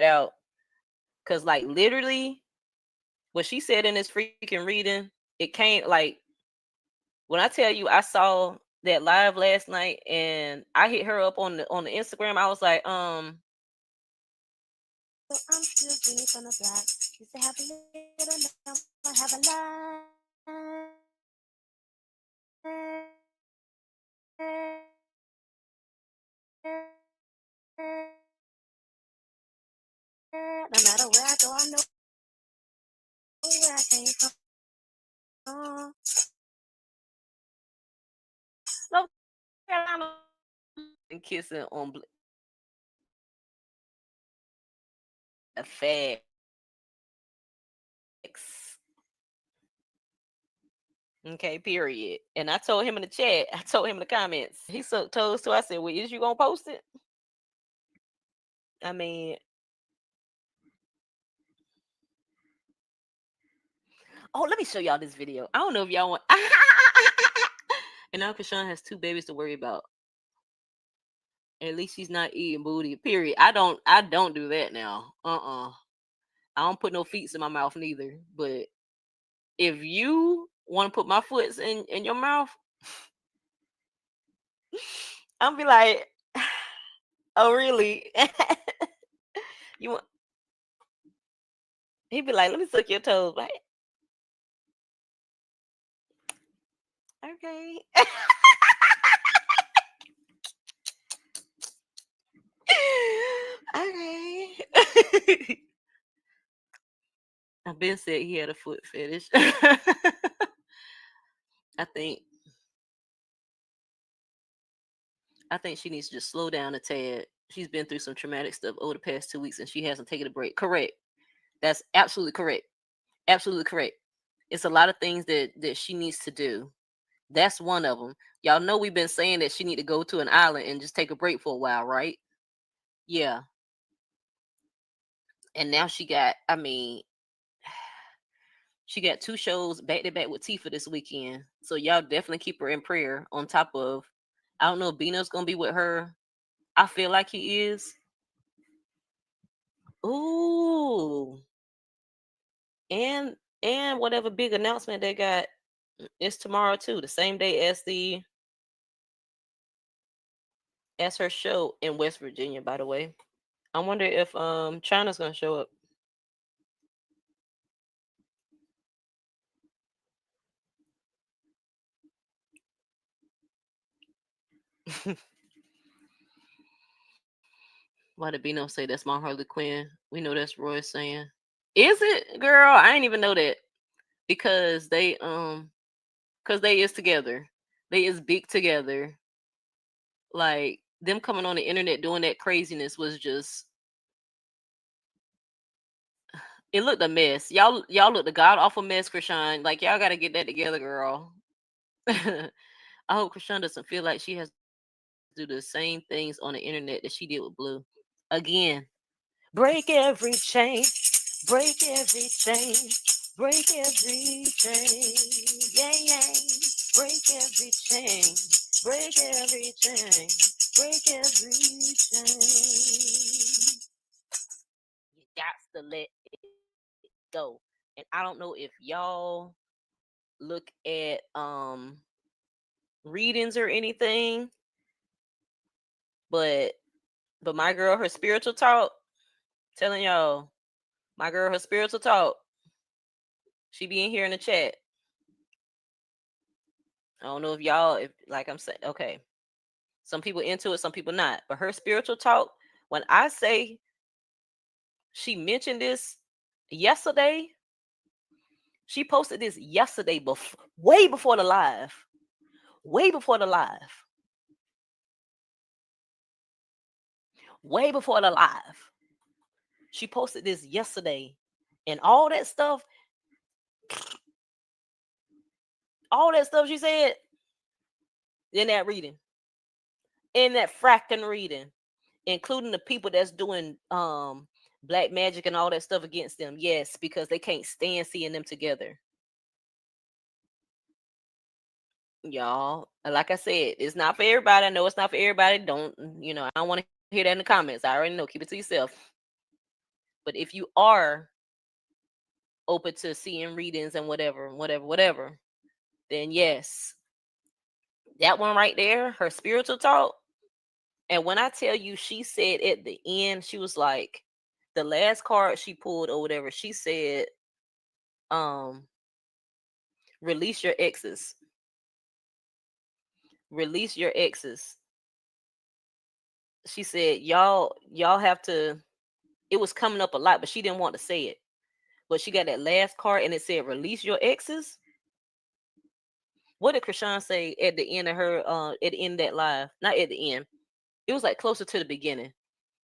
out. Cause like literally what she said in this freaking reading, it can't like when I tell you I saw that live last night and I hit her up on the Instagram, I was like, so I'm still Jenny from the block. Used to have a little number, have a line. No matter where I go, I know where I came from. North Carolina and kissing on facts. Okay, period. And I told him in the chat, I told him in the comments, he sucked toes too. I said, well, is you gonna post it? I mean, oh, let me show y'all this video. I don't know if y'all want. And now Chrisean has 2 babies to worry about. At least she's not eating booty. Period. I don't do that now. I don't put no feet in my mouth neither. But if you want to put my foot in your mouth, I'll be like, oh really? You want? He'd be like, let me suck your toes. Like, okay. Okay. I've been said he had a foot fetish. I think I think she needs to just slow down a tad. She's been through some traumatic stuff over the past 2 weeks and she hasn't taken a break. Correct. That's absolutely correct. Absolutely correct. It's a lot of things that she needs to do. That's one of them. Y'all know we've been saying that she need to go to an island and just take a break for a while, right? Yeah. And now she got, I mean, she got 2 shows back to back with Tifa this weekend. So y'all definitely keep her in prayer. On top of, I don't know if Bino's gonna be with her. I feel like he is. Ooh, and whatever big announcement they got is tomorrow too, the same day as her show in West Virginia. By the way, I wonder if China's gonna show up. Why did Bino say that's my Harley Quinn? We know that's Roy saying. Is it, girl? I ain't even know that because they is together. They is big together. Like them coming on the internet doing that craziness was just it looked a mess. Y'all looked a god awful mess, Krishan. Like y'all gotta get that together, girl. I hope Krishan doesn't feel like she has to do the same things on the internet that she did with Blue. Again. Break every chain, break every chain, break every chain. Yeah, yeah. Break every chain, break every chain, break every chain. You got to let it go. And I don't know if y'all look at readings or anything, but my girl, her spiritual talk, telling y'all, my girl, her spiritual talk, she be in here in the chat. I don't know if y'all, if like I'm saying, okay, some people into it, some people not. But her spiritual talk, when I say she mentioned this yesterday, she posted this yesterday, way before the live, way before the live, way before the live. She posted this yesterday, and all that stuff she said in that reading, in that fracking reading, including the people that's doing black magic and all that stuff against them. Yes, because they can't stand seeing them together. Y'all, like I said, it's not for everybody. I know it's not for everybody. Don't, I don't want to hear that in the comments. I already know. Keep it to yourself. But if you are open to seeing readings and whatever, then yes, that one right there, her spiritual talk. And when I tell you, she said at the end, she was like, the last card she pulled or whatever, she said, um, release your exes. Release your exes. She said, y'all have to, it was coming up a lot, but she didn't want to say it. But she got that last card and it said, release your exes. What did Chrisean say at the end of her at the end of that live? Not at the end. It was like closer to the beginning.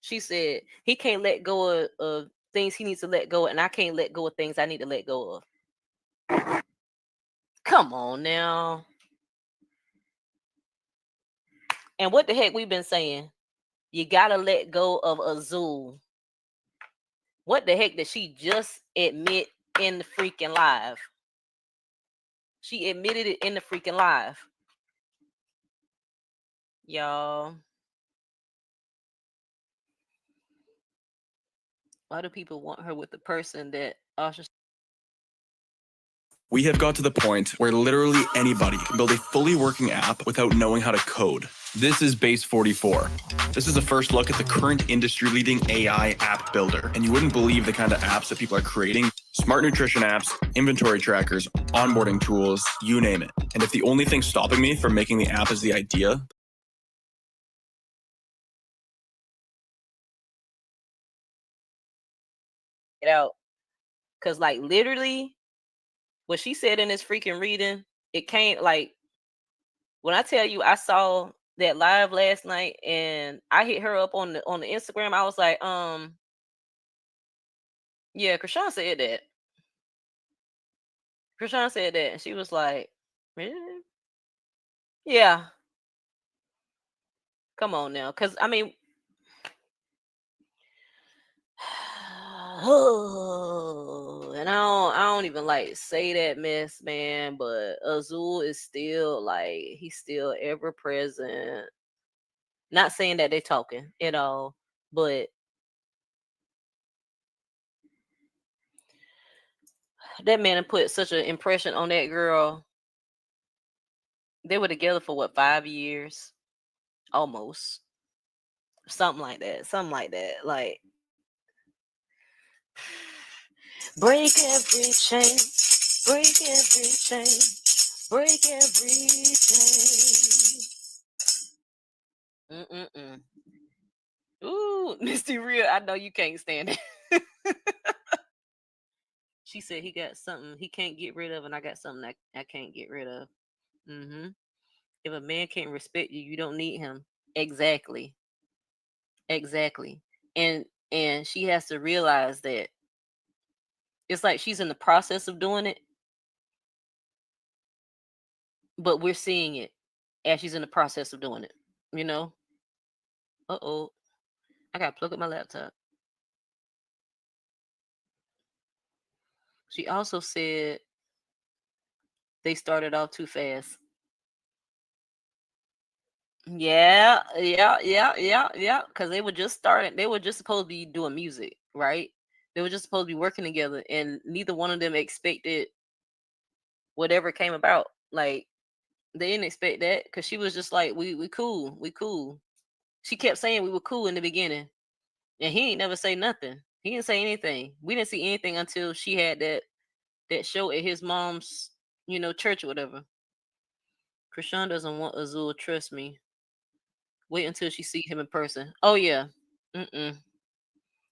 She said he can't let go of things he needs to let go, and I can't let go of things I need to let go of. Come on now. And what the heck we've been saying? You gotta let go of Azul. What the heck did she just admit in the freaking live? She admitted it in the freaking live. Y'all. Why do people want her with the person that Usher? We have got to the point where literally anybody can build a fully working app without knowing how to code. This is Base 44. This is a first look at the current industry-leading AI app builder, and you wouldn't believe the kind of apps that people are creating. Smart nutrition apps, inventory trackers, onboarding tools, you name it. And if the only thing stopping me from making the app is the idea, Get out. Because, like, literally, what she said in this freaking reading, it can't, like, when I tell you I saw that live last night and I hit her up on the Instagram, I was like, yeah, Chrisean said that. Chrisean said that, and she was like, really? Yeah. Come on now, because I mean, and I don't even like say that mess, man. But Azul is still like he's still ever present. Not saying that they're talking at all, but that man put such an impression on that girl. They were together for what, 5 years, almost, something like that. Something like that. Like, break every chain, break every chain, break every chain. Ooh, Misty Real, I know you can't stand it. She said he got something he can't get rid of, and I got something I can't get rid of. If a man can't respect you, you don't need him. Exactly. Exactly. And she has to realize that it's like she's in the process of doing it, but we're seeing it as she's in the process of doing it, you know? Uh-oh. I gotta plug up my laptop. She also said they started off too fast. Yeah. Because they were just starting. They were just supposed to be doing music, right? They were just supposed to be working together, and neither one of them expected whatever came about. Like, they didn't expect that because she was just like, we cool, we cool. She kept saying we were cool in the beginning, and he ain't never say nothing. He didn't say anything. We didn't see anything until she had that show at his mom's, church or whatever. Chrisean doesn't want Azul. Trust me. Wait until she see him in person. Oh yeah.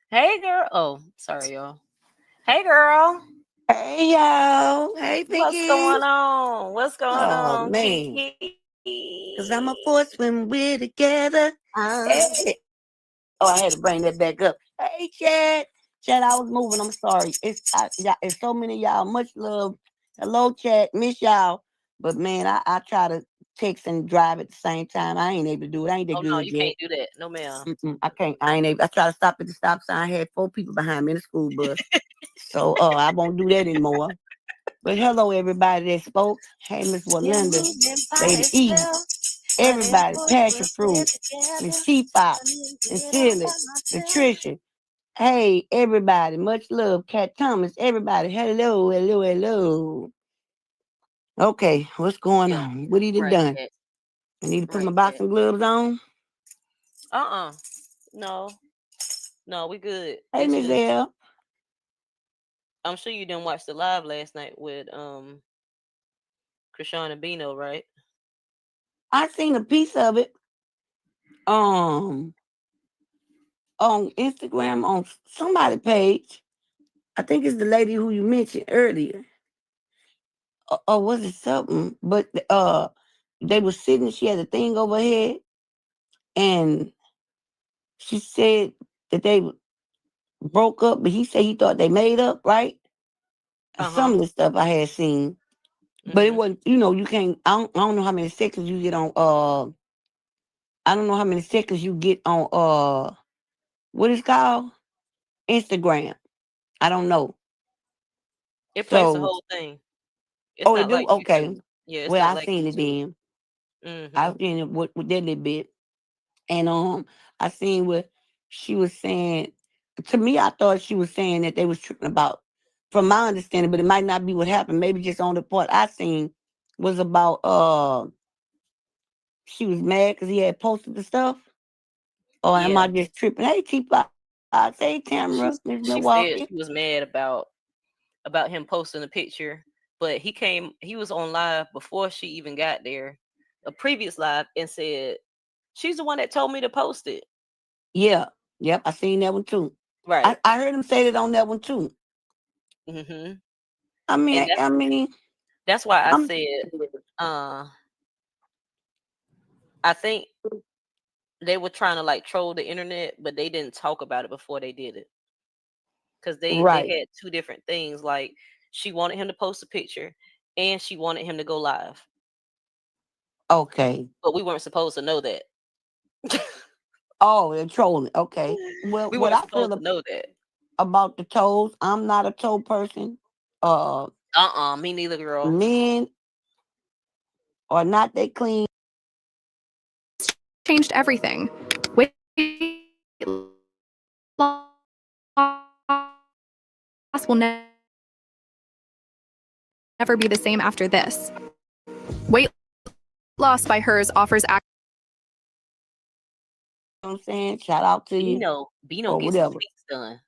Hey girl. Oh, sorry y'all. Hey girl. Hey y'all. Hey What's Pinky. going on? What's going Oh on, man. Kiki? Cause I'm a force when we're together. Hey. Oh, I had to bring that back up. Hey Chad. Chad, I was moving. I'm sorry. It's so many of y'all. Much love. Hello, Chad. Miss y'all. But man, I try to text and drive at the same time. I ain't able to do it. I ain't that Oh no, good you yet. can't do that. No ma'am. I can't. I ain't able. I try to stop at the stop sign. I had 4 people behind me in the school bus. So I won't do that anymore. But hello, everybody that spoke. Hey, Miss Walinda, Lady E, everybody, Passion Fruit, Miss Teapot, Miss Silly, Patricia, Hey, everybody, much love. Cat Thomas, everybody, hello, hello, hello. Okay, what's going Yeah. on? What he done Right, done? cat. I need to put my Right, cat. boxing gloves on. Uh-uh. No. No, we good. Hey, It's Miss just L. I'm sure you didn't watch the live last night with Chrisean&Bino, right? I seen a piece of it um on Instagram on somebody page. I think it's the lady who you mentioned earlier. Or was it something? But they were sitting, she had a thing over her head, and she said that they broke up, but he said he thought they made up, right? Some Uh-huh. of the stuff I had seen. But it Mm-hmm. wasn't, you can't I don't know how many seconds you get on I don't know how many seconds you get on what is called? Instagram. I don't know. It plays the So whole thing. It's oh, it not do? like Okay. YouTube. Yeah, it's Well, not I like seen it YouTube. then. Mm-hmm. I seen it with that little bit. And I seen what she was saying. To me, I thought she was saying that they was tripping about, from my understanding, but it might not be what happened. Maybe just on the part I seen was about she was mad because he had posted the stuff. Or am Yeah. I just tripping? Hey, T-Pop. I say She Tamara, Miss she said Milwaukee. she was mad about him posting a picture, but he was on live before she even got there, a previous live, and said, "She's the one that told me to post it." Yeah. Yep, I seen that one too. Right. I heard him say that on that one too. Mm-hmm. I And mean, I mean, that's why I I'm said, uh, I think they were trying to like troll the internet, but they didn't talk about it before they did it because they right. had two different things. Like she wanted him to post a picture, and she wanted him to go live, Okay. but we weren't supposed to know that. Oh, they're trolling. Okay. Well, We what weren't I supposed feel to know that. about the toes, I'm not a toe person. Uh, Me neither, girl. Men are not that clean. Changed everything. Weight loss will never be the same after this. Weight loss by hers offers You know what I'm saying? Shout out to you Bino or gets his whatever. face done.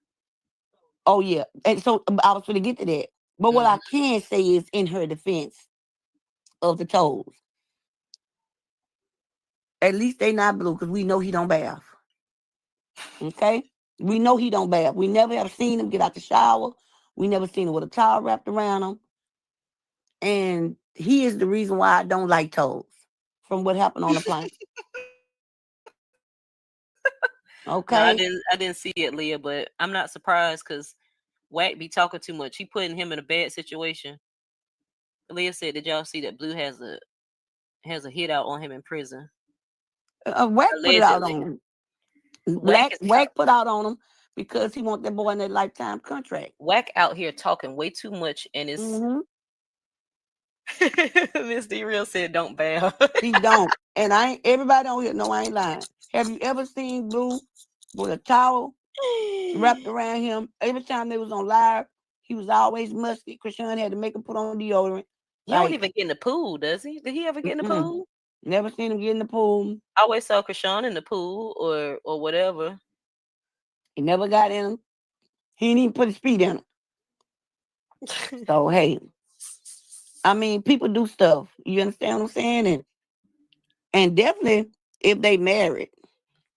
Oh yeah. And so I was going to get to that. But what I Hmm. can say is in her defense of the toes, at least they not blue because we know he don't bath. Okay? We know he don't bath. We never have seen him get out the shower. We never seen him with a towel wrapped around him. And he is the reason why I don't like toes from what happened on the plane. No, I Okay? didn't. I didn't see it, Leah. But I'm not surprised because Wack be talking too much. He putting him in a bad situation. Leah said, "Did y'all see that Blue has a hit out on him in prison? Wack put it out Allegedly, on him. Wack is Wack put out on him because he want that boy in that lifetime contract. Wack out here talking way too much, and it's Hmm. Miss D Real said, "Don't bow." He don't. And I ain't, everybody on here know I ain't lying. Have you ever seen Blue with a towel wrapped around him? Every time they was on live, he was always musty. Chrisean had to make him put on deodorant. He don't Like, even get in the pool, does he? Did he ever get in the mm-mm. pool? Never seen him get in the pool. I always saw Krishan in the pool or whatever. He never got in him. He didn't even put his feet in him. So hey, I mean, people do stuff. You understand what I'm saying? And definitely if they married.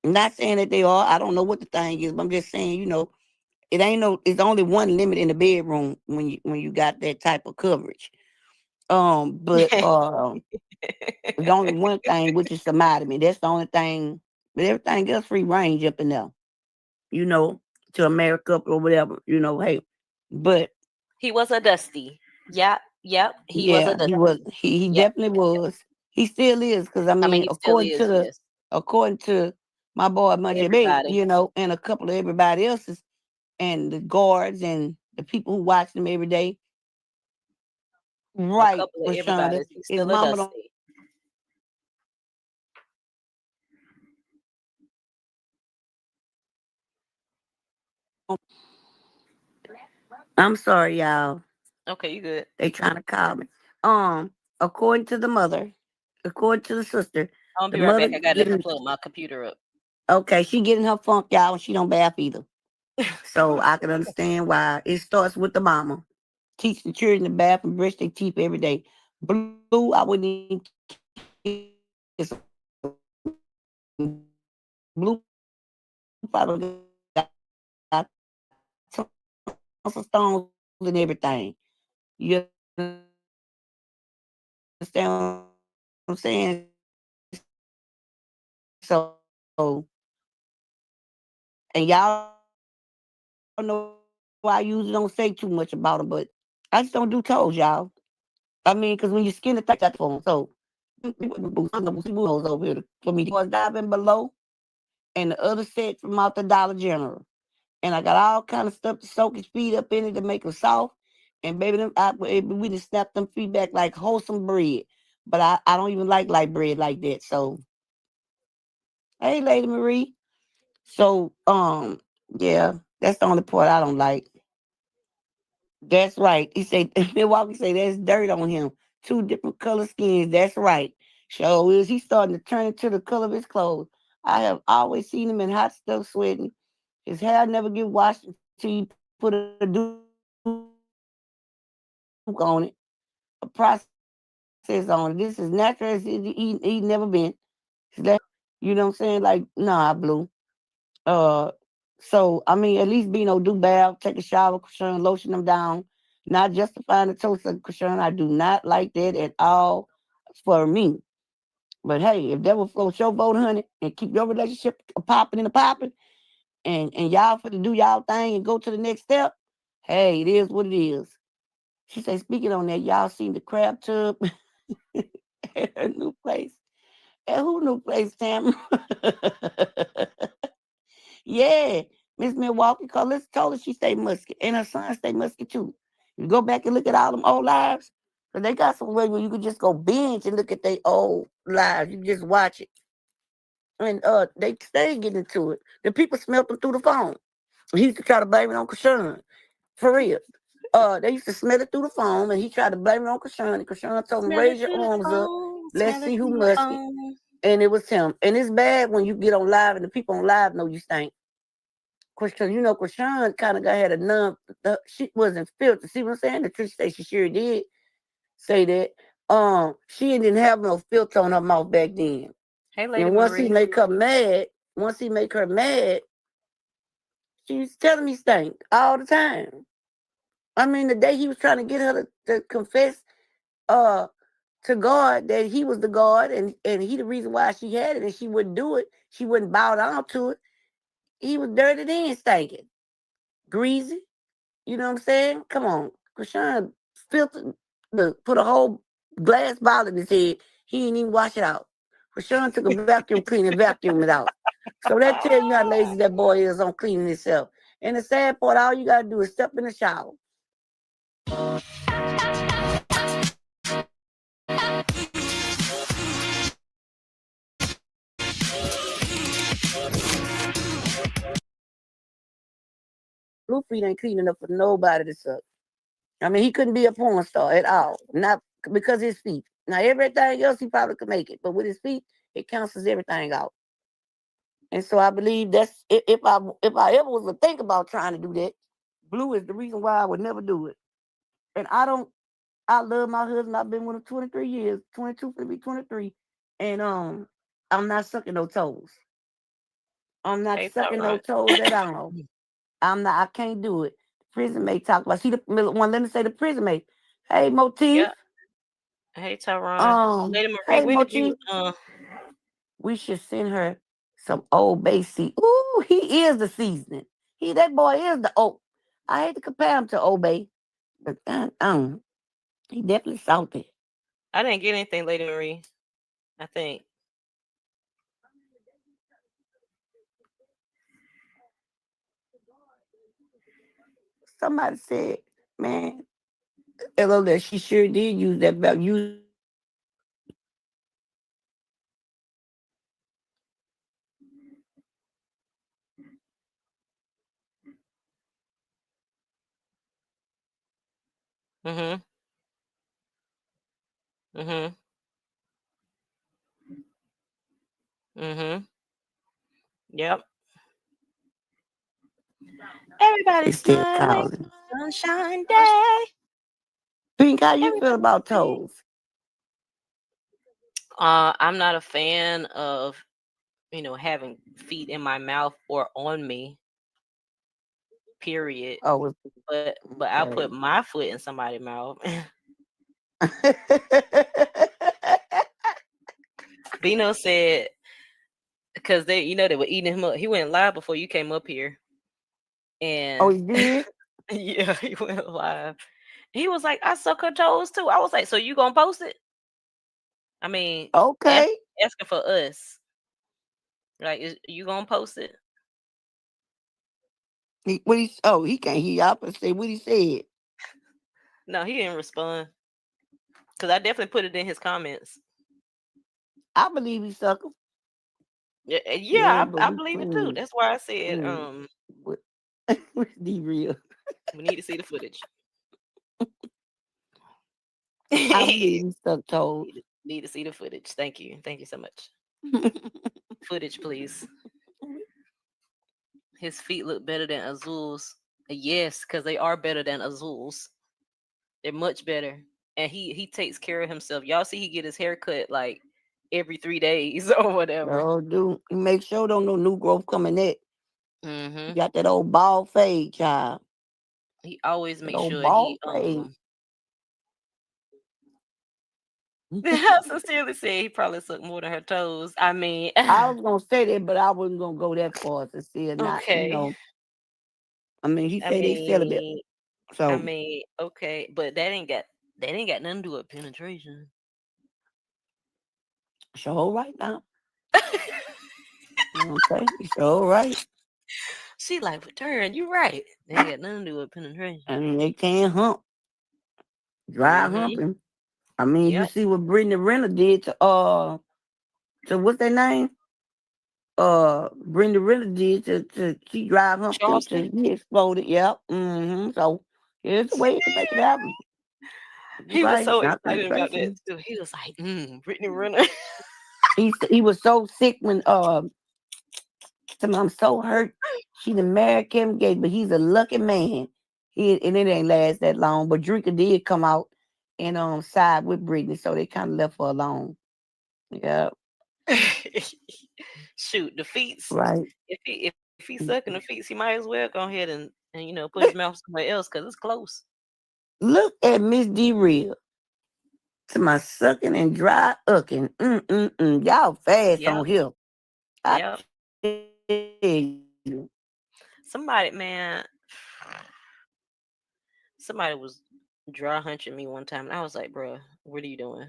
I'm not saying that they are. I don't know what the thing is, but I'm just saying, it ain't no. It's only one limit in the bedroom when you got that type of coverage. But there's only one thing, which is sodomy. That's the only thing. But everything else free range up in there. You know, to a married couple or whatever. Hey. But He was a dusty. Yep. He was a yeah, he was. dusty. He Yep. definitely was. He still is, because I I mean, mean, he still is. Yes. according to my boy Munchie Bay, Everybody. and a couple of everybody else's, and the guards and the people who watch them every day. A Right, couple of Rashonda. everybody's. He's His still a mama don't dusty. I'm sorry, y'all. Okay, you good. They trying to call me. According to the mother, according to the sister, I'll the be right mother back. I gotta getting plug my computer up. okay. She getting her funk, y'all, and she don't bath either. So I can understand why. It starts with the mama. Teach the children to bath and brush their teeth every day. Blue, I wouldn't even kiss her. Blue probably got tons of stones and everything. You understand what I'm saying? So, and y'all know I usually don't say too much about them, but I just don't do toes, y'all. I mean, because when your skin is thick, you got to take that for them. So, some boots over here for me. Was diving below, and the other set from out the Dollar General. And I got all kind of stuff to soak his feet up in it to make them soft. And baby, we just snap them feet back like wholesome bread. But I don't even like light bread like that. So, hey, Lady Marie. So, yeah, that's the only part I don't like. That's right. He said Milwaukee say there's dirt on him. Two different color skins. That's right. So is he starting to turn into the color of his clothes? I have always seen him in hot stuff sweating. His hair never get washed until you put a Duke on it. A process on it. This is natural as he never been. His last name Blue. You know what I'm saying? Like, nah, Blue. Uh so I mean at least Bino do bath, take a shower, Krishan, lotion them down. Not justifying the toast of Krishan. I do not like that at all for me. But hey, if that will float your boat, honey, and keep your relationship popping and a popping, and y'all for to do y'all thing and go to the next step, hey, it is what it is. She said, speaking on that, y'all seen the crab tub at her new place. At who new place, Tam? Yeah, Miss Milwaukee, cause let's told her she stay musky, and her son stay musky too. You go back and look at all them old lives, cause they got some way where you could just go binge and look at their old lives. You just watch it, and they stay getting into it. The people smelt them through the phone. He used to try to blame it on Krishan, for real. They used to smell it through the phone, and he tried to blame it on Krishan. And Krishan told him, Smell it "Raise your through the arms up. phone. Let's Smell see it who through the musky." phone. And it was him. And it's bad when you get on live and the people on live know you stink. Because you know, Krishan kind of got had a numb. She wasn't filtered. See what I'm saying? The Trish say she sure did say that. She didn't have no filter on her mouth back then. Hey, Lady And once he Marie. make her mad, once he make her mad, she's telling me stink all the time. I mean, the day he was trying to get her to confess uh to God that he was the God and he the reason why she had it and she wouldn't do it, she wouldn't bow down to it. He was dirty then stinking. Greasy. You know what I'm saying? Come on. Krishan filtered put a whole glass bottle in his head. He didn't even wash it out. Krishan took a vacuum cleaner and vacuumed it out. So that tells you how lazy that boy is on cleaning himself. And the sad part, all you gotta do is step in the shower. Blueprint ain't clean enough for nobody to suck. I mean, he couldn't be a porn star at all. Not because his feet. Now everything else he probably could make it, but with his feet, it cancels everything out. And so I believe that's if I ever was to think about trying to do that, blue is the reason why I would never do it. And I don't. I love my husband. I've been with him 23 years, 22 for be 23, and I'm not sucking no toes. I'm not Hey, sucking no Tyrone. toes at all. I'm not. I can't do it. Prison mate talk about. See the one. Let me say the prison mate. Hey Yeah. Motif. Hey, Tyrone. Lady Marie, Hey when did you Motif. We should send her some Old Bay seasoning. Ooh, he is the seasoning. That boy is the old. I hate to compare him to Old Bay, but he definitely salty. I didn't get anything, Lady Marie. I think. Somebody said, man, hello that she sure did use that belt. Use it for her husband. Mhm. Mhm. Mhm. Yep. They Everybody's still smiling. calling. Sunshine day. Pink, how you feel Everybody's about happy. toes? I'm not a fan of, having feet in my mouth or on me, period. Oh, But I'll put okay. my foot in somebody's mouth. Bino said, because they were eating him up. He went live before you came up here, Oh, and he did? yeah, he went live. He was like, "I suck her toes too." I was like, "So you gonna post it?" I mean, ask, Okay. asking for us, like, is you gonna post it? He can't hear y'all but say what he said. No, he didn't respond because I definitely put it in his comments. I believe he sucker. Yeah, Yeah, yeah, but I we believe it too. friends. That's why I said, Mm. But be real. we need to see the footage. I believe he suck toes. Need to see the footage. Thank you so much. Footage, please. His feet look better than Azul's. Yes, because they are better than Azul's. They're much better. And he takes care of himself. Y'all see he get his hair cut like every 3 days or whatever. Oh, dude. He make sure don't no new growth coming in. He Hmm. got that old bald fade, child. He always That makes old sure he bald fade. I sincerely say he probably sucked more than her toes. I mean, I was gonna say that, but I wasn't gonna go that far to see it not, okay. I mean, he I say they celibate. mean, So okay, but that ain't got nothing to do with penetration. sure right now. Okay, sure right. She like, return, you right. They ain't got nothing to do with penetration. I mean, they can't hump, dry Mm-hmm. humping. I mean, you Yep. see what Brittany Renner did to what's their name? Brenda Renner did to she dry humped him till Charleston. he exploded. Yep. So here's the way to make it happen. You're He was right, so not excited about that penetration. too. He was like, Brittany Renner. He was so sick when I'm so hurt. She done married Kevin Gates, but he's a lucky man. And it ain't last that long. But Drinker did come out and side with Brittany, so they kind of left her alone. Yeah, Shoot, the feets. right. If he's sucking the feets, he might as well go ahead and put his mouth somewhere else because it's close. Look at Miss D Real to my sucking and dry ucking. Y'all fast Yep. on here. I Yep. tell you. Somebody, man, somebody was dry hunching me one time, and I was like, "Bruh, what are you doing?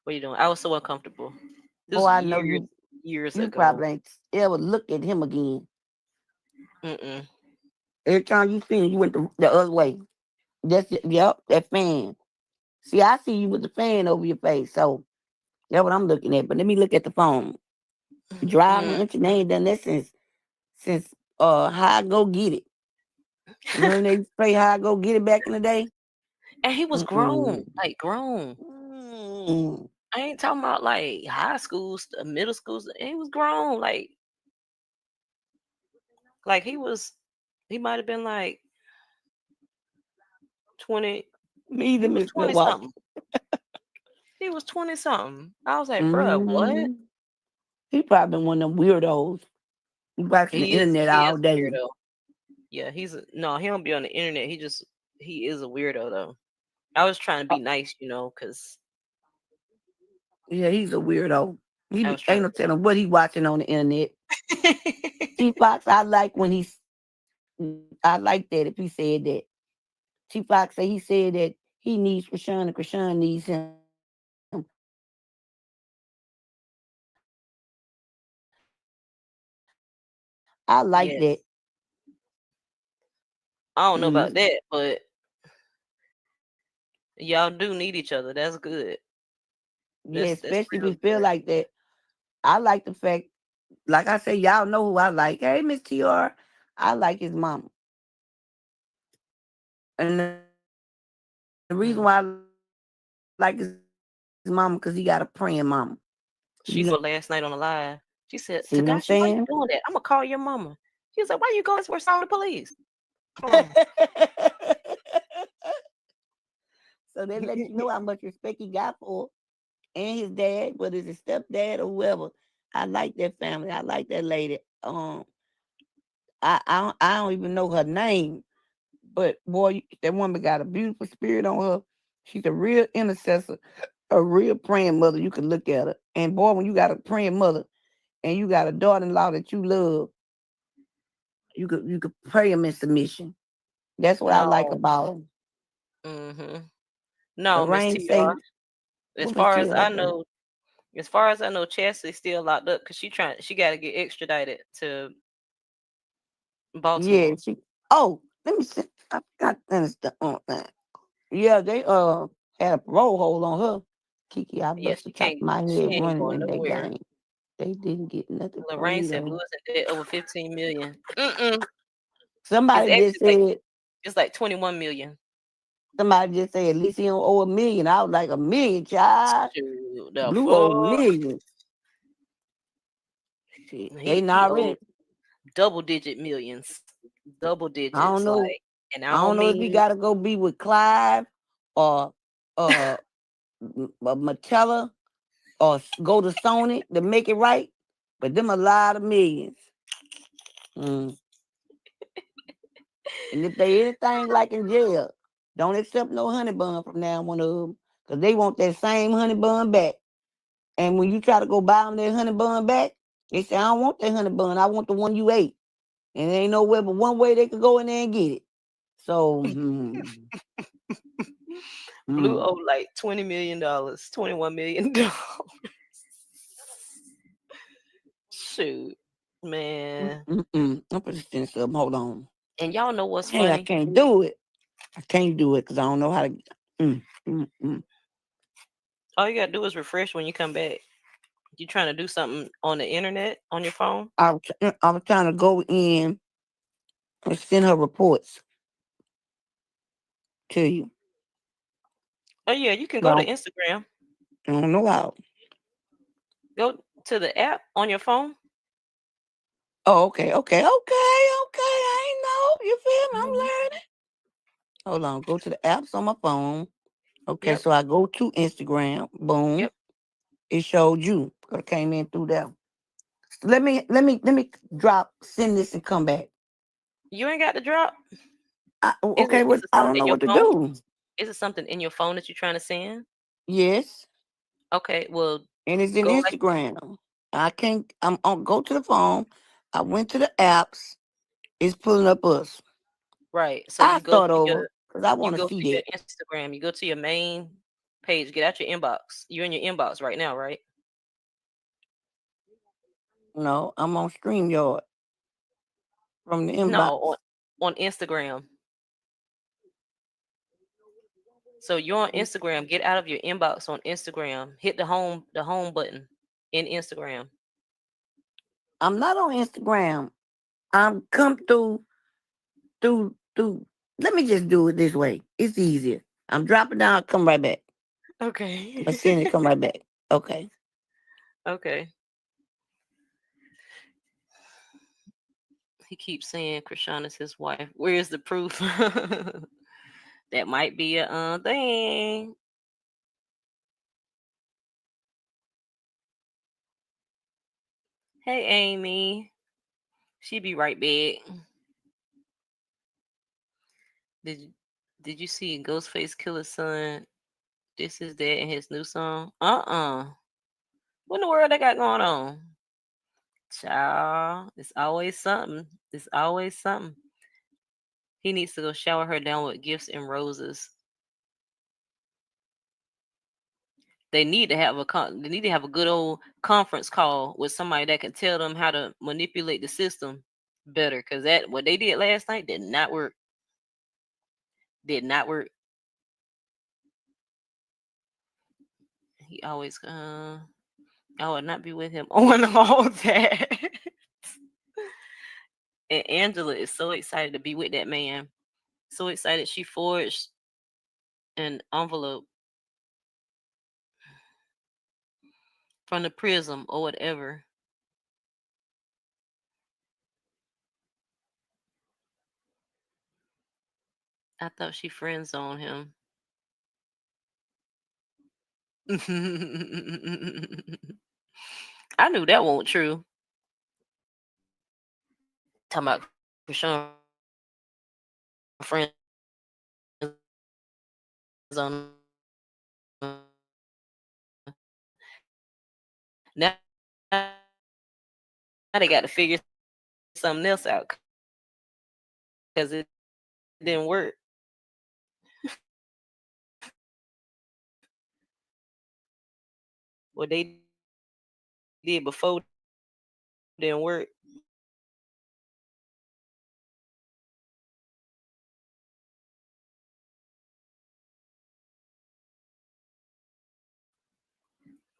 What are you doing?" I was so uncomfortable. This Oh, was I know years you ago. probably ain't ever look at him again. Mm-mm. Every time you see him, you went the other way. That's it. Yep, that fan. See, I see you with the fan over your face. So that's what I'm looking at. But let me look at the phone. Dry Mm. hunching, they ain't done that since how I go get it. Remember they used to play how I go get it back in the day? And he was grown, Mm-mm. like grown. Mm. I ain't talking about like high schools, middle schools. He was grown, like he might have been like 20. Me He either, was Miss 20 Milwaukee. something. He was 20 something. I was like, bruh, what? Mm. He probably been one of them weirdos. He watching the internet He all is a day. weirdo. Yeah, no, he don't be on the internet. He is a weirdo though. I was trying to be Oh, nice, cause yeah, he's a weirdo. I was Ain't trying no telling what he watching on the internet. to. T Fox, I like when I like that if he said that. T Fox said he said that he needs Krishan and Krishan needs him. I like that. Yes, I don't know about Mm. that, but y'all do need each other. That's good. Yeah, That's especially if real he feel good. like that. I like the fact, like I say, y'all know who I like. Hey, Miss TR, I like his mama. And reason Mm. why I like his mama, because he got a praying mama. You got, She go last night on the live. She see said, what I'm Tadashi, why saying? you doing that? I'm gonna call your mama. She was like, why you going for song the police? Hold on. So they let you know how much respect he got for and his dad, whether it's his stepdad or whoever. I like that family. I like that lady. I don't even know her name, but boy, that woman got a beautiful spirit on her. She's a real intercessor, a real praying mother. You can look at her, and boy, when you got a praying mother and you got a daughter-in-law that you love, you could pray them in submission. That's what I like No. about them. Mm-hmm. The No, Miss rain TR. say, As what Miss far T as R I say? know, Chastity's still locked up because she got to get extradited to Yeah, Baltimore. she. Oh, let me see. I got that. Yeah, they had a parole hold on her. Kiki, I Yeah, bust the top of my she head ain't running going in that nowhere. game. They didn't get nothing from Lorraine me said Blue though. is in debt over 15 million. Mm-mm. It's Somebody just actually like said. it's like 21 million. Somebody just said at least he don't owe $1 million. I was like $1 million, child. Shoot, the Blue owe fuck. $1 million. Shit, they He not owed ready. double digit millions. Double I digits, don't know. like, and I I don't don't know if he mean got to go be with Clive or uh Matella or go to Sony to make it right. But them a lot of millions. Mm. And if they anything like in jail, don't accept no honey bun from now one of them. Because they want that same honey bun back. And when you try to go buy them that honey bun back, they say, I don't want that honey bun. I want the one you ate. And there ain't nowhere but one way they could go in there and get it. So, Blue mm, owed like $20 million, $21 million. Shoot, man. I'm put this up. Hold on. And y'all know what's Hey, I funny? can't do it. I can't do it because I don't know how to. Mm, mm, mm. All you gotta do is refresh when you come back. You trying to do something on the internet on your phone? I was trying to go in and send her reports to you. Oh yeah, you can go to Well, Instagram. I don't know how. Go to the app on your phone. Oh, okay. I ain't know. You feel me? I'm Mhm. learning. Hold on. Go to the apps on my phone. Okay, Yep. so I go to Instagram. Boom. Yep. It showed you. I came in through there. Let me drop, send this and come back. You ain't got the drop. Okay, Is what it I something don't in know your what to phone? do. Is it something in your phone that you're trying to send? Yes. Okay, well, And it's in go like Instagram. I can't I'm on go to the phone. I went to the apps. It's pulling up us. right. So I start over because I you want to go see to your that. Instagram. You go to your main page. Get out your inbox. You're in your inbox right now, right? No, I'm on StreamYard from the No, inbox. on Instagram. So you're on Instagram. Get out of your inbox on Instagram. Hit the home button in Instagram. I'm not on Instagram. I'm come through. Let me just do it this way. It's easier. I'm dropping down, come right back. I'm Okay. send it, come right back. Okay. Okay. He keeps saying Krishan is his wife. Where's the proof? That might be a thing. Hey, Amy. She be right back. Did you, did you see Ghostface Killer's son? This is that in his new song. What in the world they got going on? Child, it's always something. It's always something. He needs to go shower her down with gifts and roses. They need to have a good old conference call with somebody that can tell them how to manipulate the system better. Cause that what they did last night did not work. Did not work. He always I would not be with him on all that. And Angela is so excited to be with that man. So excited she forged an envelope from the prism or whatever. I thought she friend zoned him. I knew that wasn't true. Talking about Krishan friends on now they got to figure something else out because it didn't work. What they did before didn't work.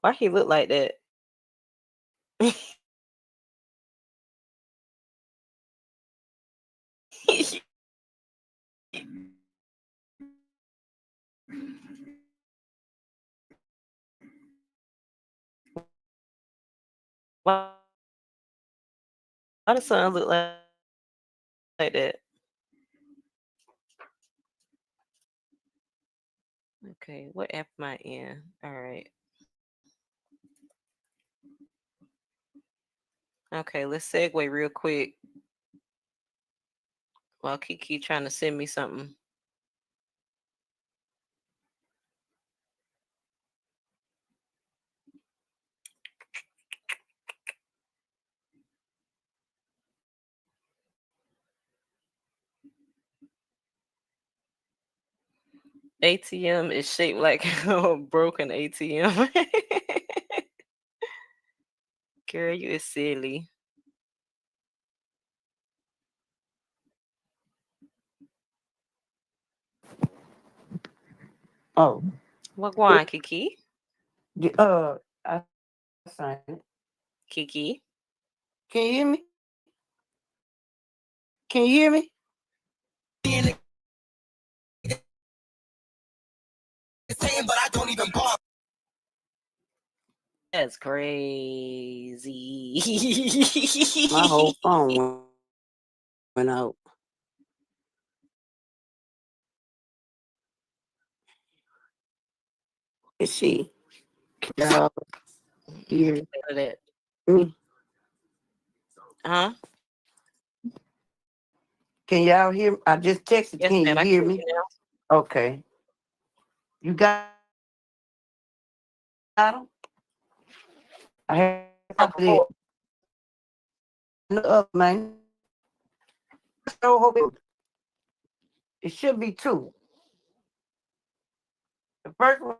Why he look like that? Why the son look like that? Okay, what app am I in? All right. Okay, let's segue real quick while Kiki trying to send me something. ATM is shaped like a broken ATM. Girl, you is silly. Oh, What going, Kiki? I signed it. Kiki. Can you hear me? Can you hear me? That's crazy. My whole phone went out. Let's see. Y'all hear That. me? Huh? Can y'all hear me? I just texted. Yes, Can ma'am. you I hear can me? hear you Okay. You got them? I have now. to it. Up, man. So hope it should be two. The first one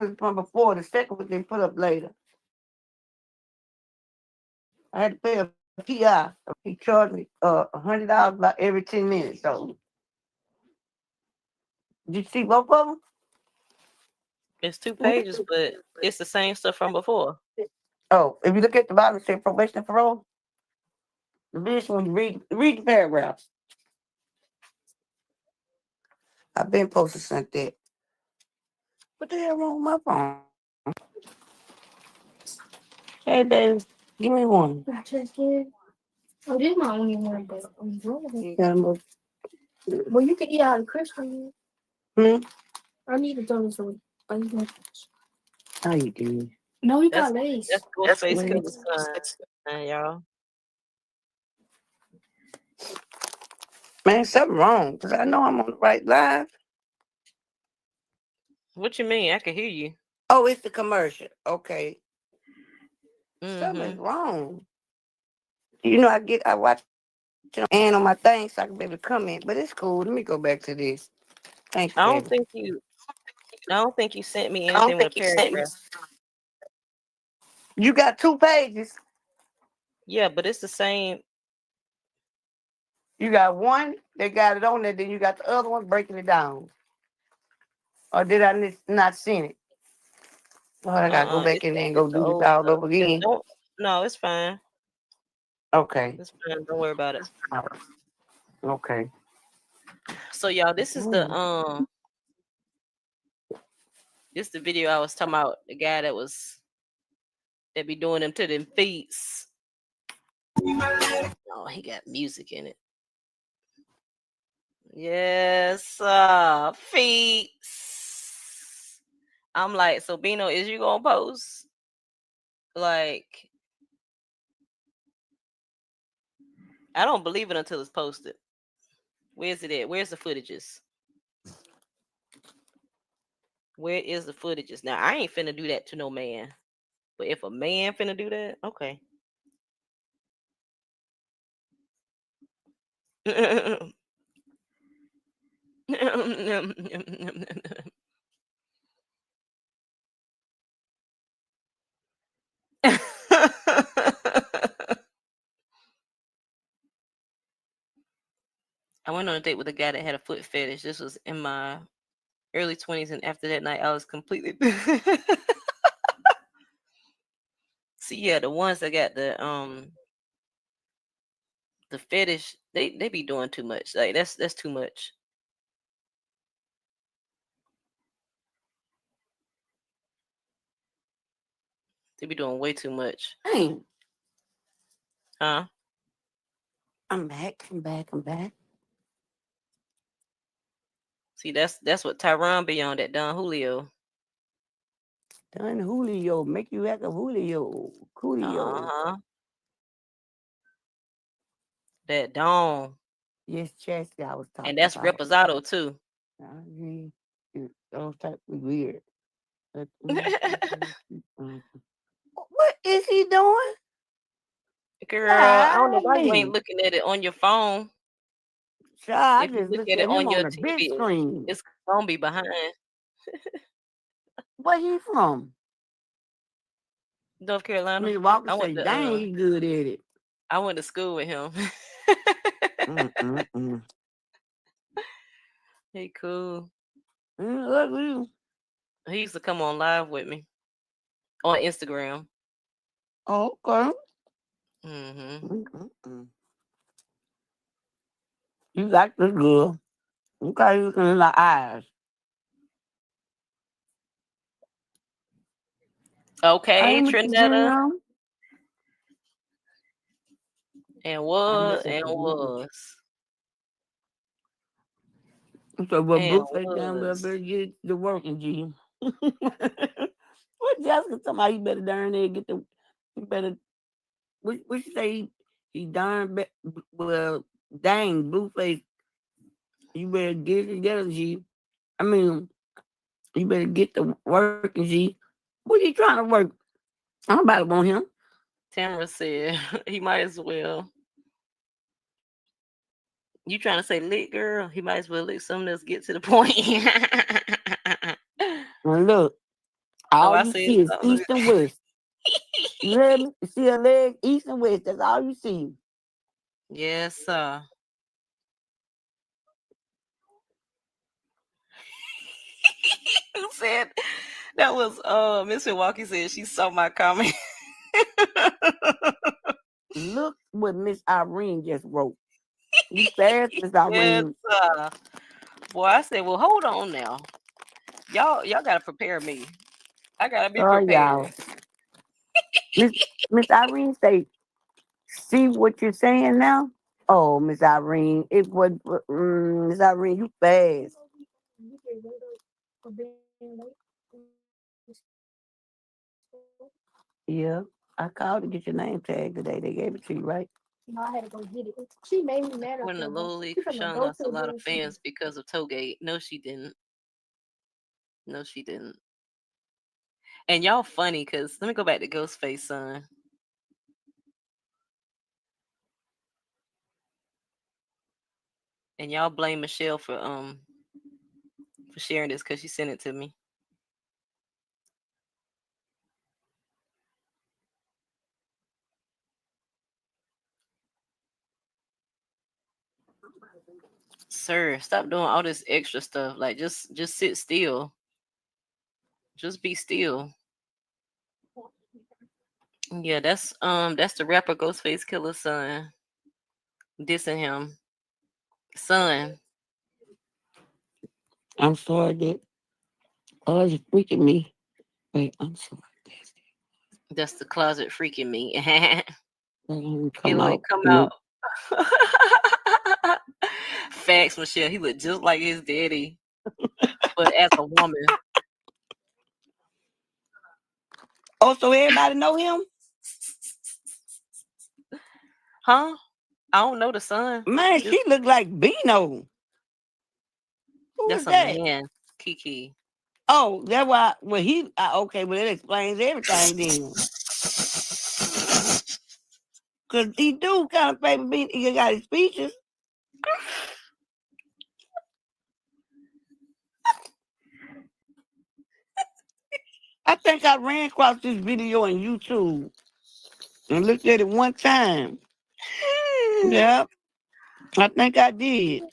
was from before. The second one they put up later. I had to pay a PI. He charged me $100 about every 10 minutes. So did you see both of them? It's 2 pages, but it's the same stuff from before. Oh, if you look at the bottom, it says probation and parole. The biggest one, read the paragraphs. I've been posted sent that. What the hell wrong with my phone? Hey, baby, give me one. I just did. Oh, this is my only one, but I'm doing it. Well, you can eat out of Chrisean. I need to throw this away. How you doing? No, you That's got lace. that's Ghostface Killer's son, y'all. Man, something wrong. Because I know I'm on the right line. What you mean? I can hear you. Oh, it's the commercial. Okay. Something's Mm-hmm. wrong. You know, I watch and on my thing so I can be able to come in. But it's cool. Let me go back to this. Thank you, I don't baby. think you. I don't think you sent me anything with a paragraph. You got 2 pages. Yeah, but it's the same. You got one that got it on there, then you got the other one breaking it down. Or did I not send it? Oh, I gotta go back in there and It's go the do this old all stuff. over Just again. don't. No, it's fine. Okay. It's fine. Don't worry about it. Okay. So y'all, this is the This the video I was talking about. The guy that be doing them to them feets. Oh, he got music in it. Yes, feet. I'm like, so Bino, is you gonna post? Like, I don't believe it until it's posted. Where's it at? Where's the footages? Where is the footages? Now I ain't finna do that to no man. But if a man finna do that, okay. I went on a date with a guy that had a foot fetish. This was in my early 20s, and after that night, I was completely. See, yeah, the ones that got the fetish, they be doing too much. Like that's too much. They be doing way too much. Hey, Huh? I'm back. See, that's what Tyron be on, that Don Julio. Done Julio, make you act a Julio. Coolio. Uh-huh. That Don. Yes, Chastity, I was talking And that's about. Reposado too. Those type of weird. What is he doing? Girl, I don't know why you Golly. ain't looking at it on your phone. Child, If I you just look looked at it at him on on your the big TV, screen. it's gonna be behind. Where he from? North Carolina. Miss Walker I went say, to dang, he good at it. I went to school with him. Mm-mm-mm. He cool. Look at you. He used to come on live with me on Instagram. Okay. Mm-hmm. Mm-mm-mm. You got this girl. Okay, you can in the eyes. I Okay, ain't Mr. Trinetta. Jim. And I was miss and it. was So, well, and Blueface down there was. better get the working, G. What Jessica talking about? He better darn there get the. He better. What you say? He darn. Well, dang, Blueface. You better get it together, G. I mean, you better get the working, G. What you trying to work? Nobody want him. Tamara said he might as well. You trying to say lick, girl? He might as well lick something else. Get to the point. And look, Oh, all I you said see is something. east and west. You hear me? You see a leg, east and west. That's all you see. Yes, sir. Who said that was Miss Milwaukee said she saw my comment. Look what Miss Irene just wrote. You fast, Miss Yes, Irene. sir. Boy, I said, well, hold on now. Y'all gotta prepare me. I gotta be Sorry, prepared. y'all. Miss Miss Irene say, see what you're saying now? Oh, Miss Irene, it was Miss Irene, you fast. Yeah. I called to get your name tag today. They gave it to you, right? According to Lily, Krishan lost a lot of fans because of Toegate. No, she didn't. No, she didn't. And y'all funny because let me go back to Ghostface son. And y'all blame Michelle for sharing this because she sent it to me. Sir, stop doing all this extra stuff. Like just sit still. Just be still. Yeah, that's the rapper Ghostface Killer's son. Dissing him. Son. I'm sorry that Oh, it's freaking me. Wait, I'm sorry. That's the closet freaking me. They He come like out. come out. Facts, Michelle. He looked just like his daddy, but as a woman. Oh, so everybody know him? Huh? I don't know the son. Man, Just she look like Bino. Who is that's a that? man, Kiki. Oh, that's why. Well, okay. Well, that explains everything then. Cause he do kind of favor Bino. He got his features. I think I ran across this video on YouTube and looked at it one time. Yeah, I think I did.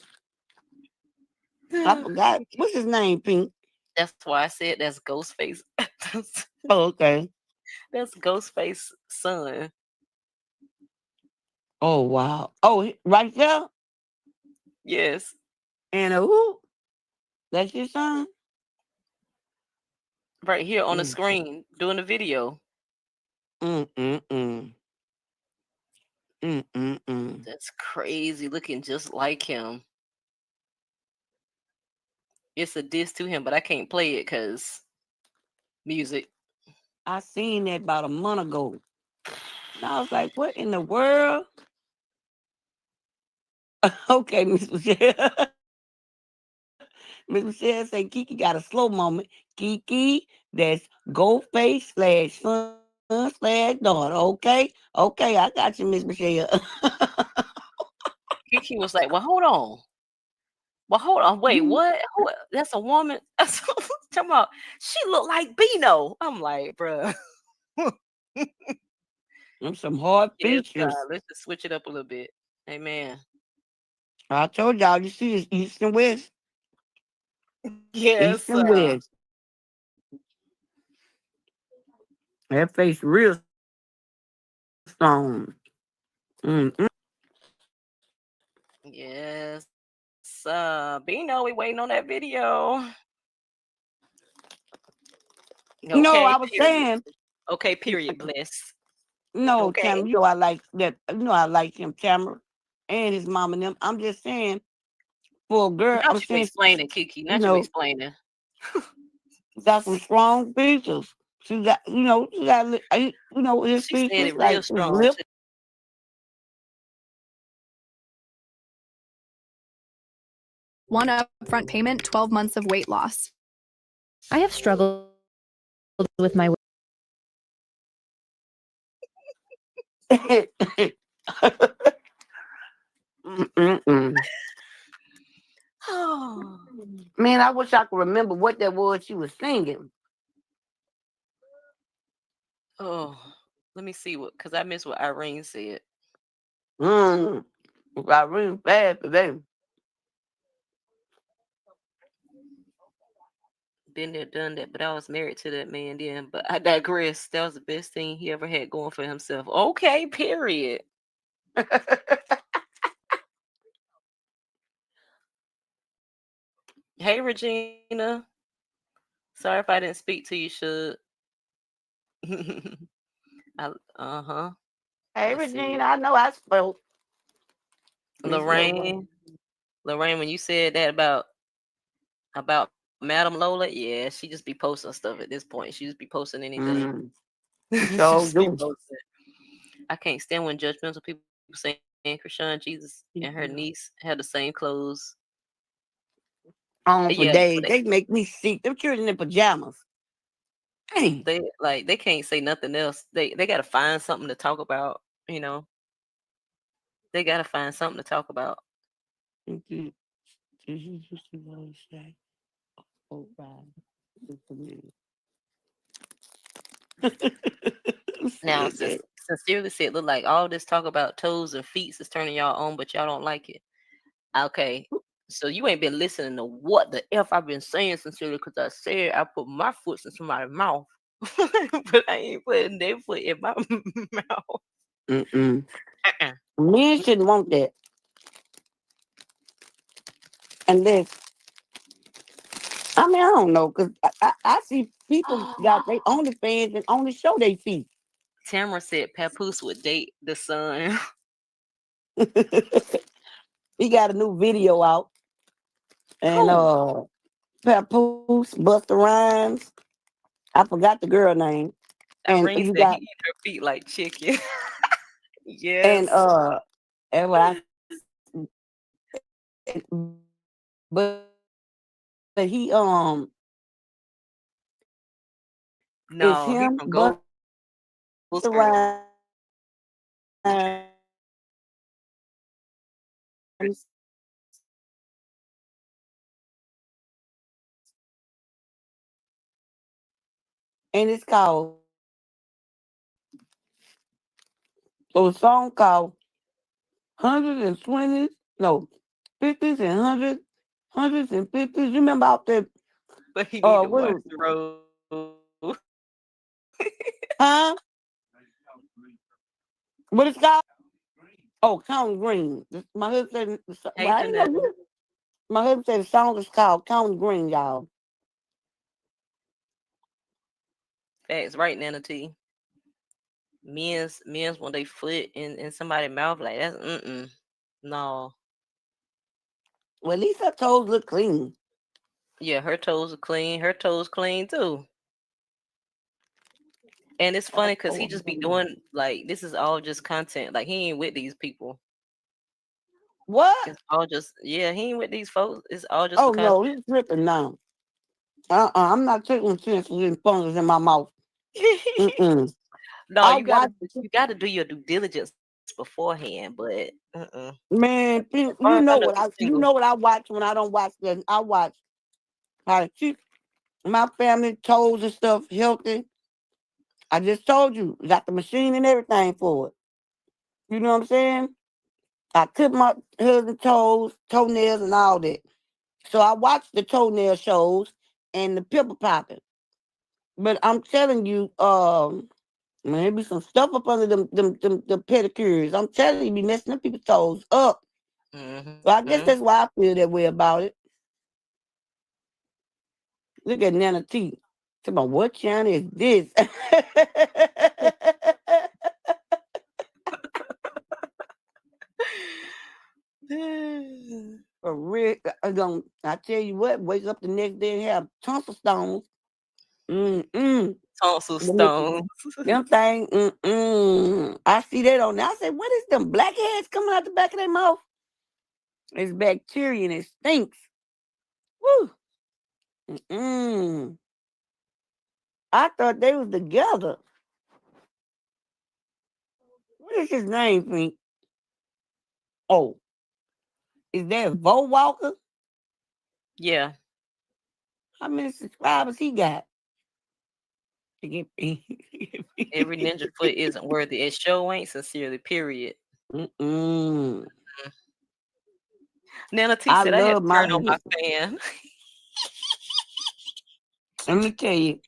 I forgot what's his name, Pink. That's why I said that's Ghostface. that's, Oh, okay. that's Ghostface son. Oh, wow. Oh, right there. Yes. And who? That's your son. Right here on the Mm, screen doing the video. mm, mm, mm, mm, mm, mm. That's crazy. Looking just like him. It's a diss to him, but I can't play it because music. I seen that about a month ago. And I was like, what in the world? Okay, Miss Michelle. Miss Michelle say Kiki got a slow moment. Kiki, that's go face slash son slash daughter. Okay? Okay, I got you, Miss Michelle. Kiki was like, well, hold on. Well, hold on. Wait, what? Who, that's a woman? That's talking about she looked like Bino. I'm like, bruh. Them some hard Yes, God. features. Let's just switch it up a little bit. Amen. I told y'all, you see it's east and west. East Yes. and west. That face real strong. Mm-mm. Yes. Bino, we waiting on that video. No, Okay, I was period. saying, Okay, period. Bless. no, Okay. Tamara, you know I like that. You know I like him, Tamara, and his mom and them. I'm just saying, for a girl, Not I'm you saying, explaining, Kiki. you Not you know, explaining. got some strong features. She got, she got, his She said features, it real like his strong lip. too. One upfront payment, 12 months of weight loss. I have struggled with my Mm-mm-mm. Oh, Man, I wish I could remember what that was she was singing. oh. Let me see what, because I missed what Irene said. Mm. I really bad for them. Been there, done that, but I was married to that man then. But I digress. That was the best thing he ever had going for himself. Okay, period. Hey, Regina. Sorry if I didn't speak to you, should. Uh-huh. Hey, Let's see. Regina, I know I spoke. Miss Lorraine. Lorraine, when you said that about Madam Lola, yeah, she just be posting stuff at this point. She just be posting anything. Mm. She So just be do. posting. I can't stand when judgmental people saying Krishan Jesus and her niece had the same clothes. On for Yeah, days. but They make me sick. Them children in pajamas. Dang. they can't say nothing else. They gotta find something to talk about, you know. They gotta find something to talk about. Thank you. This is just a little say. Oh, wow. Who Now, said that? sincerely said, look like all this talk about toes and feet is turning y'all on, but y'all don't like it. Okay. So you ain't been listening to what the F I've been saying sincerely, because I said I put my foot in somebody's mouth. But I ain't putting their foot in my mouth. Mm-mm. Uh-uh. Men shouldn't want that unless I mean, I don't know, because I see people got their OnlyFans and only show their feet. Tamara said Papoose would date the son. He got a new video out, and Who? Papoose, Busta Rhymes. I forgot the girl name, and Irene you said he got eat her feet like chicken. and Yes. and what but he it's No, he him, from Busta Ghost Girl. Rhymes, and it's called a song called hundreds and twenties, no, fifties and hundreds, hundreds and fifties. You remember out there? But he need to What? watch the road. Huh? What it's called? Oh, County Green. My husband said, Hey, well, I didn't know Janetta. you. My husband said the song is called County Green, y'all. Facts right, Nana T. Men's when they foot in somebody's mouth like that's no. Well, at least her toes look clean. Yeah, her toes are clean. Her toes clean too. And it's funny because he just be doing like this is all just content. Like he ain't with these people. What? It's all just yeah. He ain't with these folks. It's all just for Oh, content. no, he's tripping now. I'm not taking chances and fingers in my mouth. Mm-mm. No, I watch, you gotta do your due diligence beforehand. But man, far as I know, he's you single. know what I watch when I don't watch that. I watch how to keep my family toes and stuff healthy. I just told you, got the machine and everything for it. You know what I'm saying? I clip my husband's toenails, and all that. So I watch the toenail shows and the pimple popping. But I'm telling you, maybe some stuff up under them pedicures. I'm telling you, be messing up people's toes up. So I Mm-hmm. guess that's why I feel that way about it. Look at Nana T. Talking about what channel is this? For real, I tell you what, wake up the next day and have tonsil stones. Mm-mm. Tonsil Them stones. them thing, mm-mm. I see that on there. I say, what is them blackheads coming out the back of their mouth? It's bacteria and it stinks. Woo. Mm-mm. I thought they was together. What is his name, Pink? Oh, is that Vo Walker? Yeah. How many subscribers he got? To get Every ninja foot isn't worthy. It show ain't sincerely. Period. Mm-mm. Nana T I said I had love to my turn on my husband. fan. Let me tell you,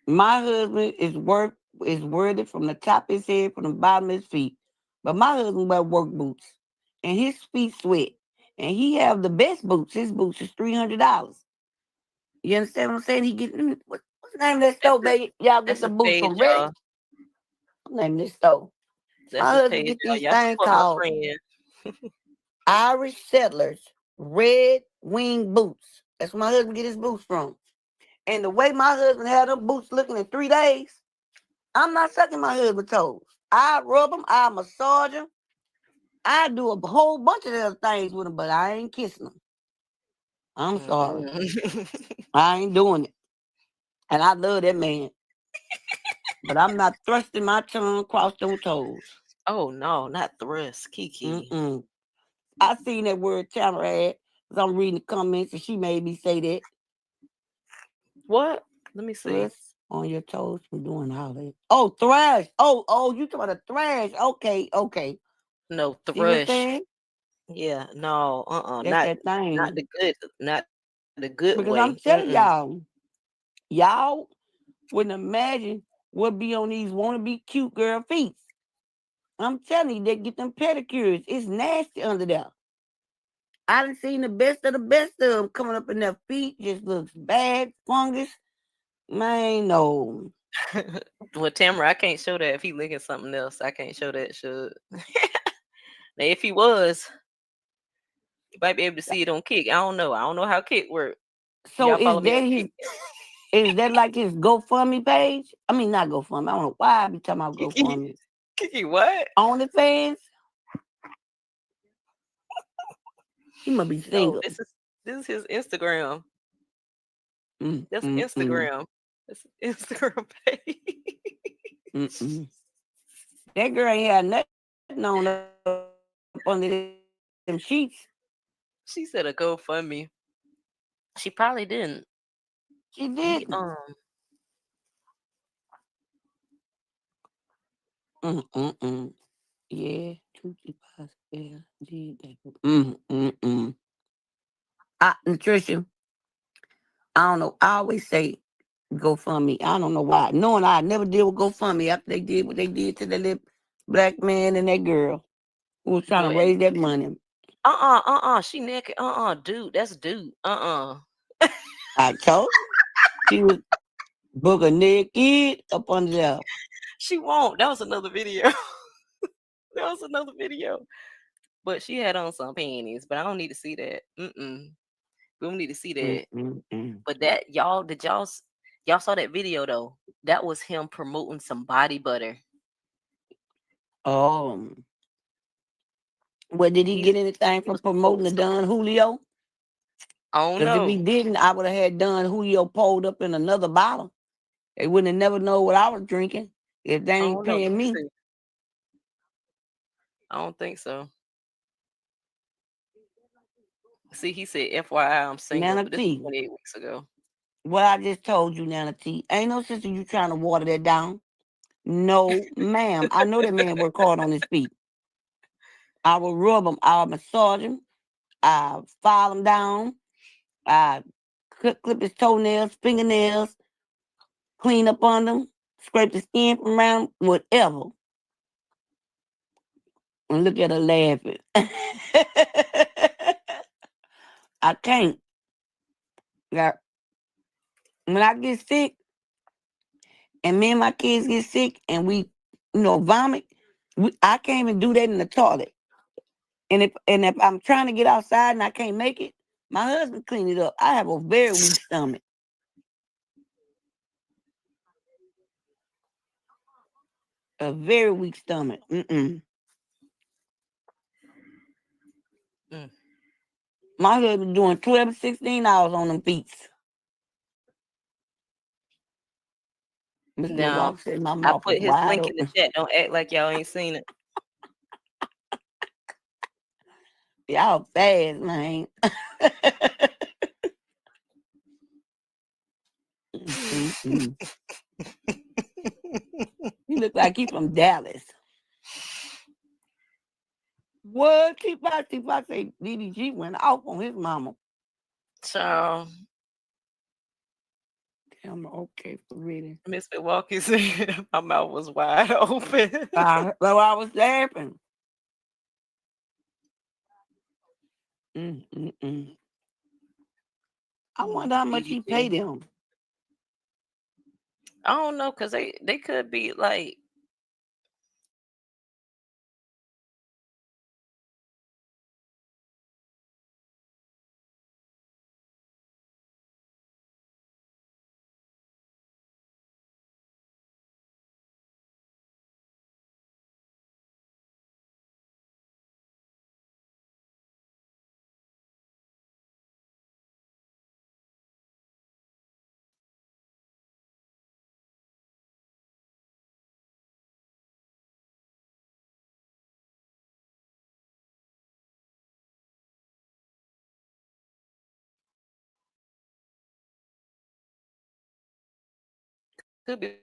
my husband is worthy from the top of his head, from the bottom of his feet. But my husband wear work boots, and his feet sweat, and he have the best boots. His boots is $300. You understand what I'm saying? He get what's the name of that That's store, his baby? Y'all get that's the his boots page, from Red. y'all. What's the name of this store? That's My his husband page, get y'all. these Y'all things support my called friend. Irish Settlers Red Wing Boots. That's where my husband get his boots from. And the way my husband had them boots looking in 3 days, I'm not sucking my husband's toes. I rub them, I massage them, I do a whole bunch of other things with them, but I ain't kissing them. I'm sorry. Mm. I ain't doing it. And I love that man. But I'm not thrusting my tongue across those toes. Oh no, not thrust, Kiki. Mm-mm. I seen that word Tamara had because I'm reading the comments and she made me say that. What? Let me see. Thrust on your toes from doing all that. Oh, thrash. Oh, you talking about a thrash. Okay. No, See what I'm thrush. saying? Yeah, no, That's not that thing. not the good way. Because I'm telling y'all wouldn't imagine what be on these wannabe cute girl feet. I'm telling you, they get them pedicures. It's nasty under there. I done seen the best of them coming up in their feet. Just looks bad, fungus. Man, no. Well, Tamara, I can't show that if he licking something else. I can't show that. Should now if he was, you might be able to see it on Kick. I don't know. I don't know how Kick work. So Y'all follow me on Kick? is that like his GoFundMe page? I mean, not GoFundMe. I don't know why I be talking about Kiki, GoFundMe. Kiki, what? OnlyFans? He must be No, single. this is his Instagram. Mm, That's mm, mm, Instagram. That's Instagram page. mm, mm. That girl ain't had nothing on up under them sheets. She said a GoFundMe. She probably didn't. She He didn't. Mm. Yeah, Tuesday possible. Nutrition. I don't know. I always say GoFundMe. I don't know why. Knowing I never did with GoFundMe after they did what they did to the little black man and that girl who was trying to What? raise that money. She naked. Dude, that's dude. I told you. She was booger naked up under there. She won't. That was another video. That was another video. But she had on some panties. But I don't need to see that. We don't need to see that. Mm. But that y'all saw that video though? That was him promoting some body butter. Well, did he get anything He from was promoting promoting the some. Don Julio? I don't Because if he know. didn't, I would have had Don Julio pulled up in another bottle. They wouldn't have never know what I was drinking if they I ain't don't know. Let paying me me. see. I don't think so. See, he said, FYI, I'm single, Nana but this was T, 28 weeks ago. what I just told you, Nana T, ain't no sister you trying to water that down. No, ma'am. I know that man work hard on his feet. I will rub him. I'll massage him. I file him down. I clip his toenails, fingernails, clean up on them, scrape the skin from around, whatever. And look at her laughing. I can't. Like, when I get sick and me and my kids get sick and we, vomit, I can't even do that in the toilet. And if I'm trying to get outside and I can't make it, my husband clean it up. I have a very weak stomach. A very weak stomach. Mm. My husband doing 12 to 16 hours on them feet. Mr. Now, McGraw said my I mouth was put his wide link in the open. chat. Don't act like y'all ain't seen it. Y'all fast, man. Mm-mm. He look like he from Dallas. What? T-Fox say DDG went off on his mama. So, I'm okay for reading. Miss Milwaukee said my mouth was wide open. Well, I was laughing. I wonder how much he paid DDG. him. I don't know, because they could be like could be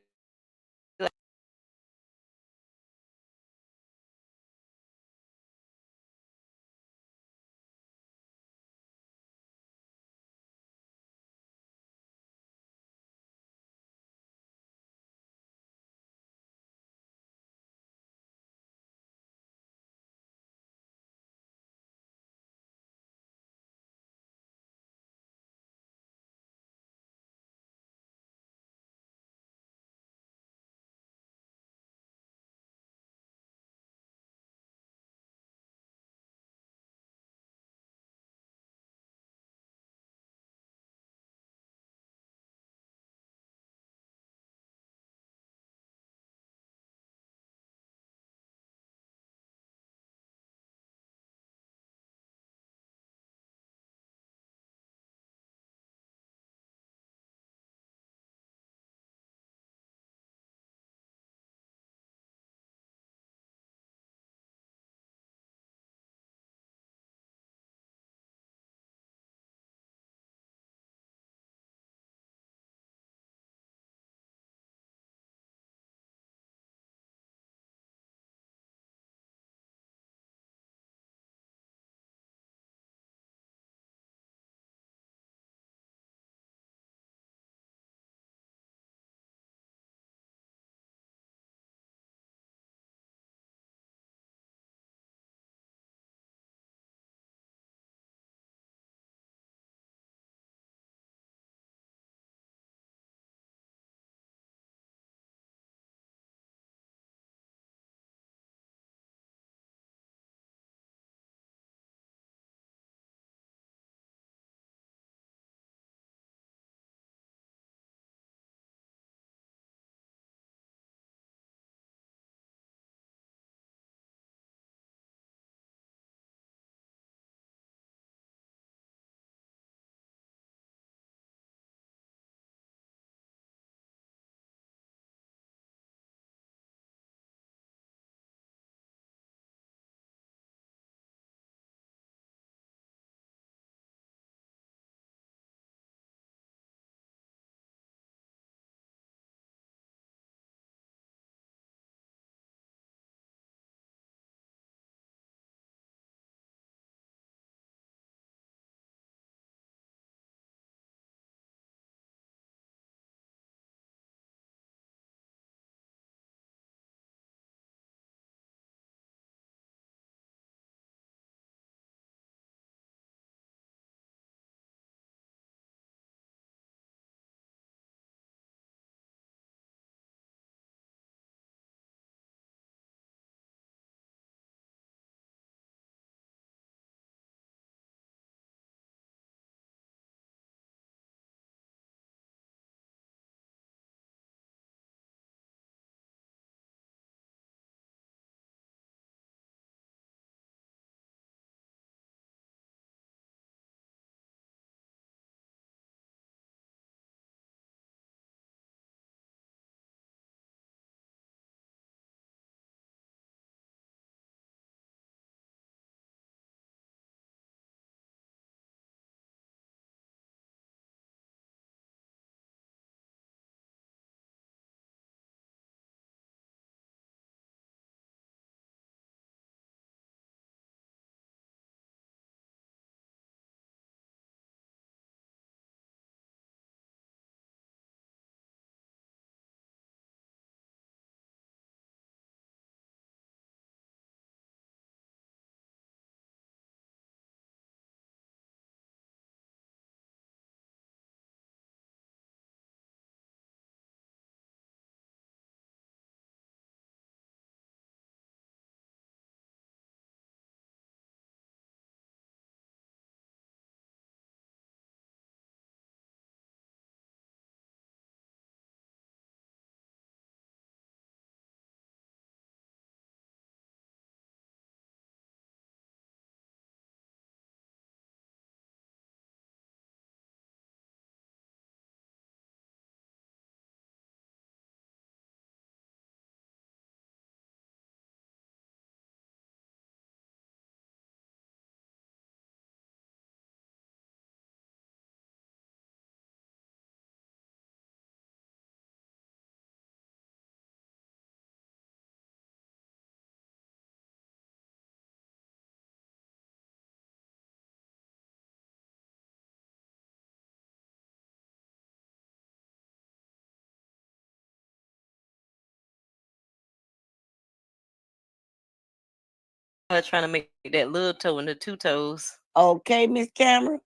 trying to make that little toe into two toes. Okay, Miss Cameron.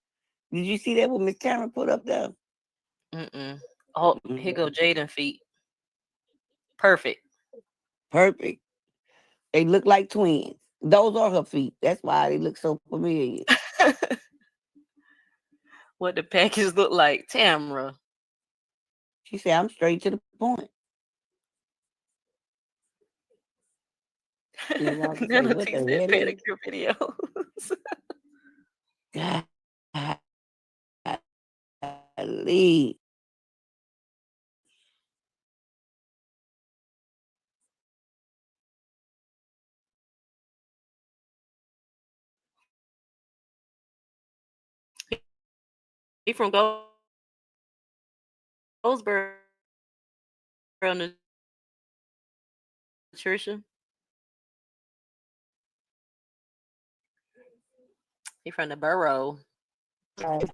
Did you see that what Miss Cameron put up there? Oh, here go Jaden feet. Perfect. Perfect. They look like twins. Those are her feet. That's why they look so familiar. What the package look like, Tamra? She said, I'm straight to the point. Then y'all can say, Nella what T the said hell is? pedicure videos. Golly. He from Goldsboro, nutrition. He from the borough. I ain't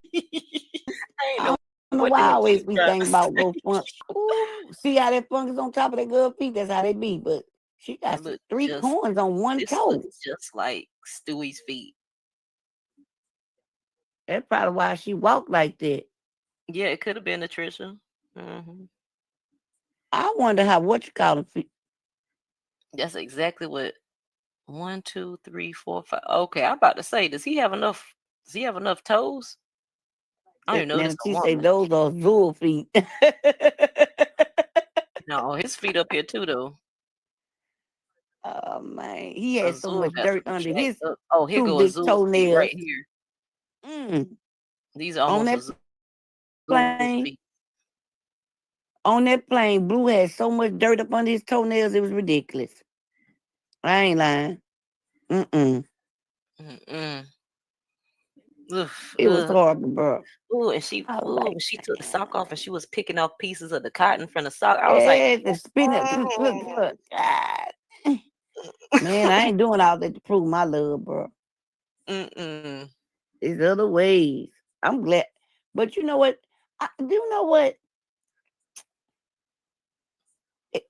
I know don't know what why the I heck she always was be trying thinking to about say. those fungus. Ooh, see how that fungus on top of that girl feet? That's how they be. But she got That look 3 just. corns on one This toe. looks just like Stewie's feet. That's probably why she walked like that. Yeah, it could have been nutrition. Mm-hmm. I wonder how what you call it. That's exactly what. 1, 2, 3, 4, 5. Okay, I'm about to say, does he have enough? Does he have enough toes? I don't even know this And a she say woman. those are Zool feet. No, his feet up here too, though. Oh man, he had so Azul much got dirt some under jacked his up. Oh, here 2 go big Azul's feet right toenails. here. Mm. These are On almost that Azul's plane, feet. on that plane, Blue had so much dirt up under his toenails, it was ridiculous. I ain't lying. Mm-mm. Mm-mm. Oof, It was horrible, bro. Ooh, I was like, when she took the sock off and she was picking off pieces of the cotton from the sock, I was like, yeah, the spinning. God. Man, I ain't doing all that to prove my love, bro. mm-mm. There's other ways. I'm glad. But you know what? Do you know what?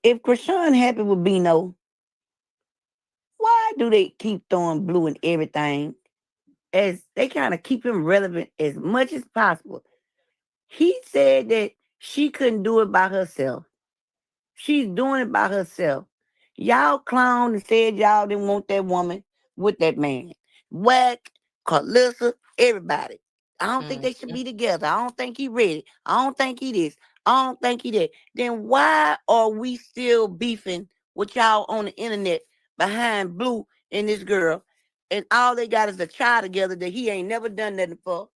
If Chrisean happy with Bino, why do they keep throwing Blue in everything? As they kind of keep him relevant as much as possible. He said that she couldn't do it by herself. She's doing it by herself. Y'all clowned and said y'all didn't want that woman with that man. Wack, Carlissa, everybody. I don't think they should be together. I don't think he ready. I don't think he this. I don't think he that. Then why are we still beefing with y'all on the internet behind Blue and this girl? And all they got is a child together that he ain't never done nothing for.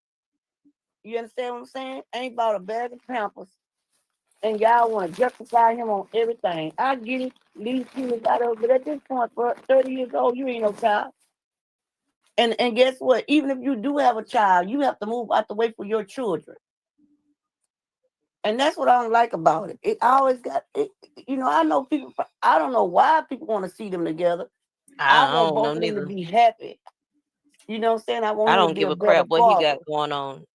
You understand what I'm saying? Ain't bought a bag of Pampers. And y'all want to justify him on everything. I get it. These kids out of, but at this point, for 30 years old, you ain't no child. And guess what? Even if you do have a child, you have to move out the way for your children. And that's what I don't like about it. It always got, I know people, I don't know why people want to see them together. I I want don't both know of them to neither. be happy. You know what I'm saying? I want I him to don't be give a a better crap what he father. got going on.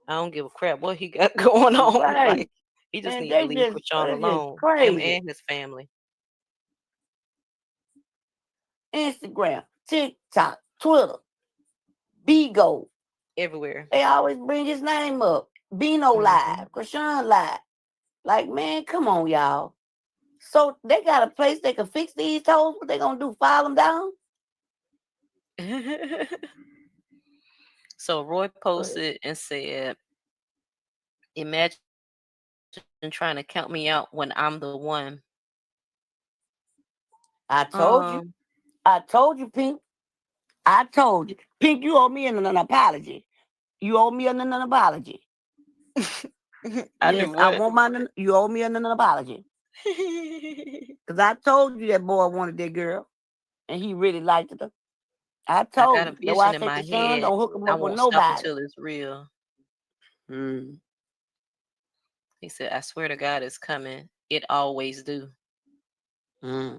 I don't give a crap what he got going on. Right. Like, he just Man, need to leave Krishan they're just alone. Him crazy. and his family. Instagram, TikTok, Twitter, Bigo. Everywhere. They always bring his name up. Bino live, Chrisean live. Like, man, come on, y'all. So they got a place they can fix these toes. What they gonna do? File them down? So Roy posted and said, "Imagine trying to count me out when I'm the one." I told you. I told you, Pink. I told you. Pink, you owe me an apology. You owe me an apology. Yes, I want my. You owe me an apology. Because I told you that boy wanted that girl. And he really liked her. I I told got a you. That's why I vision in say my Chrisean head. don't hook him I up with won't stop nobody. until it's real. Mm. He said, "I swear to God, it's coming. It always do." Mm.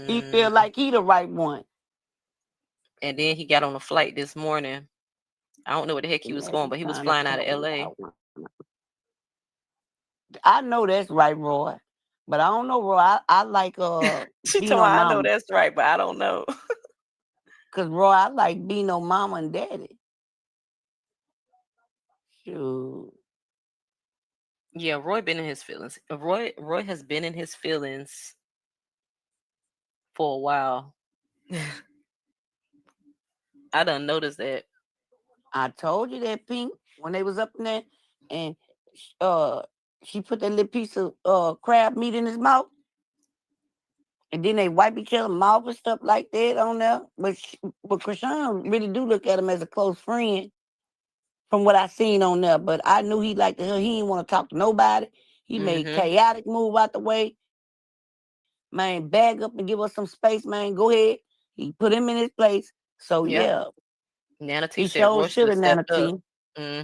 He feel like he the right one. And then he got on a flight this morning. I don't know where the heck he was going, Imagine but he was trying to flying out of count me LA. out. I know that's right, Roy. But I don't know, Roy. I like She told Bino me, I know mama. that's right, but I don't know. Cause Roy, I like Bino mama and daddy. Shoot. Yeah, Roy been in his feelings. Roy has been in his feelings for a while. I done noticed that. I told you that, Pink, when they was up in there, and uh, she put that little piece of crab meat in his mouth, and then they wipe each other's mouth and stuff like that on there. But Chrisean really do look at him as a close friend from what I seen on there. But I knew he liked her. He didn't want to talk to nobody. He made Mm-hmm. chaotic move out the way. Man, bag up and give us some space, man. Go ahead. He put him in his place. So Yep. yeah, Nana T he said sure Roy should should have have Nana stepped up. T.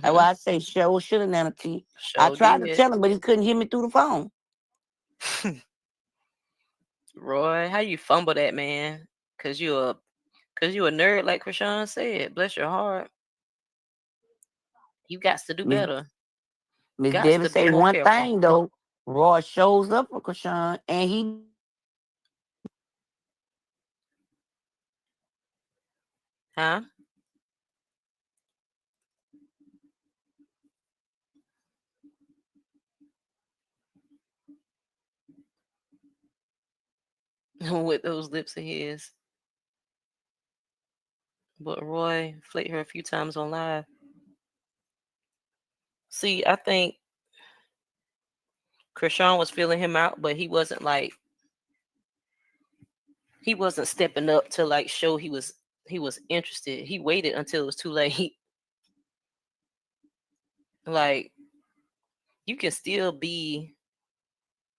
That's Mm-hmm. why I say sure should have Nana T. I Sure tried to did. tell him, but he couldn't hear me through the phone. Roy, how you fumble that, man? Cause you a nerd, like Chrisean said. Bless your heart. You got to do Miss better. Miss Got Debbie to be say more one careful. thing though. Roy shows up for Chrisean, and he Huh? With those lips of his. But Roy flicked her a few times on live. See, I think Chrisean was feeling him out, but he wasn't stepping up to like show he was interested. He waited until it was too late. Like you can still be,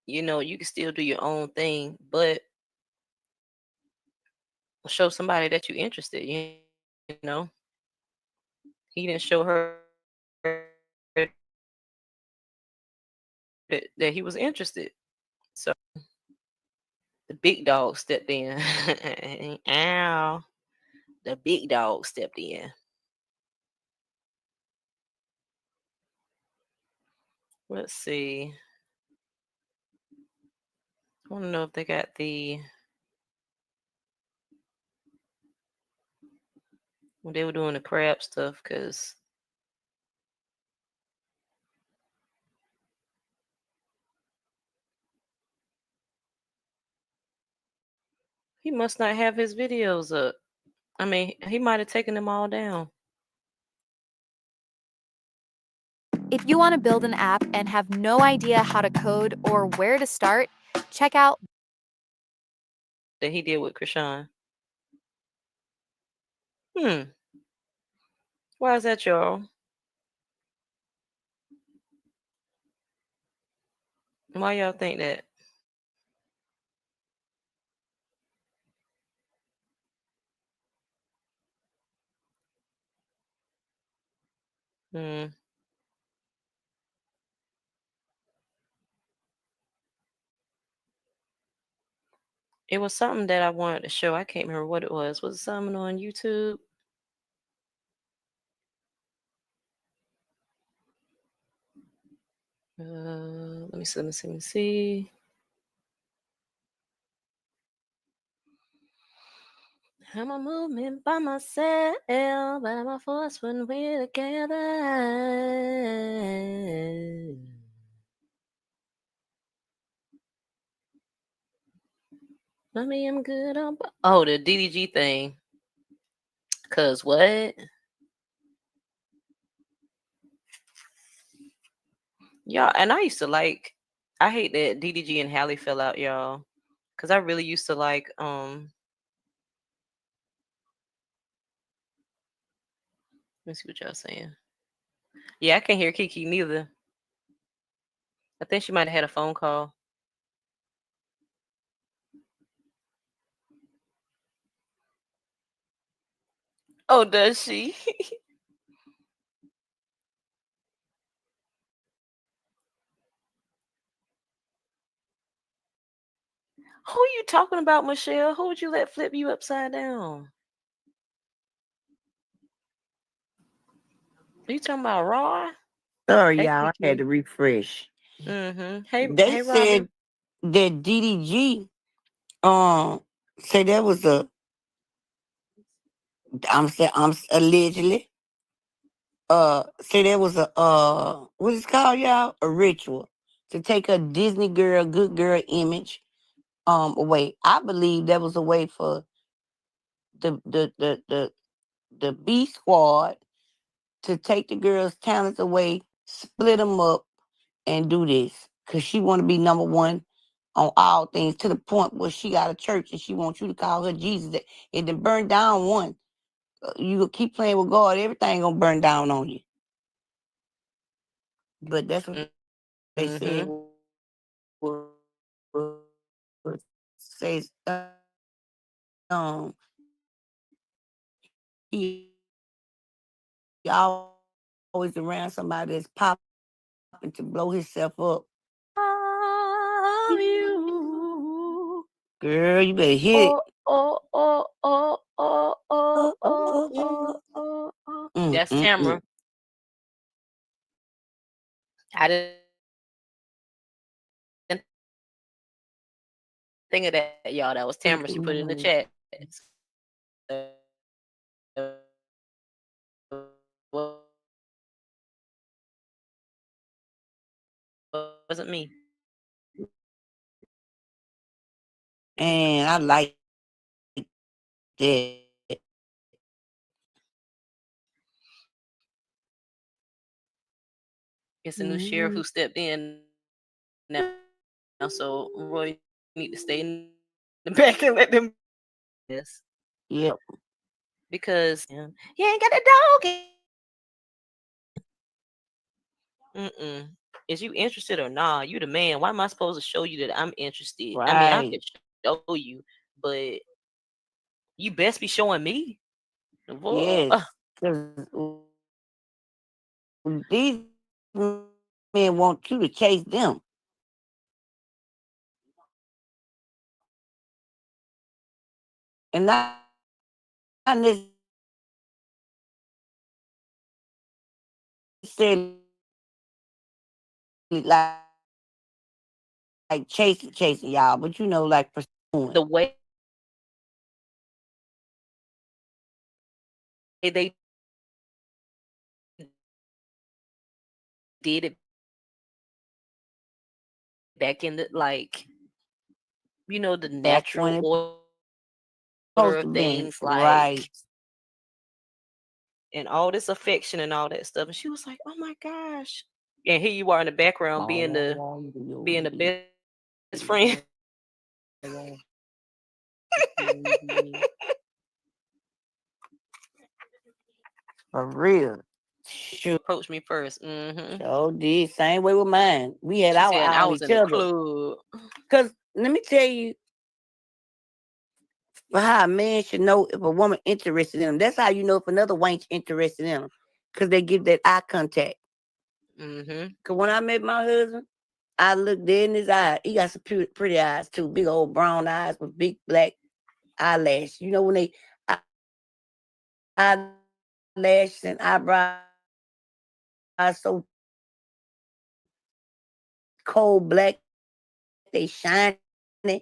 you can still do your own thing, but show somebody that you're interested. He didn't show her that he was interested. So the big dog stepped in. Ow. The big dog stepped in. Let's see. I want to know if they got when they were doing the crab stuff, because he must not have his videos up. I mean, he might have taken them all down. If you want to build an app and have no idea how to code or where to start, check out That he did with Krishan. Hmm. Why is that, y'all? Why y'all think that? Hmm. It was something that I wanted to show. I can't remember what it was. Was it something on YouTube? Let me see. Let me see. Let me see. I'm a movement by myself, but I'm a force when we're together. Mommy, I'm good on. Oh, the DDG thing. Cause what? Y'all, and I used to like. I hate that DDG and Hallie fell out, y'all. Cause I really used to like. Let me see what y'all saying. Yeah, I can't hear Kiki neither. I think she might have had a phone call. Oh, does she? Who are you talking about, Michelle? Who would you let flip you upside down? Are you talking about Raw? sorry, Hey, y'all. I had to Kiki. refresh. Mm-hmm. Hey, They hey, Robin. said that DDG say that was a I'm allegedly. Say there was a what is it called, y'all? A ritual to take a Disney girl, good girl image away. I believe that was a way for the the the the the B squad to take the girl's talents away, split them up, and do this because she want to be number one on all things to the point where she got a church and she wants you to call her Jesus. It done burned down one. You keep playing with God, everything gonna burn down on you. But that's what they said says he always around somebody that's popping to blow himself up. Love you. Girl, you better hit it. Oh, oh, oh, oh, oh, oh, oh, oh, oh, oh. That's Tamara. I didn't think of that, y'all. That was Tamara. She put it in the chat. So it wasn't me. And I like that. It's a new sheriff who stepped in now. So Roy, you need to stay in the back and let them this. Yep. Because you ain't got a dog. Is you interested or nah? You the man. Why am I supposed to show you that I'm interested? I mean, I Right. could show you, but you best be showing me. Yes. Because these men want you to chase them. And not necessarily like chasing y'all, but like pursuing. The way they did it back in the the Back natural when it order of supposed things, to be. and Right. all this affection and all that stuff. And she was like, "Oh my gosh!" And here you are in the background being the best friend. For real. She Sure. approached me 1st. So did. Same way with mine. We had She our said eye I on was each in the other. club. Because let me tell you how a man should know if a woman interested in him. That's how you know if another wank's interested in him. Because they give that eye contact. Because when I met my husband, I looked dead in his eye. He got some pretty eyes too. Big old brown eyes with big black eyelash. When they eyelashes and eyebrows so cold black, they shiny. So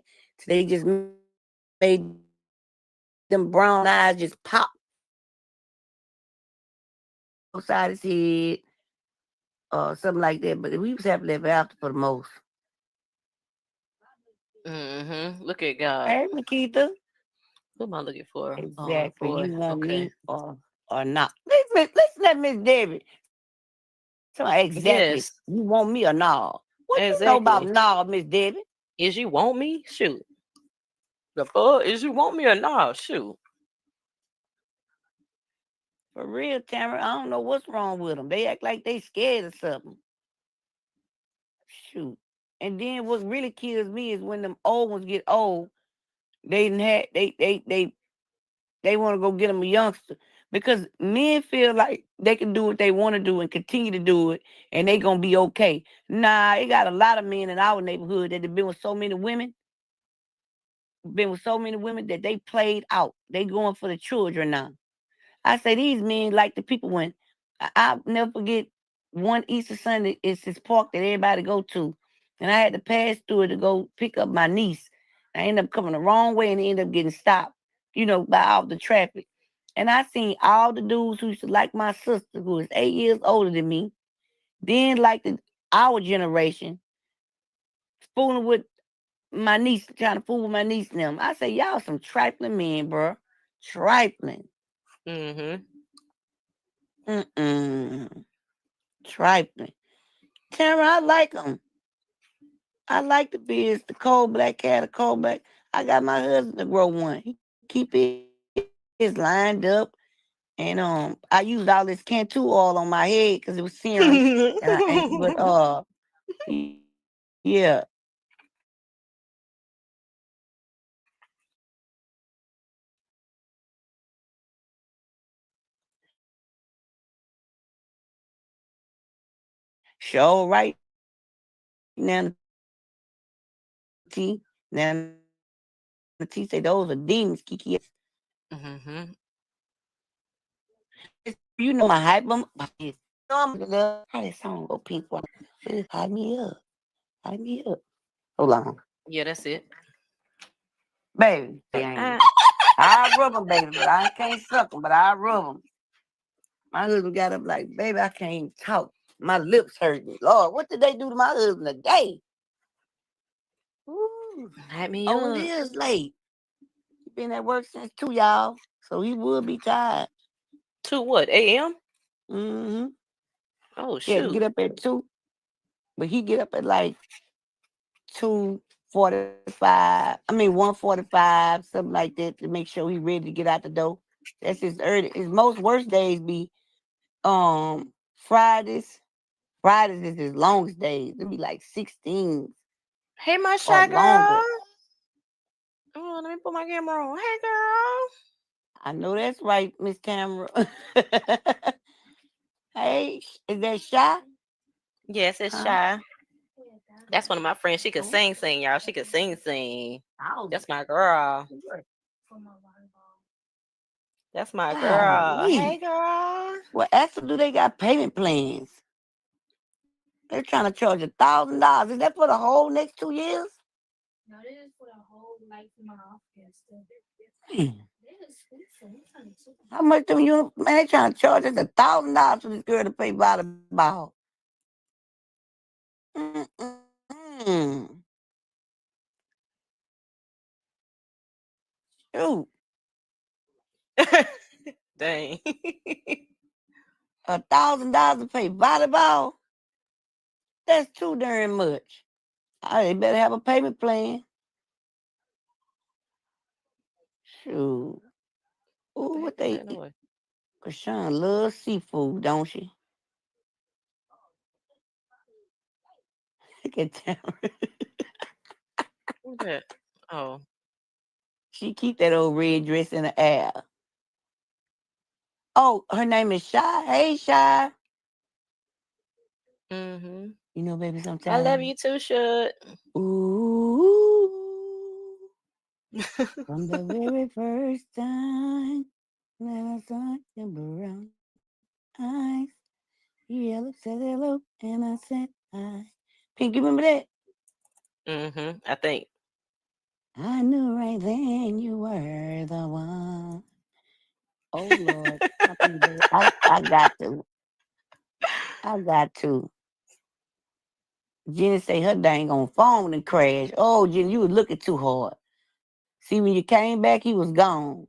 they just made them brown eyes just pop outside his head or something like that. But we was happily ever after for the most. Look at God. Hey, Nikita. Who am I looking for? Oh Exactly. boy. You want Okay. me or not? Let's let Miss Debbie. So exactly. Yes. You want me or no? What you know about Exactly. no, Miss Debbie? Is you want me? Shoot. The fuck? Is you want me or not? Shoot. For real, Tamara, I don't know what's wrong with them. They act like they scared of something. Shoot. And then what really kills me is when them old ones get old, they done had they want to go get them a youngster because men feel like they can do what they want to do and continue to do it, and they gonna be okay. Nah, it got a lot of men in our neighborhood that have been with so many women that they played out. They going for the children now. I say these men like the people when I'll never forget one Easter Sunday. It's this park that everybody go to, and I had to pass through it to go pick up my niece. I ended up coming the wrong way and ended up getting stopped, by all the traffic. And I seen all the dudes who used to like my sister, who is 8 years older than me, then like our generation, fooling with my niece, trying to fool with my niece and them. I say, y'all some trifling men, bro. Trifling. Mm-hmm. Mm-mm. Trifling. Tara, I like them. I like the beards, the cold black cat, the cold black. I got my husband to grow one. He keep his lined up. And I used all this Cantu oil on my head because it was serum. Yeah. Show right now the T. Now the T say those are demons, Kiki ass. Mm-hmm. You know my hype. How that song go pink one? Hype me up. Hype me up. Hold on. Yeah, that's it. Baby. I rub them, baby, but I can't suck them, but I rub them. My husband got up like, baby, I can't even talk. My lips hurting. Lord, what did they do to my husband today? Ooh. Hype me Oh, it up. is late. He been at work since 2, y'all. So he would be tired. To what? AM? Mm-hmm. Oh He had to get shoot. up at 2, but he get up at like 2:45. 1:45, something like that, to make sure he ready to get out the door. That's his early. His most worst days be Fridays. Fridays is his longest days. It'd be like 16 Hey, my or shy girl. longer. Oh, let me put my camera on. Hey, girl. I know that's right, Miss Camera. Hey, is that Shy? Yes, it's Huh? shy. That's one of my friends. She could Oh, sing, y'all. She could sing. oh, That's my girl. That's my girl. Hey, golly. girl. Well, ask them, do they got payment plans? They're trying to charge $1,000. Is that for the whole next 2 years? Hmm. How much do you, man? They trying to charge us $1,000 for this girl to play volleyball. Mm-mm. Shoot, Dang. $1,000 to play volleyball? That's too darn much. They better have a payment plan. Shoot. What Ooh, the heck what is they that eat? noise? Chrisean loves seafood, don't she? Look at Tamara. What's that? Oh. She keep that old red dress in the air. Oh, her name is Shy. Hey, Shy. Mm-hmm. You know, baby, I love sometimes. you too, Should. Ooh, from the very first time that I saw your brown eyes, yellow said hello, and I said hi. Pink, you remember that? Mm-hmm. I think. I knew right then you were the one. Oh Lord, stop me, baby. I got to. I got to. Jenny say her dang on phone and crash. Oh, Jenny, you was looking too hard. See, when you came back, he was gone.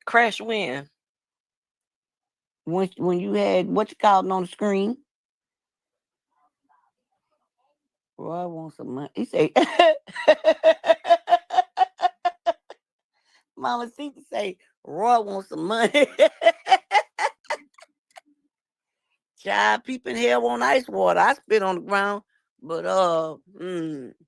Crash win. When you had what you called on the screen, Roy wants some money. He say, Mama Sita say, Roy wants some money. Child, peeping hell on ice water. I spit on the ground, but child. Mm-hmm.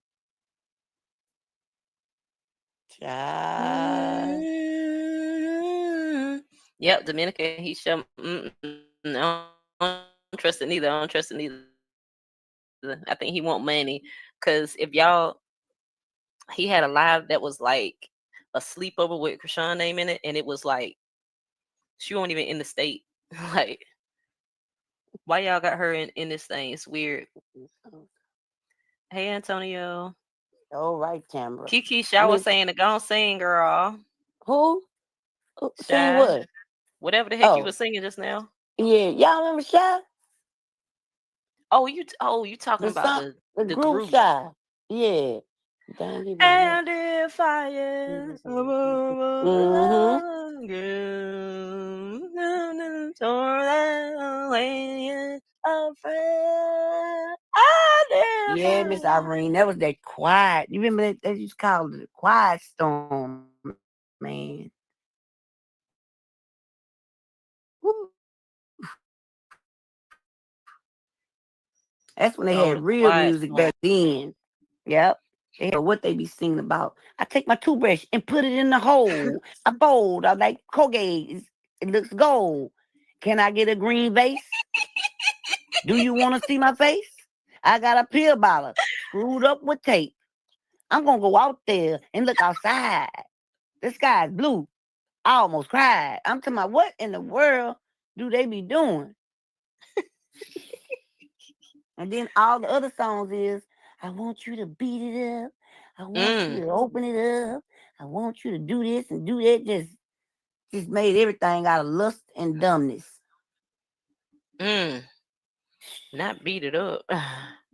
Yep, Dominica. He showed. I don't trust it neither. I don't trust it neither. I think he want money, because if y'all, he had a live that was like a sleepover with Krishan name in it, and it was like she wasn't even in the state. Like, why y'all got her in this thing? It's weird. Hey, Antonio. All right, Tamara. Kiki I Shaw was mean, saying to go on sing, girl. who? Sing Shy. what? Whatever the heck you Oh, were singing just now. yeah. Y'all remember Shy? You talking The about song, the the group group. Shy. Yeah. Dang it, but what? And if fire Mm-hmm. Yeah, Miss Irene. That was that quiet. You remember that? They used to call it the quiet storm, man. Woo. That's when they Oh, had the real quiet music storm. back then. Yep. They had what they be singing about. I take my toothbrush and put it in the hole. I bold. I like Colgate. It looks gold. Can I get a green vase? Do you want to see my face? I got a pill bottle screwed up with tape. I'm gonna go out there and look outside. The sky's blue. I almost cried. I'm talking about what in the world do they be doing? And then all the other songs is, I want you to beat it up. I want you Mm, to open it up. I want you to do this and do that. Just made everything out of lust and dumbness. mm. Not beat it up.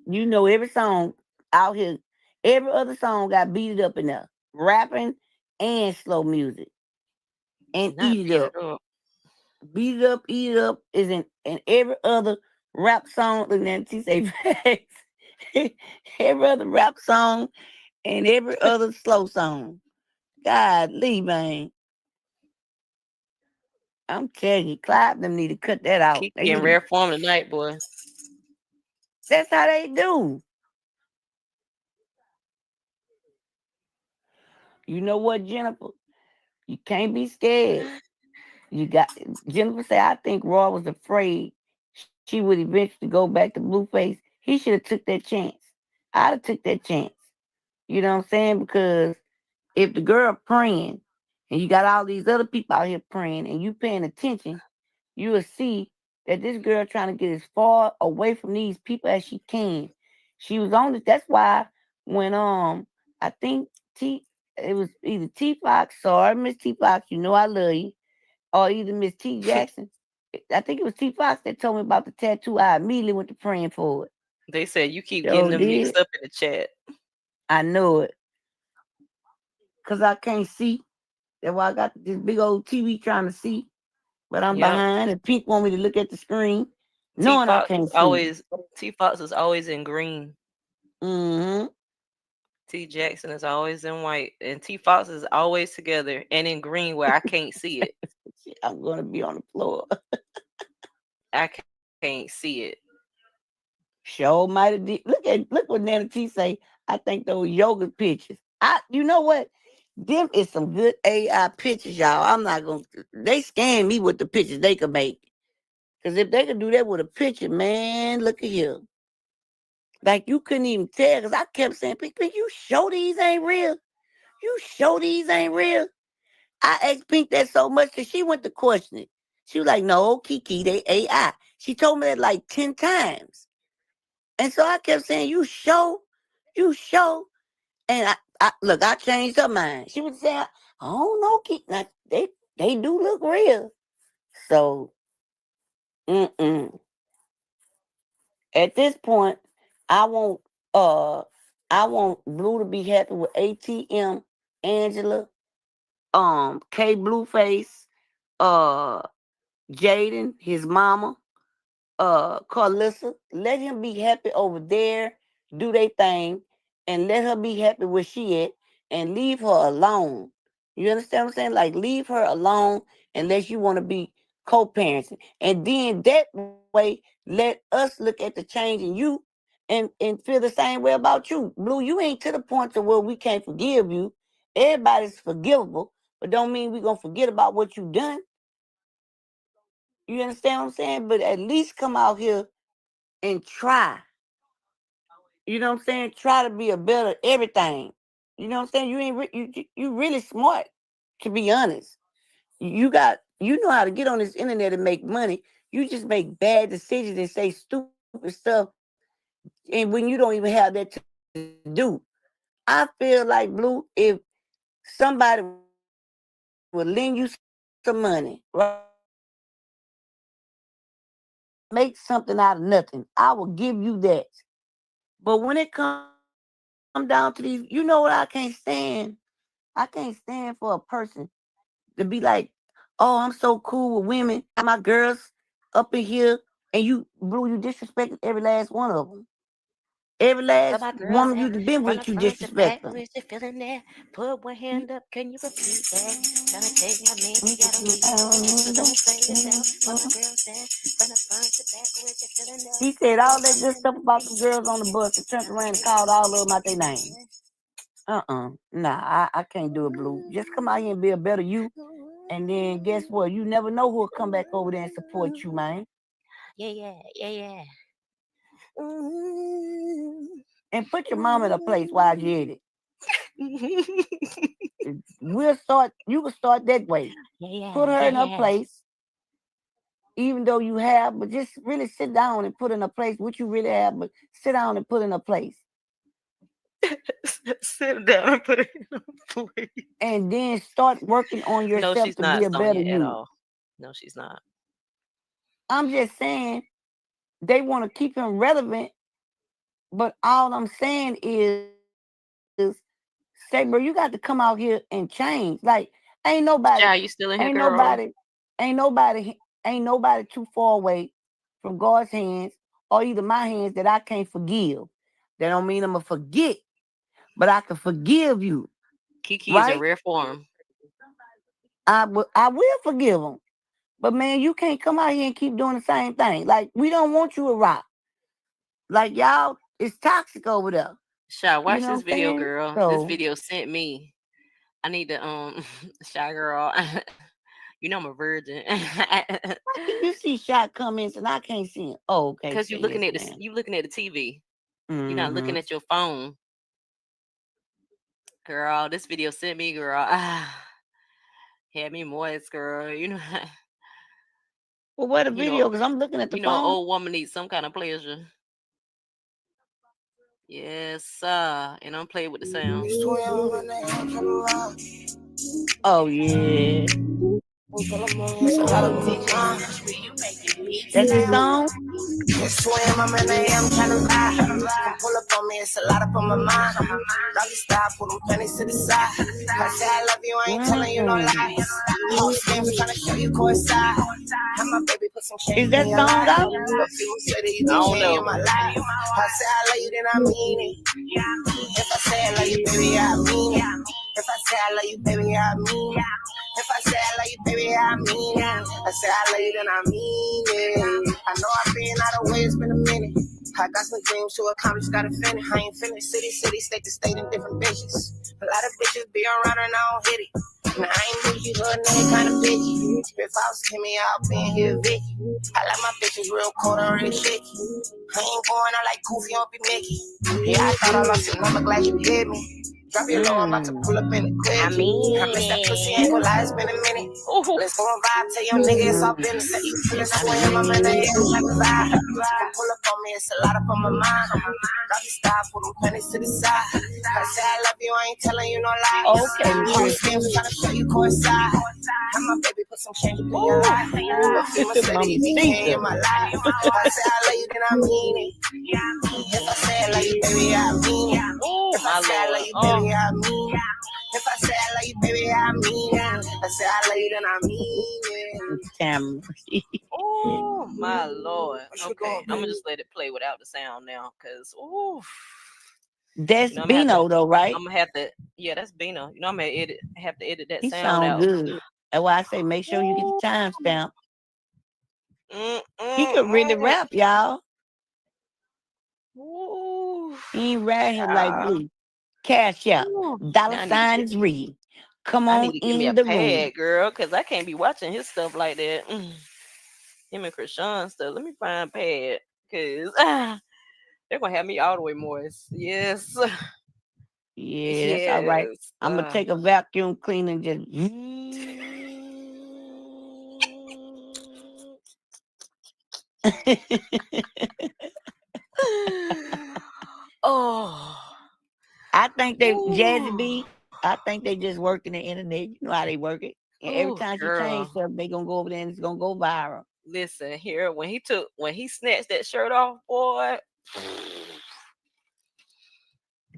You know every song out here, every other song got beat it up in there. Rapping and slow music. And Not eat it beat up. it up. Beat it up, eat it up is in every other rap song. Look at she say every other rap song and every other slow song. God, Lee, man. I'm telling you, Clive them need to cut that out. They Kiki in need to. rare form tonight, boy. That's how they do. You know what, Jennifer? You can't be scared. You got Jennifer say, I think Roy was afraid she would eventually go back to Blueface. He should have took that chance. I'd have took that chance. You know what I'm saying? Because if the girl praying and you got all these other people out here praying and you paying attention, you will see that this girl trying to get as far away from these people as she can. She was on this. That's why when I think T it was either T Fox, sorry, Miss T Fox, you know I love you, or either Miss T Jackson. I think it was T Fox that told me about the tattoo. I immediately went to praying for it. They said you keep getting So them did. mixed up in the chat. I know it. Cause I can't see. That's why I got this big old TV trying to see. But I'm Yep. behind and Pink want me to look at the screen, T knowing I Fox can't is see. always in green. Mm-hmm. T Jackson is always in white. And T Fox is always together and in green where I can't see it. I'm gonna be on the floor. I can't see it. Show mighty deep. Look what Nana T say. I think those yoga pictures. You know what? Them is some good AI pictures, y'all. I'm not gonna they scan me with the pictures they could make. Cause if they could do that with a picture, man, look at here. Like you couldn't even tell. Cause I kept saying, Pink, Pink, you show these ain't real. You show these ain't real. I asked Pink that so much that she went to question it. She was like, no, Kiki, they AI. She told me that like 10 times. And so I kept saying, you show. And I look, I changed her mind. She was saying, I don't know, Kiki. Now, they do look real. So, mm-mm. At this point, I want uh I want Blue to be happy with ATM, Angela, K Blueface, uh Jaden, his mama, Carlissa. Let him be happy over there, do their thing, and let her be happy where she at, and leave her alone. You understand what I'm saying? Like leave her alone unless you want to be co-parenting. And then that way, let us look at the change in you and feel the same way about you. Blue, you ain't to the point to where we can't forgive you. Everybody's forgivable, but don't mean we're gonna forget about what you done. You understand what I'm saying? But at least come out here and try. You know what I'm saying? Try to be a better everything. You know what I'm saying? You ain't you really smart, to be honest. You know how to get on this internet and make money. You just make bad decisions and say stupid stuff, and when you don't even have that to do. I feel like Blue, if somebody would lend you some money, some money, right? Make something out of nothing. I will give you that. But when it comes down to these, you know what I can't stand? I can't stand for a person to be like, oh, I'm so cool with women. I got my girls up in here, and you disrespected every last one of them. Every Where last my girls woman at? you've been From the with, you front to disrespect back, them. where's the feeling there? Put one hand up, can you repeat that? Tryna take my man, you gotta leave that. So don't say yourself. Where my girls at? From the front to back, where's the feeling there? He said all Put that one good hand stuff up, about can them you girls on the repeat bus that? and turned Tryna around and take my called man, all you of them out gotta their leave name. that. Nah, I can't do it, Blue. Just come out here and be a better you. And then guess what? You never know who'll come back over there and support you, man. Yeah. And put your mom in a place while you're at it. You can start that way. Put her in a place, even though you have, but just really sit down and put in a place what you really have, but sit down and put in a place. Sit down and put it in a plate. And then start working on No, yourself she's to be not a better Sonya at you. all. No, she's not. I'm just saying they want to keep him relevant, but all I'm saying is, say, bro, you got to come out here and change. Like, ain't nobody, Shy, you still in ain't here, girl? nobody, ain't nobody too far away from God's hands or either my hands that I can't forgive. That don't mean I'm gonna forget, but I can forgive you, Kiki is in right? rare form. I will forgive them. But man, you can't come out here and keep doing the same thing. Like, we don't want you to rock. Like, y'all, it's toxic over there. Shy, You watch know this what I'm video, saying? girl. This So video sent me. I need to Shy girl. You know I'm a virgin. how can you see shot comments and I can't see it? Oh, okay. Cause Say yes, ma'am. you looking at the TV. You're not Mm-hmm. looking at your phone. Girl, this video sent me, girl. Had me moist, girl. Well, what a You know, video? Because I'm looking at the phone. old woman needs some kind of pleasure. Yes, and I'm playing with the sound. Oh yeah, that's the song. Swim, I'm in the AM trying to ride. Pull up on me, it's a lot up on my mind. Doggy style, put them pennies to the side. I say I love you, I ain't telling you no Mm-mm. lies. Whole skin trying to show you core side. Have my baby put some Is change that in your song life. out? But people say that you I can don't change know. my life. I say I love you, then I mean it. If I say I love you, baby, I mean it. If I say I love you, baby, I mean it. If I say I love you, baby, I mean it. I say I love you, then I mean it. I know I've been out of way, it's been a minute. I got some dreams to accomplish, gotta finish. I ain't finished. City, state to state in different bitches. A lot of bitches be around and I don't hit it. Now I ain't new, you hood nigga kinda bitchy. If I was Kimmy, I'll be in here Vicky. I like my bitches real cold and real shaky. I ain't going out like Goofy on be Mickey. Yeah, I thought I lost your number, glad you hit me. Drop your low, I'm about to pull up in the quick. I mean I miss that pussy, ain't gonna lie, it's been a minute. Ooh, Let's go and vibe, tell your nigga it's all Mm-mm. business. That you feelin' I swim, I'm in the air, mean like a vibe. You can pull up on me, it's a lot up on my mind. Drop your style, put them pennies to the side. I say I love you, I ain't telling you no lies. Okay, Whole Tristan. skin trying to show you core side. Have my baby put some change up in your life. But people say that if you can't in Mamacita. my life. I say I love you, then I mean it. If I say I love you, baby, I mean it. oh If I my say I love lord. you, Oh, baby, I mean it. If I say I love you, baby, I mean it. I say I love you, then I mean it. Tamara. oh my lord. What you Okay, doing, I'm gonna baby? just let it play without the sound now, cause ooh, That's I'm gonna have to. Bino though, right? I'm gonna have to. Yeah, that's Bino. I'm gonna have to edit that He sound sound out. good. That's why I say make sure you get the timestamp. Mm, He mm, could really mm. rap, y'all. Ooh, He ain't right here like child. Blue. Cash out. Ooh. Dollar Now I need to sign get. is real. Come I on need to get me a in the room. pad, girl, cause I can't be watching his stuff like that. Him and Chrisean stuff. Let me find a pad, cause they're gonna have me all the way moist. Yes, Yeah, that's all right. yes. I'm gonna take a vacuum cleaner and just Oh, I think they Jazzy ooh. B. I think they just working the internet. You know how they work it. And every Ooh, time she girl. change stuff, they gonna go over there and it's gonna go viral. Listen here, when he snatched that shirt off, boy.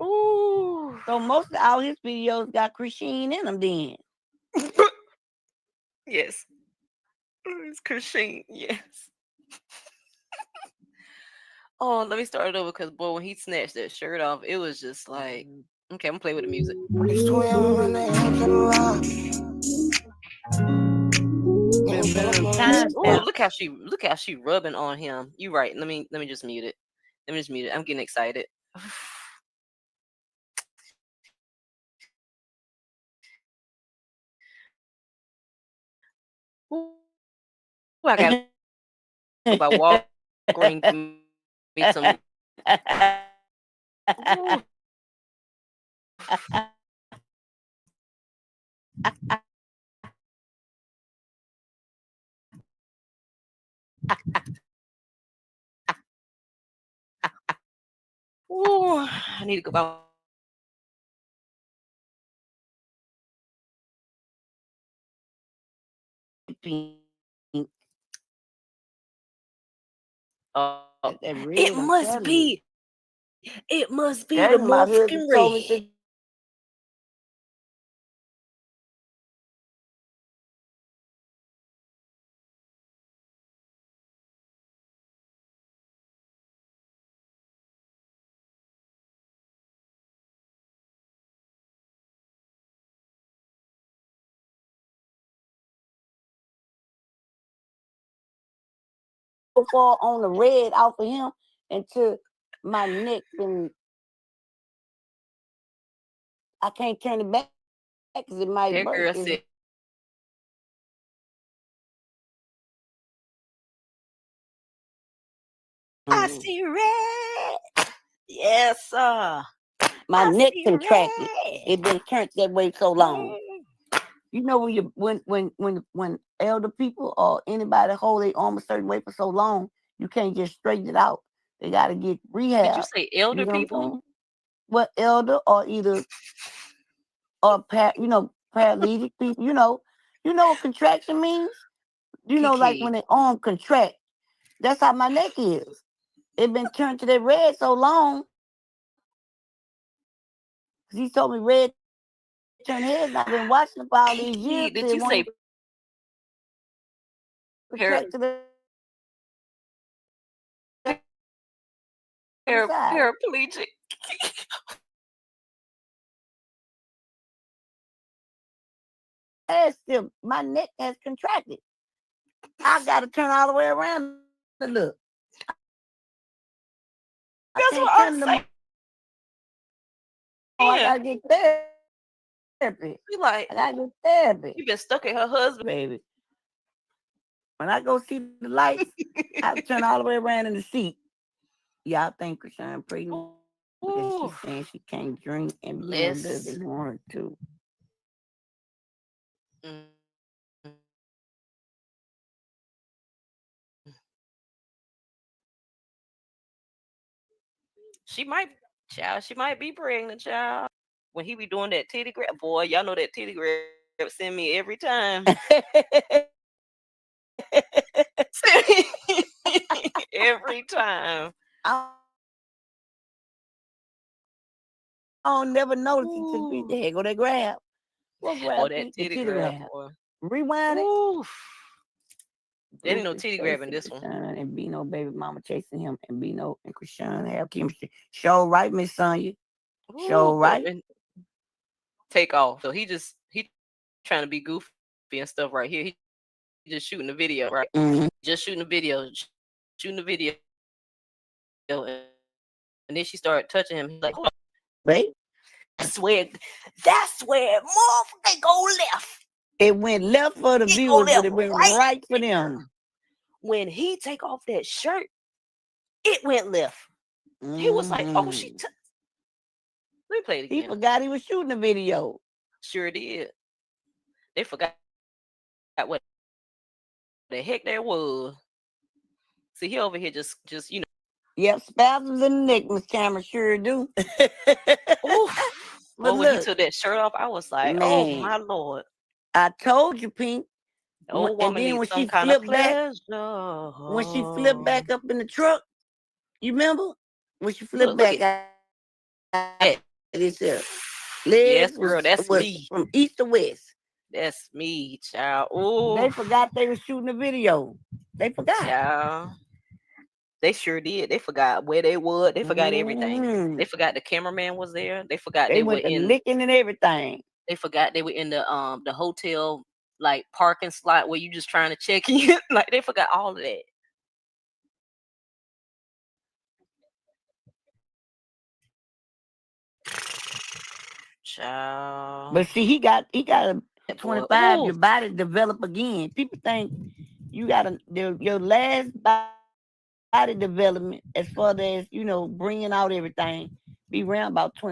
Ooh. So most of all his videos got Chrisean in them then. Yes. It's Chrisean. Yes. Oh, let me start it over because boy, when he snatched that shirt off, it was just like, okay, I'm gonna play with the music. Oh, look how she rubbing on him. You right. Let me just mute it. Let me just mute it. I'm getting excited. Ooh, I gotta go by Walgreens to meet some. Ooh. Ooh, I need to go by. It must be. It must be the motherfucking red. Fall on the red off of him until my neck and I can't turn it back because it might That break. girl said, I see red. Yes, sir. My neck contracted. It been turned that way so long. You know when elder people or anybody hold their arm a certain way for so long, you can't just straighten it out. They gotta get rehab. Did you say elder you know people? What I'm saying? What elder or either paralytic people, you know what contraction means? Like when their arm contract. That's how my neck is. It been turned to that red so long. He told me red turn heads, and I've been watching it for all these years. Did you say paraplegic? Still, my neck has contracted. I got to turn all the way around to look. That's what I'm saying. I got to get therapy. You like, I got to get therapy. You been stuck at her husband, baby. When I go see the lights, I turn all the way around in the seat. Y'all think Chrisean pregnant because she's saying she can't drink and doesn't want her to. She might be pregnant, child. When he be doing that titty grab, boy, y'all know that titty grab send me every time. Every time. I don't never notice it. There go that grab. What grab? That titty grab, boy. Rewind it. There ain't no titty grabbing this one. And Bino baby mama chasing him, and Bino and Chrisean have chemistry. Show right, Miss Sonya. Show right. Take off. So he trying to be goofy and stuff right here. He just shooting the video, right? Mm-hmm. Just shooting the video, and then she started touching him. He's like, "Wait, that's where motherfucker go left." It went left for the viewers, but it went right for them. When he take off that shirt, it went left. Mm-hmm. He was like, "Oh, she." Let me play it again. He forgot he was shooting the video. Sure did. They forgot what the heck there was. See, he over here just Yep, spasms in the neck, Miss Cameron sure do. But when he took that shirt off, I was like, man. Oh my Lord. I told you, Pink. The old And woman then needs some kind of pleasure. when she flipped back up in the truck, you remember? When she flipped Look back at out that. this legs Yes, girl, that's was me. from east to west. That's me, child. They Oh, forgot they were shooting a video. They forgot. child. They sure did. They forgot where they were. They forgot everything. Hmm. They forgot the cameraman was there. They forgot They they were went to in. licking and everything. They forgot they were in the hotel like parking slot where you just trying to check in. Like they forgot all of that. Child, But see, he got a that boy. 25. Ooh, Your body develop again. People think you got your last body development as far as bringing out everything be around about 25.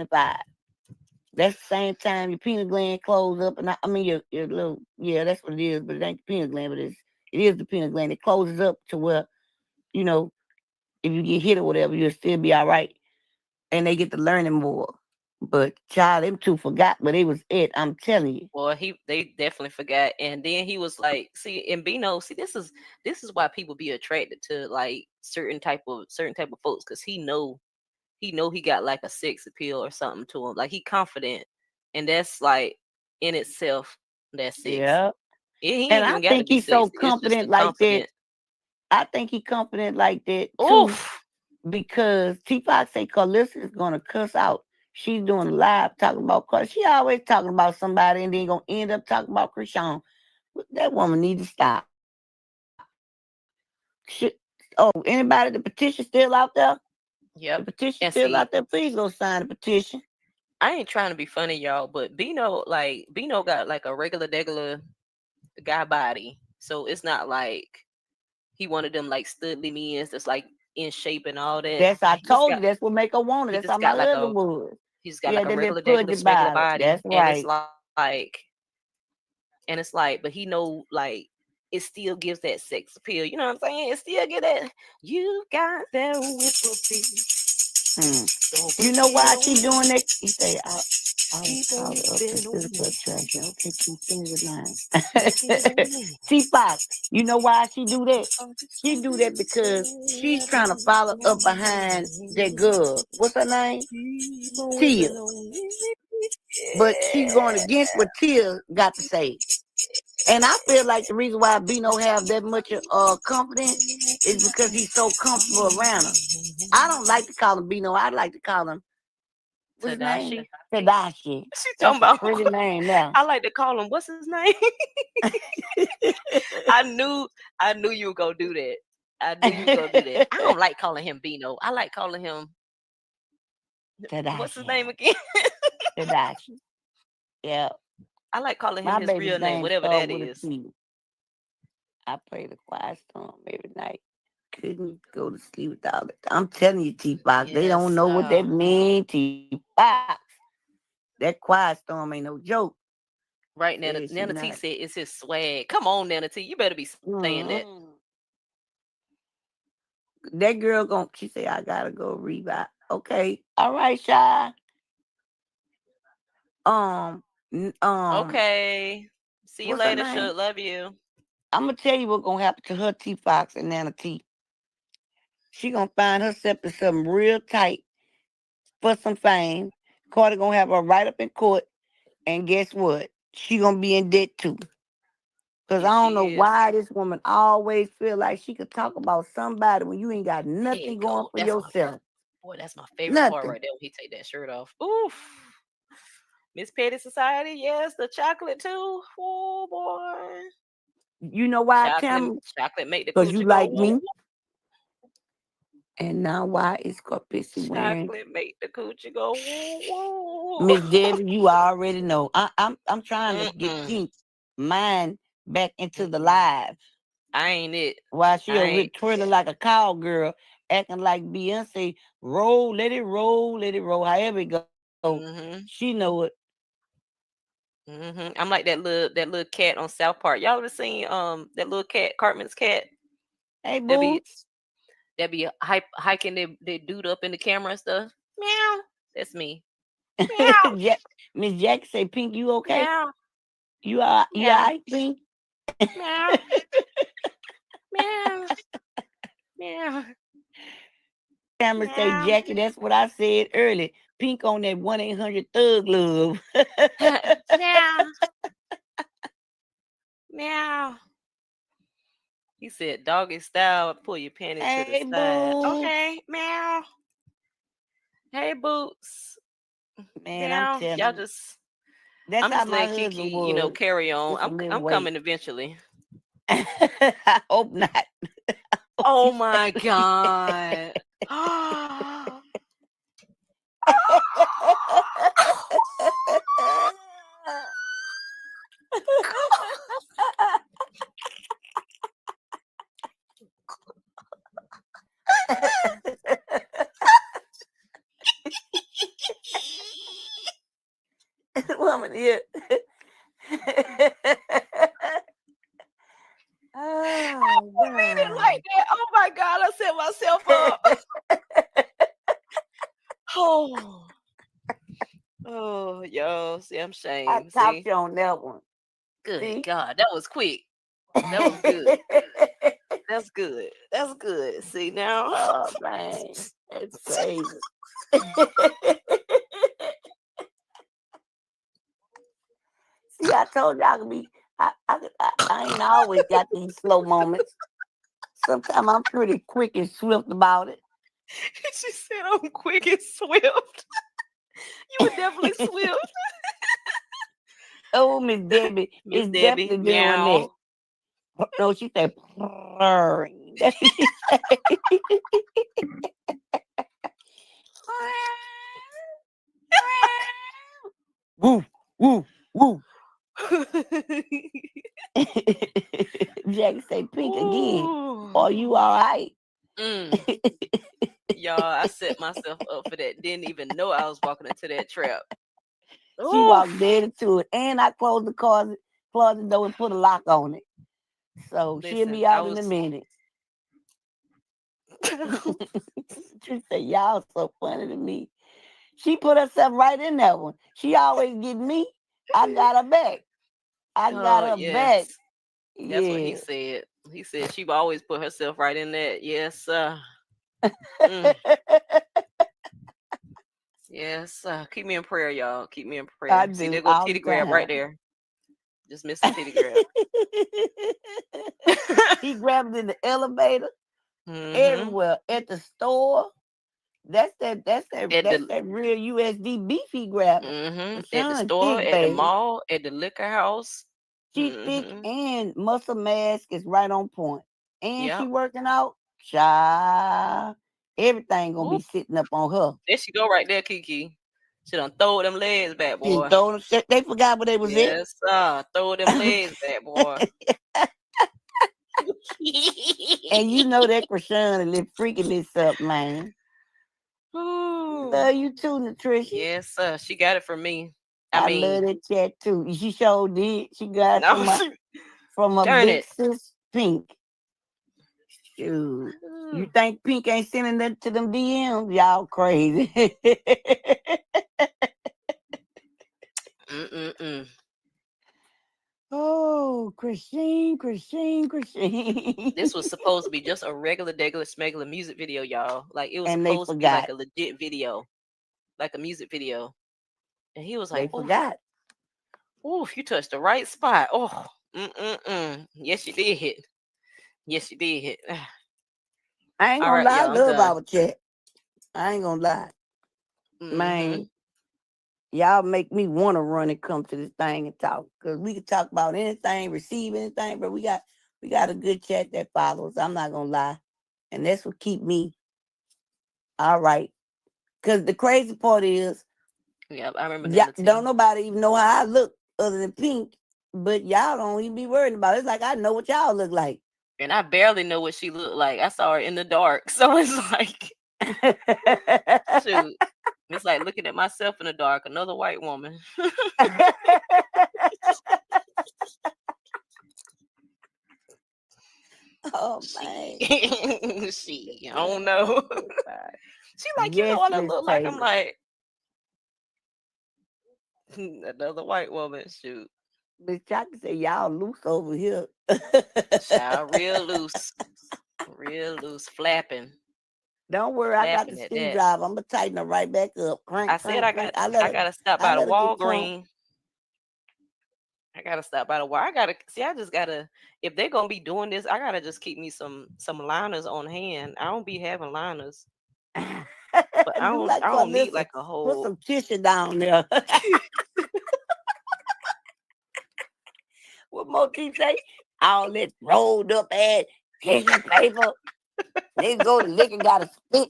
That's the same time your peanut gland close up, and I mean your little that's what it is, but it ain't the peanut gland, but it is the peanut gland. It closes up to where you know if you get hit or whatever, you'll still be all right, and they get to learning more. But child, them two forgot, but it was it. I'm telling you. boy, they definitely forgot. And then he was like, see, and Bino, see, this is why people be attracted to like certain type of folks, because he know he got like a sex appeal or something to him. Like he confident, and that's like in itself that's sexy. Yeah, He and ain't I even got to think be he's so sexy. It's just the confident like that. confident. I think he confident like that too Oof. because T Fox say Carlissa is gonna cuss out. She's doing a live talking about Carl. She always talking about somebody and then gonna end up talking about Chrisean. That woman need to stop. Anybody, the petition still out there? The Yep. petition And still out see, there. Please go sign the petition. I ain't trying to be funny, y'all, but Bino got like a regular guy body, so it's not like he one of them like studly men's that's like in shape and all that. That's I He just told got you. That's what make her want it. he That's how just my got like a husband was. he's got He like had a that little regular pudgy regular body. body, That's right. and it's like, but he know like it still gives that sex appeal. You know what I'm saying? It still get that you got that whippersy. Hmm. So You put know it why on she me. doing that? He say, I was Keep on caught up in whipping on physical me. attraction. Okay, keep fingers Whipping line. on me. T Fox, you know why she do that? I'm just She do that because she's trying to follow whipping up on behind that girl. What's her name? Keep on Tia. whipping on me. But she's going against what Tia got to say. And I feel like the reason why Bino have that much confidence is because he's so comfortable around her. I don't like to call him Bino. I like to call him, what's his name? Tadashi. Tadashi. She talking That's a about pretty name now. I like to call him what's his name? I knew you were gonna do that. I knew you were gonna do that. I don't like calling him Bino. I like calling him what's his Tadashi. name again? Tadashi. Yeah. I like calling him My his baby's real name, name whatever started that with a is. T. I play the quiet storm every night. Couldn't go to sleep without it. I'm telling you, T Fox, they don't Yes. know what that means, T Fox. That quiet storm ain't no joke. Right, Says she Nana not. T said it's his swag. Come on, Nana T. You better be saying that. Mm-hmm. That girl she say, I gotta go revive. Okay. All right, Shy. Um, Okay. See you what's her later, name? Should love you. I'm gonna tell you what's gonna happen to her, T Fox and Nana T. She gonna find herself in something real tight for some fame. Carter gonna have her right up in court, and guess what? She gonna be in debt too. Cause I Yes, don't know she is. why this woman always feel like she could talk about somebody when you ain't got There you nothing going go. for yourself. That's my favorite part Nothing. right there when he take that shirt off. Oof. Miss Petty Society, yes, the chocolate too. Oh boy. You know why, Chocolate Tam? chocolate make the Cause you coochie go like woo. me. And now why is Corpissy wearing Chocolate make the coochie go woo woo. Miss Debbie? You already know. I'm trying to get Mm-mm. Pink mind back into the Mm-mm. live. I ain't it. While she I over here ain't. twirling like a cowgirl, acting like Beyonce, roll, let it roll, let it roll, however it go. She Mm-hmm. know it. Mm-hmm. I'm like that little cat on South Park. Y'all ever seen that little cat, Cartman's cat? Hey, That be Boots. that be hiking their dude up in the camera and stuff. Meow. That's me. Meow. Miss Jack say, Pink, you okay? Meow. You are Meow. I think. Meow. Meow. Meow. Camera say Meow. Jackie, that's what I said earlier. Pink on that 1-800 thug love. Meow. Meow. He said, doggy style, pull your panties to the Hey side. boo. Okay, meow. Hey, Boots. Man, I'm Meow. telling Y'all you. just, That's I'm how just my letting Kiki, husband was. carry on. Just a little I'm weight. coming eventually. I hope not. Oh my God. Woman here. I Oh didn't mean it God. like that. Oh my God, I set myself up. Oh, oh, yo, see, I'm I shamed. topped See, you on that one. good See? God, that was quick. That was good. That's good. That's good. See now. Oh man, that's crazy. See, I told you I could be. I ain't always got these slow moments. Sometimes I'm pretty quick and swift about it. She said I'm quick and swift. You were definitely swift. Oh, Miss Debbie Miss is Debbie, definitely doing that. meow. No, she said purring. That's what she said. Woo, woo, woo. Jackie say pink again. Are you Ooh. all right? Mm. Y'all, I set myself up for that. Didn't even know I was walking into that trap. She walked Oof. dead into it. And I closed the closet door and put a lock on it. So she'll Listen, be I out in a was minute. She said, y'all so funny to me. She put herself right in that one. She always get me. I got her back. I got oh her back. yes. That's what he Yeah. said. He said she always put herself right in that. Yes, mm, yes. Keep me in prayer, y'all. Keep me in I prayer. See, do there go all titty the grab right time. there. Just missed the titty grab. He grabbed in the elevator, Mm-hmm. everywhere, at the store. That's that. That's that. At That's the that real USD beefy grabbing. At the Rashawn store, thick, at the baby. mall, at the liquor house. She thick Mm-hmm. and muscle mask is right on point. And she Yep. working out. Child, everything gonna be Whoop. sitting up on her. There she go right there, Kiki. She done throw them legs back, She boy. told them they forgot where they was at. Yes, throw them legs back, boy. And you know that Chrisean is freaking this up, man. Ooh. Love you too, Nutrition. Yes, she got it from me. I I love mean, that chat too. She sure did. She got it no, from a darn big it. sis Pink. Shoot. You Ooh. think Pink ain't sending that to them DMs? Y'all crazy. Mm-mm-mm. Oh, Christine. This was supposed to be just a regular, degular, smegular music video, y'all. Like, it was And they supposed to be like forgot. a legit video, like a music video. And he was They like, "Oof, forgot. oof, you touched the right spot." Oh, mm-mm-mm. Yes, you did. Yes, you did. I ain't All gonna right, lie, I y'all, I'm love done. our chat. I ain't gonna lie. Mm-hmm. Man, y'all make me want to run and come to this thing and talk. Cause we can talk about anything, receive anything, but we got a good chat that follows. I'm not gonna lie. And that's what keep me all right. Cause the crazy part is, Yeah, I remember yeah, that, don't T. nobody even know how I look other than Pink. But y'all don't even be worried about it. It's like I know what y'all look like. And I barely know what she looked like. I saw her in the dark. So it's like, shoot. It's like looking at myself in the dark, another white woman. Oh man. I don't know. She like, you know Yes, what I Miss look like? I'm Taylor. like, another white woman. Shoot. Miss Chocolate say y'all loose over here. Child, real loose, flapping Don't worry, I got the at that. screwdriver. I'm gonna tighten her right back up. I Crank, said crank, crank. I gotta stop I by the let her get crunk. Walgreens. I gotta stop by the wall. I gotta see. I just gotta. If they're gonna be doing this, I gotta just keep me some liners on hand. I don't be having liners, but I Do don't. like I don't need Carlissa. like a Put whole. some tissue down there. What Motif say? All that rolled up ass tissue paper. They go to lick and gotta spit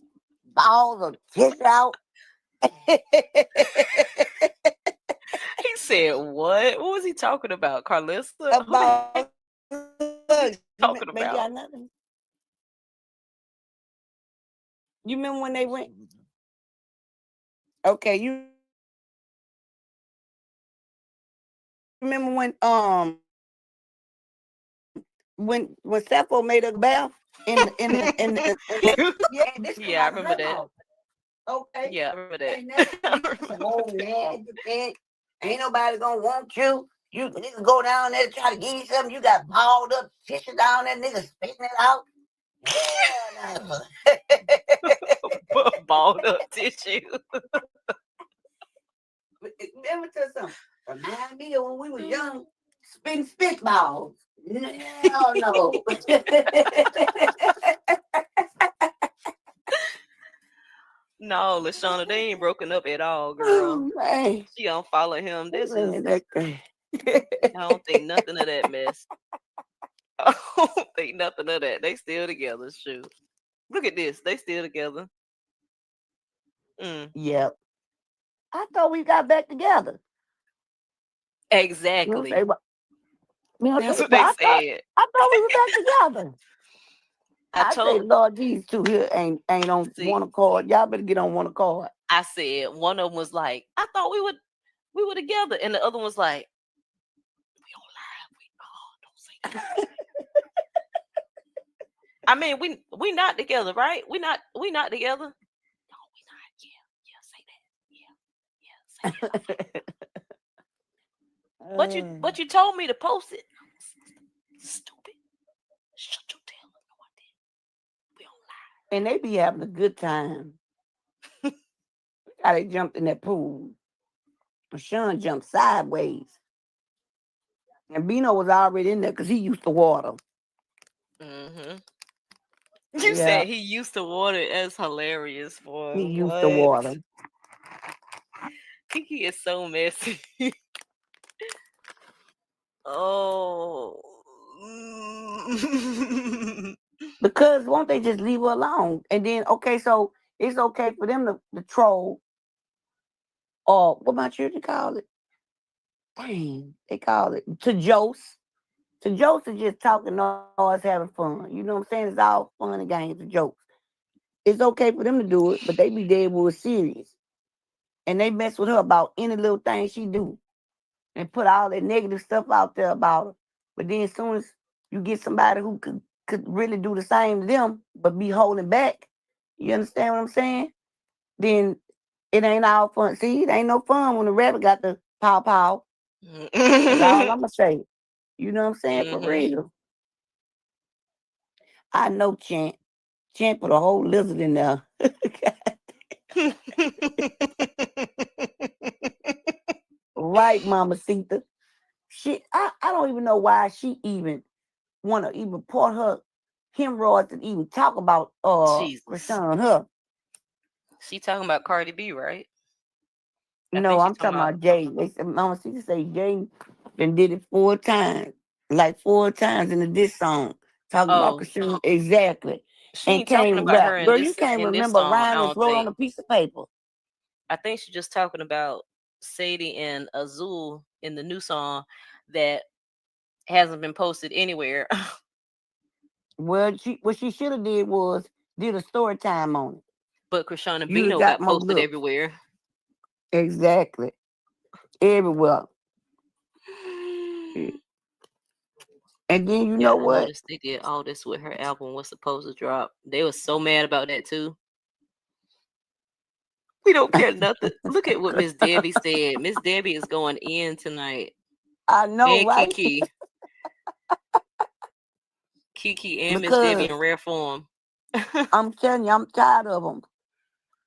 balls of tissue out. He said, "What? What was he talking about, Carlissa? Who the heck About was he you talking maybe about?" I nothing. You remember when they went? Okay, you remember when Seppo made a bath in yeah, this come Yeah, I out of remember her that. mouth. Okay. Yeah, I remember that. Ain't nothing oh man, you can't ain't nobody gonna want you. You niggas go down there to try to give you something, you got balled up tissue down there, niggas spitting it out. Yeah, no. Balled up tissue. Let me tell you something. Remind me of when we was young, spitting spitballs. No, no. No, Lashana, they ain't broken up at all, girl. Oh, man. She don't follow him. This is. Man, that guy. I don't think nothing of that mess. I don't think nothing of that. They still together. Shoot. Look at this. They still together. Yep. I thought we got back together. Exactly. You know, That's what they said. I thought we were back together. I say, told Lord, these two here ain't on one accord. Y'all better get on one accord. I said one of them was like, I thought we were together, and the other one was like, we on live. Don't say that. I mean, we not together, right? We not together. No, we not. Yeah, say that. Yeah, say that. But you told me to post it. Stupid. Shut your tail. No, I didn't. We on live. And they be having a good time. How they jumped in that pool. Sean jumped sideways. And Bino was already in there because he used to water. Mm-hmm. You said he used to water. That's hilarious, boy. He used to water. Kiki is so messy. Oh. Because won't they just leave her alone? And then, okay, so it's okay for them to troll. Or what about you to call it? Dang, they call it to Jose. To Jose is just talking noise, having fun. You know what I'm saying? It's all fun and games and jokes. It's okay for them to do it, but they be dead with serious. And they mess with her about any little thing she do. And put all that negative stuff out there about her. But then as soon as you get somebody who could really do the same to them, but be holding back, you understand what I'm saying? Then it ain't all fun. See, it ain't no fun when the rabbit got the pow. That's all I'm going to say. You know what I'm saying? For real. I know Champ. Champ put a whole lizard in there. Right, Mama Sita. I don't even know why she even want to even pour her hemorrhoids and even talk about Chrisean her. She talking about Cardi B, right? No, I'm talking about Jay. They said Mama Sita say Jay then did it 4 times. Like 4 times in the diss song. Talking about Chrisean. Exactly. She and ain't talking can't about rap. her in Girl, this, you can't in this remember song. rhyme and wrote on a piece of paper. I think she's just talking about Sadie and Azul in the new song that hasn't been posted anywhere. Well, what she should have did a story time on it. But Chrisean&Bino got posted everywhere. Exactly. Everywhere. And then you know what? I noticed they did all this with her album was supposed to drop. They were so mad about that too. We don't care nothing. Look at what Miss Debbie said. Miss Debbie is going in tonight. I know, And right? Kiki and Miss Debbie Because in rare form. I'm telling you, I'm tired of them.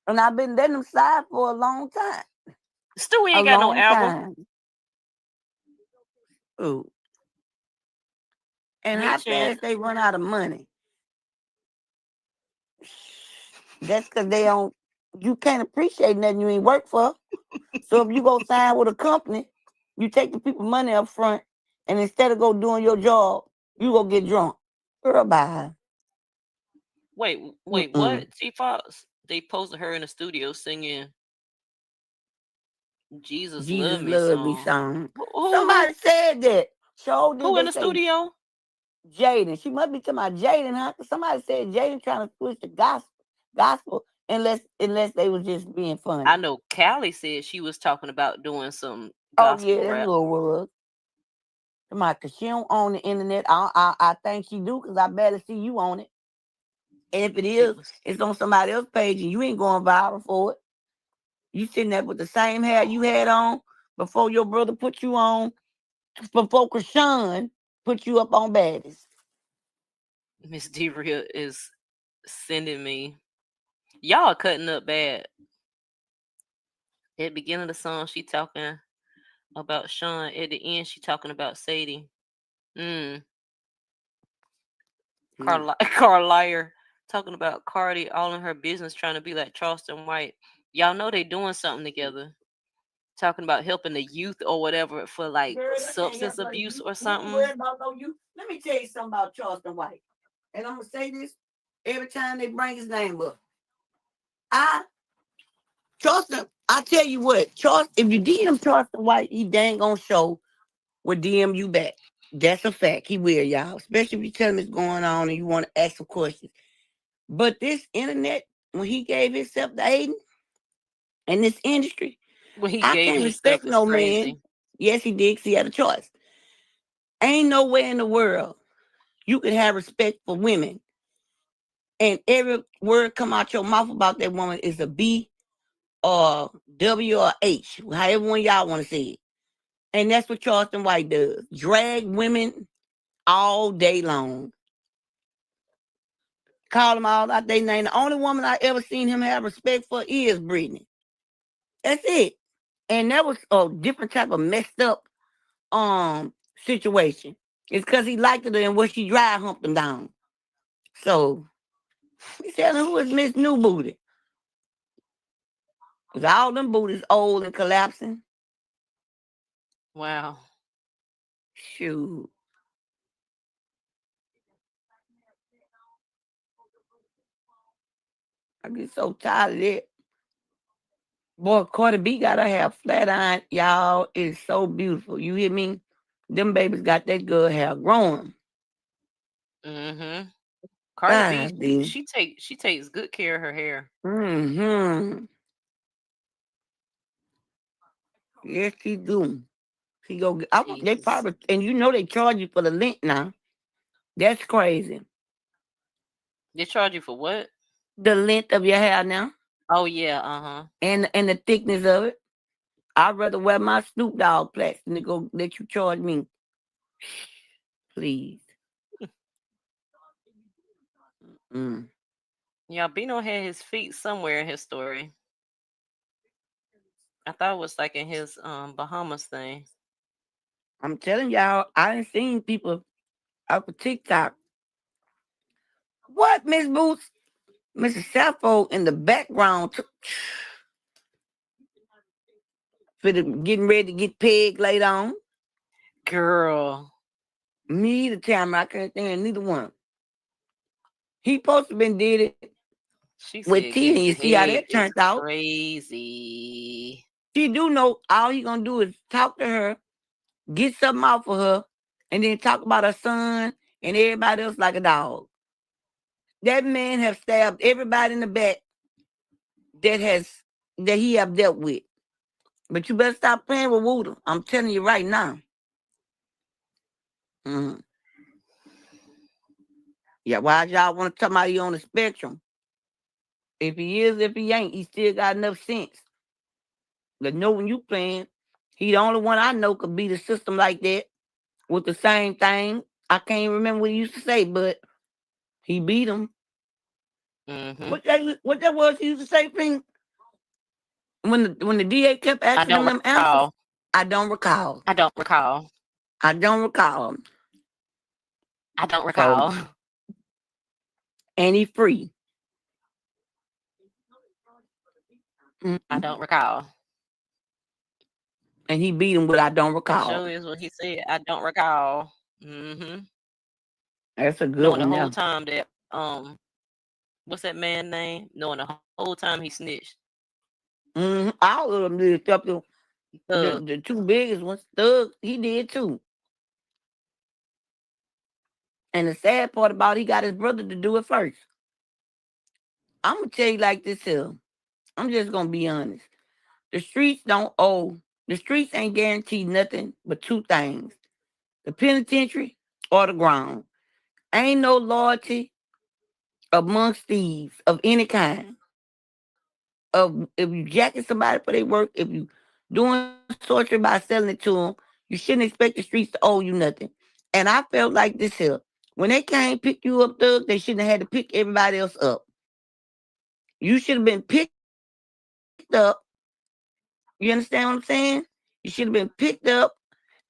And I've been letting them slide for a long time. Still, we A ain't got no long album. time. Ooh. And Hey, how Chant. fast they run out of money. That's because they don't, you can't appreciate nothing you ain't work for. So if you go sign with a company, you take the people money up front, and instead of go doing your job, you go get drunk. Girl, bye. Wait, Mm-mm. what? T Fox? They posted her in the studio singing "Jesus Love Jesus Me" love me song. song. Who, who, who, Somebody said that. So did who in they the say studio? Jaden? She must be talking about Jaden, huh? 'Cause somebody said Jaden trying to switch the gospel unless they was just being I funny. know Callie said she was talking about doing some Oh yeah, gospel that's rap. what it was. Somebody, 'cause she don't own the internet. I think she do, 'cause I barely see you on it. And if it It is, was it's on somebody else's page and you ain't going viral for it. You sitting there with the same hair you had on before your brother put you on, before Chrisean put you up on baddies. Miss D Real is sending me. Y'all are cutting up bad. At the beginning of the song, she talking about Sean. At the end, she talking about Sadie. Mm. Mm. Carlier talking about Cardi all in her business, trying to be like Charleston White. Y'all know they doing something together. Talking about helping the youth or whatever for like Girl, that can't help substance like abuse you. or You ain't something. worried about no you. Let me tell you something about Charleston White. And I'm gonna say this every time they bring his name up. I Charleston, I tell you what, Charleston, if you DM Charleston White, he dang gonna show will DM you back. That's a fact. He will, y'all. Especially if you tell him it's going on and you want to ask some questions. But this internet, when he gave himself to Aiden in this industry, When he I gave can't himself respect is no man. crazy. Yes, he did, 'cause he had a choice. Ain't nowhere in the world you can have respect for women and every word come out your mouth about that woman is a B or W or H, however one y'all want to say it. And that's what Charleston White does. Drag women all day long. Call them all out their name. The only woman I ever seen him have respect for is Brittany. That's it. And that was a different type of messed up situation. It's because he liked her and what she dry humped him down. So he telling who is Miss New Booty. Because all them booties old and collapsing. Wow. Shoot. I get so tired of that. Boy, Cardi B gotta have flat iron. Y'all is so beautiful. You hear me? Them babies got that good hair growing. Mm-hmm. Cardi B, God, B. she takes good care of her hair. Mm-hmm. Yes, he do. He go. They Jesus. probably, and you know they charge you for the length now. That's crazy. They charge you for what? The length of your hair now, Oh yeah, uh-huh. and the thickness of it. I'd rather wear my Snoop Dogg plaits than to go let you charge me. Please. Mm. Yeah, Bino had his feet somewhere in his story. I thought it was like in his Bahamas thing. I'm telling y'all, I ain't seen people up of TikTok. What, Miss Boots? Mrs. Sappho in the background for the getting ready to get pegged later on. Girl. Me, the camera, I can't think of neither one. He supposed to been did it She with said T, and getting you see how pegged that is turned out. crazy. She do know all he gonna do is talk to her, get something out for her, and then talk about her son and everybody else like a dog. That man have stabbed everybody in the back that has that he have dealt with. But you better stop playing with Wooter. I'm telling you right now. Mhm. Yeah, why y'all want to talk about you on the spectrum? If he is, if he ain't, he still got enough sense to know when you playing. He the only one I know could beat a system like that with the same thing. I can't remember what he used to say, but he beat him. Mm-hmm. What that was he used to say, Pink? When the DA kept I asking him don't them answers, recall. I don't recall. I don't recall. I don't recall. I don't So recall. and he free. I Mhm. don't recall. And he beat him with I don't That recall. show is what he said. I don't recall. Mm-hmm. That's a good Knowing the one whole now. time that what's that man name? Knowing the whole time he snitched. All of them did except Thug. the two biggest ones. Thug, he did too. And the sad part about it, he got his brother to do it first. I'm gonna tell you like this here. I'm just gonna be honest. The streets don't owe. The streets ain't guaranteed nothing but two things: the penitentiary or the ground. Ain't no loyalty amongst thieves of any kind. Of if you jacking somebody for their work, if you doing sorcery by selling it to them, you shouldn't expect the streets to owe you nothing. And I felt like this here. When they came pick you up, Thug, they shouldn't have had to pick everybody else up. You should have been picked up. You understand what I'm saying? You should have been picked up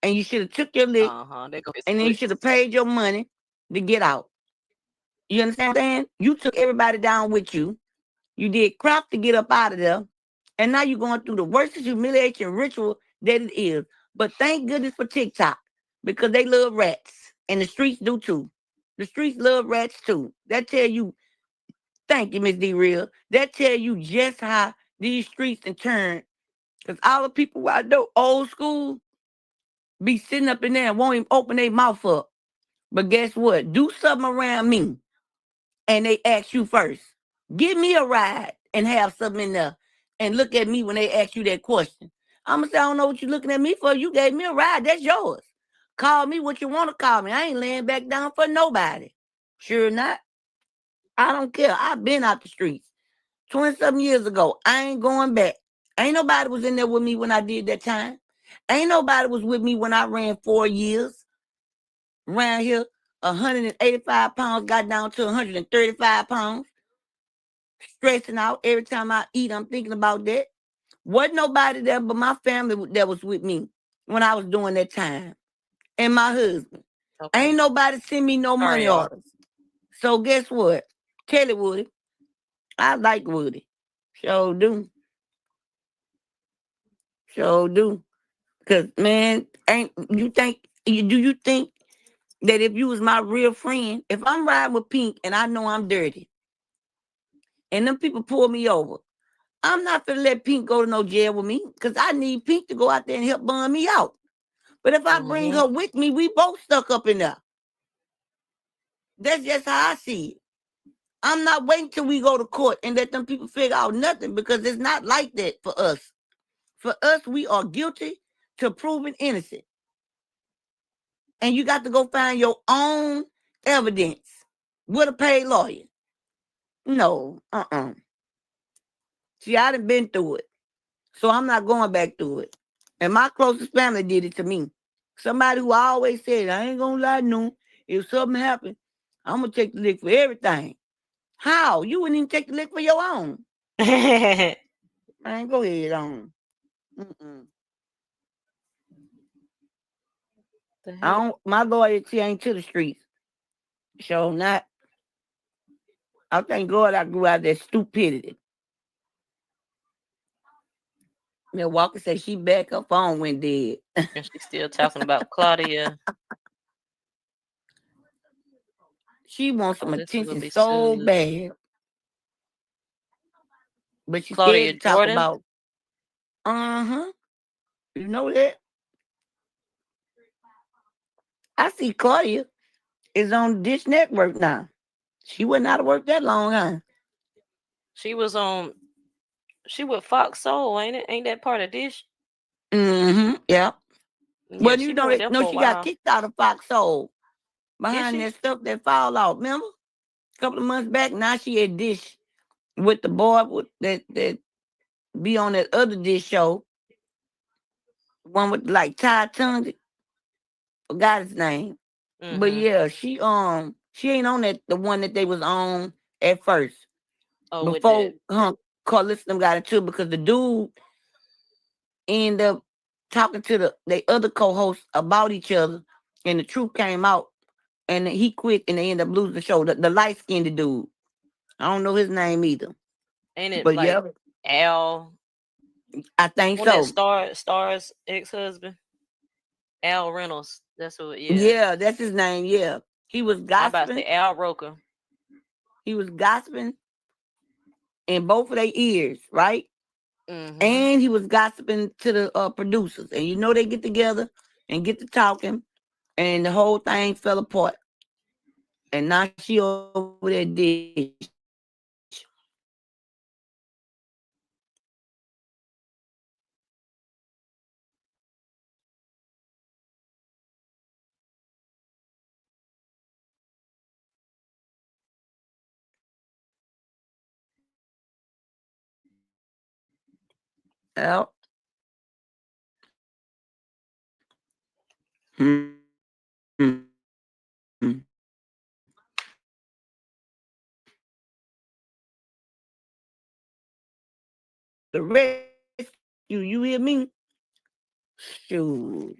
and you should have took your lick Uh-huh. They go his and then you foot. should have paid your money to get out. You understand what I'm saying? You took everybody down with you. You did crap to get up out of there. And now you're going through the worst humiliation ritual that it is. But thank goodness for TikTok because they love rats. And the streets do too. The streets love rats too. That tell you, thank you, Miss D Real. That tell you just how these streets in turn. Because all the people who I know old school be sitting up in there and won't even open their mouth up. But guess what? Do something around me and they ask you first. Give me a ride and have something in there and look at me when they ask you that question. I'm going to say, I don't know what you're looking at me for. You gave me a ride. That's yours. Call me what you want to call me. I ain't laying back down for nobody. Sure not. I don't care. I've been out the streets 20 something years ago. I ain't going back. Ain't nobody was in there with me when I did that time. Ain't nobody was with me when I ran 4 years. Around here, 185 pounds got down to 135 pounds. Stressing out every time I eat. I'm thinking about that. Wasn't nobody there but my family that was with me when I was doing that time. And my husband. Okay. Ain't nobody send me no Sorry, money y'all. orders. So guess what? Tell it, Woody. I like Woody. Sure do. Sure do. Cause man, ain't you think do you think that if you was my real friend, if I'm riding with Pink and I know I'm dirty, and them people pull me over, I'm not gonna let Pink go to no jail with me because I need Pink to go out there and help bum me out. But if I bring Mm-hmm. her with me, we both stuck up in there. That's just how I see it. I'm not waiting till we go to court and let them people figure out nothing because it's not like that for us. For us, we are guilty to proven innocent. And you got to go find your own evidence with a paid lawyer. No, See, I done been through it. So I'm not going back through it. And my closest family did it to me. Somebody who I always said, I ain't gonna lie, no. If something happened, I'm gonna take the lick for everything. How? You wouldn't even take the lick for your own. The Man, go ahead on. Mm-mm. I heck? don't. My loyalty ain't to the streets. So not. I thank God I grew out of that stupidity. Milwaukee said she back. Her phone went dead. And she's still talking about Claudia. She wants some Oh, this will attention be so soon. bad, but she's scared Claudia to talk Jordan. about. Uh-huh. You know that? I see Claudia is on Dish Network now. She wouldn't out of work that long, huh? She was on. She with Fox Soul, ain't it? Ain't that part of Dish? Mm-hmm. Yeah. Yeah, Well, you she been know with that them no, for a she got while. kicked out of Fox Soul Did behind she? that stuff that fall out. Remember? A couple of months back. Now she at Dish with the boy with that be on that other Dish show. one with like Ty tongue. Forgot his name. But Mm-hmm. yeah, she ain't on that the one that they was on at first. Oh, with Before the Carlos them got into it because the dude ended up talking to the other co-hosts about each other and the truth came out and he quit and they ended up losing the show. The light skinned dude. I don't know his name either. ain't it But like yeah, Al? I think One that so. Star's ex-husband, Al Reynolds. That's what. Yeah, Yeah, that's his name. Yeah. He was I'm about to gossiping. say Al Roker. He was gossiping in both of their ears, right? Mm-hmm. And he was gossiping to the producers. And you know they get together and get to talking, and the whole thing fell apart. And now she over there dish. Well, hmm. The rescue, you hear me? Shoot.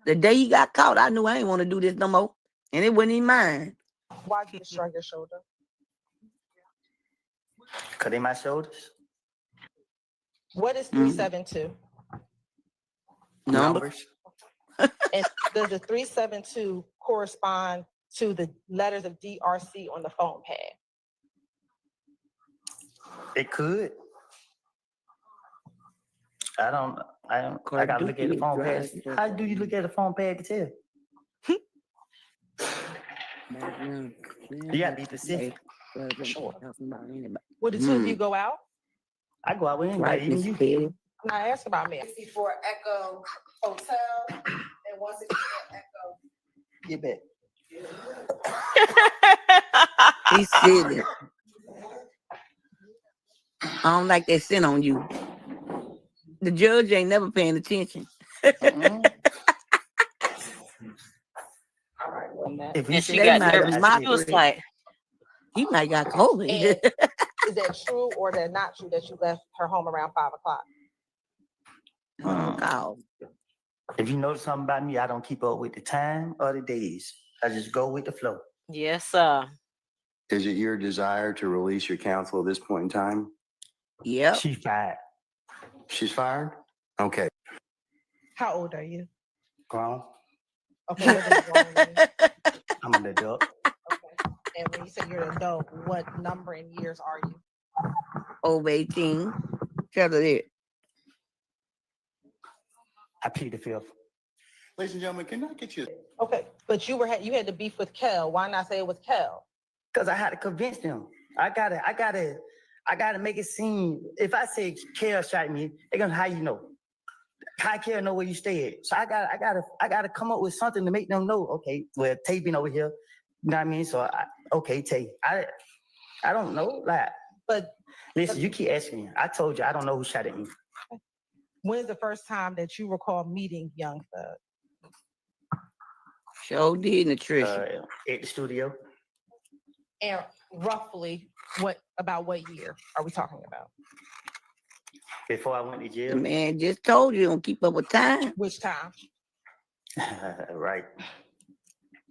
The day he got caught, I knew I ain't want to do this no more. And it wasn't even mine. Why'd you destroy your shoulder? Cut in my shoulders. What is Mm. 372? Number. Numbers. And does the 372 correspond to the letters of DRC on the phone pad? It could. I don't. I gotta look at the Carducci phone pad. drives How do you look at the phone pad to tell? You gotta be specific. Sure. Anybody. Would the two of you go out? I go out with anybody, Right, even Miss you. Petty. I'm not asking about me. 64 Echo Hotel and 164 Echo. Get back. He's silly. I don't like that sin on you. The judge ain't never paying attention. All right, well, that. If you And she say They got might that, be nervous. I my say She was it. friend. like, He might got COVID. And is that true or that not true that you left her home around 5 o'clock? Oh, God. If you know something about me, I don't keep up with the time or the days. I just go with the flow. yes, sir. Is it your desire to release your counsel at this point in time? Yep. She fired. She's fired? Okay. How old are you? Grown. Okay, what does grown mean? I'm an adult. Okay. And when you say you're an adult, what number in years are you? Over 18. Tell her that. I plead the fifth. Ladies and gentlemen, can I get you? Okay, but you had the beef with Kel. Why not say it was Kel? Cause I had to convince them. I gotta make it seem. If I say Kel shot me, they're gonna how you know. How Kel know where you stay at? So I gotta come up with something to make them know. Okay, well, Tay been over here. You know what I mean? So okay, Tay. I don't know. Like, But listen, you keep asking me. I told you I don't know who shot at me. when's the first time that you recall meeting Young Thug? Sure did, Nutrition. At the studio. And roughly what year are we talking about? Before I went to The jail. man just told you don't keep up with time. Which time? Right.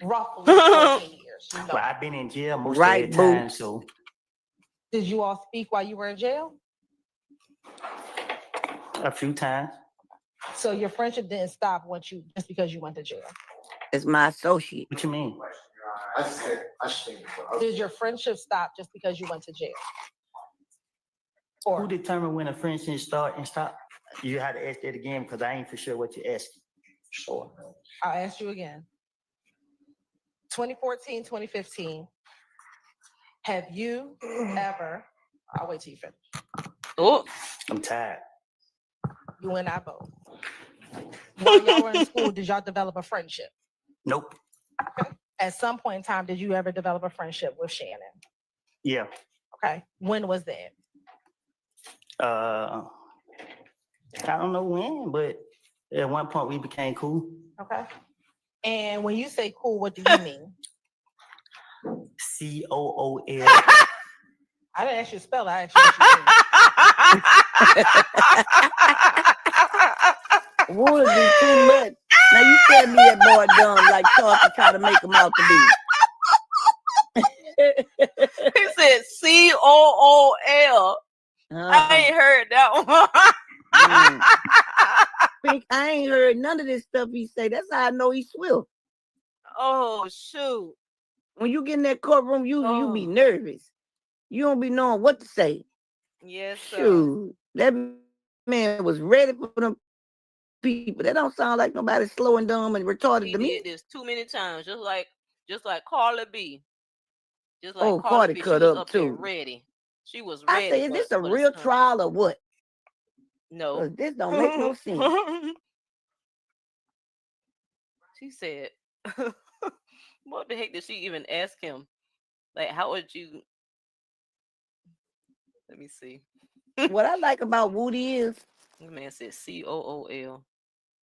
Roughly 14 years. You know. Well, I've been in jail most Right, of the boo. time, so Did you all speak while you were in jail? a few times. So your friendship didn't stop just because you went to jail. That's my associate. What you mean? Did your friendship stop just because you went to jail? Who Or determined when a friendship start and stop? You had to ask that again because I ain't for sure what you're asking. sure. I'll ask you again. 2014, 2015. Have you ever, I'll wait till you finish. oh, I'm tired. You and I both. While y'all were in school, did y'all develop a friendship? Nope. Okay. At some point in time, did you ever develop a friendship with Shannon? Yeah. Okay. When was that? I don't know when, but at one point we became cool. Okay. And when you say cool, what do you mean? COOL. I didn't ask you to spell it. I asked you what you mean. Would be too much. Now you tell me that boy dumb like Charles try to make him out to be. He said COOL. I ain't heard that one. Pink, I ain't heard none of this stuff he say. That's how I know he's swift. Oh shoot! When you get in that courtroom, you be nervous. You don't be knowing what to say. Yes, sir. Shoot, that man was ready for them people. That don't sound like nobody slow and dumb and retarded to me. He did this too many times, just like Carla B. Just like Carla Cardi B. She cut was up up there too. ready. She was I ready. say, is this a real trial or what? No, this don't make no sense. She said, "What the heck did she even ask him? Like, how would you?" Let me see. What I like about Woody is the man said COOL.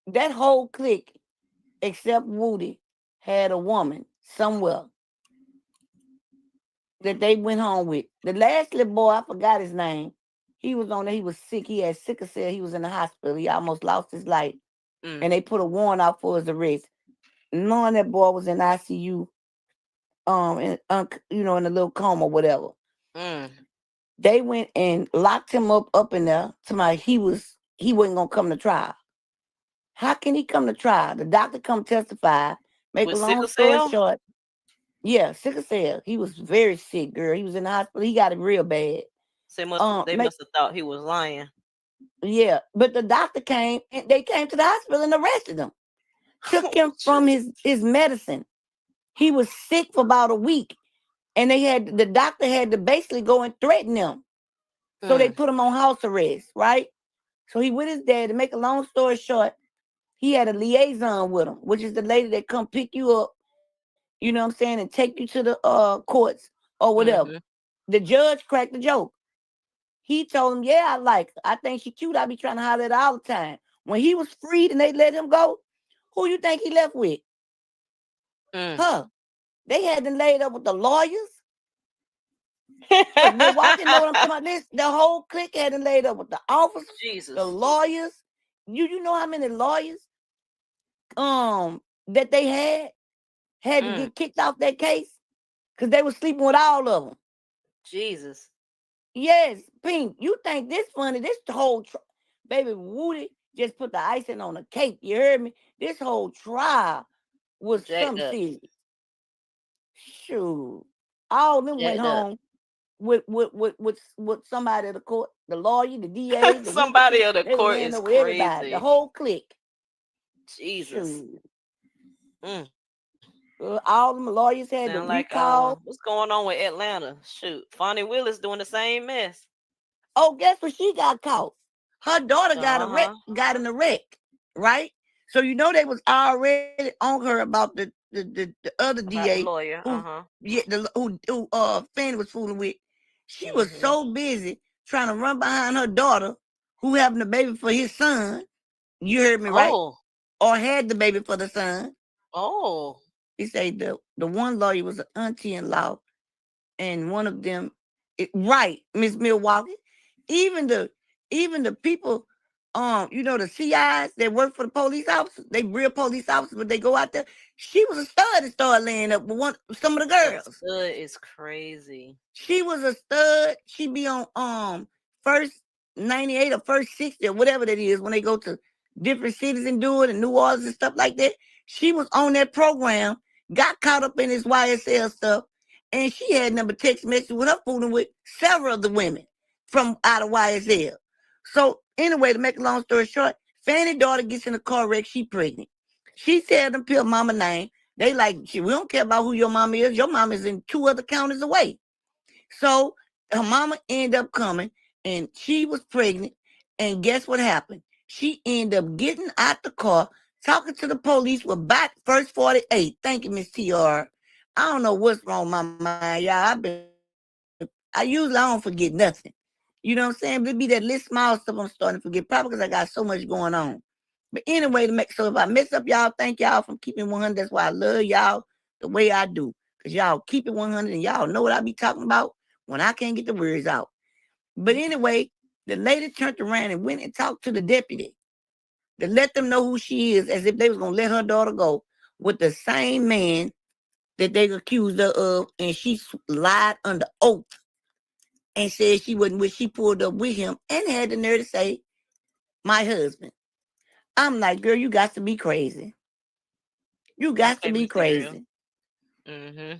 That whole clique, except Woody, had a woman somewhere that they went home with. The last little boy, I forgot his name. He was on there. He was sick. He had sickle cell. He was in the hospital. He almost lost his life. And they put a warrant out for his arrest. Knowing that boy was in ICU, in a little coma or whatever. They went and locked him up in there. He wasn't gonna come to trial. How can he come to trial? The doctor come testify. Make a long story short. Yeah, sickle cell. He was very sick, girl. He was in the hospital. He got it real bad. They must have thought he was lying. Yeah, but the doctor came and they came to the hospital and arrested him. Took him from his medicine. He was sick for about a week. And the doctor had to basically go and threaten him. So they put him on house arrest, right? So he with his dad. To make a long story short, he had a liaison with him, which is the lady that come pick you up, you know what I'm saying, and take you to the courts or whatever. The judge cracked the joke. He told him, yeah, I like her. I think she cute. I be trying to holler at her all the time. When he was freed and they let him go, who you think he left with? Her. They had them laid up with the lawyers. Milwaukee know what I'm talking about. The whole clique had them laid up with the officers, the lawyers. You know how many lawyers that they had to get kicked off that case because they were sleeping with all of them. Jesus. Yes, Pink. You think this funny? This whole baby Woody just put the icing on the cake. You heard me? This whole trial was something serious. Shoot, all of them went home with somebody of the court, the lawyer, the DA, somebody of the court is crazy. Everybody, the whole clique. Jesus. All them lawyers had to recall. What's going on with Atlanta? Shoot, Fonnie Willis doing the same mess. Oh, guess what? She got caught. Her daughter got in a wreck, right? So you know they was already on her about the other DA, the lawyer, who Fanny was fooling with. She was so busy trying to run behind her daughter, who having a baby for his son. You heard me right? Or had the baby for the son. He said the one lawyer was an auntie-in-law, and one of them, right, Miss Milwaukee. Even the people, the CIs that work for the police officers, they real police officers, but they go out there. She was a stud and started laying up with some of the girls. Stud is crazy. She was a stud. She be on first 98 or first 60 or whatever that is when they go to different cities and do it, and New Orleans and stuff like that. She was on that program, got caught up in this YSL stuff, and she had number text message with her fooling with several of the women from out of YSL. So anyway, to make a long story short, Fanny's daughter gets in a car wreck. She pregnant. She said them pill mama name. They like, we don't care about who your mama is. Your mama is in 2 other counties away. So her mama ended up coming, and she was pregnant. And guess what happened? She ended up getting out the car, talking to the police with back first 48. Thank you, Miss TR. I don't know what's wrong with my mind, y'all. I usually don't forget nothing. You know what I'm saying? But it be that little small stuff I'm starting to forget, probably because I got so much going on. But anyway, so if I mess up, y'all, thank y'all for keeping 100. That's why I love y'all the way I do. Because y'all keep it 100 and y'all know what I be talking about when I can't get the words out. But anyway, the lady turned around and went and talked to the deputy to let them know who she is, as if they was going to let her daughter go with the same man that they accused her of, and she lied under oath and said she wasn't when she pulled up with him and had the nerve to say, my husband. I'm like, girl, you got to be crazy. You got to be crazy.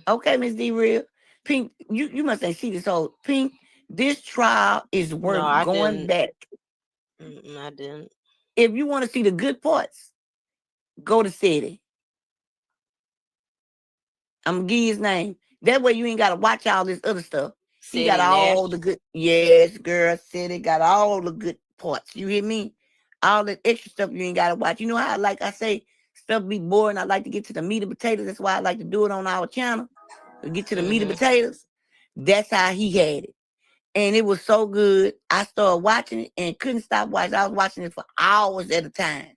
Okay, Miss D Real. Pink, you must ain't see this whole Pink. This trial is worth going back. I didn't. If you want to see the good parts, go to City. I'm gonna give you his name. That way you ain't gotta watch all this other stuff. He got all the good, yes, girl, City got all the good parts. You hear me? All the extra stuff you ain't gotta watch. You know how, like I say, stuff be boring. I like to get to the meat and potatoes. That's why I like to do it on our channel. To get to the meat and potatoes. That's how he had it. And it was so good. I started watching it and couldn't stop watching. I was watching it for hours at a time.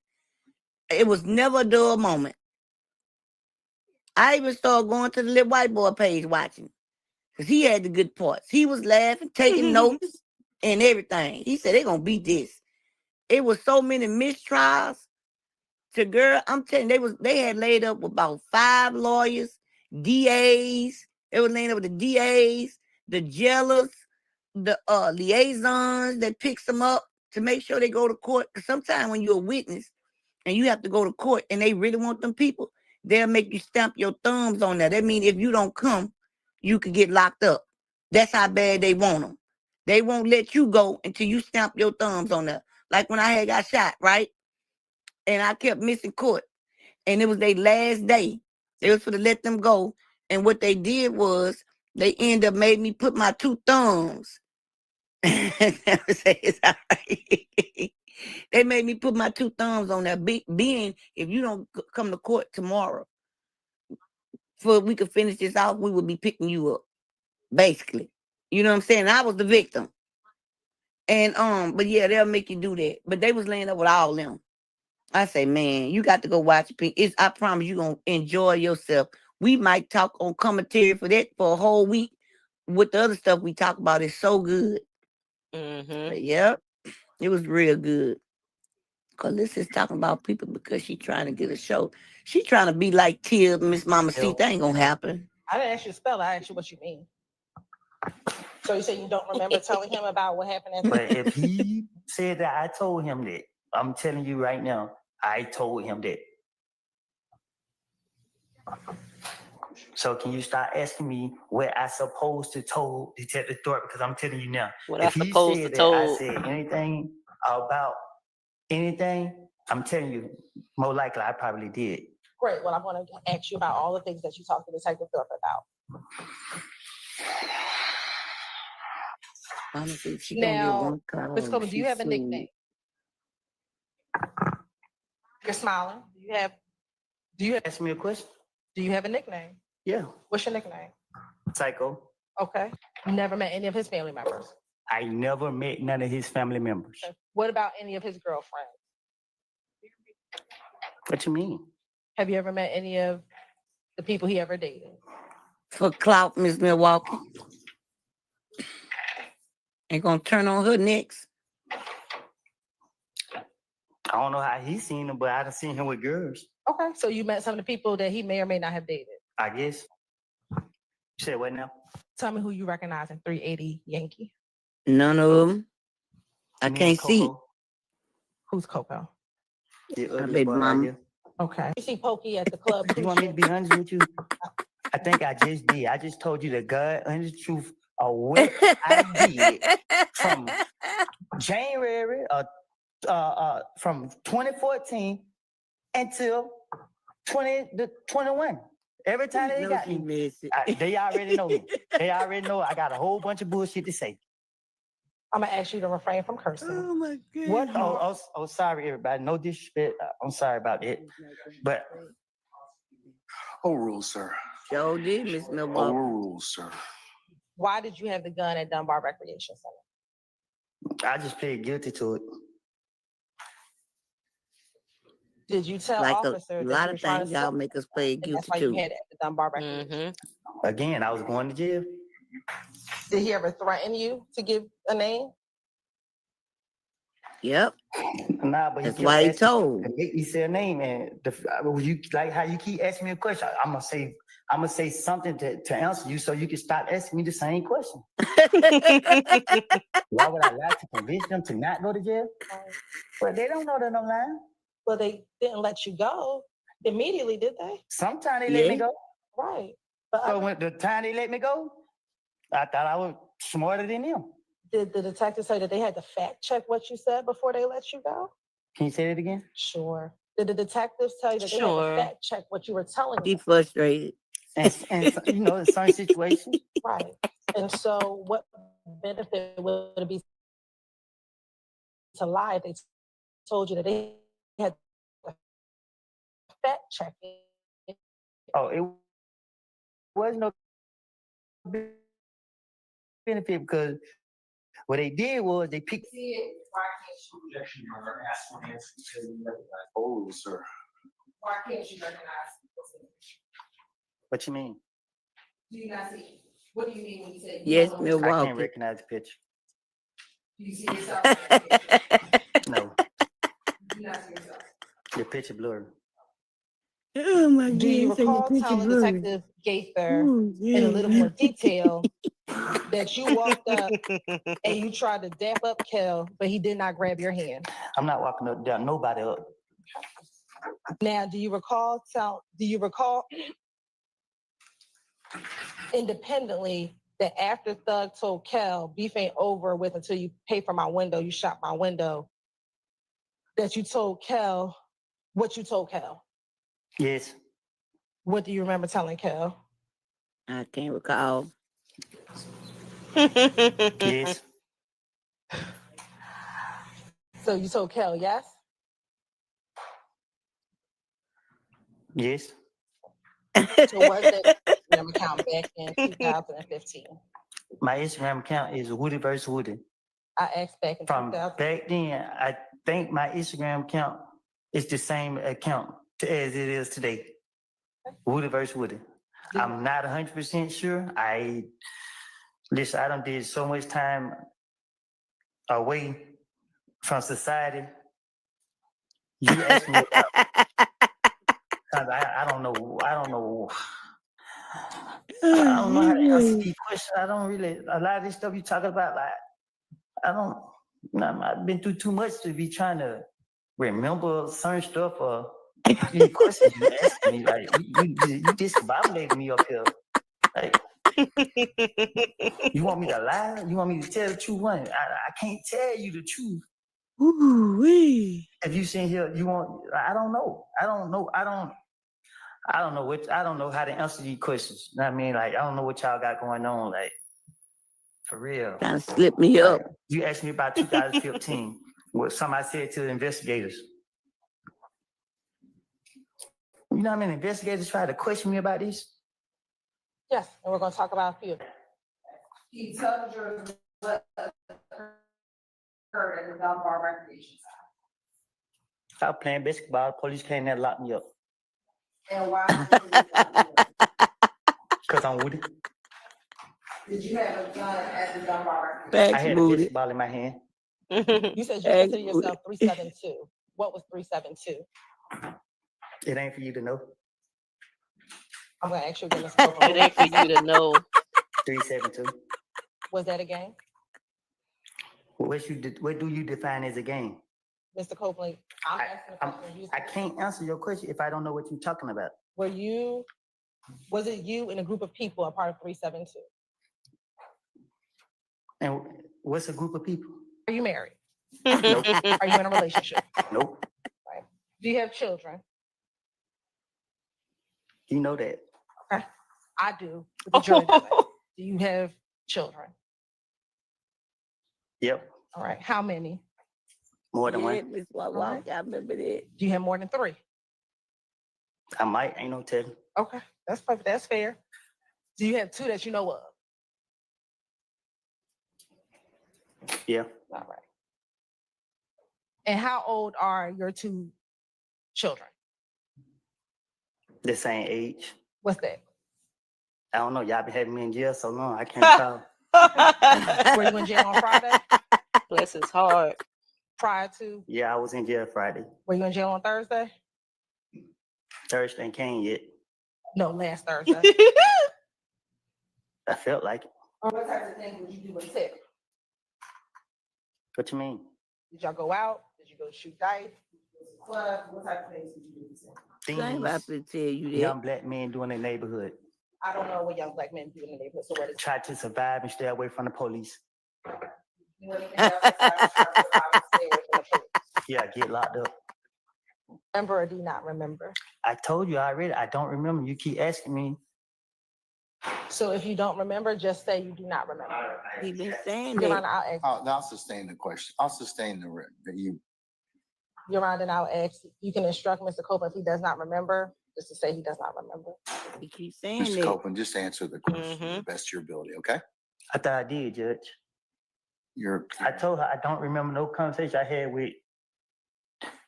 It was never a dull moment. I even started going to the little white boy page watching. Because he had the good parts. He was laughing, taking notes, and everything. He said, they're going to beat this. It was so many mistrials. To girl, I'm telling you, they had laid up with about 5 lawyers, DAs. They were laying up with the DAs, the jailers, the liaisons that picks them up to make sure they go to court. Because sometimes when you're a witness and you have to go to court and they really want them people, they'll make you stamp your thumbs on that. That means if you don't come, you could get locked up. That's how bad they want them. They won't let you go until you stamp your thumbs on that. Like when I had got shot, right? And I kept missing court. And it was their last day. They was for to let them go. And what they did was they ended up made me put my 2 thumbs. It's all right. They made me put my 2 thumbs on that being if you don't come to court tomorrow, for we could finish this off, we would be picking you up. Basically. You know what I'm saying? I was the victim. And but yeah, they'll make you do that. But they was laying up with all them. I say, man, you got to go watch it. I promise you gonna enjoy yourself. We might talk on commentary for that for a whole week. With the other stuff we talk about, it's so good. But yeah, it was real good. Cause this is talking about people because she trying to get a show. She trying to be like Tia, Miss Mama C. That ain't gonna happen. I didn't ask you to spell it. I asked you what you mean. So you say you don't remember telling him about what happened? But if he said that I told him that, I'm telling you right now, I told him that. So can you start asking me what I supposed to told Detective Thorpe? Because I'm telling you now, what if I he supposed said to that I told. said anything about anything, I'm telling you, more likely I probably did. Great. Well, I want to ask you about all the things that you talked to Detective Thorpe about. Honestly, she now, Ms. Coleman, do you have a nickname? You're smiling. Do you ask me a question? Do you have a nickname? Yeah. What's your nickname? Psycho. Okay. You never met any of his family members? I never met none of his family members. Okay. What about any of his girlfriends? What you mean? Have you ever met any of the people he ever dated? For clout, Miss Milwaukee. Ain't gonna turn on her next. I don't know how he's seen him, but I done seen him with girls. Okay, so you met some of the people that he may or may not have dated. I guess. You said what now? Tell me who you recognize in 380 Yankee. None of them. I can't see. Who's Coco? My baby mama. Okay. You see Pokey at the club. You want me to be honest with you? I think I just did. I just told you the God honest truth of what I did from January from 2014 until 2021. Every time they got me, they already know me. They already know I got a whole bunch of bullshit to say. I'm gonna ask you to refrain from cursing. Oh my God. What? Oh, sorry, everybody. No disrespect. I'm sorry about that. But overruled, sir. Joe did, Miss Milwaukee. Overruled, sir. Why did you have the gun at Dunbar Recreation Center? I just plead guilty to it. Did you tell Like a officer that lot you were of trying to things y'all sell, make us play and that's guilty why you to. had it at the Dunbar Recreation? Again, I was going to jail. Did he ever threaten you to give a name? Yep. Nah, but That's he why he kept asking told. to make me say a name, and you like how you keep asking me a question. I'm gonna say something to answer you, so you can stop asking me the same question. Why would I lie to convince them to not go to jail? Well, they don't know that I'm lying. Well, they didn't let you go immediately, did they? Sometimes they let me go. Right. But So when the time they let me go, I thought I was smarter than them. did the detective say that they had to fact check what you said before they let you go? Can you say it again? Sure. Did the detectives tell you that they had to fact check what you were telling He them? frustrated. And you know, in certain situations. Right. And so what benefit would it be to lie if they told you that they had to fact check it? Oh, it was no benefit because what they did was they picked. Objection, Your Honor. Ask for an answer to the Oh, sir. Why can't you recognize? What you mean? Do you not see? What do you mean when you say? Yes, I can't Milwaukee. recognize the picture. Do you see yourself in the picture? No, Do you not see yourself? the picture blurry. Oh my God. Do you say your recall picture telling blurry. Detective Gaither Ooh, in a yeah. little more detail that you walked up and you tried to dap up Kel, but he did not grab your hand? I'm not walking up down nobody up. Now, do you recall independently that after Thug told Kel, beef ain't over with until you pay for my window, you shot my window, that you told Kel what you told Kel? Yes. What do you remember telling Kel? I can't recall. Yes. So you told Kel, yes? Yes. So was that Instagram account back in 2015? My Instagram account is Woody vs. Woody. I asked back in From 2000. back then, I think my Instagram account is the same account as it is today. Woody vs. Woody. I'm not 100% sure. I done did so much time away from society. You asked me about, I don't know. I don't know how to answer these questions. I don't really, a lot of this stuff you talking about, like, I've been through too much to be trying to remember certain stuff or these questions you asking me. Like, you discombobulated me up here. Like, you want me to lie? You want me to tell the truth? I can't tell you the truth. Ooh-wee. If you sitting here, I don't know. I don't know how to answer these questions. You know what I mean? Like, I don't know what y'all got going on. Like, for real. Trying to slip me up. You asked me about 2015, what somebody said to the investigators. You know how many investigators tried to question me about this? Yes, and we're going to talk about a few. You tell the jurors what occurred at the Dunbar Recreation Center. I was playing basketball. Police came there and locked me up. And why? Because I'm Woody. Did you have a gun at the Dunbar Recreation I Center? had a basketball in my hand. You said you consider yourself 372. What was 372? It ain't for you to know. I'm going to ask you again. It ain't for you to know. 372. Was that a game? What do you define as a game? Mr. Copeland, I'm asking a question. I can't answer your question if I don't know what you're talking about. Was it you and a group of people a part of 372? And what's a group of people? Are you married? Nope. Are you in a relationship? Nope. Right. Do you have children? You know that. Okay. I do. But the jury doesn't. Do you have children? Yep. All right. How many? More than one. Miss Walk, I remember that. Do you have more than 3? I might. Ain't no telling. Okay. That's perfect. That's fair. Do you have 2 that you know of? Yeah. All right. And how old are your two children? The same age. What's that? I don't know. Y'all been having me in jail so long. I can't tell. Were you in jail on Friday? Bless his heart. Prior to? Yeah, I was in jail Friday. Were you in jail on Thursday? Thursday ain't came yet. No, last Thursday. I felt like it. What types of things would you do with Tip? What you mean? Did y'all go out? Did you go shoot dice? What type of things did you do with Tip? I ain't about to tell you that. Young black men doing in the neighborhood. I don't know what young black men do in the neighborhood. So what is Try to survive and stay away from the police. Yeah, get locked up. Remember or do not remember? I told you already. I don't remember. You keep asking me. So if you don't remember, just say you do not remember. He been saying Your that. Honor, I'll sustain the question. I'll sustain the you. Your Honor, and I'll ask, you can instruct Mr. Copeland if he does not remember, just to say he does not remember. He keeps saying Mr. that. Copeland, just answer the question to the best of your ability, okay? I thought I did, Judge. I told her I don't remember no conversation I had with.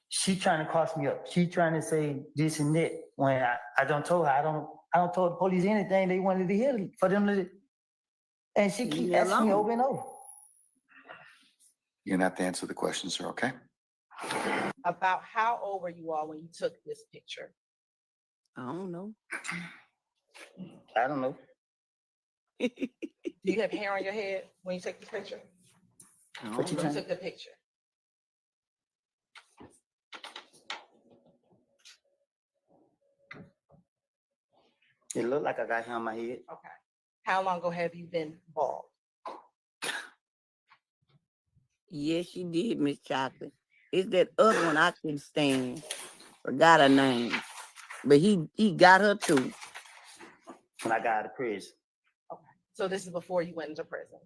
She trying to cross me up. She trying to say this and that when I don't told her I don't tell the police anything they wanted to hear for them to. And she keep asking me over and over. You're gonna have to answer the question, sir, okay? About how old were you all when you took this picture? I don't know. I don't know. Do you have hair on your head when you take this picture? What you When you trying? took the picture? It looked like I got hair on my head. Okay. How long ago have you been bald? Yes, you did, Miss Chocolate. It's that other one I couldn't stand. Forgot her name. But he got her too. When I got out of prison. Okay. So this is before you went into prison.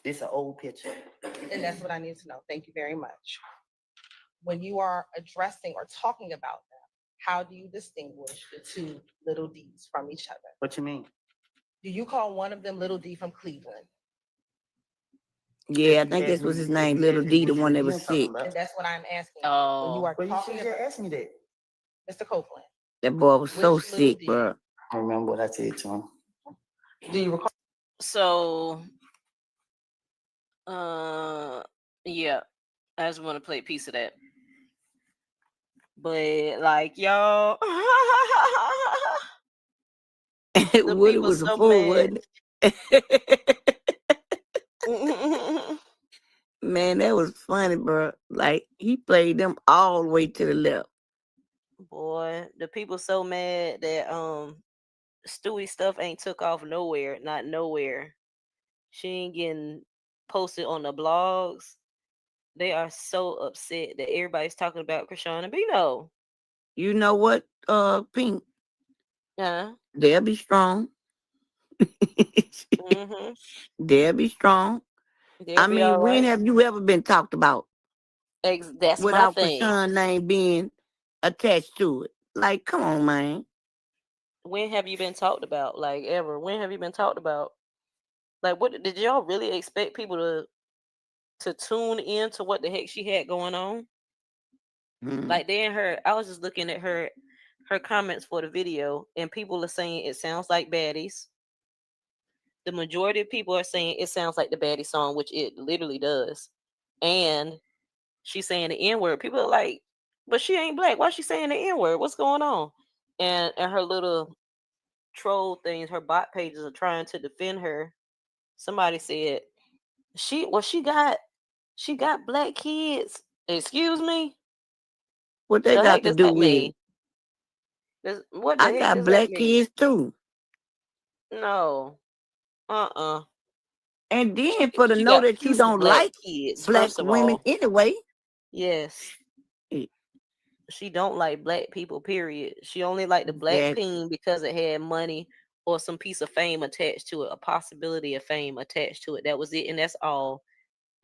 This is an old picture. And that's what I need to know. Thank you very much. When you are addressing or talking about them, how do you distinguish the two little D's from each other? What you mean? Do you call one of them Little D from Cleveland? Yeah, I think that was his name, Little D, the one that was sick. And that's what I'm asking. Oh. When you are But you talking should about ask me that. Mr. Copeland, That boy was so Which Little sick, D? bro. I remember what I said to him. do you recall? So, yeah, I just want to play a piece of that. But like y'all, the Woody people was a so fool, mad. wasn't it? Man, that was funny, bro. Like he played them all the way to the left. Boy, the people so mad that Stewie stuff ain't took off nowhere, not nowhere. She ain't getting posted on the blogs. They are so upset that everybody's talking about Chrisean&Bino. You know what, Pink? Yeah. They'll be strong. Mm-hmm. They'll be strong. They'll be mean, all when right. have you ever been talked about That's my without thing. Chrisean name being attached to it? Like, come on, man. When have you been talked about? Like ever? When have you been talked about? Like, what did y'all really expect people to tune in to what the heck she had going on? Like then I was just looking at her comments for the video, and people are saying it sounds like baddies. The majority of people are saying it sounds like the baddie song, which it literally does. And she's saying the N-word. People are like, but she ain't black. Why is she saying the N-word? What's going on? And her little troll things, her bot pages are trying to defend her. Somebody said she got black kids. Excuse me? What they The got heck to does do that with mean? it? What the I heck got does that black mean? kids too. No. And then for to She know got that you piece of don't black like kids, black first of women all. anyway. Yes. Eh, She don't like black people, period. She only liked the black Exactly. queen because it had money or some piece of fame attached to it, a possibility of fame attached to it. That was it, and that's all.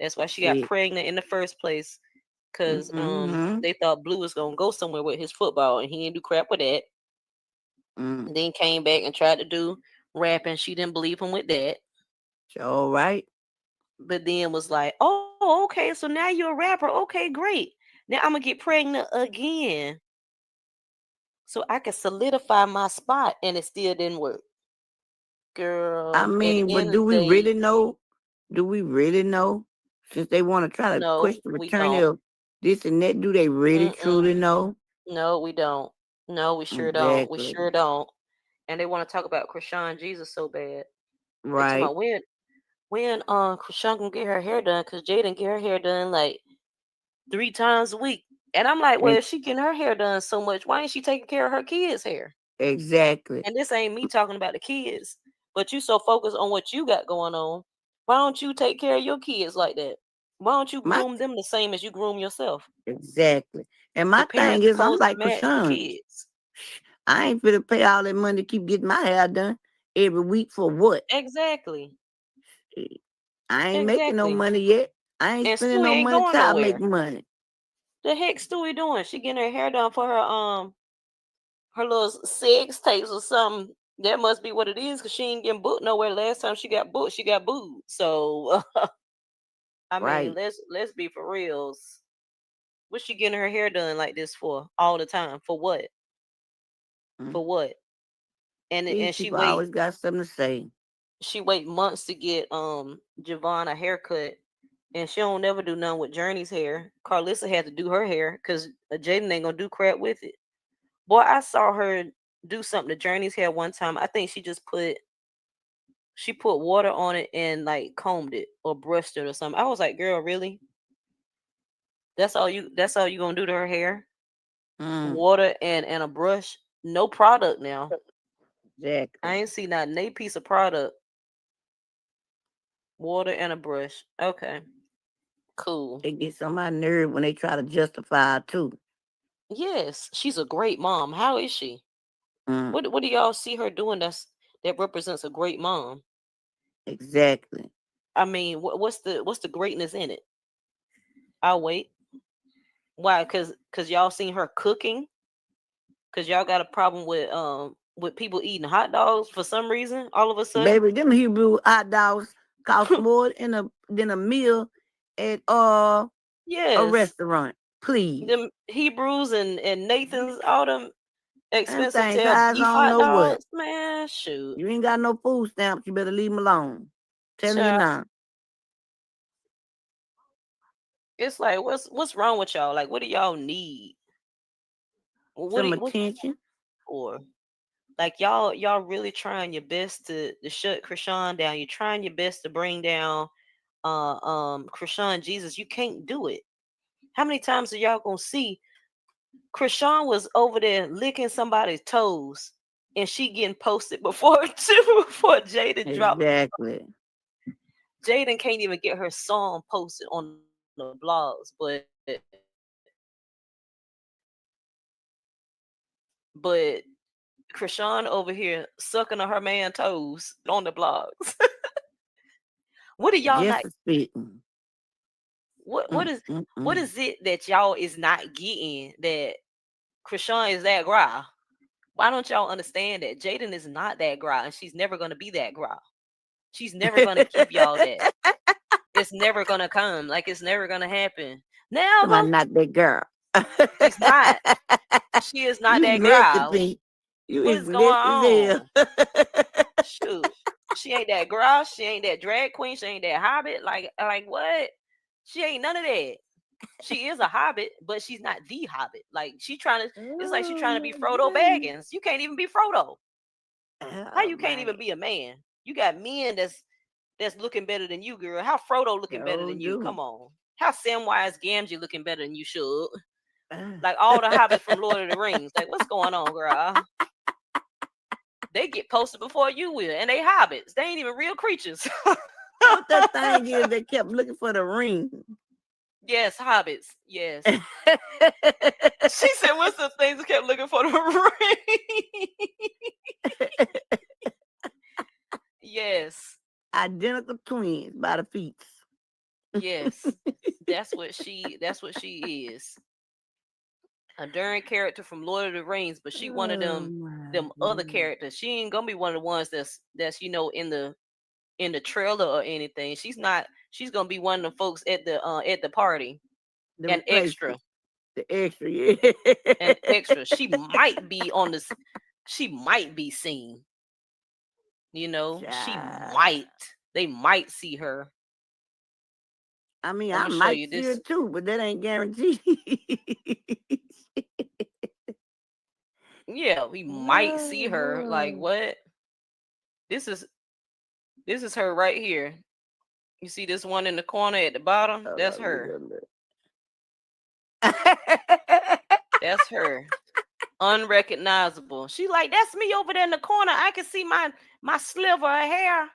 That's why she got Shit. pregnant in the first place. Cause Mhm. they thought Blue was gonna go somewhere with his football, and he didn't do crap with that. Mm. Then came back and tried to do rapping. She didn't believe him with that. All right. but then was like, "Oh, okay, so now you're a rapper. Okay, great. Now I'm gonna get pregnant again, so I can solidify my spot," and it still didn't work, I girl. At the mean, but end of do the we day, really know? Do we really know? Since they want to try to no, question the we attorney don't. of this and that, do they really Mm-mm. truly know? No, we don't. No, we sure don't. We Exactly. sure don't. And they want to talk about Chrisean Jesus so bad. They talking Right. about when Chrisean gonna get her hair done, because Jaden get her hair done like 3 times a week. And I'm like, well, E- if she getting her hair done so much, why ain't she taking care of her kids' hair? Exactly. And this ain't me talking about the kids, but you so focused on what you got going on. Why don't you take care of your kids like that? Why don't you My groom them the same as you groom yourself? exactly. And The my thing parents is, I'm supposed to like match the Krishan. kids. I ain't finna pay all that money to keep getting my hair done every week for what? Exactly. I ain't making no Exactly. money yet. I ain't And spending Stewie no ain't money going till I make nowhere. money. The heck Stewie doing? She getting her hair done for her little sex tapes or something. That must be what it is, because she ain't getting booked nowhere. Last time she got booked, she got booed. So I mean, Right. let's be for reals. What's she getting her hair done like this for all the time? For what? Mm. For what? And These and people always got something to say. she wait months to get Javon a haircut, and she don't never do none with Journey's hair. Carlissa had to do her hair because Jaden ain't gonna do crap with it. Boy, I saw her do something to Journey's hair one time. I think she put water on it and like combed it or brushed it or something. I was like, girl, really? That's all you gonna do to her hair? Mm. Water and a brush? No product now. I Exactly. ain't see not a piece of product. Water and a brush. Okay. Cool. They get on my nerve when they try to justify it too. Yes, she's a great mom. How is she? Mm. What do y'all see her doing that represents a great mom? Exactly. I mean, what's the greatness in it? I'll wait. Why? Cause y'all seen her cooking. Cause y'all got a problem with people eating hot dogs for some reason. All of a sudden, Baby, them Hebrew hot dogs cost more than a meal at a yes, restaurant. Please. them Hebrews and Nathan's, all them Them expensive things tail size I beef don't hot know what. dogs. Man, shoot, You ain't got no food stamps, you better leave them alone. Telling you child. now. It's like what's wrong with y'all? Like, what do y'all need? What do Some you, what attention. for? Like y'all really trying your best to shut Krishan down. You're trying your best to bring down Krishan Jesus. You can't do it. How many times are y'all gonna see Krishan was over there licking somebody's toes and she getting posted before before Jaden dropped. Exactly. Jaden can't even get her song posted on the blogs, but Krishan over here sucking on her man toes on the blogs. What are y'all Just not? a spitting. What what Mm, is mm, what mm. is it that y'all is not getting that Krishan is that gra? Why don't y'all understand that Jaden is not that gra and she's never gonna be that gra? She's never gonna give y'all that. It's never gonna come. Like it's never gonna happen. Come on, Never. not that girl. She's not. She is not You is that messy, gra. Pink. You What is is going messy as on? Shoot. She ain't that gra. She ain't that drag queen. She ain't that hobbit. Like what? She ain't none of that. She is a hobbit, but she's not the hobbit. Like it's like she trying to be Frodo hell. Baggins. You can't even be Frodo. How Oh you can't my. even be a man? You got men that's looking better than you, girl. How Frodo looking better So than you? do. Come on. How Samwise Gamgee looking better than you should? Ah. Like all the hobbits from Lord of the Rings. Like what's going on, girl? They get posted before you will, and they hobbits. They ain't even real creatures. What that thing is they kept looking for the ring. Yes, hobbits. Yes. She said, "What's the things that kept looking for the ring?" Yes. Identical twins by the feet. Yes. That's what she is. A Durin character from Lord of the Rings, but she one of Oh them my other goodness. characters. She ain't gonna be one of the ones that's in in the trailer or anything. She's not. She's gonna be one of the folks at the party. An extra. The extra, yeah. An extra. She might be on this. She might be seen. You know, she might. They might see her. I mean, I might see her too, but that ain't guaranteed. Yeah, we might see her. Like what? This is her right here. You see this one in the corner at the bottom? That's her. That's her. Unrecognizable. She like, that's me over there in the corner. I can see my sliver of hair.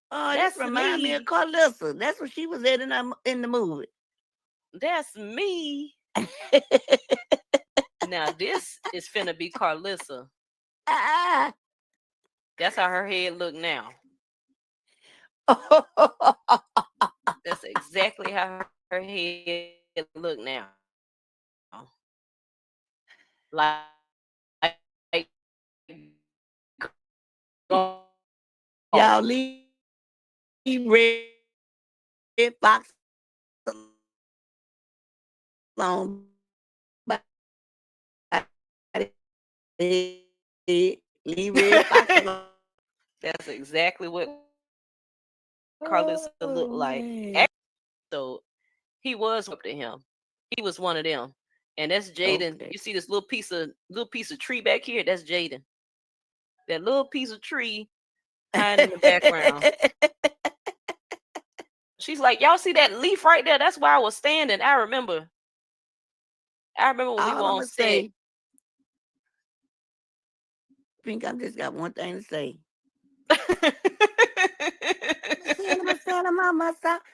Oh, that's remind me of Carlissa. That's what she was at in the movie. That's me. Now this is finna be Carlissa. That's how her head look now. That's exactly how her head look now. Like y'all leave Red Fox alone. Leave Red Fox alone. That's exactly what Carlissa looked like. So he was up to him. He was one of them. And that's Jaden. Okay. You see this little piece of tree back here? That's Jaden. That little piece of tree hiding in the background. She's like, y'all see that leaf right there? That's where I was standing. I remember when we were on set. Pink, I just got one thing to say.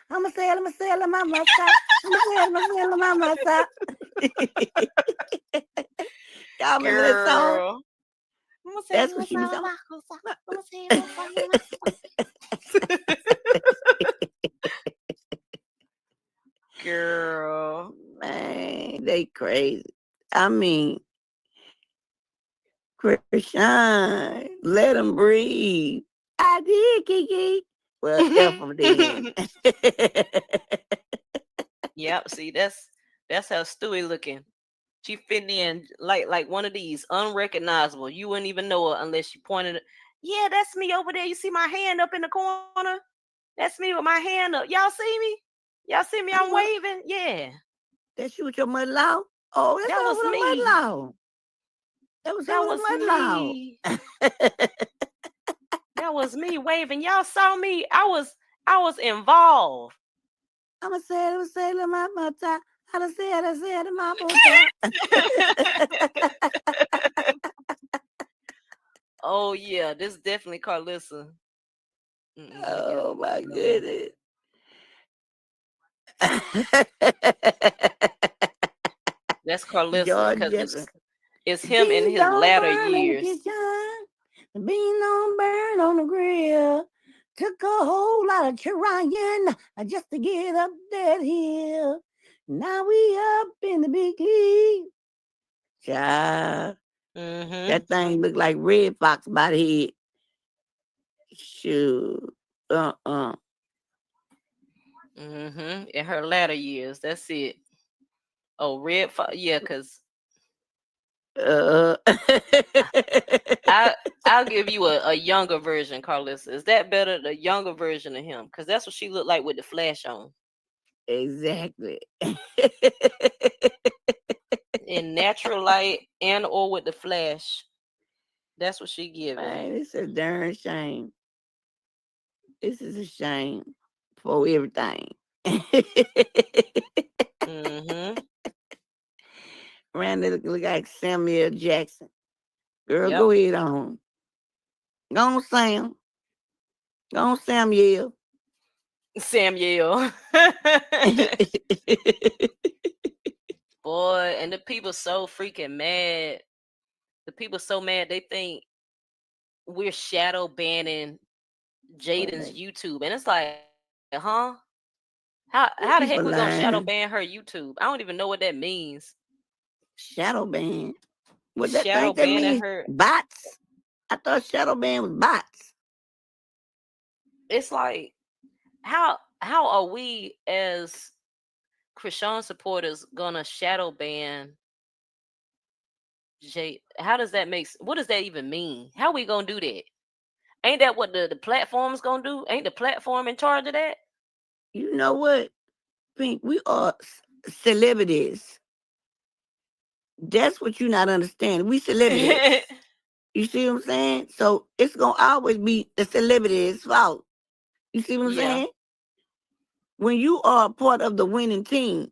I'ma y'all remember that song? That's what she was on. Girl. Man, they crazy. I mean, Chrisean, let them breathe. I did, Kiki. Well, F them then. Yep, see, that's how Stewie looking. She fitting in like one of these, unrecognizable. You wouldn't even know her unless she pointed it. Yeah, that's me over there. You see my hand up in the corner? That's me with my hand up. Y'all see me? Y'all see me? I'm waving. Yeah. That's you with your mother-in-law? Oh, that's that was me. That was me. That was me waving. Y'all saw me. I was involved. I'ma say my mother. I said my Oh yeah, this is definitely Carlissa. Oh my goodness. That's Carlissa because it's him in his latter years. Bean don't burn on the grill. Took a whole lot of trying just to get up that hill. Now we up in the big league. Child. That thing looked like Red Fox by the head. Shoot. In her latter years, that's it. Oh, Red Fox, yeah, because I'll give you a younger version, Carlissa. Is that better? The younger version of him, because that's what she looked like with the flash on. Exactly. In natural light and or with the flash. That's what she giving. Man, it's a darn shame. This is a shame for everything. Randy look like Samuel Jackson. Girl, go ahead on. Go on, Sam. Go on, Samuel. Boy, and the people so freaking mad. The people so mad they think we're shadow banning Jaden's YouTube. And it's like, huh? How the heck we gonna shadow ban her YouTube? I don't even know what that means. Shadow ban? What that shadow banning her? Bots? I thought shadow ban was bots. it's like how are we as Chrisean supporters gonna shadow ban Jay? How does that what does that even mean? How we gonna do that? Ain't that what the platform's gonna do? Ain't the platform in charge of that? You know what, Pink? We are celebrities. That's what you not understanding. We celebrities. You see what I'm saying? So it's gonna always be the celebrity's fault. You see what I'm Yeah. saying? When you are a part of the winning team,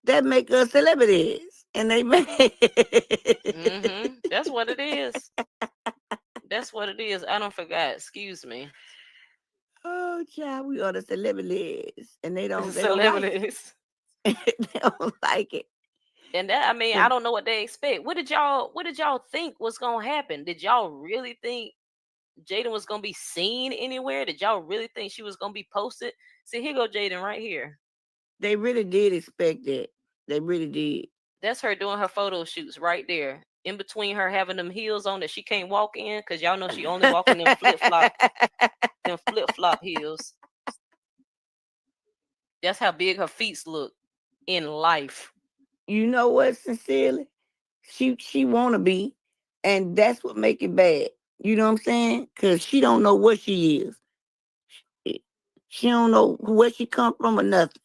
that make us celebrities, and they make. That's what it is. That's what it is. I don't forgot. Excuse me. Oh, child, we are the celebrities, and they don't like it. Celebrities. They don't like it. And that, I mean, I don't know what they expect. What did y'all think was gonna happen? Did y'all really think Jaden was gonna be seen anywhere? Did y'all really think she was gonna be posted? See, here go Jaden right here. They really did expect that. They really did. That's her doing her photo shoots right there. In between her having them heels on that she can't walk in, because y'all know she only walking them flip flop heels. That's how big her feet look in life. You know what? Sincerely, she wanna be, and that's what make it bad. You know what I'm saying? Because she don't know what she is. She don't know where she come from or nothing.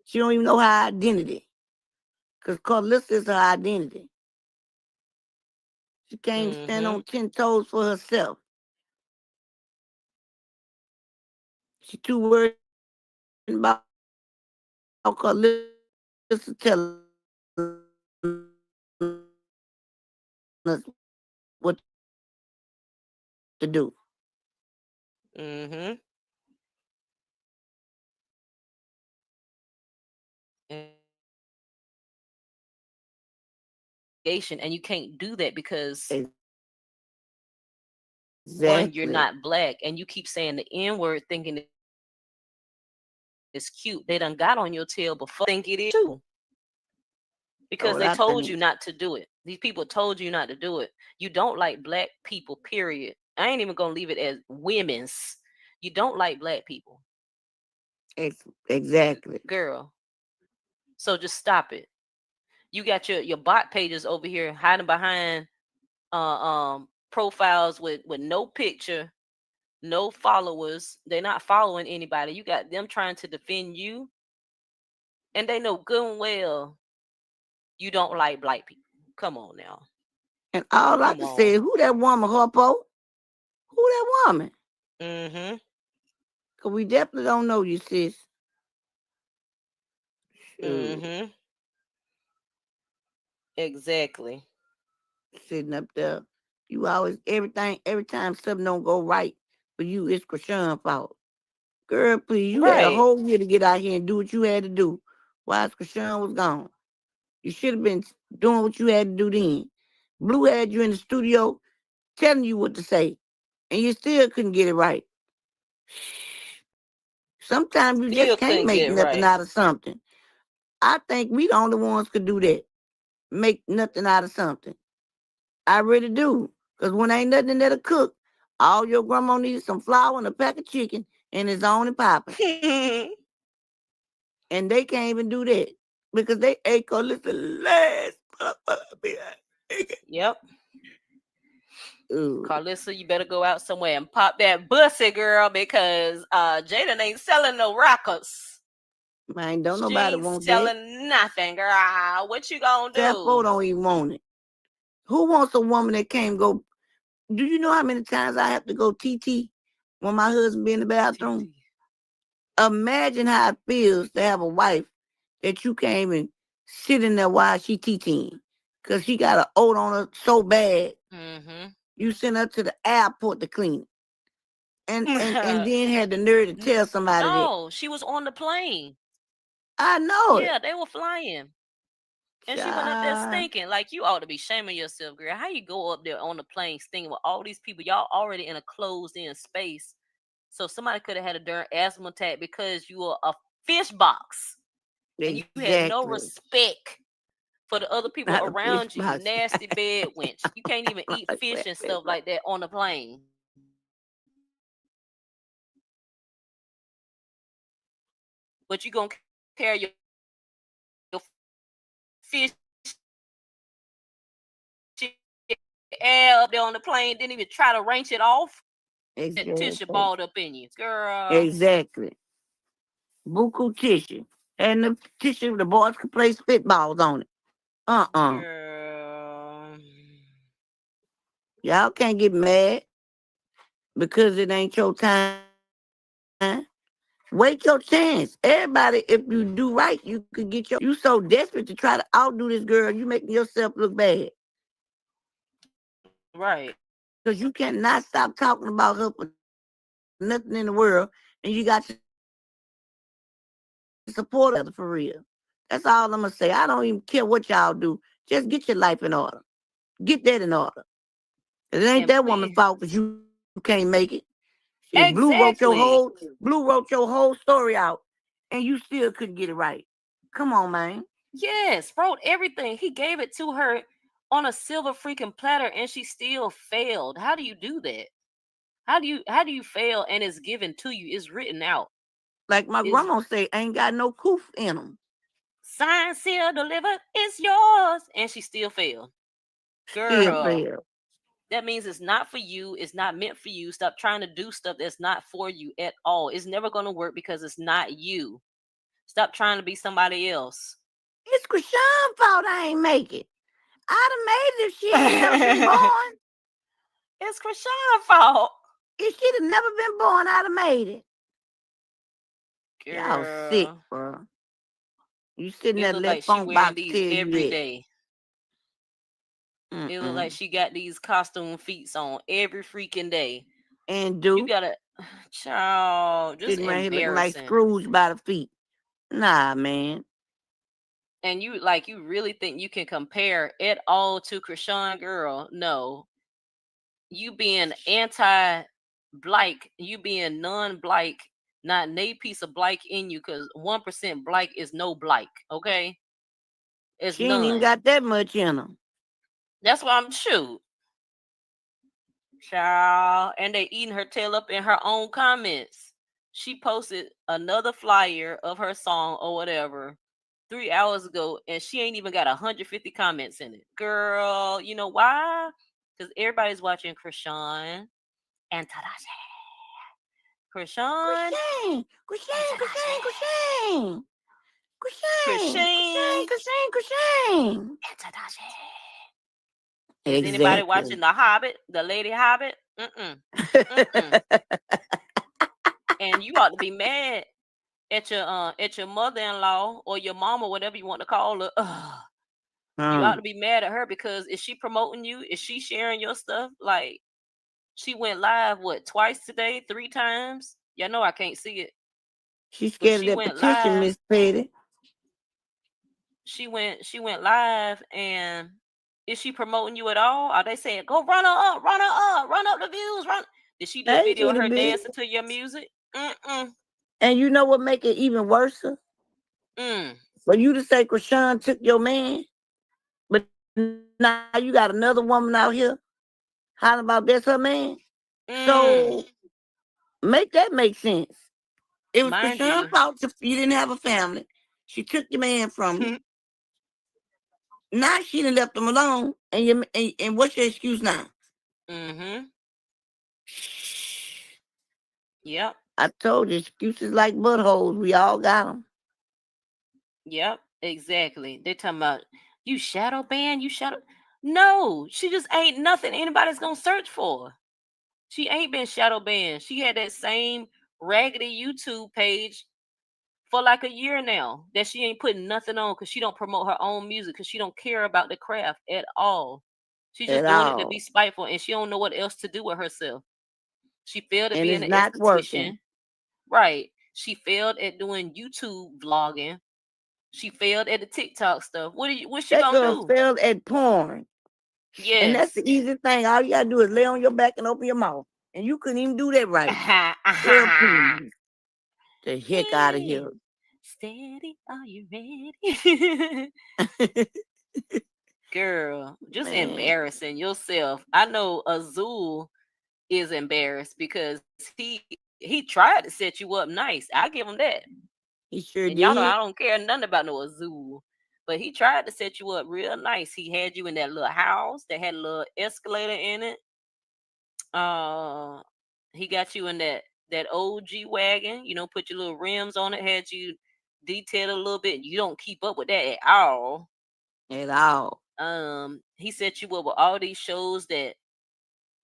She don't even know her identity. Because Carlissa is her identity. She can't stand on 10 toes for herself. She too worried about Carlissa telling us what to do. And you can't do that because one, you're Exactly. not black, and you keep saying the N-word thinking it's cute. They done got on your tail before think it is too. Because they told you not to do it. These people told you not to do it. You don't like black people, period. I ain't even gonna leave it as women's. You don't like black people. Exactly. Girl. So just stop it. You got your bot pages over here hiding behind profiles with no picture, no followers. They're not following anybody. You got them trying to defend you, and they know good and well you don't like black people. Come on now. And all I can say is, who that woman, Harpo? Who that woman? Because we definitely don't know you, sis. Exactly. Sitting up there. You always, every time something don't go right for you, it's Chrisean's fault. Girl, please, you had a whole year to get out here and do what you had to do while Chrisean was gone. You should have been doing what you had to do then. Blue had you in the studio telling you what to say, and you still couldn't get it right. Sometimes you just can't make nothing out of something. I think we the only ones could do that. Make nothing out of something. I really do. Because when ain't nothing that'll cook, all your grandma needs some flour and a pack of chicken, and it's on and popping. And they can't even do that because they ate Carlissa last. Yep. Carlissa, you better go out somewhere and pop that bussy, girl, because Jaden ain't selling no records. Man, don't nobody want that. Selling nothing, girl. What you gonna do? Tefo don't even want it. Who wants a woman that can't go? Do you know how many times I have to go TT when my husband be in the bathroom? Imagine how it feels to have a wife that you can't even sit in there while she teaching because she got an oat on her so bad. You send her to the airport to clean it. And then had the nerve to tell somebody that. No, she was on the plane. I know it. Yeah, they were flying. And she went up there stinking. Like, you ought to be shaming yourself, girl. How you go up there on the plane stinking with all these people? Y'all already in a closed-in space. So somebody could have had a darn asthma attack because you were a fish box. And you had no respect for the other people around you. Nasty bed wench. You can't even eat fish and stuff like that on the plane. but you gonna carry your fish air up there on the plane, didn't even try to wrench it off. That tissue Exactly. balled up in you, girl. Exactly. Buku tissue. And the tissue, the boys could play spitballs on it. Girl. Y'all can't get mad because it ain't your time. Wait your chance. Everybody, if you do right, you could get your. You so desperate to try to outdo this girl, you making yourself look bad. Right. Because you cannot stop talking about her for nothing in the world, and you got to support her for real. That's all I'm gonna say. I don't even care what y'all do. Just get your life in order. Get that in order. It ain't And that woman's please, fault because you can't make it. Shit, exactly. Blue wrote your whole story out, and you still couldn't get it right. Come on, man. Yes, wrote everything. He gave it to her on a silver freaking platter and she still failed. How do you do that? How do you fail and it's given to you? It's written out. Like my Is grandma say, ain't got no coof in them. signed, sealed, delivered, it's yours. And she still failed. Still Girl, fail. that means it's not for you. It's not meant for you. Stop trying to do stuff that's not for you at all. It's never going to work because it's not you. Stop trying to be somebody else. It's Chrisean's fault I ain't make it. I'd have made it if she ain't never been born. It's Chrisean's fault. If she'd have never been born, I'd have made it. Y'all sick, Girl, bro. You sitting it there look let like she Funk wearing Box these tell you every that. day. It look like Mm-mm. she got these costume feats on every freaking day. And You do gotta, child, just sitting right here looking like embarrassing. Scrooge by the feet. Nah, man. And you really think you can compare it all to Chrisean, girl? No, you being anti-black, you being non-black, not a piece of black in you, because 1% black is no black. Okay, it's She ain't even none. got that much in her. That's why I'm shoot. Child, and they eating her tail up in her own comments. She posted another flyer of her song or whatever 3 hours ago, and she ain't even got 150 comments in it. Girl, you know why? Because everybody's watching Chrisean and Taraji. Chrisean and Chrisean. Taraji. Chrisean. And Taraji. Is anybody Exactly. watching The Hobbit, the Lady Hobbit? Mm-mm. Mm-mm. And you ought to be mad at your mother-in-law or your mama, whatever you want to call her. Ugh. You ought to be mad at her because is she promoting you? Is she sharing your stuff? Like she went live what twice today, 3 times? Y'all know I can't see it, She's but scared of she that went petition, live. Miss Petty. She went live, and is she promoting you at all? Are they saying go run her up, run her up, run up the views, run? Did she do a I ain't video of seen a her bit. dancing to your music? Mm-mm. And you know what make it even worse? Mm. For you to say Chrisean took your man, but now you got another woman out here hollering about that's her man. So Mm. make that make sense. It was Mind Chrisean's you. fault if you didn't have a family. She took your man from you. Now she done left him alone. And what's your excuse now? Mm-hmm. Yep. I told you, excuses like buttholes. We all got them. Yep, exactly. They talking about you shadow ban, you shadow. No, she just ain't nothing anybody's gonna search for. She ain't been shadow banned. She had that same raggedy YouTube page for like a year now that she ain't putting nothing on because she don't promote her own music because she don't care about the craft at all. She's At just doing it to be all. spiteful and she don't know what else to do with herself. She failed at And being it's an not working. esthetician. Right. She failed at doing YouTube vlogging. She failed at the TikTok stuff. What's she That gonna girl do? failed at porn. And that's Yes. the easiest thing. All you gotta do is lay on your back and open your mouth. And you couldn't even do that right. Girl, please. The heck out of Hey, here. steady, are you ready? Girl, just Man. embarrassing yourself. I know Azul is embarrassed because he tried to set you up nice. I give him that. He sure And y'all know did. I don't care nothing about no Azul. But he tried to set you up real nice. He had you in that little house that had a little escalator in it. He got you in that old G wagon. You know, put your little rims on it. Had you detailed a little bit. You don't keep up with that at all. At all. He set you up with all these shows that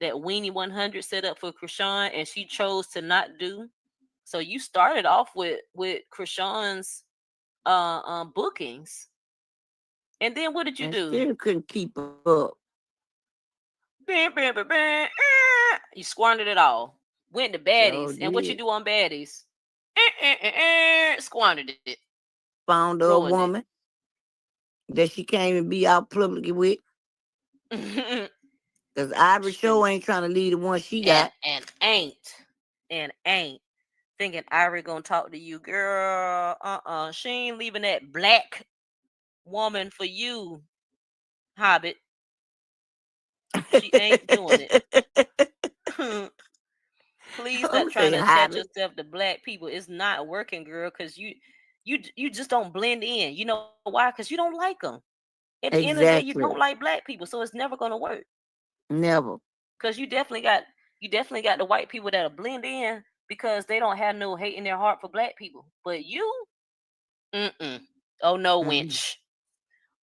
Weenie 100 set up for Chrisean, and she chose to not do. So you started off with Chrisean's bookings, and then what did you And do? still couldn't keep up. Bam, bam, bam, bam, you squandered it all. Went to Sure baddies, and what you did. do on baddies? Squandered it. Found her a Ruined it. woman that she can't even be out publicly with. Because Ivory Show ain't trying to leave the one she got. and ain't thinking Ivory gonna talk to you, girl. She ain't leaving that black woman for you, Hobbit. She ain't doing it. Please stop trying to attach yourself to black people. It's not working, girl, because you just don't blend in. You know why? Because you don't like them. At the end of the day, you don't like black people, so it's never gonna work. Never. Because you definitely got the white people that'll blend in because they don't have no hate in their heart for black people. But you, oh no, winch.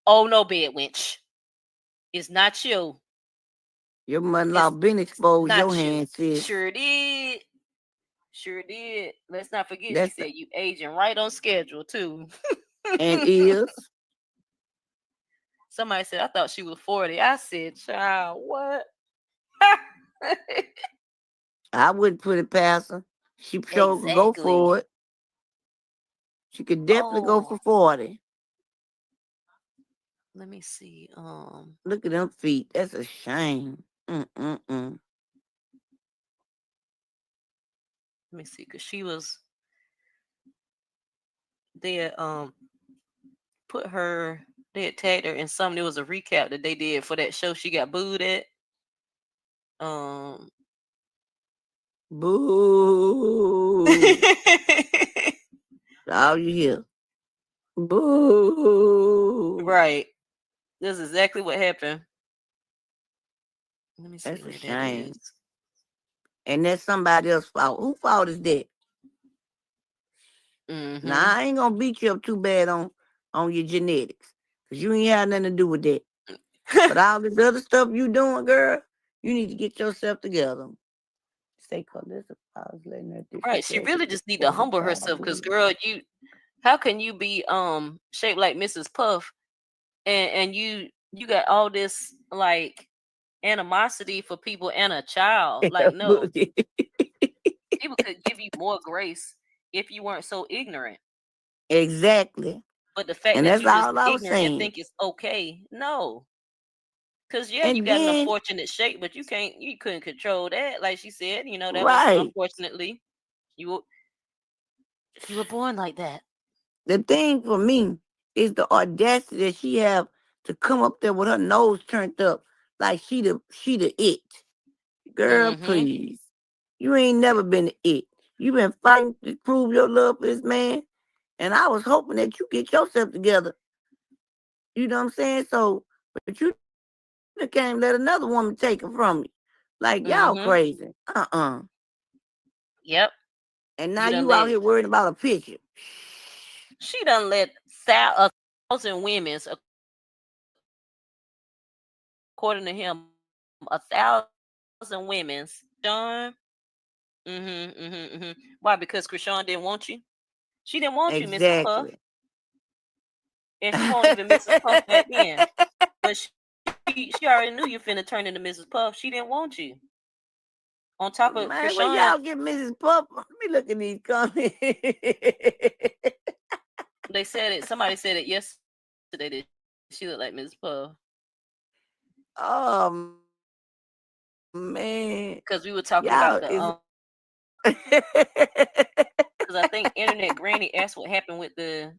Oh no, bed winch. It's not you. Your mother-in-law been exposed your hands, sis. Sure did. Sure did. Let's not forget she said you aging right on schedule too. And is. Somebody said I thought she was 40. I said, child, what? I wouldn't put it past her. She sure could go for it. She could definitely go for 40. Let me see. Look at them feet. That's a shame. Let me see, because she was they had put her, they had tagged her in something. There was a recap that they did for that show she got booed at. Boo. All you hear. Boo. Right. That's exactly what happened. Let me see. That's a who shame. That is. And that's somebody else's fault. Whose fault is that? Now, I ain't gonna beat you up too bad on your genetics. Because you ain't had nothing to do with that. But all this other stuff you doing, girl, you need to get yourself together. Say, Right. She really just need to humble herself because, girl, how can you be shaped like Mrs. Puff and you got all this like animosity for people and a child? Like, no. People could give you more grace if you weren't so ignorant. Exactly. But the fact that you're just ignorant and think it's okay, no. Because you got an unfortunate shape, but you couldn't control that. Like she said, that was unfortunately you were born like that. The thing for me is the audacity that she have to come up there with her nose turned up like she the it. Girl, please. You ain't never been the it. You been fighting to prove your love for this man. And I was hoping that you get yourself together. You know what I'm saying? So, but you can't let another woman take it from you. Like, y'all crazy. Yep. And now you out here worried about a picture. She done let 1,000 women, according to him, 1,000 women done. Why? Because Chrisean didn't want you? She didn't want you, Mrs. Puff. And she won't even Mrs. Puff back then. But she already knew you finna turn into Mrs. Puff. She didn't want you. On top of Man, Chrisean, when y'all get Mrs. Puff, let me look at these comments. They said it. Somebody said it yesterday that she looked like Mrs. Puff. Oh man! Because we were talking about the because I think Internet Granny asked what happened with the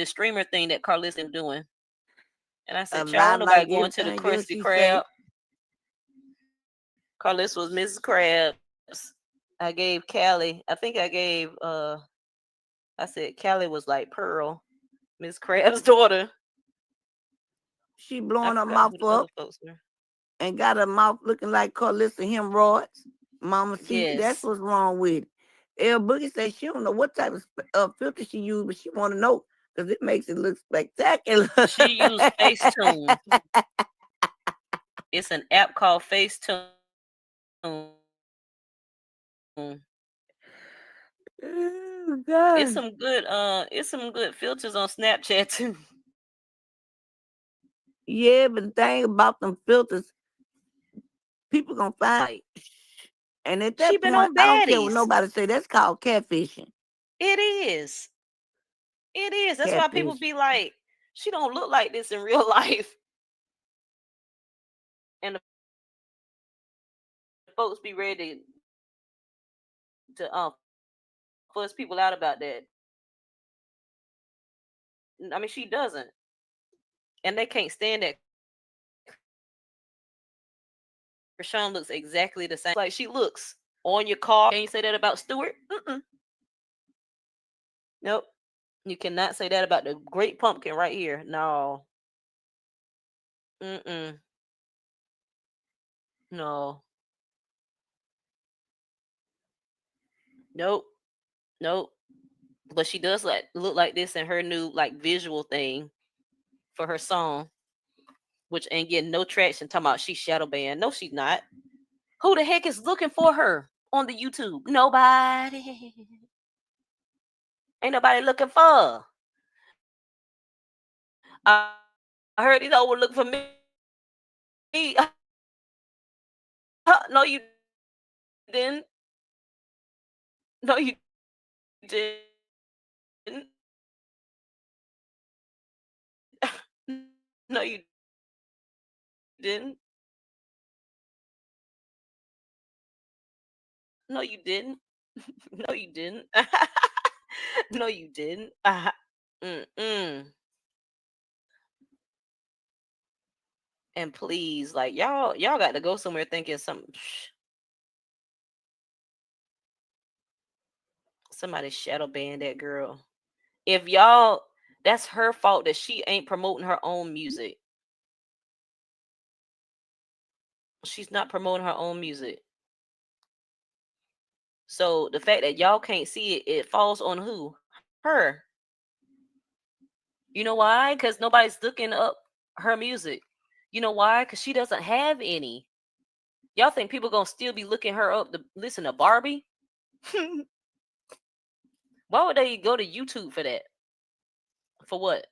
streamer thing that Carlissa is doing, and I said, "Child, nobody going to the Krusty Krab." Carlissa was Mrs. Krabs. I gave Callie. I think I gave I said Callie was like Pearl, Miss Crab's daughter. She I blowing her forgot mouth who the other up folks were. and got her mouth looking like Carlissa hemorrhoids. Mama C, that's Yes. what's wrong with it. El Boogie said she don't know what type of filter she used, but she want to know because it makes it look spectacular. She used Facetune. It's an app called Facetune. Oh, God. It's some good filters on Snapchat too. Yeah, but the thing about them filters, people gonna find. And at She that been point, on I don't care what baddies. nobody say. That's called catfishing. It is. It is. That's why people Catfish. be like, she don't look like this in real life. And the folks be ready to fuss people out about that. I mean, she doesn't. And they can't stand that. Chrisean looks exactly the same. Like she looks on your car. Can you say that about Stewart? Nope. You cannot say that about the Great Pumpkin right here. No. No. Nope. Nope. But she does look like this in her new like visual thing for her song, which ain't getting no traction. Talking about she's shadow banned. No, she's not. Who the heck is looking for her on the YouTube? Nobody. Ain't nobody looking for her. I heard these old look for me. No, you didn't. No, you didn't. No, you didn't. No, you didn't. No, you didn't. No, you didn't. Mm-mm. And please, like y'all got to go somewhere thinking somebody shadow banned that girl. If y'all, that's her fault that she ain't promoting her own music. She's not promoting her own music. So the fact that y'all can't see it, it falls on who? Her. You know why? Because nobody's looking up her music. You know why? Because she doesn't have any. Y'all think people gonna still be looking her up to listen to Barbie? Why would they go to YouTube for that? For what?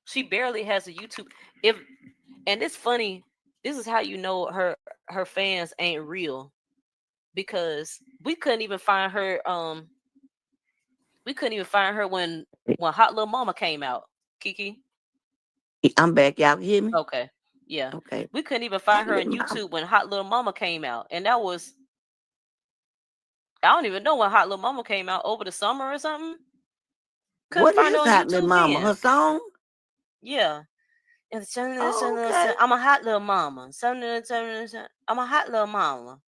She barely has a YouTube. And it's funny. This is how you know her fans ain't real, because we couldn't even find her. We couldn't even find her when Hot Little Mama came out. Kiki. I'm back. Y'all hear me? Okay. Yeah. Okay. We couldn't even find her on YouTube when Hot Little Mama came out, and that was, I don't even know when Hot Little Mama came out, over the summer or something. Couldn't What find her is on Hot Little YouTube Mama? then. Her song? Yeah. Oh, okay. I'm a hot little mama. I'm a hot little mama.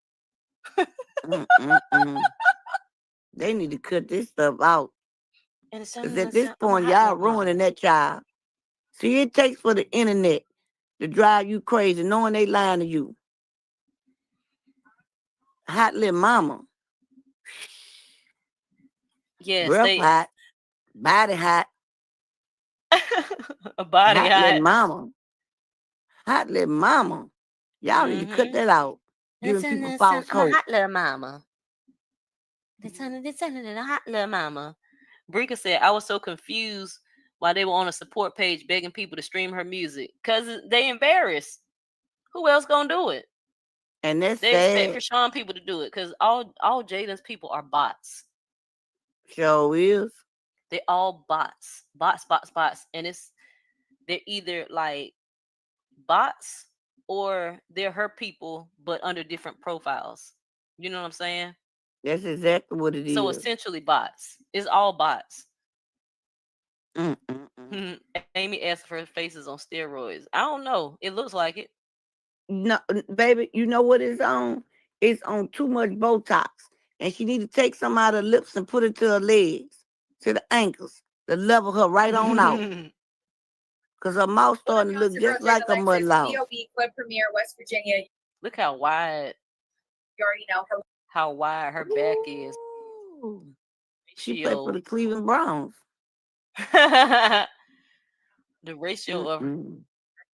They need to cut this stuff out. Because at this I'm a point, hot y'all little ruining mama. that child. See, it takes for the internet to drive you crazy, knowing they lying to you. Hot Little Mama. Yes, Breath hot. Body hot. A body Hot hot. Little Mama. Hot Little Mama. Y'all need to cut that out. Giving people false I'm a hope. hot little mama. They turning it a hot little mama. Brika said, I was so confused why they were on a support page begging people to stream her music. Because they embarrassed. Who else gonna do it? And that's They expect sad. Chrisean people to do it, because all Jaden's people are bots. Sure is. They're all bots. Bots. And they're either like bots or they're her people, but under different profiles. You know what I'm saying? That's exactly what it So is. essentially bots. It's all bots. Mm-mm-mm. Amy asked for faces on steroids. I don't know. It looks like it. No, baby, you know what it's on? It's on too much Botox. And she need to take some out of her lips and put it to her legs, to the ankles, to level her right on out. Because her mouth starting to look just like a mother-in-law. B.O.B. Club Premiere, West Virginia. Look how wide. You already know her. How wide her back is. She played for the Cleveland Browns. The ratio of her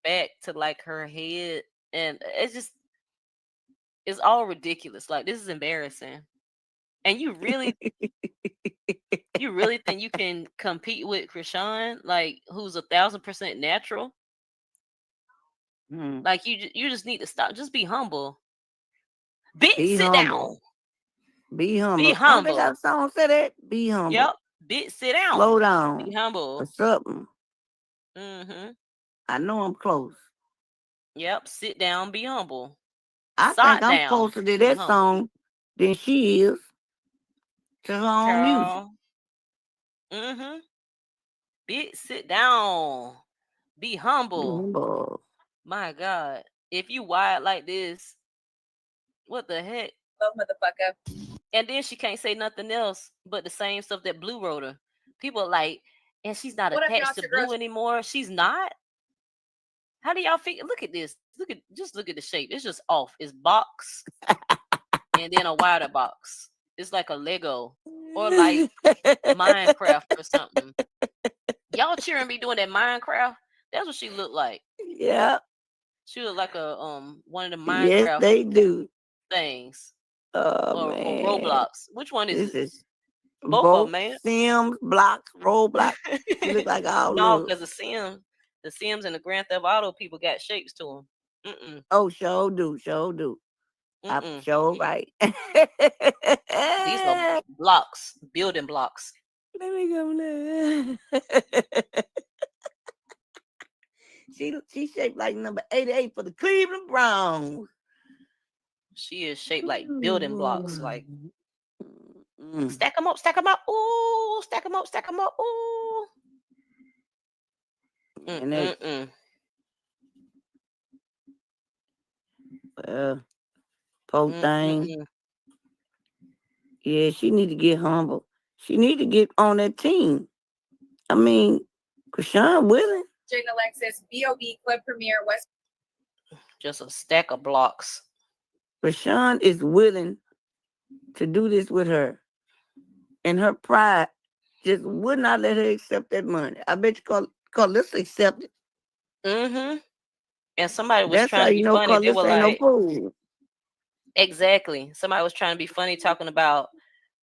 back to like her head, and it's all ridiculous. Like, this is embarrassing. And you really think you can compete with Chrisean, like, who's 1,000% natural? Like, you just need to stop. Just be humble. Sit down. Be humble. Be humble. They got a song say that. Be humble. Yep. Sit down. Slow down. Be humble. Or something. I know I'm close. Yep. Sit down. Be humble. I think I'm closer to that song than she is to her own music. Sit down. Be humble. My God. If you wired like this, what the heck? Love motherfucker. And then she can't say nothing else but the same stuff that Blue wrote her. People are like, and she's not attached to Blue anymore. She's not. How do y'all figure? Look at this. Look at the shape. It's just off. It's box and then a wider box. It's like a Lego or like Minecraft or something. Y'all cheering me doing that Minecraft? That's what she looked like. Yeah. She looked like a one of the Minecraft. Yes, they do. Things. Oh, or man. Roblox. Which one is this? Is both of them, man. Sims, blocks, Roblox. She look like all no, because the Sims and the Grand Theft Auto people got shapes to them. Oh, sure do. I'm sure right. These are blocks, building blocks. Let me go now. She shaped like number 88 for the Cleveland Browns. She is shaped like building blocks, like stack them up. Ooh, stack them up. Ooh. Poor thing. Yeah, she need to get humble. She need to get on that team. I mean, Chrisean willing. Jane Alexis, B.O.B. Club Premiere, West. Just a stack of blocks. Chrisean is willing to do this with her. And her pride just would not let her accept that money. I bet you let's accept it. And somebody was trying to be funny. They were like, no exactly. Somebody was trying to be funny, talking about,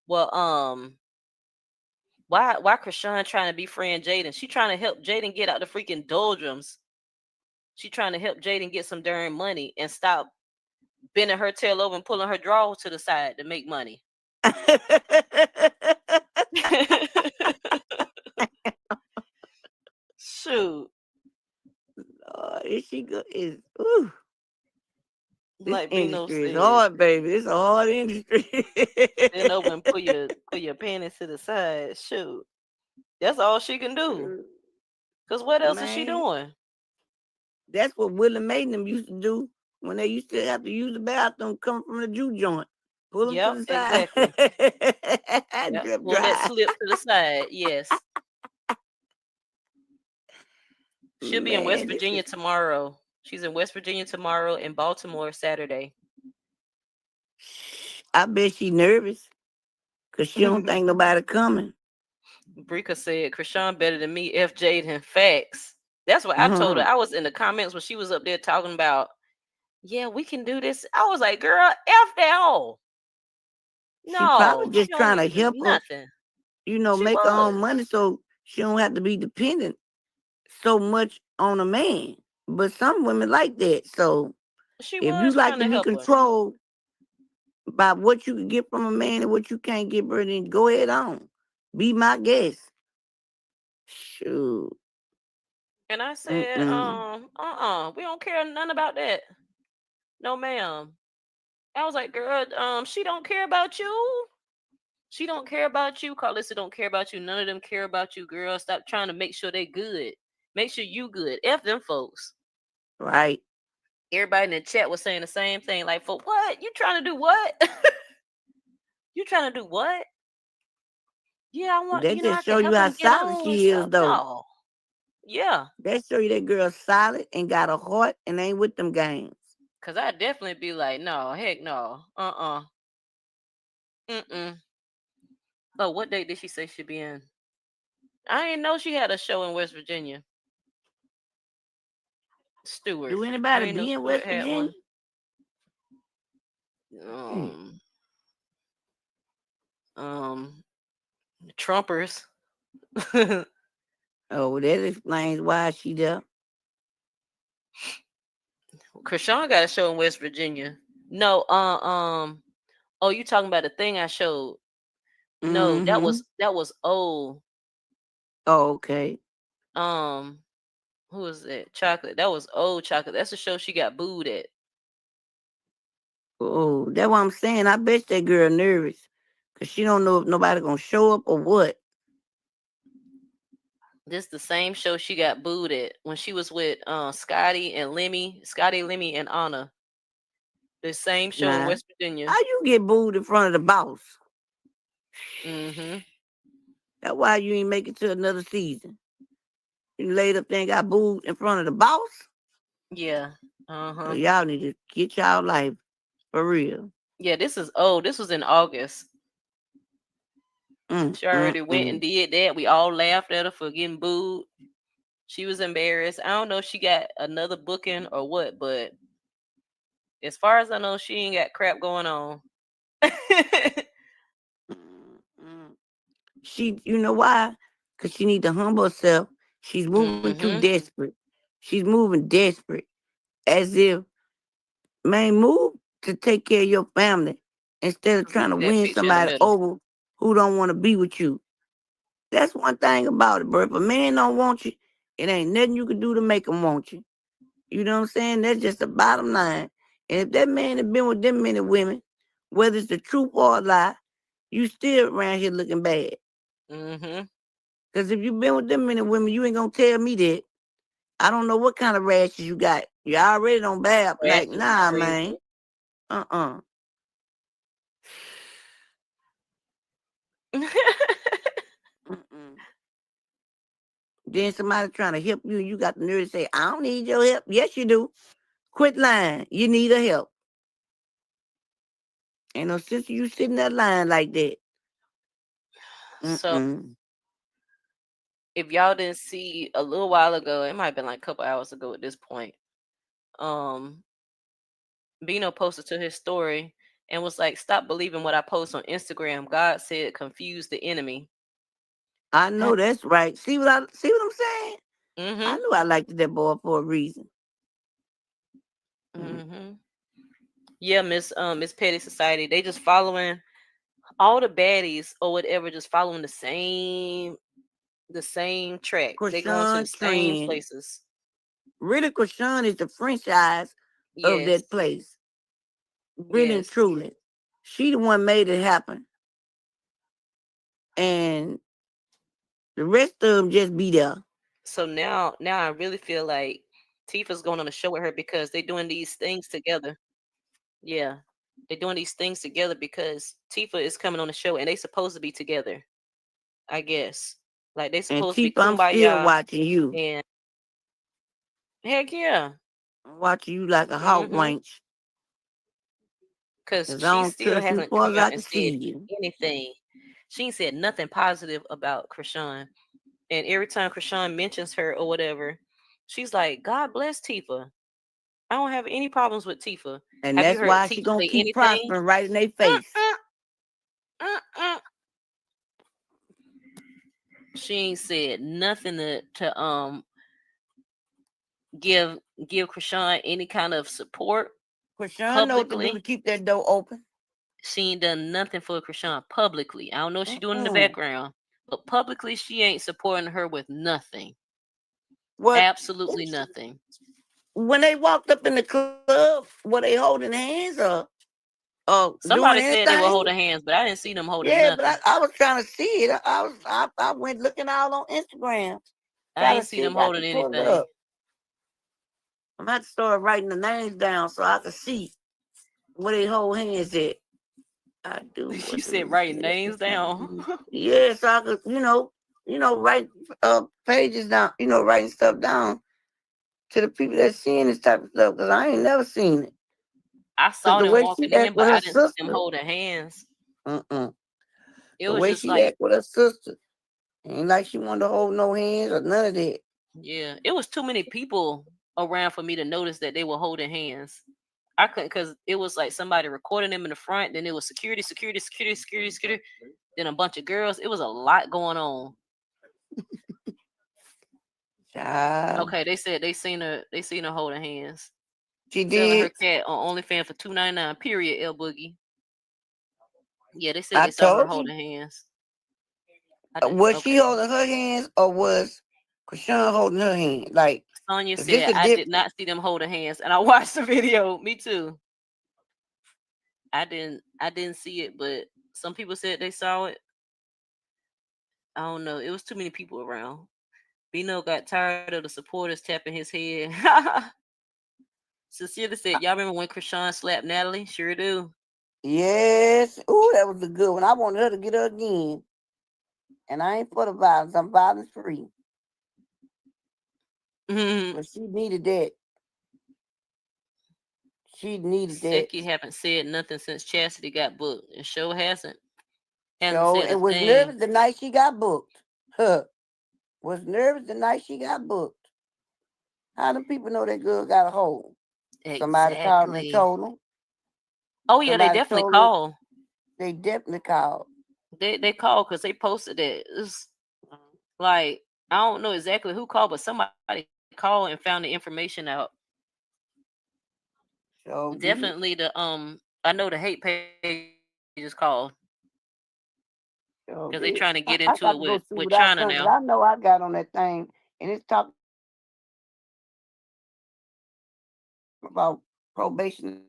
well, why Chrisean trying to befriend Jaden? She trying to help Jaden get out the freaking doldrums. She trying to help Jaden get some darn money and stop bending her tail over and pulling her drawers to the side to make money. Shoot. Is she good? Ooh. This like industry is hard, baby. It's a hard industry. Bend over and pull your panties to the side. Shoot. That's all she can do. Because what else is she doing? That's what Willie Mae and them used to do when they used to have to use the bathroom coming from the juke joint. Pull them to the side. Exactly. Drip Pull that slip to the side. Yes. She'll be in West Virginia tomorrow. She's in West Virginia tomorrow and Baltimore Saturday. I bet she's nervous because she don't think nobody coming. Brika said, Chrisean better than me, F. Jaden. Facts. That's what I told her. I was in the comments when she was up there talking about, yeah, we can do this. I was like, girl, F that all. No, she probably just trying to help her, make her own money so she don't have to be dependent so much on a man. But some women like that. So if you like to be controlled by what you can get from a man and what you can't get, then go ahead on. Be my guest. Shoot. And I said, we don't care none about that. No, ma'am. I was like, girl, she don't care about you. She don't care about you. Carlissa don't care about you. None of them care about you, girl. Stop trying to make sure they good. Make sure you good. F them folks. Right. Everybody in the chat was saying the same thing. Like, for what? You trying to do what? You trying to do what? Yeah, I want, That I just can show you help how him get solid on and she is, stuff. though. No. Yeah. That show you that girl solid and got a heart and ain't with them games. Cause I'd definitely be like, no, heck no. Mm-mm. Oh, what date did she say she'd be in? I didn't know she had a show in West Virginia. Stewart. Do I anybody didn't know be in Stewart West had Virginia? one. Hmm. Um, Trumpers. Oh, that explains why she there. Chrisean got a show in West Virginia. No, oh, you talking about the thing I showed? No, Mm-hmm. that was old. Oh, okay. Who was that? Chocolate. That was old Chocolate. That's the show she got booed at. Oh, that's what I'm saying. I bet that girl nervous. Cause she don't know if nobody gonna show up or what. This the same show she got booed at when she was with Scotty and Lemmy, and Anna. The same show in Nah. West Virginia. How you get booed in front of the boss? Mm-hmm. That's why you ain't make it to another season. You laid up there and got booed in front of the boss. Yeah. So Uh-huh. y'all need to get y'all life for real. Yeah, this is old. This was in August. She already went and did that. We all laughed at her for getting booed. She was embarrassed. I don't know if she got another booking or what, but as far as I know, she ain't got crap going on. She, you know why? Because she need to humble herself. She's moving too desperate. She's moving desperate. As if, man, move to take care of your family instead of trying to That win picture in the somebody middle. over who don't want to be with you. That's one thing about it, bro. If a man don't want you, it ain't nothing you can do to make him want you. You know what I'm saying? That's just the bottom line. And if that man has been with them many women, whether it's the truth or a lie, you still around here looking bad. Mm-hmm. Because if you've been with them many women, you ain't gonna tell me that. I don't know what kind of rashes you got. You already don't bad. Like, Rashes nah, crazy. man. Uh-uh. Mm-mm. Then somebody trying to help you, and you got the nerve to say, I don't need your help. Yes, you do. Quit lying. You need a help. Ain't no sense you sitting there lying like that. So Mm-mm. if y'all didn't see a little while ago, it might have been like a couple hours ago at this point. Bino posted to his story and was like, "Stop believing what I post on Instagram. God said confuse the enemy." I know that's right. See what I'm saying? Mm-hmm. I knew I liked that boy for a reason. Mm-hmm. Yeah, Miss Petty Society. They just following all the baddies or whatever, just following the same track. They going to the Chrisean same Trend. places. Really, Chrisean is the franchise of Yes. that place. Really and Yes. truly. She the one made it happen. And the rest of them just be there. So now I really feel like Tifa's going on a show with her because they're doing these things together. Yeah. They're doing these things together because Tifa is coming on the show and they supposed to be together. I guess. Like they And supposed to be Tifa, I'm still kumbaya watching you. and heck yeah. I'm watching you like a hawk Mm-hmm. wench. Because Because I she don't still trust you as hasn't far come as out I and can said see you. anything. She ain't said nothing positive about Chrisean. And every time Chrisean mentions her or whatever, she's like, God bless Tifa. I don't have any problems with Tifa. And Have you that's heard why she Tifa gonna say keep anything? prospering right in their face. She ain't said nothing to give Chrisean any kind of support Chrisean know what to do to publicly. keep that door open. She ain't done nothing for Chrisean publicly. I don't know what she's doing in the Mm-mm. background, but publicly she ain't supporting her with nothing. What Absolutely nothing. when they walked up in the club, were they holding hands or doing Somebody said they were anything? holding hands, but I didn't see them holding Yeah, but nothing. I was trying to see it. I went looking all on Instagram, I trying ain't to see see them if I holding could pull it anything. up. I'm about to start writing the names down so I can see where they hold hands at. I do. You said writing names down. Yeah, so I could, write pages down, writing stuff down to the people that seeing this type of stuff, because I ain't never seen it. I Because saw the them way walking she act in, with but her I didn't see them sister, holding hands. It the was way just she like, act with her sister, ain't like she wanted to hold no hands or none of that. yeah, it was too many people around for me to notice that they were holding hands. I couldn't, because it was like somebody recording them in the front, then it was security, security, security, security, security, then a bunch of girls. It was a lot going on. Child. Okay, they said they seen her holding hands. She Selling her did. cat on OnlyFans for $2.99. Period. L Boogie. Yeah, they said I they saw her told you. holding hands. Was she Okay. holding her hands or was Chrisean holding her hand? Like, Sonya is this said, a I did difference? not see them holding hands, and I watched the video. Me too. I didn't see it, but some people said they saw it. I don't know. It was too many people around. Bino got tired of the supporters tapping his head. Cecilia said, y'all remember when Chrisean slapped Natalie? Sure do. Yes. Ooh, that was a good one. I wanted her to get her again. And I ain't for the violence. I'm violence free. But she needed that. She needed that. Seki haven't said nothing since Chastity got booked. And sure hasn't. Hasn't So said a it was thing. nervous the night she got booked. Was nervous the night she got booked. How do people know that girl got a hold? Somebody called and Exactly. told them. Oh yeah, they Somebody definitely told her. called. They definitely called. They called because they posted that. It's like, I don't know exactly who called, but somebody called and found the information out. So Definitely I know the hate pages called because they trying to get into it I got to with go see what I China sent, now. but I know I got on that thing, and it's talking about probation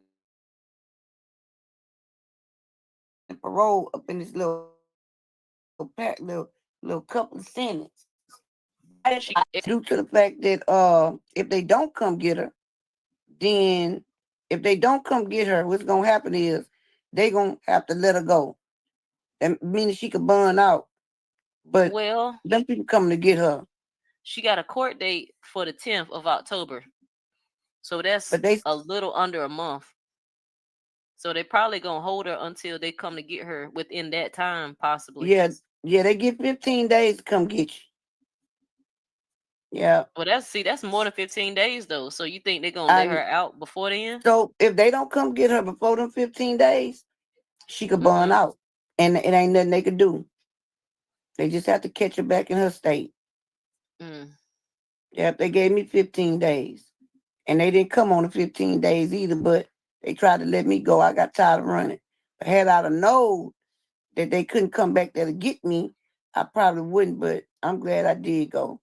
and parole up in this little pack, little couple of sentences. Due to the fact that if they don't come get her, then if they don't come get her, what's gonna happen is they gonna have to let her go. That means she could burn out. But Well, them people coming to get her. she got a court date for the 10th of October. So that's But they a little under a month. So they probably gonna hold her until they come to get her within that time, possibly. yeah, they get 15 days to come get you. Yeah. Well, that's more than 15 days though. So you think they're gonna let her out before then? So if they don't come get her before them 15 days, she could burn out. And it ain't nothing they could do. They just have to catch her back in her state. Yep, they gave me 15 days. And they didn't come on the 15 days either, but they tried to let me go. I got tired of running. But had I known that they couldn't come back there to get me, I probably wouldn't, but I'm glad I did go.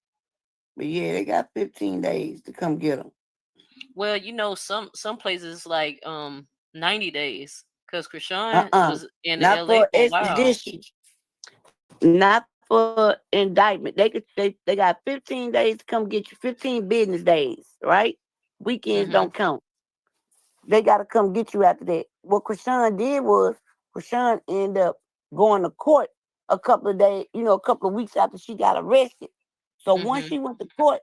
But yeah, they got 15 days to come get them. Well, some places like 90 days because Chrisean was in Not LA for for a while. extradition. Not for indictment. They got 15 days to come get you. 15 business days, right? Weekends don't count. They got to come get you after that. What Chrisean did was Chrisean ended up going to court a couple of days, a couple of weeks after she got arrested. So once she went to court,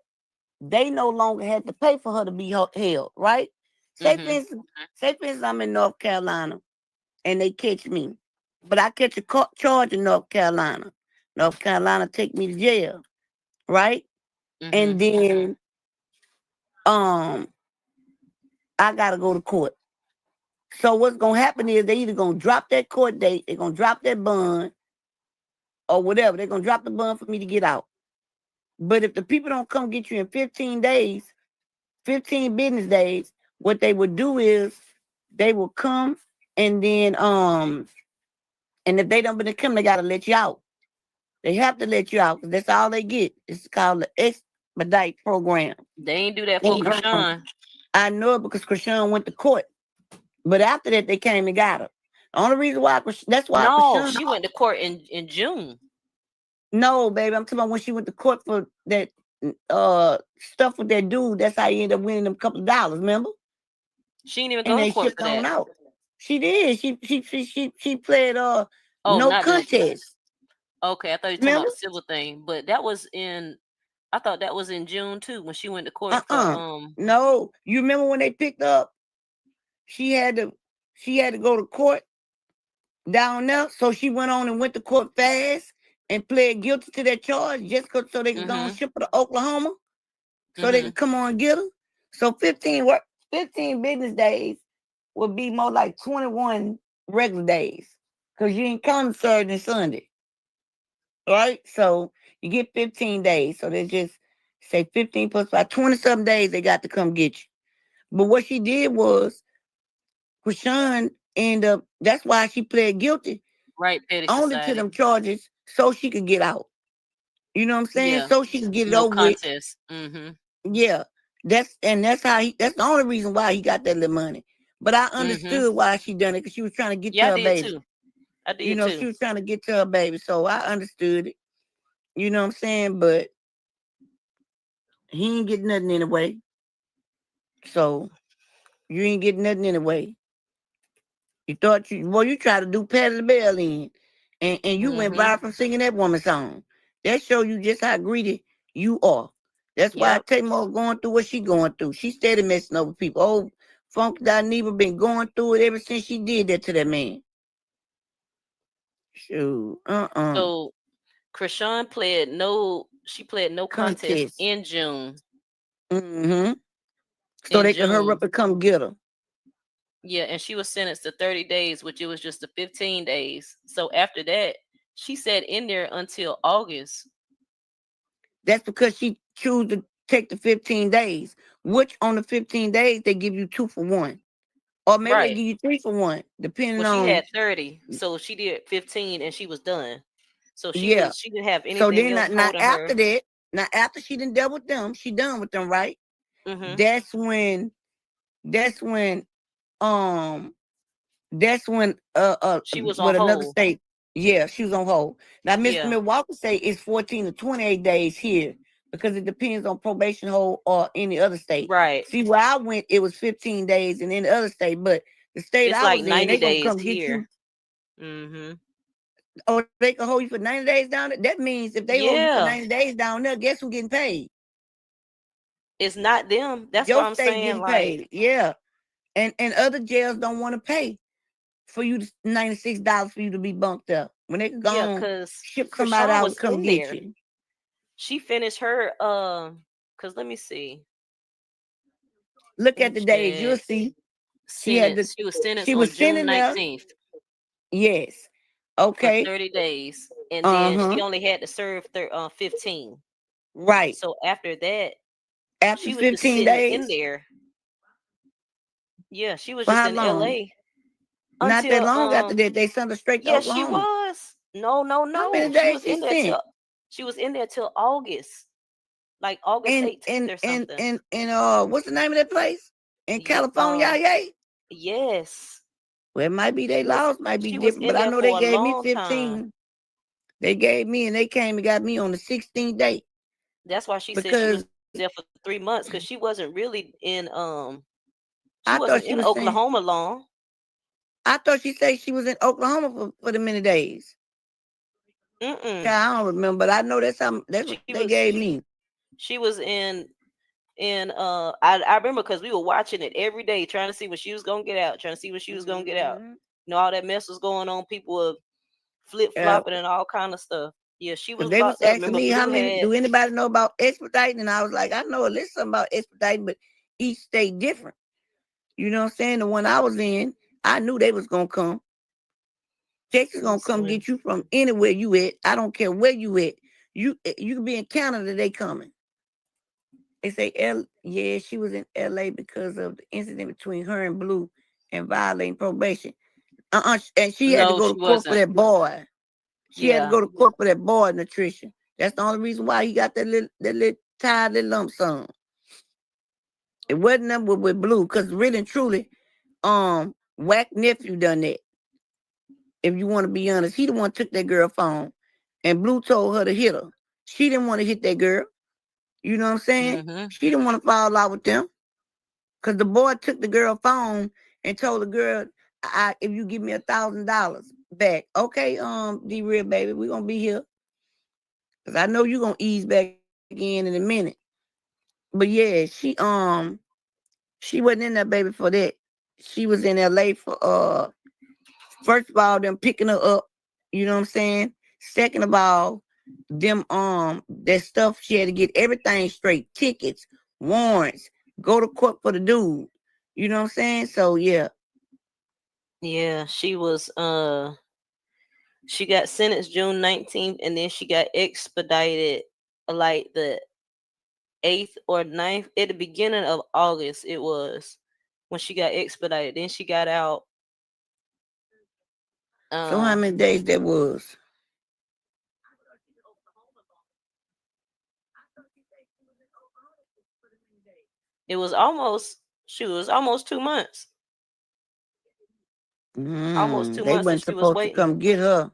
they no longer had to pay for her to be held, right? Say for instance, I'm in North Carolina and they catch me, but I catch a charge in North Carolina. North Carolina take me to jail, right? And then I gotta go to court. So what's gonna happen is they either gonna drop that court date, they're gonna drop that bond, or whatever. They're gonna drop the bond for me to get out. But if the people don't come get you in 15 days, 15 business days, what they would do is they will come and then and if they don't been come, they gotta let you out. They have to let you out because that's all they get. It's called the expedite program. They ain't do that for Chrisean. I know it because Chrisean went to court. But after that, they came and got her. The only reason why, that's why No, Chrisean. she went to court in June. No, baby, I'm talking about when she went to court for that stuff with that dude. That's how you end up winning them couple of dollars, remember? She didn't even And go to they court shipped for on that. out. She did. She played Oh, no not the. contest. Okay, I thought you were talking about Remember? the civil thing, but that was in. I thought that was in June too when she went to court for No. You remember when they picked up? She had to go to court down there. So she went on and went to court fast and pled guilty to that charge just so they could go and ship her to Oklahoma so they could come on and get her. So 15 business days would be more like 21 regular days because you ain't counting Saturday and Sunday. Right? So you get 15 days. So they just say 15 plus 5, 20-something days they got to come get you. But what she did was, Chrisean ended up, that's why she pled guilty Right, petty only to society. them charges so she could get out. You know what I'm saying? Yeah. So she could get it No over with. contest. Mm-hmm. Yeah. That's the only reason why he got that little money. But I Mm-hmm. understood why she done it because she was trying to get to Yeah, I her did baby. too. I You did know, she too. was trying to get to her baby. So I understood it. You know what I'm saying? But he ain't get nothing anyway. So you ain't getting nothing anyway. You thought you tried to do Patty the Bell in. And you went Mm-hmm. viral from singing that woman's song. That show you just how greedy you are. That's why Yep. Tamar going through what she going through. She steady messing over people. Oh, Funk Dineva been going through it ever since she did that to that man. Shoot. So Chrisean she pled no contest Contest. in June. Mm-hmm. So In they can hurry June. up and come get her. Yeah, and she was sentenced to 30 days, which it was just the 15 days. So after that, she sat in there until August. That's because she chose to take the 15 days, which on the 15 days, they give you 2 for 1. Or maybe they Right. give you 3 for 1, depending Well, she on, had 30, so she did 15 and she was done. So yeah. she didn't have So anything then else not holding after her. that, now after she done dealt with them, she done with them, right? Mm-hmm. That's when that's when um that's when She was on with another hold. state, yeah, she was on hold. Now Mr. Yeah. Milwaukee say it's 14 to 28 days here because it depends on probation hold or any other state. Right. See, where I went, it was 15 days in any other state, but the state It's I like was in, 90 they gonna days come get here. you. Mm-hmm. Oh, they can hold you for 90 days down there. That means if they hold you for Yeah. 90 days down there, guess who getting paid? It's not them. That's what Your I'm state saying. getting Like, paid. Yeah. And other jails don't want to pay for you to $96 for you to be bunked up. When they can go yeah, on, because ship somebody Chrisean out to was come in get there. you. She finished her because let me see. Look Let at me the days, you'll check. see. Sentence. She was She sentenced on was June sitting there. 19th Yes. for Okay. 30 days. And then Uh-huh. she only had to serve 15. Right. So after that, After she was just 15 sitting in days. there. Yeah, she was For just how in long? LA Not that until long after that, they sent her straight to yeah, she Oklahoma. was. No, no, How many no. days she sent? She was in there till August. Like August And 18th or something. what's the name of that place? In Yeah, California, yay? yes. Well, it might be they laws might be She was different, in but I there know they for a gave me long time. 15. They gave me and they came and got me on the 16th day. That's why she said she was Because there for 3 months because she wasn't really she I wasn't thought she in was saying, Oklahoma long. I thought she said she was in Oklahoma for the many days. Mm-mm. I don't remember, but I know that's what they gave me. She was in I remember because we were watching it every day, trying to see when she was gonna get out, trying to see when she was gonna get out. You know, all that mess was going on. People were flip flopping and all kind of stuff. Yeah, she was They was locked up. asking Remember, me how Blue many, had do anybody know about expediting? And I was like, I know a little something about expediting, but each state different. You know what I'm saying? The one I was in, I knew they was gonna come. Texas gonna come get you from anywhere you at. I don't care where you at. You can be in Canada, they coming. They say yeah, she was in LA because of the incident between her and Blue and violating probation. And she had to no, go to she court for wasn't. that boy. She had to Yeah. go to court for that boy, nutrition. That's the only reason why he got that little tired little lump sum. It wasn't number with Blue, because really and truly, Whack nephew done that. If you want to be honest, he the one took that girl phone, and Blue told her to hit her. She didn't want to hit that girl. You know what I'm saying? Mm-hmm. She didn't want to fall out with them, because the boy took the girl phone and told the girl if you give me $1,000 back, okay, D real baby, we're gonna be here. Cause I know you're gonna ease back in a minute. But yeah, she wasn't in there, baby, for that. She was in LA for first of all, them picking her up, you know what I'm saying? Second of all, them that stuff she had to get everything straight, tickets, warrants, go to court for the dude. You know what I'm saying? So yeah. Yeah, she got sentenced June 19th, and then she got expedited like the 8th or 9th at the beginning of August. It was when she got expedited. Then she got out. So how many days that was? It was almost 2 months. Almost 2 They months that wasn't she was supposed to waiting. come get her.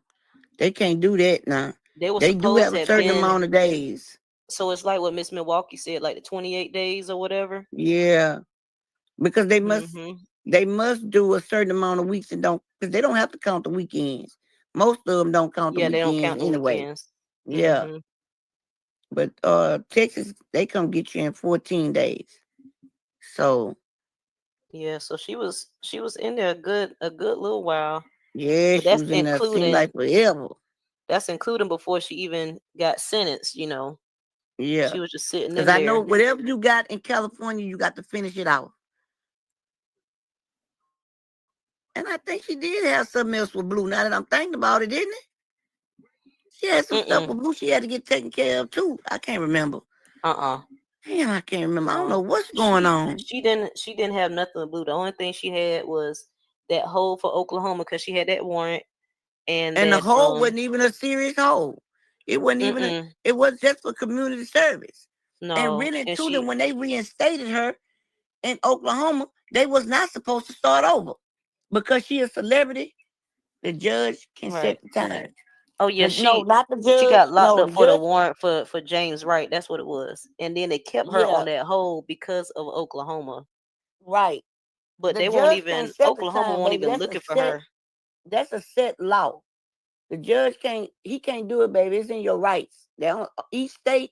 They can't do that now. They were They do supposed have to a have certain been. amount of days. So it's like what Miss Milwaukee said, like the 28 days or whatever. Yeah, because they Mm-hmm. must do a certain amount of weeks and don't, because they don't have to count the weekends. Most of them don't count the Yeah, they don't weekends count the anyway. weekends. Yeah, Mm-hmm. but Texas, they come get you in 14 days. So Yeah, so she was in there a good little while. yeah, But she was in there. Seemed like forever. that's including before she even got sentenced, Yeah, She was just sitting because in I know there. whatever you got in California, you got to finish it out. And I think she did have something else with Blue. Now that I'm thinking about it, didn't it? She had some stuff with Mm-mm. Blue she had to get taken care of too. I can't remember. Uh-uh. Damn, I can't remember. I don't know No. what's going on. She didn't have nothing to Blue. The only thing she had was that hold for Oklahoma because she had that warrant and And the that hole wasn't even a serious hole. It wasn't even mm-mm. it was just for community service. And No. really And to them, she when they reinstated her in Oklahoma, they was not supposed to start over. Because she a celebrity, the judge can right. set the time. Oh yeah, No, not the she judge. got locked No, the up for the judge. warrant for James Wright. That's what it was. And then they kept her on Yeah, that hold because of Oklahoma. right. But The they won't judge can't even set the Oklahoma time, won't baby. even looking for her. That's a set law. The judge can't do it, baby. It's in your rights. Each state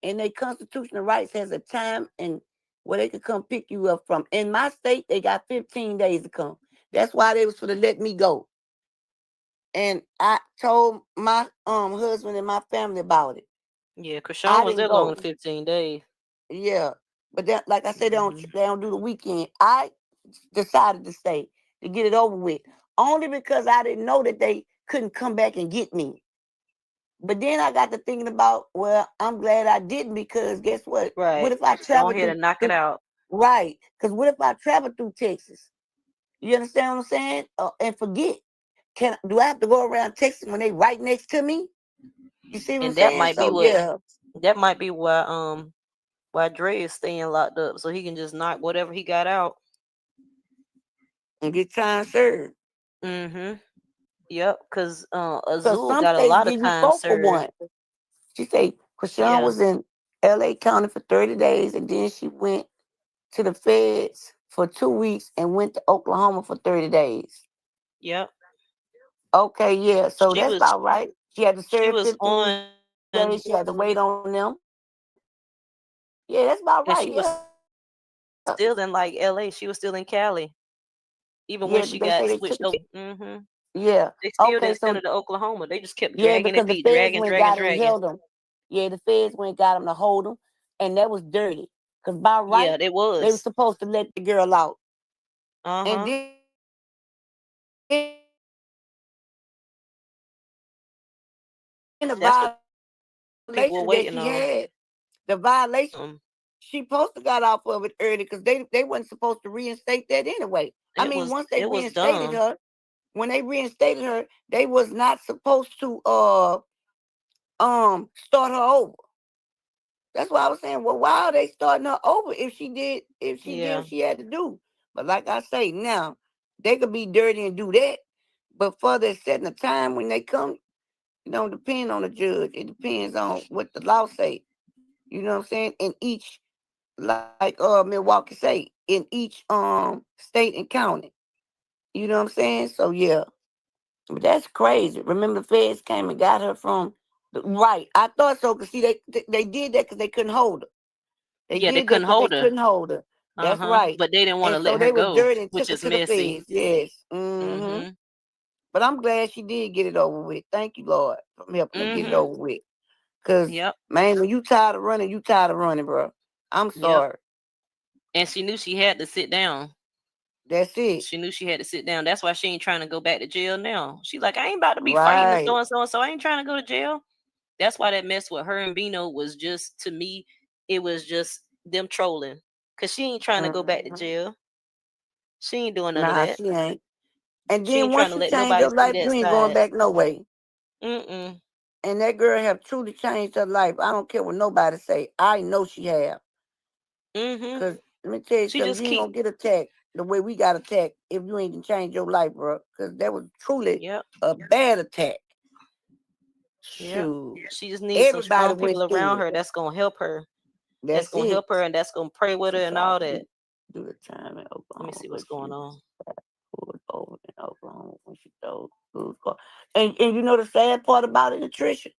and their constitutional rights has a time and where they can come pick you up from. In my state, they got 15 days to come. That's why they was for to let me go. And I told my husband and my family about it. Yeah, Chrisean I was didn't there longer go. than 15 days. Yeah. But that, like I said, Mhm. they don't do the weekend. I decided to stay to get it over with. Only because I didn't know that they couldn't come back and get me. But then I got to thinking about, well, I'm glad I didn't because guess what? What Right. if I Just go travel ahead through, and knock it through out. right? Because what if I travel through Texas? You understand what I'm saying? And forget. Do I have to go around Texas when they right next to me? You see what I'm And that saying? might be So yeah, why Dre is staying locked up so he can just knock whatever he got out. and get time served. Mhm. Yep, cuz Because Azul some got a states lot of give you time 4 for 1. served. She said Chrisean Yeah. was in LA County for 30 days and then she went to the feds for 2 weeks and went to Oklahoma for 30 days. Yep. Okay, yeah. So She that's was about right. She had to she serve was 15 on days. She had to wait on them. Yeah, that's about and right. she was Yeah. still in like LA. She was still in Cali even when Yeah, she but they say got they switched took over. it. Mhm. Yeah. They still Okay, didn't send so her to Oklahoma. They just kept yeah, dragging their because the feet, feds dragging, went dragging, got and dragging. held them. Yeah, the feds went got them to hold them, and that was dirty. Because by Yeah, right, it they were was. supposed to let the girl out. And Uh-huh. then the violation that she had, the That's what violation, people were waiting on. Um, she supposed to got off of it early because they wasn't supposed to reinstate that anyway. I mean, once they it was reinstated dumb. her, when they reinstated her, they was not supposed to start her over. That's why I was saying, well, why are they starting her over if she did Yeah. what she had to do? But like I say, now they could be dirty and do that, but for the setting a time when they come, it don't depend on the judge. It depends on what the law say. You know what I'm saying? In each, like Milwaukee say, in each state and county. You know what I'm saying? So yeah. But that's crazy. Remember, the feds came and got her from right. I thought so because see, they did that because they couldn't hold her. They Yeah, they did that couldn't because they hold her. couldn't hold her. That's Uh-huh. right. But they didn't want And to so let her they was go, dirty and which took her is to the messy. feds. Yes. Mm-hmm. Mm-hmm. But I'm glad she did get it over with. Thank you, Lord, for helping her get it Mm-hmm. over with. Cause Yep. man, when you tired of running, you tired of running, bro. I'm Yep. sorry. And she knew she had to sit down. That's it. She knew she had to sit down. That's why she ain't trying to go back to jail now. She's like, I ain't about to be fighting Right. so and so, so I ain't trying to go to jail. That's why that mess with her and Bino was just, to me, it was just them trolling. Cause she ain't trying to go back to Mhm. jail. She ain't doing none of Nah, that. she ain't. And She then ain't trying once to you let change nobody your see life, that you ain't going side. back no way. Mm-mm. And that girl have truly changed her life. I don't care what nobody say. I know she have. Mm-hmm. Cause let me tell you She something. just You ain't keep. gonna get attacked the way we got attacked if you ain't change your life, bro. Cause that was truly Yep. a bad attack. Yep. Shoot. She just needs some Everybody strong went people around through it. her that's gonna help her. That's That's gonna it. help her and that's gonna pray with her She and tried all to that. do the time in Let me Oklahoma, see but what's she going on. pulled over in Oklahoma when she stole food car. And you know the sad part about it, Tricia?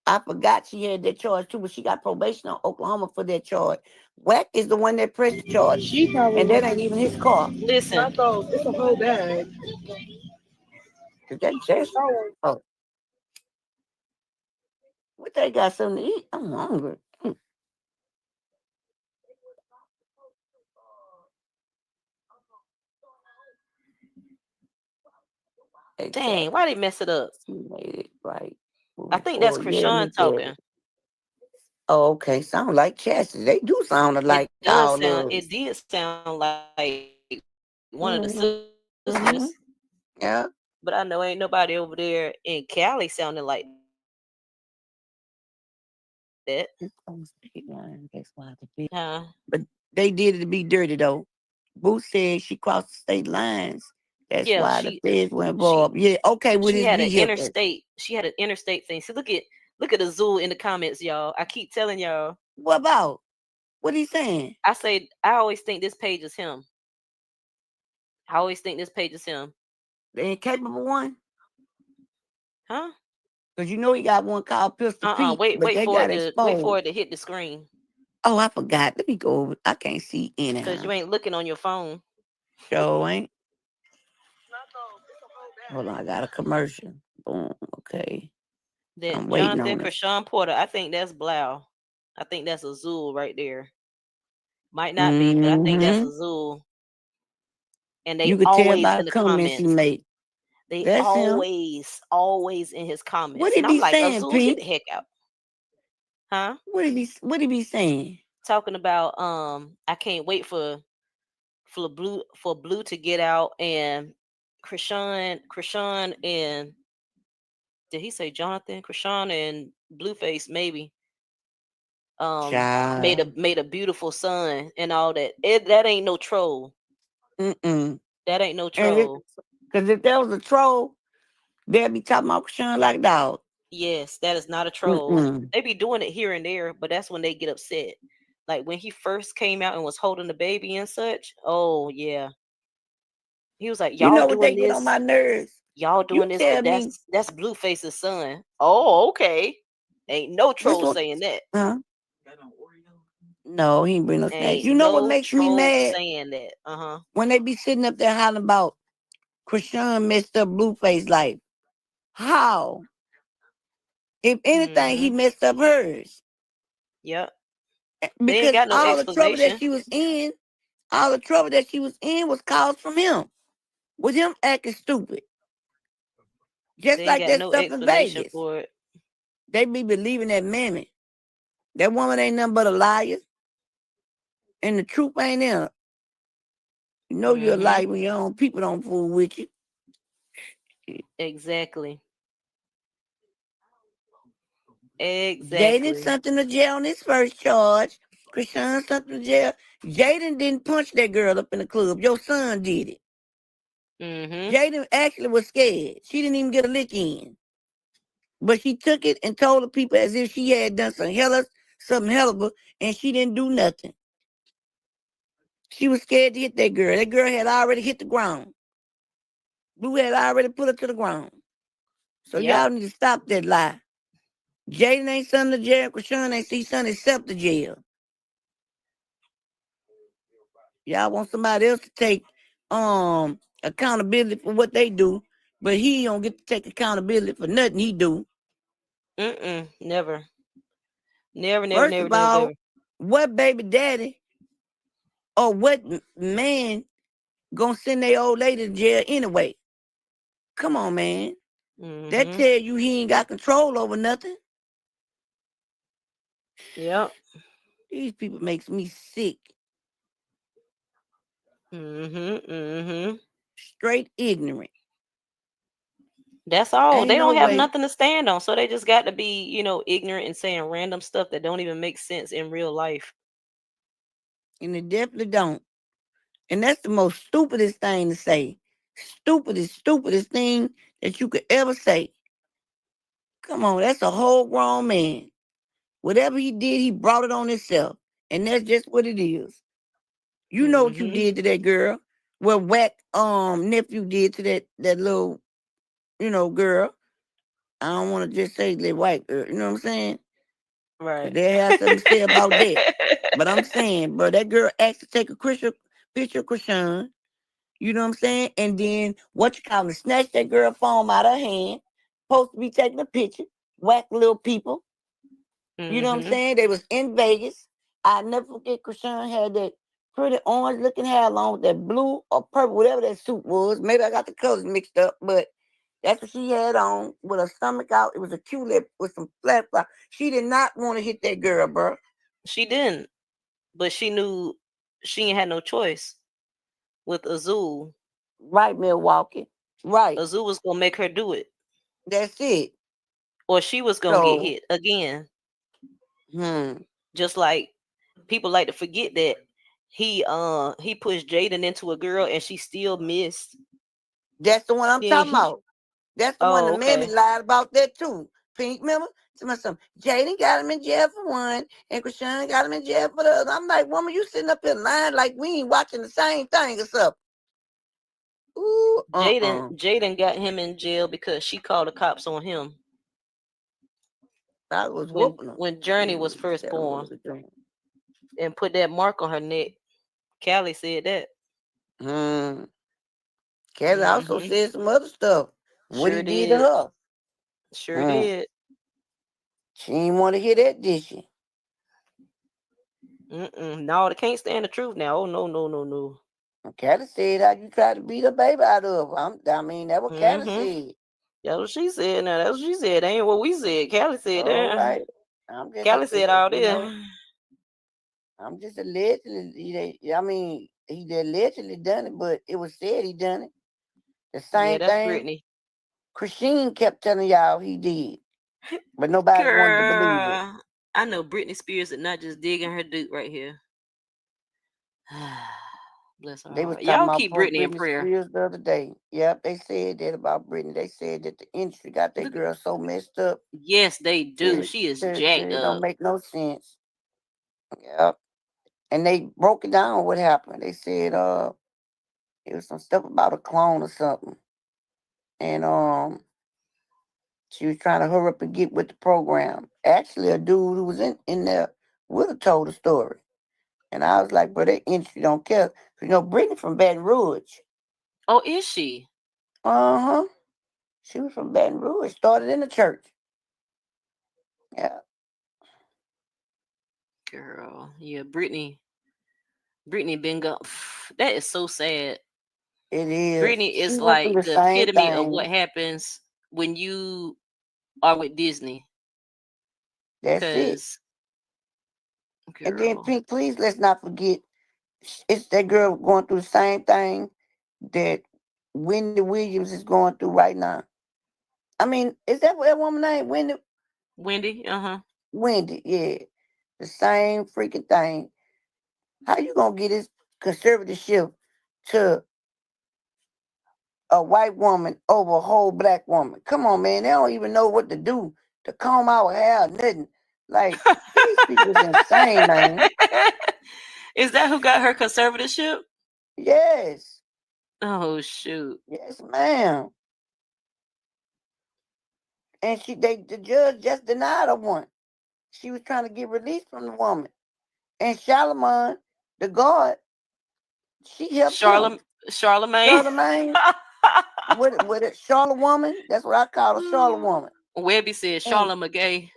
I forgot she had that charge too, but she got probation on Oklahoma for that charge. Wack is the one that pressed the charges. She probably And that ain't even his car. Listen, it's a whole bag. Is that Jesse? Oh. What they got something to eat? I'm hungry. dang, why they mess it up? She made it right. I think that's Yeah, Chrisean Miss Daddy. talking. Oh, okay. Sound like Chastity. They do sound It alike. does All sound. of It did sound like one of the sisters, mm-hmm. Yeah. but I know ain't nobody over there in Cali sounding like that. Huh? But they did it to be dirty though. Boo said she crossed the state lines. That's Yeah, why the feds were she involved. Yeah, okay, with she his had an vehicle. interstate. She had an interstate thing. See, look at the zoo in the comments, y'all. I keep telling y'all. What about? What he saying? I always think this page is him. I always think this page is him. The incapable one? Huh? Because you know he got one called Pistol Pete, but Wait they for got it to wait for exposed. it to hit the screen. Oh, I forgot. Let me go over. I can't see Cause anyhow. you ain't looking on your phone. Show ain't. Hold on, I got a commercial. Boom. Okay. That I'm waiting Jonathan on it. Chrisean Porter. I think that's Blau. I think that's Azul right there. Might not be, but I think that's Mm-hmm. Azul. And You they could tell always by the in the comments he comments. made. They That's him. always in his What comments. he And I'm be like, saying, Azul, get Pink? the heck out. Huh? What he be saying? Talking about I can't wait for blue to get out and Chrisean and did he say Jonathan? Chrisean and Blueface maybe Child. made a beautiful son and all that. That ain't no troll. Mm-mm. That ain't no And troll. because if there was a troll, they'd be talking about Sean like dog. Yes, that is not a troll. Mm-mm. They be doing it here and there, but that's when they get upset. Like when he first came out and was holding the baby and such. Oh yeah. He was like, You y'all know what they doing get on this, my nerves? y'all You doing this, tell but me that's Blueface's son. Oh, okay. Ain't no this troll one, saying that. huh? No, he ain't bring no snacks. Ain't You know what no makes me troll mad? saying that. Uh-huh. When they be sitting up there hollering about Chrisean messed up Blueface life. How? If anything, he Mm-hmm. messed up hers. Yep. They ain't Because got no all the trouble that explanation. she was in, all the trouble that she was in was caused from him. With him acting stupid. Just They ain't like got that no stuff in explanation Vegas. for it. They be believing that mammy. That woman ain't nothing but a liar. And the truth ain't in her. You know you're a Mm-hmm. liar when your own people don't fool with you. Exactly. Jaden Exactly. sent him to jail on his first charge. Chrisean sent him to jail. Jaden didn't punch that girl up in the club. Your son did it. Mm-hmm. Jaden actually was scared. She didn't even get a lick in. But she took it and told the people as if she had done something hellable, and she didn't do nothing. She was scared to hit that girl. That girl had already hit the ground. Blue had already put her to the ground. So Yep. y'all need to stop that lie. Jaden ain't son to jail. Chrisean ain't see son except the jail. Y'all want somebody else to take accountability for what they do, but he don't get to take accountability for nothing he do. Never. Never, never, First never, of never, all, never. what baby daddy or what man gonna send their old lady to jail anyway? Come on, man. That tell you he ain't got control over nothing. Yep. These people makes me sick. Straight ignorant. That's all. Ain't They no don't have way. nothing to stand on, so they just got to be, ignorant and saying random stuff that don't even make sense in real life. And it definitely don't. And that's the most stupidest thing to say. Stupidest thing that you could ever say. Come on, that's a whole grown man. Whatever he did, he brought it on himself. And that's just what it is. You know what you did to that girl. What whack nephew did to that little, girl. I don't want to just say the white girl. You know what I'm saying? Right. They have something to say about that. But I'm saying, bro, that girl asked to take a picture of Chrisean. You know what I'm saying? And then what you call it, snatch that girl phone out of her hand. Supposed to be taking a picture. Whack little people. You know what I'm saying? They was in Vegas. I never forget Chrisean had that pretty orange looking hair along with that blue or purple, whatever that suit was. Maybe I got the colors mixed up, but that's what she had on with her stomach out. It was a tulip with some flat flowers. She did not want to hit that girl, bro. She didn't, but she knew she ain't had no choice with Azul. Right, Milwaukee. Right. Azul was gonna make her do it. That's it. Or she was gonna get hit again. Just like people like to forget that he pushed Jaden into a girl and she still missed. That's the one I'm talking about. That's the one the mammy okay. lied about that too. Pink, remember? Jaden got him in jail for one, and Chrisean got him in jail for the other. I'm like, woman, you sitting up here lying like we ain't watching the same thing or something. Ooh, Jaden got him in jail because she called the cops on him. I was whooping him. When Journey was first born and put that mark on her neck. Callie said that. Callie also said some other stuff. What he did to her. Sure did. She didn't want to hear that, did she? No, they can't stand the truth now. Oh, no. Callie said how you tried to beat her baby out of her. That's what Callie said. That's what she said. Now, that's what she said. That ain't what we said. Callie said that. All right. Callie said all this. I'm just allegedly, he allegedly done it, but it was said he done it. The same that's thing. Brittany. Chrisean kept telling y'all he did, but nobody wanted to believe it. I know Britney Spears is not just digging her dude right here. Bless her. They was talking Y'all about keep Britney in Britney prayer. Spears the other day. Yep, they said that about Britney. They said that the industry got that girl so messed up. Yes, they do. She is jacked it up. Don't make no sense. Yep. And they broke it down what happened. They said it was some stuff about a clone or something. And she was trying to hurry up and get with the program. Actually, a dude who was in there would have told the story. And I was like, but that industry don't care. Brittany from Baton Rouge. Oh, is she? Uh-huh. She was from Baton Rouge. Started in the church. Yeah. Girl. Yeah, Brittany been gone. That is so sad. It is. Brittany is she went through like the the same epitome thing. of what happens when you are with Disney. That's it. Girl. And then, Pink, please let's not forget, it's that girl going through the same thing that Wendy Williams is going through right now. I mean, is that what that woman name? Wendy? Wendy, yeah. The same freaking thing. How you gonna get this conservatorship to a white woman over a whole black woman? Come on, man. They don't even know what to do to comb our hair, nothing. Like, these people is insane, man. Is that who got her conservatorship? Yes. Oh shoot. Yes, ma'am. And the judge just denied her one. She was trying to get released from the woman. And Charlemagne, the guard, she helped him. Charlemagne. Charlemagne, with it, Charlotte woman. That's what I call a Charlotte woman. Webby said And Charlotte McGay.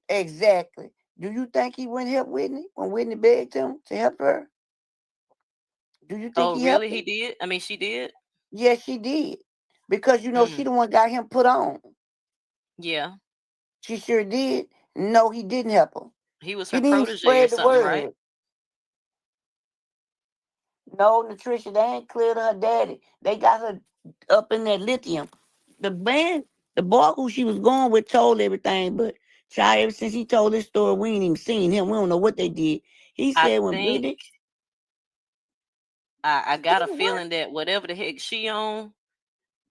exactly. Do you think he went help Whitney when Whitney begged him to help her? Do you think Oh he really? helped her? He did? I mean she did? Yes, she did. Because she Mm. the one got him put on. Yeah. She sure did. No, he didn't help her. He was He her didn't even protege or spread the something, right? word. No, Nutrition, they ain't cleared her daddy. They got her up in that lithium. The man, the boy who she was going with told everything, but child, ever since he told this story, we ain't even seen him. We don't know what they did. He I said when think Brittany, I got a what? feeling that whatever the heck she on,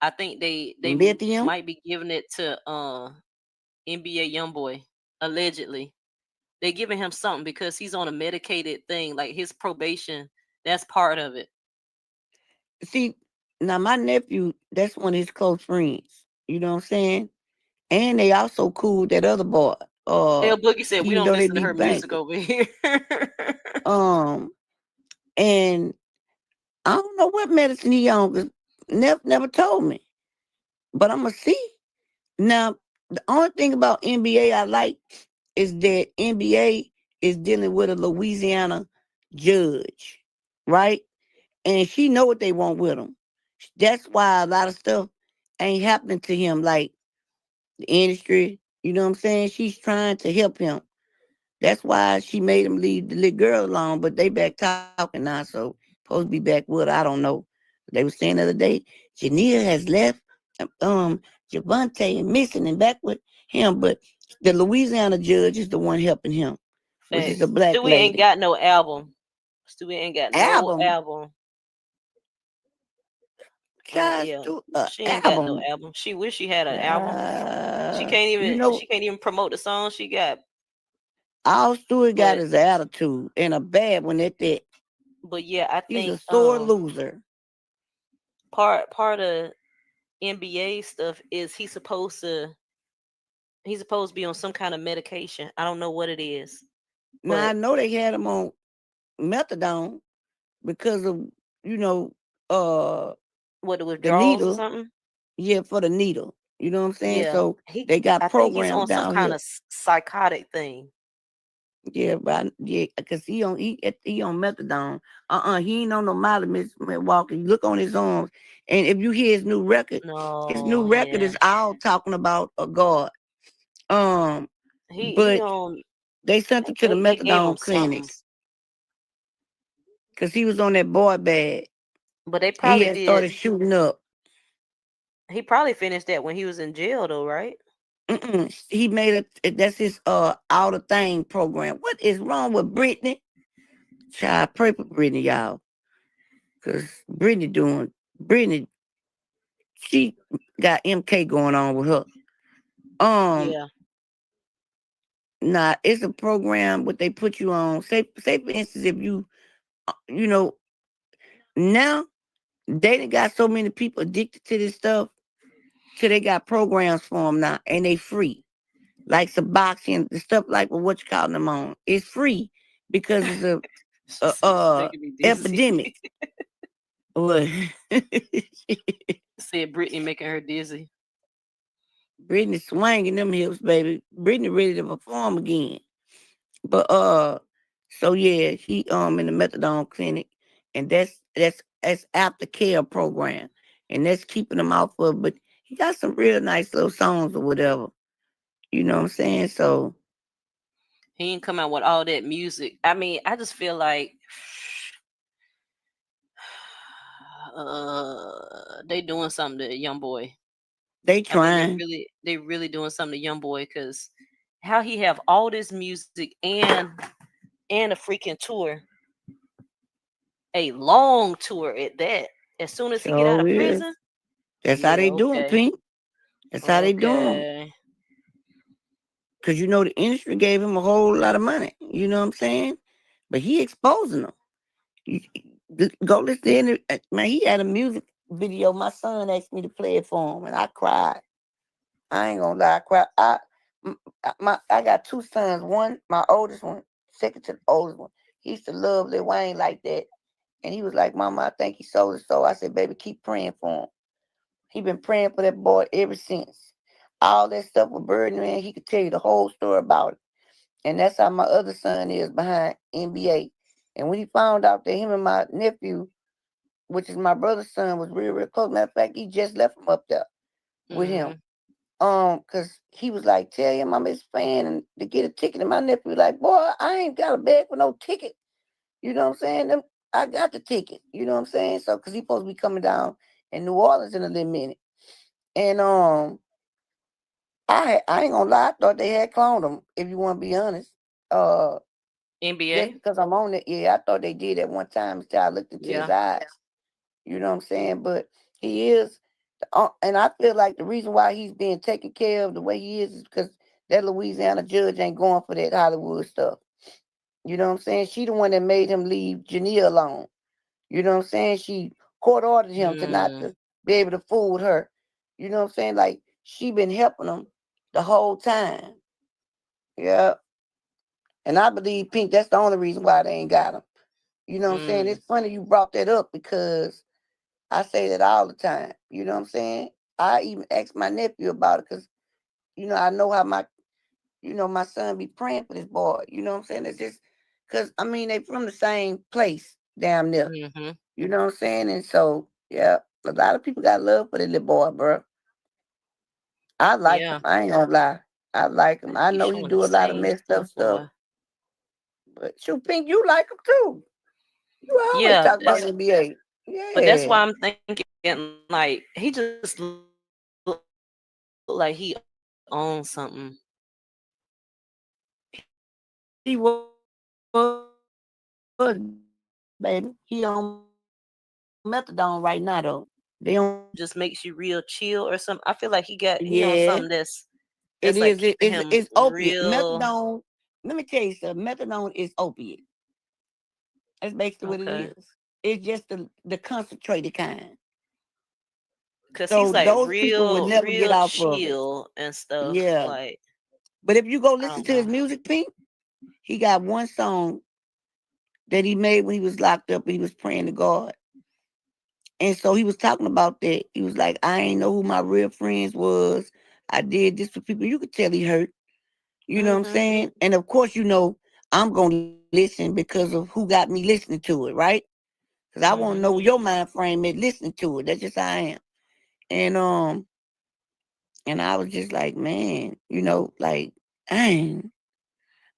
I think they Lithium. might be giving it to NBA YoungBoy, allegedly. They're giving him something because he's on a medicated thing, like his probation. That's part of it. See, now my nephew, that's one of his close friends. You know what I'm saying? And they also cool with that other boy. L Boogie said we Even don't though they listen to be her music banging. over here. And I don't know what medicine he on, 'cause never told me. But I'ma see. Now, the only thing about NBA I like is that NBA is dealing with a Louisiana judge, right? And she know what they want with him. That's why a lot of stuff ain't happening to him, like the industry. You know what I'm saying? She's trying to help him. That's why she made him leave the little girl alone. But they back talking now, so supposed to be back with her. I don't know. They were saying the other day, Jania has left Javante and missing and back with him. But the Louisiana judge is the one helping him, which is a Facts. black Stewie ain't lady. got no album. Stewie ain't got no Album, album. guys, Yeah, do she ain't got no album. album. She wish she had an album. She can't You even. know, She can't even promote the song she got. all Stewart got But is an attitude and a bad one at that. yeah, I He's a think sore loser. part of NBA stuff is he's supposed to be on some kind of medication. I don't know what it is, Now I but know they had him on methadone because of you know uh what the the withdrawals or needle. something. Yeah, for the needle. You know what I'm saying? Yeah, So they got I think he's programs on some down kind here. of psychotic thing. Yeah, but yeah, because he on methadone. He ain't on no Molly, Miss Walker. You look on his arms, and if you hear his new No, record yeah, is all talking about a God. Um, he but on. they sent him to the They gave him methadone something, clinics because he was on that boy bad. but they And he probably had did. started shooting up. He probably finished that when he was in jail, though, right? He made that's his outer thing program. What is wrong with Brittany? Child, pray for Brittany, y'all. Cause Brittany, she got MK going on with her. Um, Yeah. nah, it's a program what they put you on. Say for instance, if you know, now they done got so many people addicted to this stuff, so they got programs for them now, and they free. Like some boxing, the stuff like what you call them on. It's free because it's She's making me dizzy. epidemic. What? Said Brittany making her dizzy. Brittany swinging them hips, baby. Brittany ready to perform again. But so yeah, he in the methadone clinic, and that's aftercare program, and that's keeping him off of. But he got some real nice little songs or whatever. You know what I'm saying? So He ain't come out with all that music. I mean, I just feel like they doing something to young boy. they I think trying. they really doing something to young boy because how he have all this music and a freaking tour, a long tour at that. As soon as he get out So of is. prison, That's how yeah, they doing, okay, Pink. That's how they doing. okay. Cause the industry gave him a whole lot of money. You know what I'm saying? But he exposing them. Go listen to it. Man, he had a music video. My son asked me to play it for him, and I cried. I ain't gonna lie, I cried. I got two sons. One, my oldest one, second to the oldest one. He used to love Lil Wayne like that. And he was like, Mama, I think he sold his soul. I said, baby, keep praying for him. He been praying for that boy ever since. All that stuff with Birdman, he could tell you the whole story about it. And that's how my other son is behind NBA. And when he found out that him and my nephew, which is my brother's son, was real, real close. Matter of fact, he just left him up there with him. Cause he was like, tell him I'm his fan and to get a ticket. And my nephew was like, boy, I ain't got a bag for no ticket. You know what I'm saying? I got the ticket. You know what I'm saying? So, cause he supposed to be coming down in New Orleans in a little minute. And I ain't gonna lie, I thought they had cloned him. If you want to be honest, just NBA. because I'm on it, yeah, I thought they did at one time until I looked into his Yeah. eyes. You know what I'm saying? But he is, and I feel like the reason why he's being taken care of the way he is because that Louisiana judge ain't going for that Hollywood stuff. You know what I'm saying? She the one that made him leave Jania alone. You know what I'm saying? She court ordered him to not to be able to fool with her. You know what I'm saying? Like she been helping him the whole time. Yeah. And I believe Pink, that's the only reason why they ain't got him. You know what I'm saying? It's funny you brought that up because I say that all the time. You know what I'm saying? I even asked my nephew about it because, I know how my son be praying for this boy. You know what I'm saying? It's just because, I mean, they from the same place down there. You know what I'm saying? And so, yeah, a lot of people got love for the little boy, bro. I like him. Yeah. I ain't gonna lie. I like him. I He's know he showing the do a lot of same messed up stuff, stuff, boy. but shoot, Pink, you like him too. You always Yeah, talk about NBA. but that's Yeah. why I'm thinking like he just look like he owns something. He was, baby. He on methadone right now though. They on Just makes you real chill or something. I feel like he on yeah. something that's It like is. keeping him It's opiate. real Methadone. Let me tell you something. Methadone is opiate. That's basically what it okay. is. It's just the concentrated kind. Cause So he's like those people would real, never get real off of it. chill and stuff. Yeah. Like But if you go I listen don't to his know. music, Pink, he got one song that he made when he was locked up and he was praying to God. And so he was talking about that. He was like, I ain't know who my real friends was. I did this for people. You could tell he hurt. You know what I'm saying? And of course, I'm gonna listen because of who got me listening to it, right? Because I want to know your mind frame at listening to it. That's just how I am. And I was just like, man, like, dang.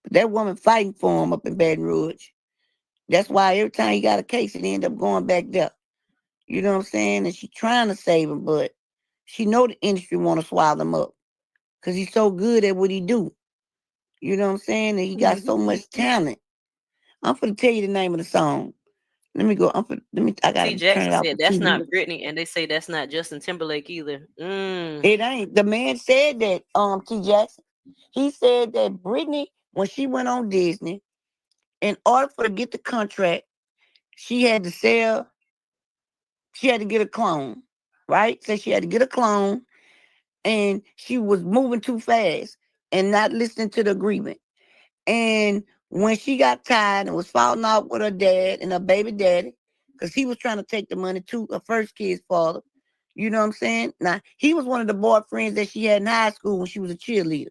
But that woman fighting for him up in Baton Rouge. That's why every time he got a case, it end up going back there. You know what I'm saying? And she trying to save him, but she know the industry want to swallow him up because he's so good at what he do. You know what I'm saying? And he got so much talent. I'm finna tell you the name of the song. Let me go. I T gotta turn it Jackson off said the that's TV. not Britney, and they say that's not Justin Timberlake either. It ain't. The man said that, T Jackson. He said that Britney, when she went on Disney, in order for her to get the contract, she had to sell, she had to get a clone, right? So she had to get a clone, and she was moving too fast and not listening to the agreement. And when she got tired and was falling off with her dad and her baby daddy, because he was trying to take the money to her first kid's father, you know what I'm saying? Now, he was one of the boyfriends that she had in high school when she was a cheerleader.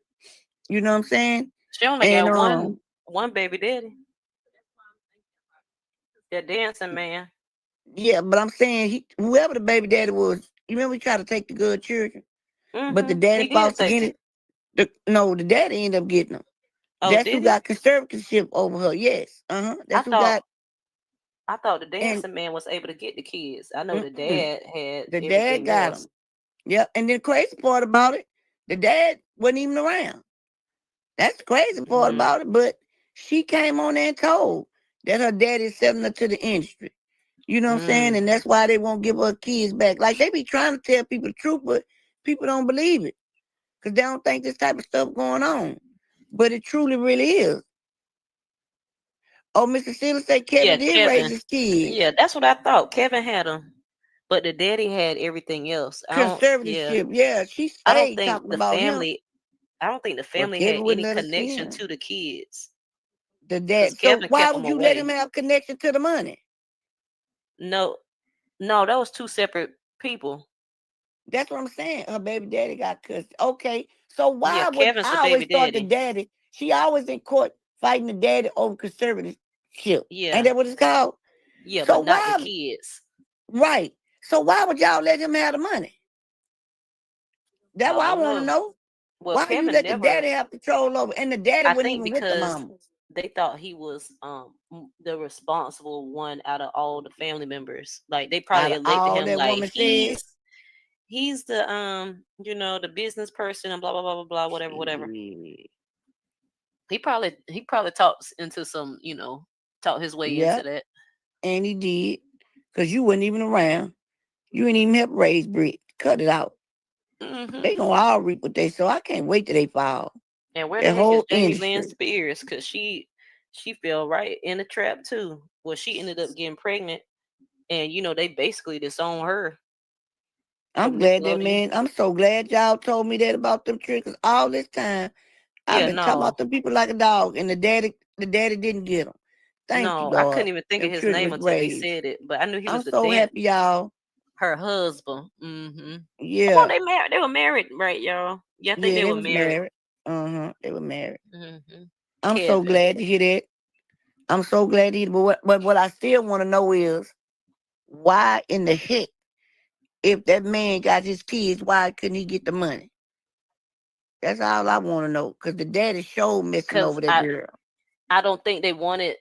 You know what I'm saying? She only And got one baby daddy. That dancing man. yeah, but I'm saying whoever the baby daddy was, you remember he tried to take the good children, but the daddy He did fought take against him. it. No, the daddy ended up getting them. Oh, That's who did he? got conservatorship over her. Yes. I That's who thought got I thought the and dancing man was able to get the kids. I know the mm-mm, dad had the dad everything got else. them. Yep. And the crazy part about it, the dad wasn't even around. That's the crazy part Mm, about it. But she came on there and told that her daddy's selling her to the industry. You know what I'm saying? mm. And that's why they won't give her kids back. Like they be trying to tell people the truth, but people don't believe it because they don't think this type of stuff going on. But it truly, really is. Oh, Mr. Steele said Yeah, Kevin did raise Kevin. his kids. Yeah, that's what I thought. Kevin had them, but the daddy had everything else. I don't. Yeah, Conservatorship. Yeah, she I don't stayed think talking the about him. family. I don't think the But family had Kevin wouldn't any let us see connection him. to the kids The because dad. So Kevin why kept would them you let him away. have connection to the money? No, no, that was two separate people. That's what I'm saying. Her baby daddy got cussed. Okay. So Yeah, why would Kevin's the I baby always thought the daddy. daddy, she always in court fighting the daddy over conservatorship. Ain't Yeah, that what it's called? yeah, So but not the why kids. right. So why would y'all let him have the money? That's I what I don't want to know. know. Well, Why you Kevin let the never. daddy have control over and the daddy I wasn't think even with the because mama? they thought he was the responsible one out of all the family members. Like they Out probably of elected all him that like woman said, he's the the business person and blah blah blah blah blah whatever. shit. He probably talks into some talked his way into Yep, that. and he did. Because you wasn't even around. You ain't even help raise Britt. Cut it out. Hmm. They gonna all reap what they sow. I can't wait till they fall. And where the That heck is whole Jamie Lynn industry. Spears? Because she fell right in the trap too. Well, she ended up getting pregnant, and they basically disowned her I'm from glad that Nickelodeon. man. I'm so glad y'all told me that about them triggers all this time. I've Yeah, been talking no, about them people like a dog, and the daddy didn't get them. Thank you, no, I Lord. couldn't even think of Them his children name was until he raised. said it, but I knew he I'm was the so dad, happy, y'all. her husband. Mm-hmm. Oh, Yeah, they married. They were married, right, y'all? Yeah, I think yeah, they they were was married. married. They were married. Mm-hmm. I'm so Kevin, glad to hear that. I'm so glad to hear. But what I still want to know is why in the heck, if that man got his kids, why couldn't he get the money? That's all I want to know. Cause the daddy showed messing because over that I girl. I don't think they wanted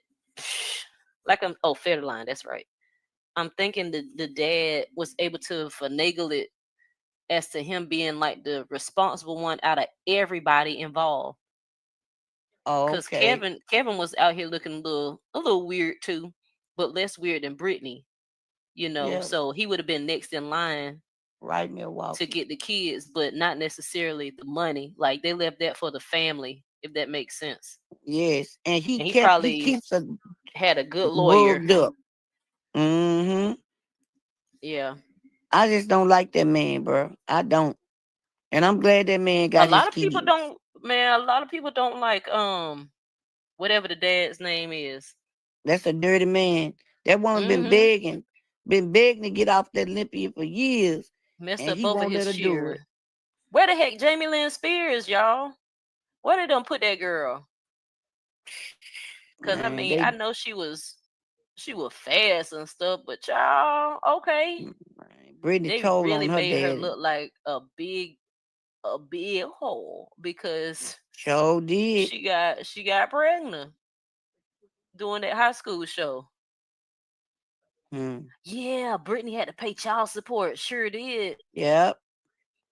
like Federline. That's right. I'm thinking the dad was able to finagle it as to him being like the responsible one out of everybody involved. Oh, Cause okay. Kevin was out here looking a little weird too, but less weird than Brittany. Yeah, So he would have been next in line right in to Milwaukee. get the kids, but not necessarily the money. Like they left that for the family, if that makes sense. Yes, and he And he kept he probably keeps a had a good lawyer. bugged up. Mm-hmm. Yeah. I just don't like that man, bro. I don't. And I'm glad that man A got his lot of people kids. don't, man, a lot of people don't like whatever the dad's name is. That's a dirty man. That woman Mm-hmm. been begging to get off that Olympia for years, Messed and up he both of won't let his her do it. children. Where the heck Jamie Lynn Spears, y'all? Where did them put that girl? Cause I Man, mean, I know she was fast and stuff, but y'all, okay. Brittany They told on really her made her daddy. look like a big hole because Sure did. she got pregnant doing that high school show. Hmm. Yeah, Brittany had to pay child support. Sure did. Yep.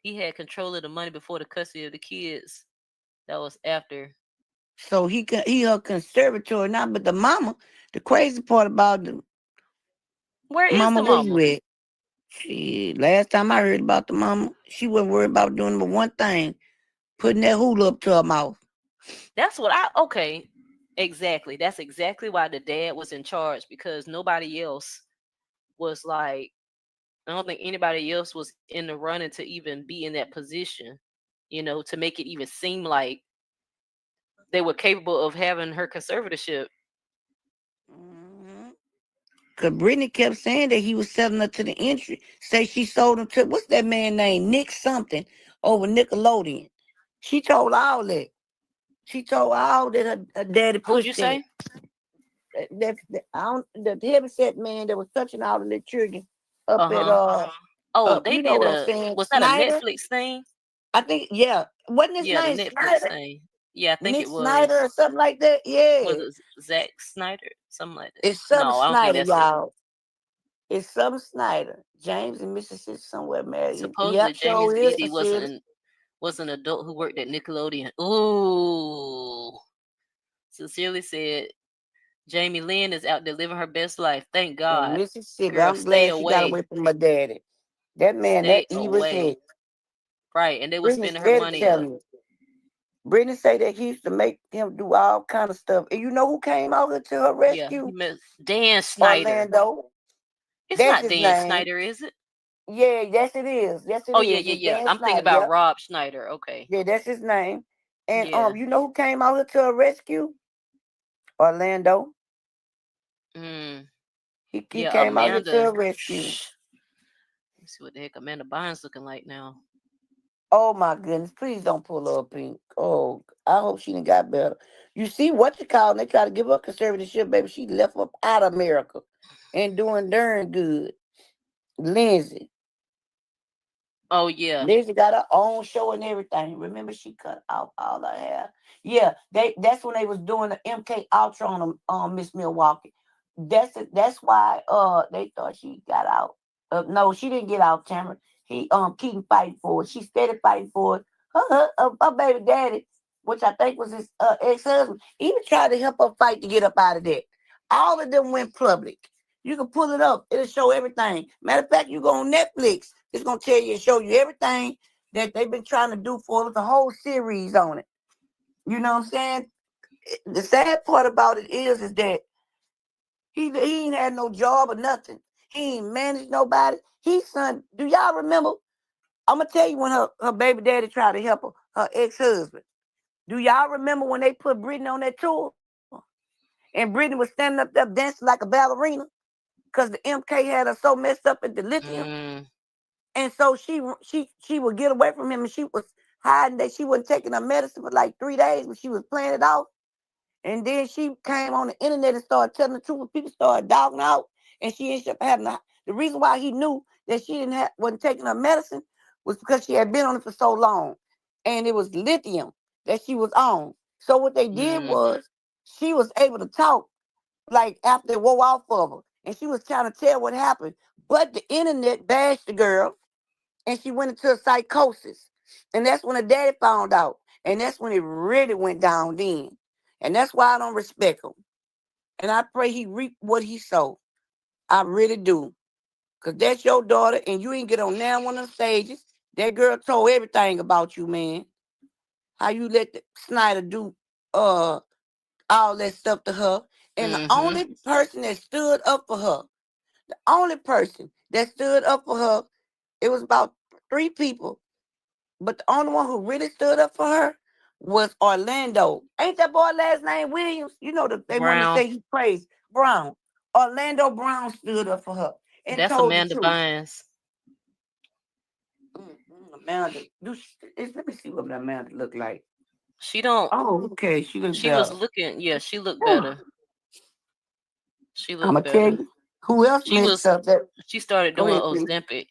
He had control of the money before the custody of the kids. That was after. So he her conservatory now, but the mama. The crazy part about the Where is mama, the where you mama? at? Last time I heard about the mama, she wasn't worried about doing but one thing, putting that hula up to her mouth. That's what okay. Exactly. That's exactly why the dad was in charge because nobody else was like, I don't think anybody else was in the running to even be in that position, to make it even seem like they were capable of having her conservatorship. Mm-hmm. Cause Brittany kept saying that he was selling her to the entry. Say she sold him to what's that man named Nick something over Nickelodeon. She told all that. She told all that her daddy Who'd you pushed that. say? The heavyset man that was touching all of the children up at Uh-huh. Oh, they you know did what I'm saying, was that a Snyder. Netflix thing? I think yeah. Wasn't his Yeah, the name Netflix Snyder? thing. Yeah, I think Nick it Snyder was. or something like that? Was Yeah. it Zack Snyder? Something like that. It's some No, I don't think Snyder, that's it. y'all. It's some Snyder. James in Mississippi somewhere married. Supposedly Yep, Jamie sure is. Speedy It's was is. an adult who worked at Nickelodeon. Ooh. Sincerely said, Jamie Lynn is out there living her best life. Thank In God. Mississippi. Girl, I'm stay glad she got away. away from my daddy. That man, that Stay evil away. shit. Right. And they were Brittany spending her steady money up. telling me. Brittany say that he used to make him do all kind of stuff. And you know who came over to her Yeah, he rescue? met Dan Snyder. Orlando. It's That's not his Dan name. Snyder, is it? Yeah, yes it is. Yes it Oh yeah, is. yeah, It's yeah. Dan I'm thinking Snyder. about Yep. Rob Schneider. Okay. Yeah, that's his name. And Yeah. you know who came out here to her rescue? Orlando. Mm. He Yeah, came out here to Amanda. her rescue. Let's see what the heck Amanda Bynes looking like now. Oh my goodness! Please don't pull her up, Pink. Oh, I hope she done got better. You see what you call? They try to give her conservatorship, baby. She left up out of America and doing darn good. Lindsay. Oh yeah. Lizzie got her own show and everything. Remember, she cut off all her hair. Yeah, that's when they was doing the MK Ultra on Miss Milwaukee. That's why they thought she got out. No, she didn't get out, Tamara. He keep fighting for it. She steady fighting for it. Her baby daddy, which I think was his ex-husband, even tried to help her fight to get up out of that. All of them went public. You can pull it up. It'll show everything. Matter of fact, you go on Netflix. It's gonna tell you and show you everything that they've been trying to do for it. The whole series on it. You know what I'm saying? The sad part about it is that he ain't had no job or nothing. He ain't managed nobody. He son, do y'all remember? I'm gonna tell you when her baby daddy tried to help her ex-husband. Do y'all remember when they put Brittany on that tour? And Brittany was standing up there dancing like a ballerina because the MK had her so messed up at the lithium. Mm. And so she would get away from him, and she was hiding that she wasn't taking her medicine for like 3 days, but she was playing it off. And then she came on the internet and started telling the truth. People started dogging out, and she ended up having the reason why he knew that she wasn't taking her medicine was because she had been on it for so long, and it was lithium that she was on. So what they did Mm. was she was able to talk like after it wore off of her, and she was trying to tell what happened. But the internet bashed the girl, and she went into a psychosis. And that's when her daddy found out. And that's when it really went down then. And that's why I don't respect him. And I pray he reap what he sowed. I really do. Because that's your daughter, and you ain't get on now one of the stages. That girl told everything about you, man. How you let the Snyder do all that stuff to her. And the Mm-hmm. only person that stood up for her, the only person that stood up for her, it was about 3 people. But the only one who really stood up for her was Orlando. Ain't that boy last name Williams? You know that they want to Brown. say he praised Brown. Orlando Brown stood up for her and That's told the Amanda truth. Bynes. Amanda, let me see what Amanda look like. She don't. Oh, okay, she look She was better. looking. Yeah, she looked better. She I'm looked gonna tell better. you who else She messed was. up. That She started go doing ahead, please. Ozempic.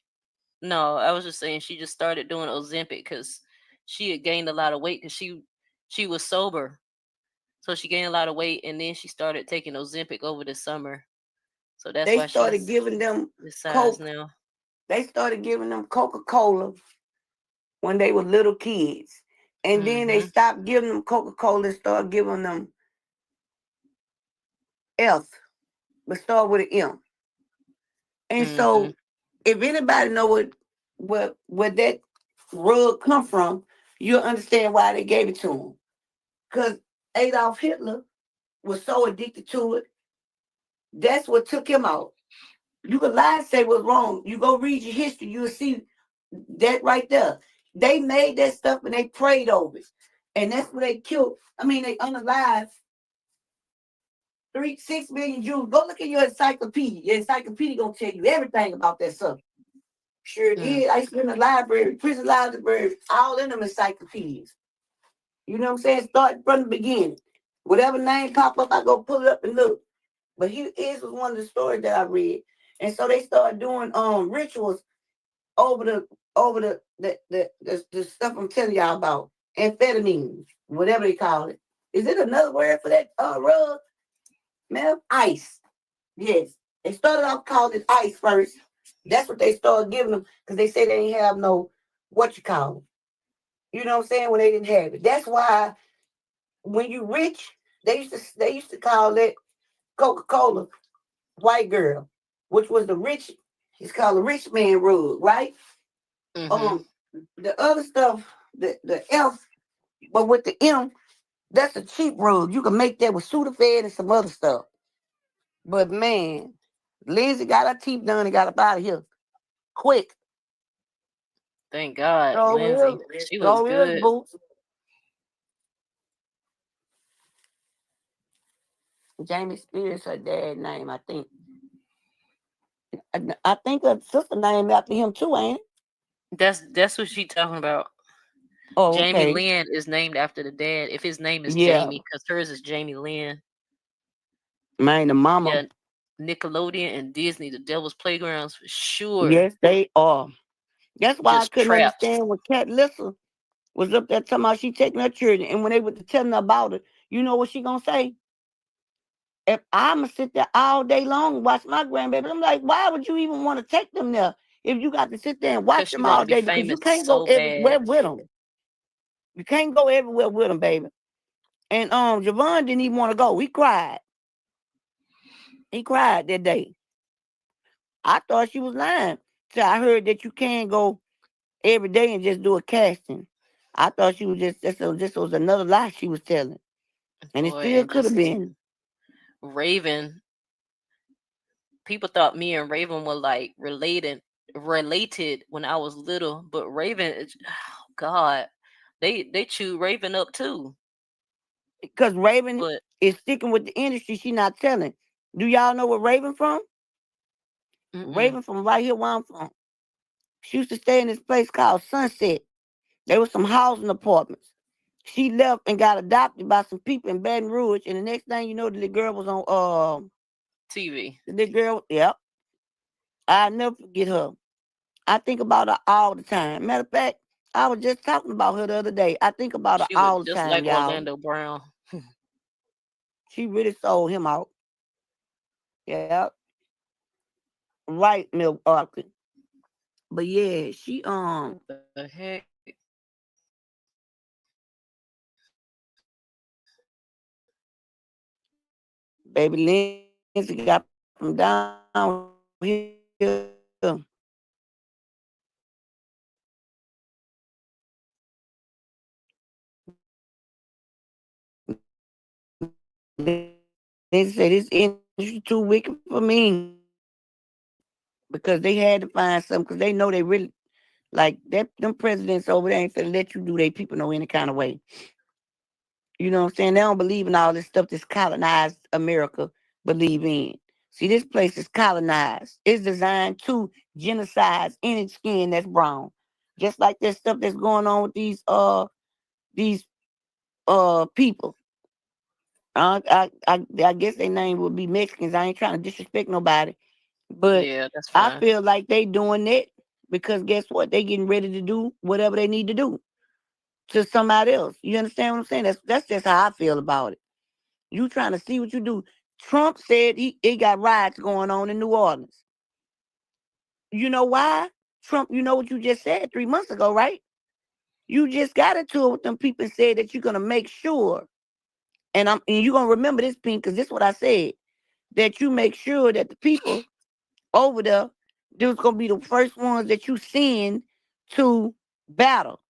No, I was just saying she just started doing Ozempic because she had gained a lot of weight because she was sober, so she gained a lot of weight, and then she started taking Ozempic over the summer. So that's They why started she's giving them this size Coke. now. They started giving them Coca-Cola when they were little kids. And then they Mm-hmm. stopped giving them Coca-Cola and started giving them F, but start with an M. And Mm-hmm. so if anybody know where that rug come from, you'll understand why they gave it to him. Because Adolf Hitler was so addicted to it, that's what took him out. You can lie and say what's wrong. You go read your history, you'll see that right there. They made that stuff and they prayed over it. And that's what they killed. I mean, they unalived 6 million Jews. Go look at your encyclopedia. Your encyclopedia gonna tell you everything about that subject. Sure it Mm. is. I used to be in the library, prison library, all in them encyclopedias. You know what I'm saying? Start from the beginning. Whatever name pop up, I go pull it up and look. But his was one of the stories that I read. And so they started doing rituals over the stuff I'm telling y'all about. Amphetamines, whatever they call it. Is it another word for that rug? Man, ice. Yes. They started off calling it ice first. That's what they started giving them because they say they didn't have no what you call it. You know what I'm saying? When they didn't have it. That's why when you rich, they used to call that Coca-Cola white girl, which was the rich. It's called a rich man rug, right? Mm-hmm. Um, the other stuff, the F. But with the M, that's a cheap rug. You can make that with Sudafed and some other stuff. But man, Lindsay got her teeth done and got up out of here quick. Thank God, So Lindsay. it is, She looks so it is, good. boots. Jamie Spears, her dad name, I think. I think her sister named after him too, ain't it? That's what she talking about. Oh, Jamie okay. Lynn is named after the dad. If his name is Yeah, Jamie, because hers is Jamie Lynn. man, the mama. Yeah, Nickelodeon and Disney, the Devil's Playgrounds for sure. Yes, they are. That's why I Just couldn't trapped. understand when Cat Lissa was up there talking about she taking her children, and when they were telling her about it, you know what she gonna say? If I'ma sit there all day long and watch my grandbaby, I'm like, why would you even want to take them there if you got to sit there and watch Because she them want to all be day? Because you famous can't go so bad. everywhere with them. You can't go everywhere with them, baby. And Javon didn't even want to go. He cried. He cried that day. I thought she was lying. So I heard that you can go every day and just do a casting. I thought she was just this was another lie she was telling, and it Boy, still and could have just been. Raven. People thought me and Raven were like related when I was little, but Raven oh God. They chewed Raven up too. Because Raven But is sticking with the industry. She not telling. Do y'all know where Raven from? mm-mm. Raven from right here where I'm from. She used to stay in this place called Sunset. There was some housing apartments. She left and got adopted by some people in Baton Rouge, and the next thing you know, the little girl was on TV. the little girl. Yep, I'll never forget her. I think about her all the time. Matter of fact, I was just talking about her the other day. I think about her She all looked the just time, like y'all. Orlando Brown. She really sold him out. Yep, right, Milwaukee. But yeah, she What the heck? baby Lindsay got from down here. They said this industry too wicked for me because they had to find something because they know they really like that. Them presidents over there ain't finna let you do their people no any kind of way. You know what I'm saying? They don't believe in all this stuff this colonized America believe in. See, this place is colonized. It's designed to genocide any skin that's brown. Just like this stuff that's going on with these people. I guess their name would be Mexicans. I ain't trying to disrespect nobody. But Yeah, that's I fine. feel like they doing it because guess what? They getting ready to do whatever they need to do to somebody else. You understand what I'm saying? That's just how I feel about it. You trying to see what you do. Trump said he got riots going on in New Orleans. You know why? Trump, you know what you just said 3 months ago, right? You just got into it with them people and said that you're gonna make sure, and you're gonna remember this, Pink, because this is what I said, that you make sure that the people over there, they're gonna be the first ones that you send to battle.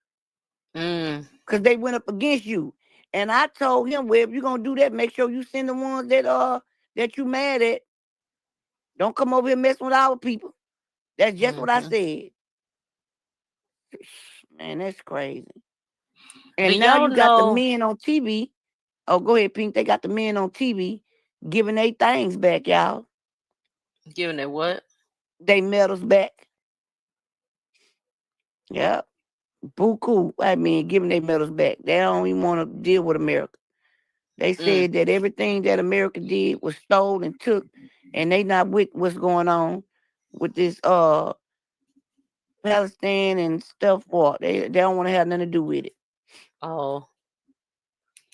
Mm. Because they went up against you. And I told him, well, if you're gonna do that, make sure you send the ones that you mad at. Don't come over here messing with our people. That's just what I Mm-hmm. said. Man, that's crazy. Do And now y'all you got the know men on TV. Oh, go ahead, Pink. They got the men on TV giving their things back, y'all. giving it what? They medals back. Yeah. Buku. I mean, giving their medals back. They don't even want to deal with America. They Mm. said that everything that America did was stole and took, and they not with what's going on with this Palestine and stuff war. They don't want to have nothing to do with it. Oh.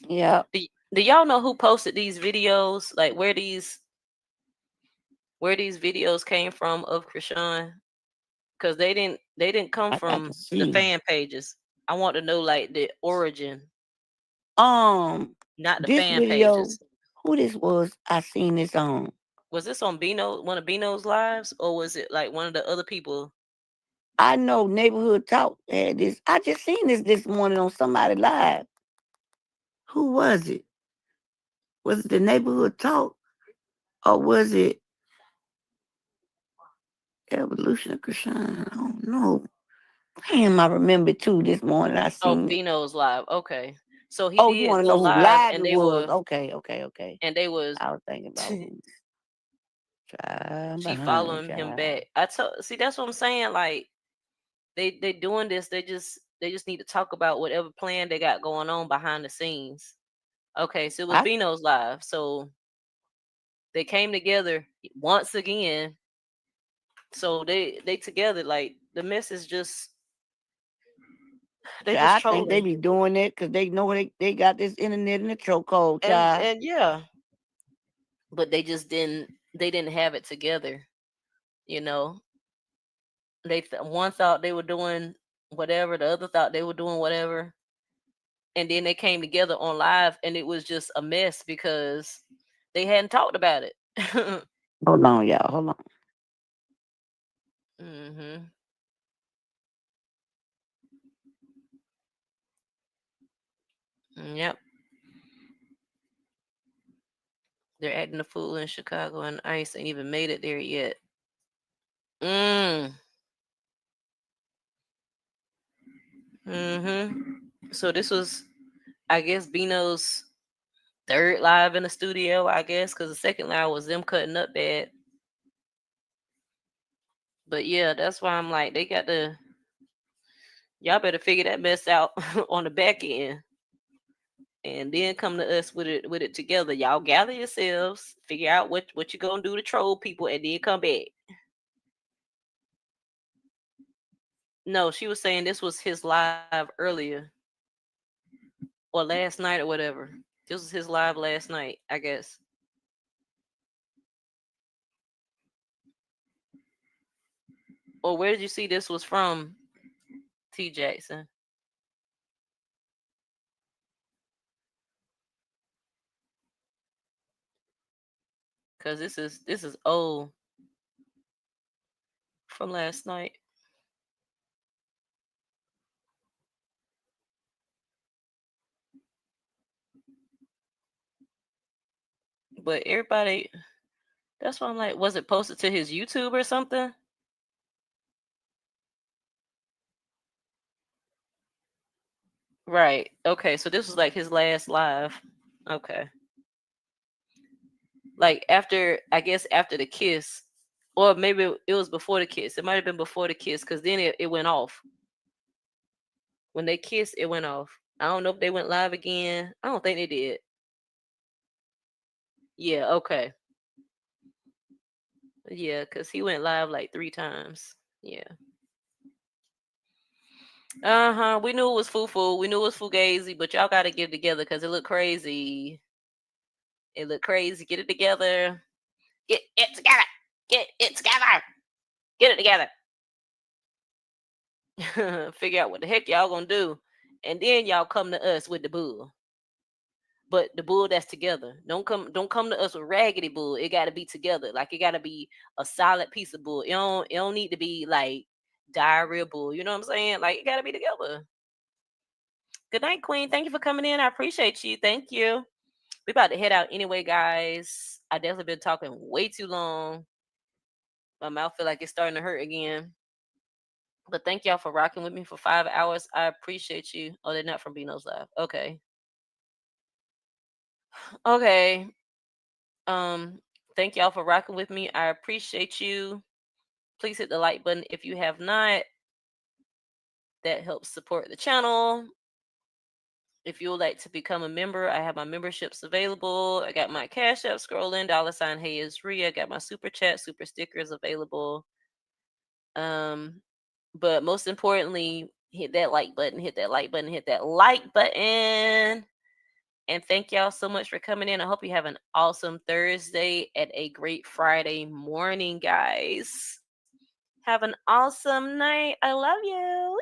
Yeah. Do y'all know who posted these videos? Like where these videos came from of Krishan? Because they didn't come I got from to the see. fan pages. I want to know like the origin, Um, not the this fan video, pages. who this was, I seen this on. Was this on Bino, one of Bino's lives, or was it like one of the other people? I know Neighborhood Talk had this. I just seen this morning on somebody live. Who was it? Was it the neighborhood talk? Or was it Evolution of Chrisean? I don't know. Damn, I remember too this morning. I Oh, seen it. Bino's live. Okay. So he Oh, you did want to go know who live live and it they was? were Okay. I was thinking about who. Child she behind following him child. back. See, that's what I'm saying. Like they doing this, they just need to talk about whatever plan they got going on behind the scenes. Okay, so it was I Bino's live. So they came together once again. So they together. Like the mess is just they just child, I think they trolling. be doing it because they know they got this internet in the chokehold, child. And yeah, but they didn't have it together, you know. One thought they were doing whatever, the other thought they were doing whatever, and then they came together on live and it was just a mess because they hadn't talked about it. Hold on, y'all. Hold on. Mhm. Yep. They're acting a fool in Chicago and ICE ain't even made it there yet. Mm. Mhm. So this was, I guess, Bino's third live in the studio, I guess, because the second live was them cutting up bad. But yeah, that's why I'm like, y'all better figure that mess out on the back end, and then come to us with it together. Y'all gather yourselves, figure out what you gonna do to troll people, and then come back. No, she was saying this was his live earlier or last night or whatever. This was his live last night, I guess. Or where did you see this was from, T Jackson? Because this is old from last night. But everybody, that's why I'm like, was it posted to his YouTube or something? Right. Okay. So this was like his last live. Okay. Like after, I guess after the kiss, or maybe it was before the kiss. It might have been before the kiss because then it went off. When they kissed, it went off. I don't know if they went live again. I don't think they did. Yeah. Okay. Yeah, because he went live like 3 times. Yeah. Uh-huh. We knew it was foo-foo. We knew it was fugazi, but y'all gotta get it together because it looked crazy. It looked crazy. Get it together. Get it together. Get it together. Get it together. Figure out what the heck y'all gonna do. And then y'all come to us with the bull. But the bull that's together. Don't come to us with raggedy bull. It gotta be together. Like it gotta be a solid piece of bull. It don't need to be like diarrhea bull. You know what I'm saying? Like it gotta be together. Good night, Queen. Thank you for coming in. I appreciate you. Thank you. We about to head out anyway, guys. I definitely been talking way too long. My mouth feel like it's starting to hurt again. But thank y'all for rocking with me for 5 hours. I appreciate you. Oh, they're not from Bino's Live. Okay. Okay. Um, thank y'all for rocking with me. I appreciate you. Please hit the like button if you have not. That helps support the channel. If you would like to become a member, I have my memberships available. I got my Cash App scrolling, $ Hey is Rhea. I got my super chat, super stickers available. But most importantly, hit that like button, hit that like button, hit that like button. And thank y'all so much for coming in. I hope you have an awesome Thursday and a great Friday morning, guys. Have an awesome night. I love you.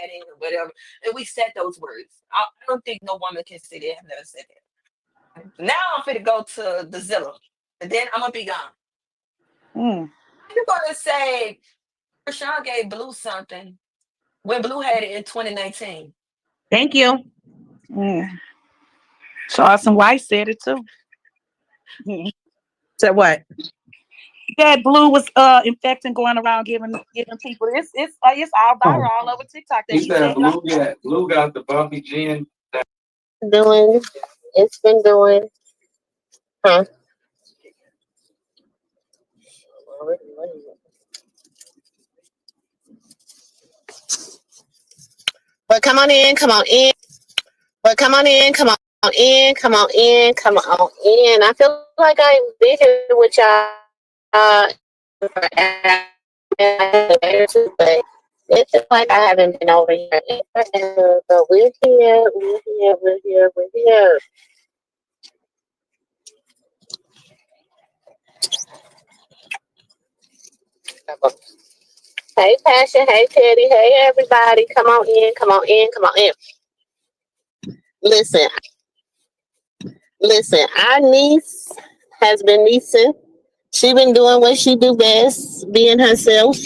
it or whatever, and we said those words. I don't think no woman can say they have never said that. Now I'm finna go to the Zillow, and then I'm gonna be gone. You're gonna say Chrisean gave Blue something when Blue had it in 2019. Thank you. Charleston White said it too. Said what? That Blue was infecting, going around giving people. It's all viral all over TikTok. That He said Blue got the Bumpy Gin. Doing, it's been doing, huh? But come on in, come on in. But come on in, come on in, come on in, come on in. I feel like I've been here with y'all but it feels like I haven't been over here. But we're here, we're here, we're here, we're here. Hey, Passion. Hey, Teddy. Hey, everybody. Come on in. Come on in. Come on in. Listen, our niece has been niecing. She been doing what she do best, being herself.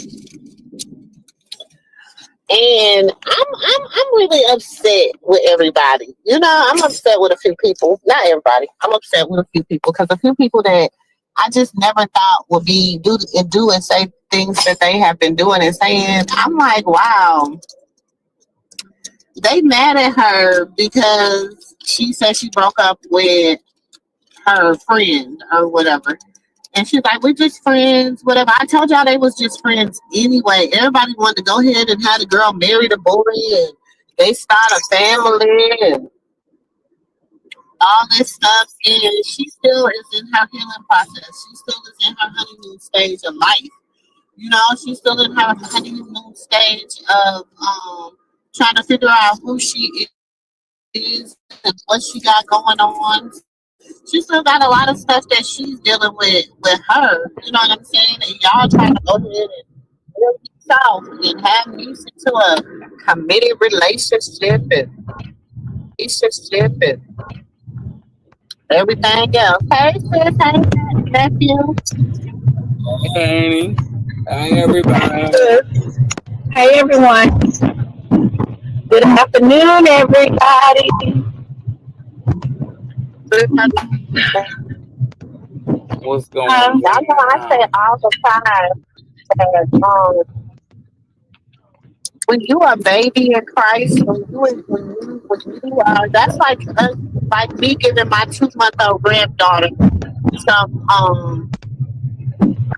And I'm really upset with everybody. You know, I'm upset with a few people. Not everybody. I'm upset with a few people because a few people that I just never thought would be do and say things that they have been doing and saying. I'm like, wow. They mad at her because she said she broke up with her friend or whatever. And she's like, we're just friends, whatever. I told y'all they was just friends anyway. Everybody wanted to go ahead and have the girl marry the boy and they start a family and all this stuff. And she still is in her healing process. She still is in her honeymoon stage of life. You know, she's still in her honeymoon stage of trying to figure out who she is and what she got going on. She still got a lot of stuff that she's dealing with her. You know what I'm saying? And y'all trying to go ahead and build yourself and have music into a committed relationship and everything else. Hey, sis. Hey, nephew. Hey, everybody. Hey, everyone. Good afternoon, everybody. What's going on? Y'all know I say all the time that when you are a baby in Christ, when you are, that's like me giving my 2-month-old granddaughter some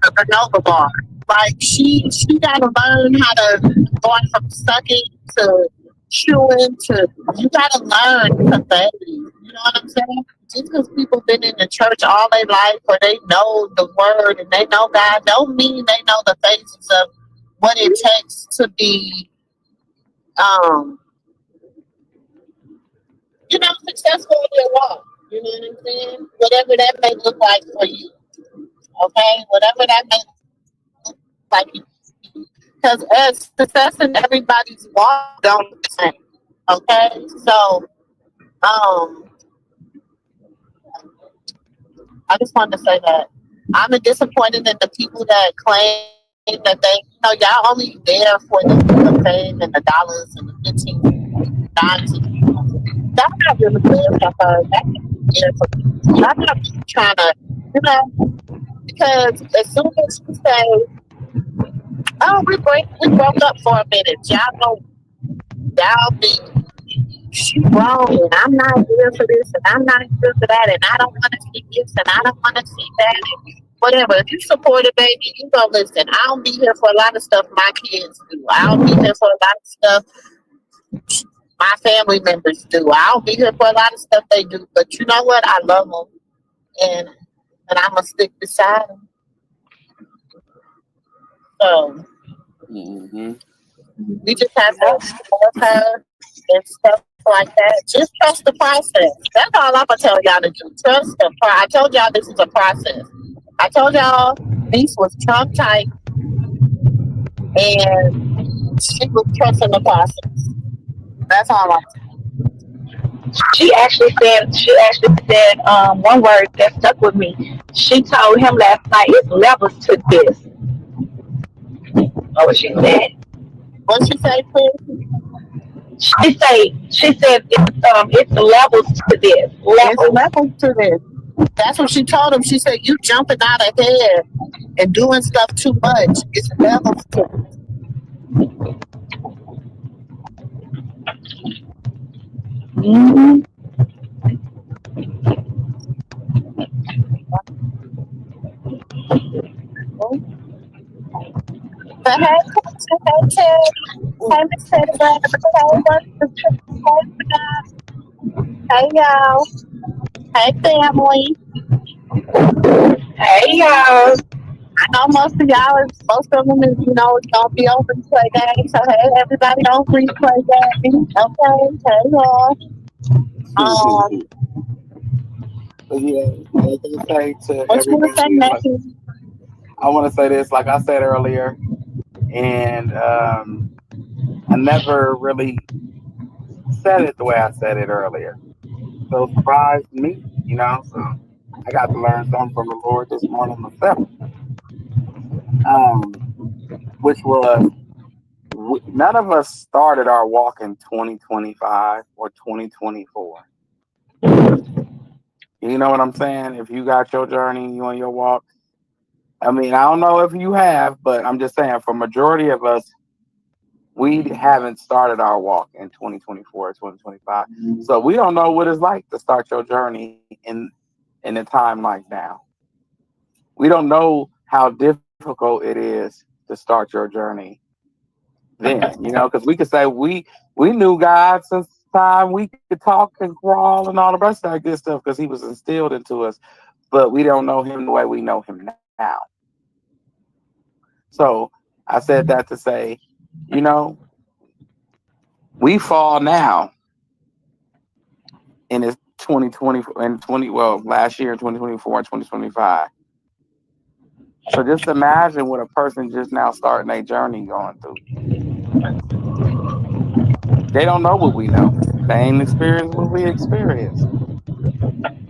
granola bar. Like she gotta learn how to go from sucking to chewing to you gotta learn to baby. You know what I'm saying? Just because people been in the church all their life or they know the word and they know God don't mean they know the phases of what it takes to be you know, successful in your walk. You know what I'm saying? Whatever that may look like for you. Okay? Whatever that may look like you. Because as success in everybody's walk don't look the same. Okay? So I just wanted to say that I'm disappointed in the people that claim that they, you know, y'all only there for the fame and the dollars and the 15 dimes. Y'all not really there for her. Y'all not trying to, you know, because as soon as you say, oh, we broke up for a minute, y'all be, she wrong, and I'm not here for this, and I'm not here for that, and I don't want to see this, and I don't want to see that, and whatever. If you support it, baby, you go listen. I don't be here for a lot of stuff my kids do. I don't be here for a lot of stuff my family members do. I don't be here for a lot of stuff they do. But you know what? I love them, and I'm gonna stick beside them. So we just have to support her and stuff like that. Just trust the process. That's all I'm gonna tell y'all to do. Trust the process. I told y'all this is a process. I told y'all this was Trump type, and she was trusting the process. That's all I'm saying. She actually said one word that stuck with me. She told him last night it's levels to this. Know what she said? What she say, please? She said it's levels to this. It's Levels. levels to this. That's what she told him. She said, you jumping out ahead and doing stuff too much. It's levels to it. Mm-hmm. But hey, Quentin, hey, Teddy. Hey, Miss Teddy Bear. Hey, what's the hey, y'all. Hey, family. Hey y'all. I know most of y'all, most of them is, you know, gonna be on replay game. So hey, everybody on replay game. Okay, hey y'all. But yeah, like I say to What you wanna say, everybody, like Matthew? I want to say this, like I said earlier, and I never really said it the way I said it earlier. So it surprised me, you know. So I got to learn something from the Lord this morning myself. Which was none of us started our walk in 2025 or 2024. You know what I'm saying? If you got your journey, you on your walk. I mean, I don't know if you have, but I'm just saying for majority of us, we haven't started our walk in 2024 or 2025. So we don't know what it's like to start your journey in a time like now. We don't know how difficult it is to start your journey then, you know, because we could say we knew God since time we could talk and crawl and all the rest of that good stuff because he was instilled into us, but we don't know him the way we know him now. So I said that to say, you know, we fall now in this 2020 and 20, well, last year in 2024 and 2025. So just imagine what a person just now starting their journey going through. They don't know what we know. They ain't experienced what we experienced.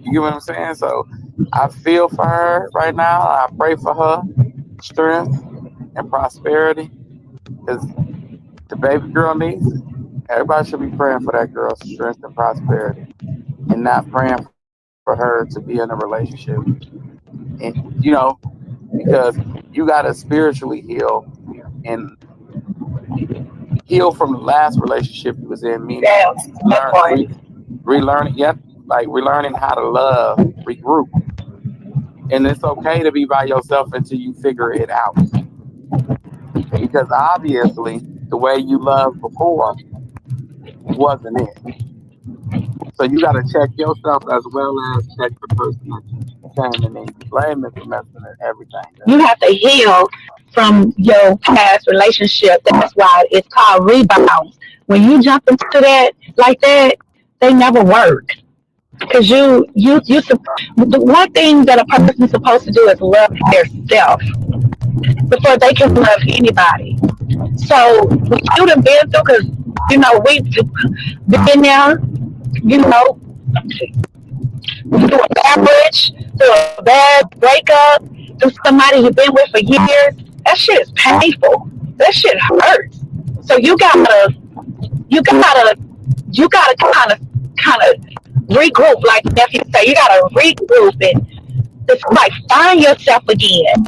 You get what I'm saying? So I feel for her right now. I pray for her strength and prosperity because the baby girl needs it. Everybody should be praying for that girl's strength and prosperity and not praying for her to be in a relationship. And, you know, because you got to spiritually heal and heal from the last relationship you was in, meaning relearning, like relearning how to love, regroup. And it's okay to be by yourself until you figure it out. Because obviously, the way you loved before wasn't it. So you got to check yourself as well as check the person that you came and then you blame it for messing and everything. You have to heal from your past relationship. That's why it's called rebounds. When you jump into that like that, they never work. Because the one thing that a person is supposed to do is love themselves before they can love anybody. So when you done been through, because you know we've been there, you know, through a bad bridge, through a bad breakup, through somebody you've been with for years. That shit is painful. That shit hurts. So you gotta kind of regroup, like nephew say. You gotta regroup and it's like find yourself again.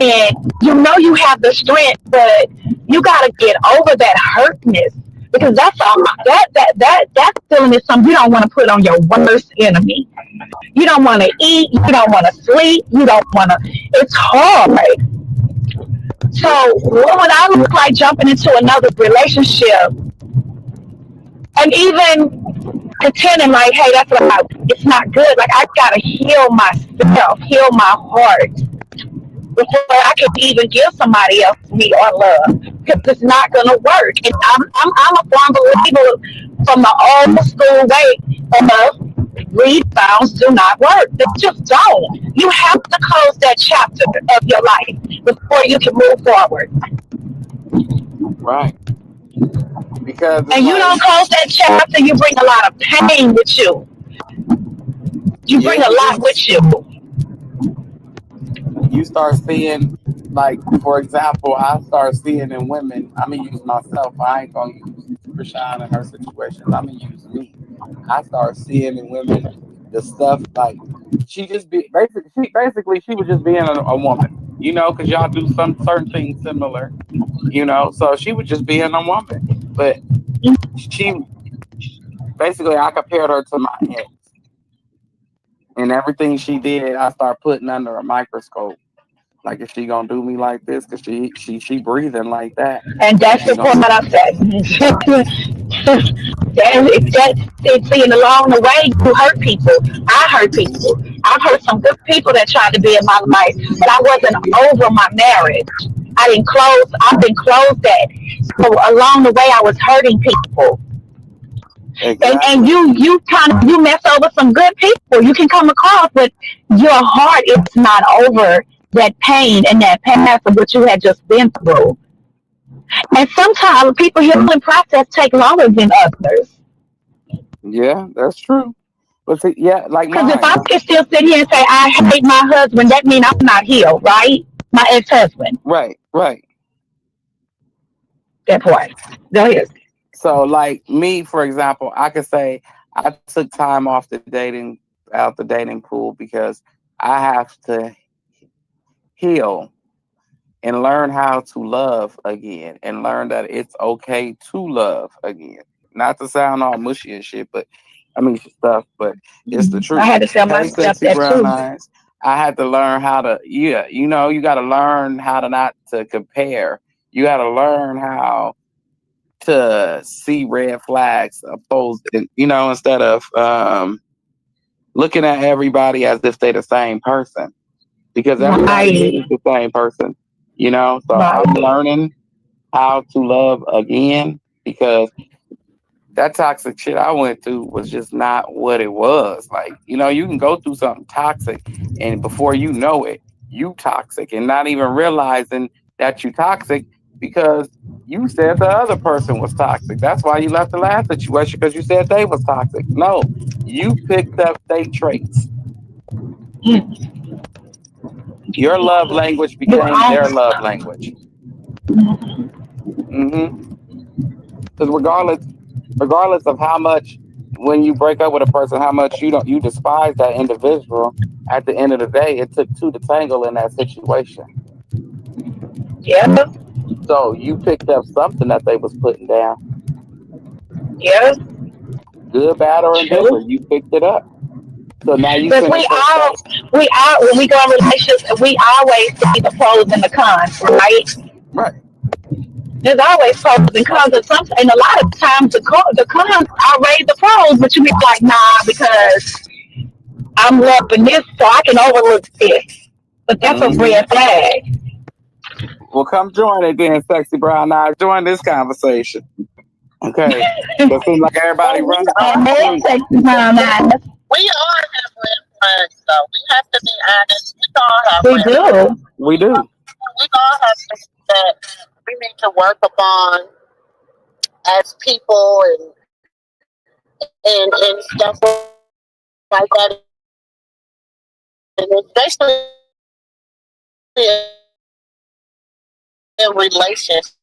And you know you have the strength, but you gotta get over that hurtness because that's all that feeling is something you don't want to put on your worst enemy. You don't want to eat. You don't want to sleep. You don't want to. It's hard. So what would I look like jumping into another relationship and even pretending like, hey, that's like it's not good. Like I gotta heal myself, heal my heart before I can even give somebody else me or love because it's not gonna work. And I'm a firm believer from the old school way of rebounds do not work. They just don't. You have to close that chapter of your life before you can move forward. Right. Because it's And you don't like, close that chapter, you bring a lot of pain with you. You yeah, bring a you lot do. with you. You start seeing, like, for example, I start seeing in women, I'm going to use myself. I ain't going to use Chrisean and her situations. I'm going to use me. I start seeing in women the stuff like she was just being a woman, because y'all do some certain things similar, so she was just being a woman. But she basically, I compared her to my ex, and everything she did, I start putting under a microscope. Like, is she gonna do me like this? Cause she breathing like that, And that's you the know. point that I said. Seeing along the way, you hurt people. I hurt people. I've hurt some good people that tried to be in my life, but I wasn't over my marriage. I've been closed at. So along the way, I was hurting people. And Exactly. you mess over some good people. You can come across, but your heart is not over that pain and that past of what you had just been through. And sometimes people healing process take longer than others. Yeah, that's true. But see, yeah, like Because if mine. I can still sit here and say I hate my husband, that means I'm not healed, right? My ex-husband. Right, right. That part. Go ahead. So, like me, for example, I could say I took time off out the dating pool because I have to heal and learn how to love again and learn that it's okay to love again. Not to sound all mushy and shit, but I mean stuff, but it's the I truth. had to tell Hey, myself sexy that brown too. eyes. I had to learn how to, yeah, you got to learn how to not to compare. You got to learn how to see red flags opposed, instead of looking at everybody as if they're the same person, because everybody Right. is the same person, So Right. I'm learning how to love again because that toxic shit I went through was just not what it was. Like, you can go through something toxic and before you know it, you toxic and not even realizing that you toxic because you said the other person was toxic. That's why you left the last situation because you said they was toxic. No, you picked up their traits. Your love language became their love language. Because regardless of how much when you break up with a person, how much you despise that individual, at the end of the day, it took two to tangle in that situation. Yeah. So you picked up something that they was putting down, Yeah. good, bad, or indifferent. True. You picked it up. So now you Because finna take that. when we go in relationships, we always see the pros and the cons, right? Right. There's always pros and cons, and a lot of times the cons outweigh the pros, but you be like, nah, because I'm loving this, so I can overlook this. But that's a Mm-hmm. red flag. Well, come join it then, sexy brown eyes. Join this conversation. Okay. It seems like everybody Well, running from And the they truth. take the time out. we all have red flags, though. We have to be honest. We all have We red flags. do. We do. We all have things that we need to work upon as people and stuff like that. And especially in relationships.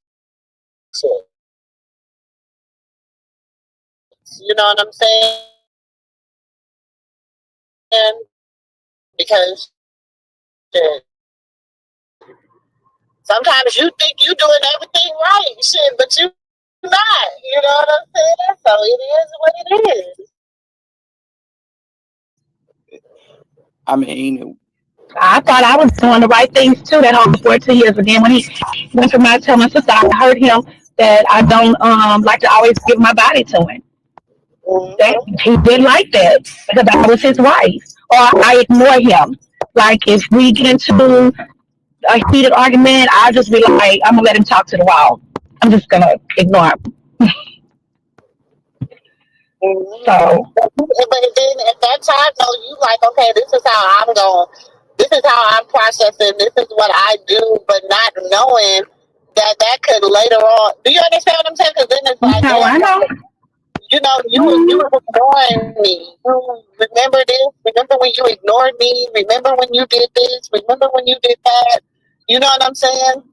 You know what I'm saying? Because shit, sometimes you think you're doing everything right, shit, but you not. You know what I'm saying? So it is what it is. I mean, I thought I was doing the right things too that whole 2 years, but then when he went to tell my sister, I heard him that I don't like to always give my body to him. That he didn't like that because I was his wife, or I ignore him. Like if we get into a heated argument, I just be like, I'm gonna let him talk to the wall. I'm just gonna ignore him. So But then at that time, though, you like, okay, this is how I'm going. This is how I'm processing. This is what I do, but not knowing that could later on. Do you understand what I'm saying? Because then it's like, No, I know. you know, you were ignoring me. You remember this? Remember when you ignored me? Remember when you did this? Remember when you did that? You know what I'm saying?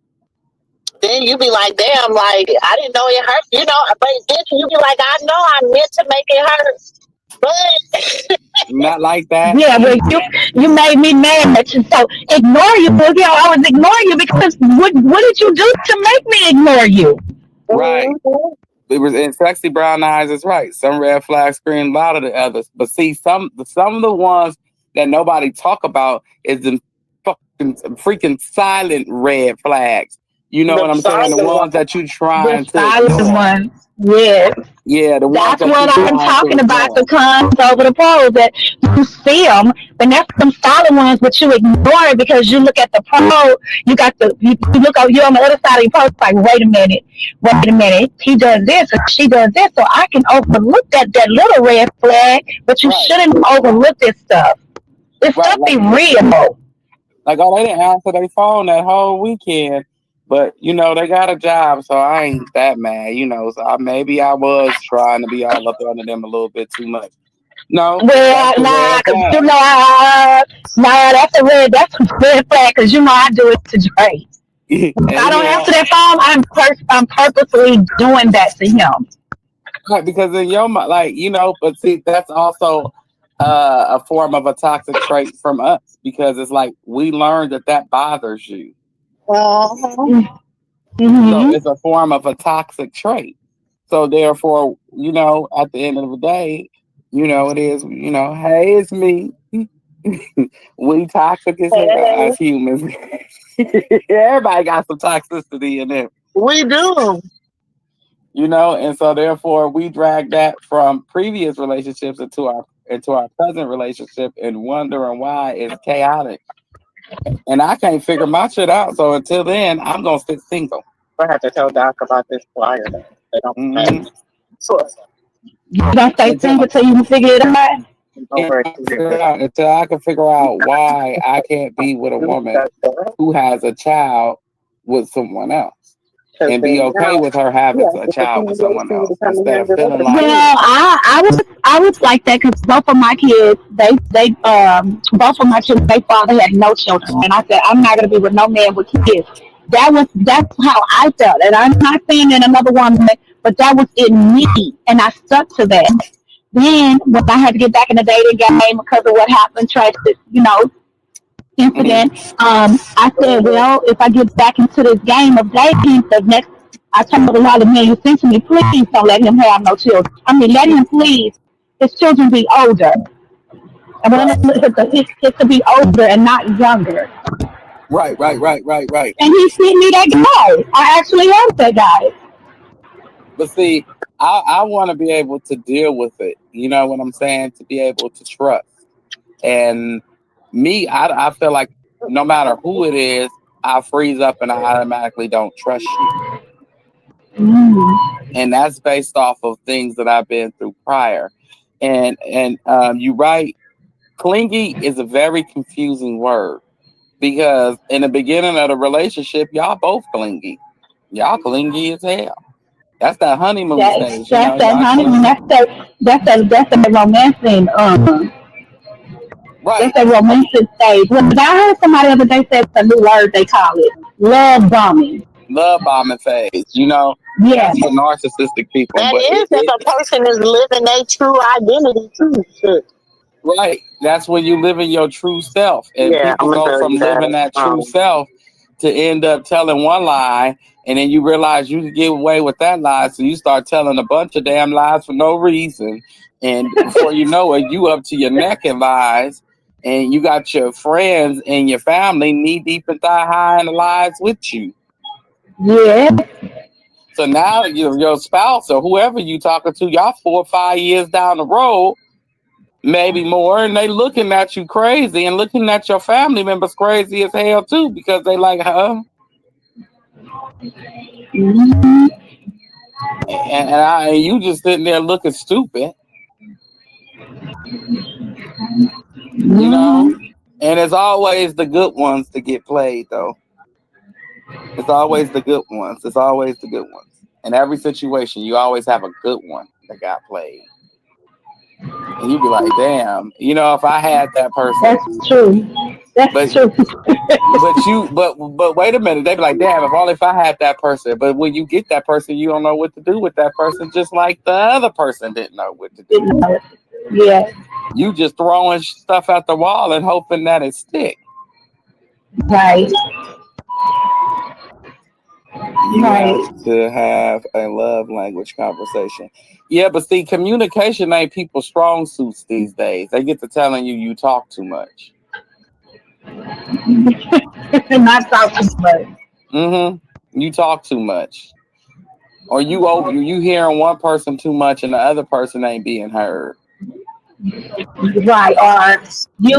Then you be like, damn, like I didn't know it hurt. You know, but then you be like, I know I meant to make it hurt, but Not like that. Yeah, but you made me mad. So ignore you. Well, yeah, I was ignoring you because what did you do to make me ignore you? Right. It was, and Sexy Brown Eyes is right. Some red flags scream louder than others. But see, some of the ones that nobody talk about is the fucking freaking silent red flags. You know what I'm saying? The ones that you trying The to silent ignore. ones. Yeah. Yeah, the ones That's that what you I'm trying to talking about, ignore. the cons over the pros, that you see them, but that's some solid ones, but you ignore it because you look at the pro, you look over, you're on the other side of your post, like, wait a minute, he does this or she does this, so I can overlook that little red flag, but you shouldn't overlook this stuff. This stuff be real. Like, oh, they didn't answer their phone that whole weekend. But, you know, they got a job, so I ain't that mad, you know. So maybe I was trying to be all up under them a little bit too much. No, Well, that's a nah, red cause flag. you know, that's a red flag, cause you know I do it to Drake. If I don't answer that phone, I'm purposely doing that to him. Right, because in your mind, like, you know, but see, that's also a form of a toxic trait from us because it's like we learned that bothers you. So it's a form of a toxic trait. So therefore, you know, at the end of the day, you know, it is, you know, hey, it's me. We toxic as hell as humans. Everybody got some toxicity in them. We do. You know, and so therefore we drag that from previous relationships into our present relationship and wondering why it's chaotic. And I can't figure my shit out. So until then, I'm gonna sit single. I have to tell Doc about this flyer. They don't You don't stay single until you figure it out. Until I can figure out why I can't be with a woman who has a child with someone else and be okay with her having a child with someone else instead of feeling like. Well, I was like that because both of my kids, both of my children, their father had no children, and I said I'm not gonna be with no man with kids. That's how I felt, and I'm not saying that another woman, but that was in me, and I stuck to that. Then when I had to get back in the dating game because of what happened, tragic, incident, I said, well, if I get back into this game of dating, I told a lot of men you sent to me, please don't let him have no children. I mean, let him please, his children be older. And when it's to be older and not younger. Right. And he sent me that guy. I actually love that guy. But see, I want to be able to deal with it. You know what I'm saying? To be able to trust. And me, I feel like no matter who it is, I freeze up and I automatically don't trust you. And that's based off of things that I've been through prior. And you're right. Clingy is a very confusing word because in the beginning of the relationship, y'all both clingy. Y'all clingy as hell. That's that honeymoon stage. That's that honeymoon. That's that romancing. Right. That's that romantic stage. Well, I heard somebody the other day say it's a new word they call it. Love bombing. Love bombing phase. You know, that's for narcissistic people. That But is if a person is living their true identity too. Right. That's when you live in your true self. And people go from living that true self to end up telling one lie. And then you realize you can get away with that lie. So you start telling a bunch of damn lies for no reason. And before you know it, you up to your neck in lies. And you got your friends and your family knee deep and thigh high in the lies with you. Yeah. So now your spouse or whoever you talking to, y'all 4 or 5 years down the road, maybe more, and they looking at you crazy and looking at your family members crazy as hell too because they like, huh? And you just sitting there looking stupid, you know. And it's always the good ones to get played though. It's always the good ones. It's always the good ones. In every situation, you always have a good one that got played. And you be like, damn, if I had that person. That's true. That's But true. but wait a minute. They be like, damn, if I had that person. But when you get that person, you don't know what to do with that person, just like the other person didn't know what to do. Yeah. You just throwing stuff at the wall and hoping that it stick. Right. You Right. have to have a love language conversation. Yeah, but see, communication ain't people's strong suits these days. They get to telling you talk too much. Not talk too much. You talk too much. Or you hearing one person too much and the other person ain't being heard. Right. Or you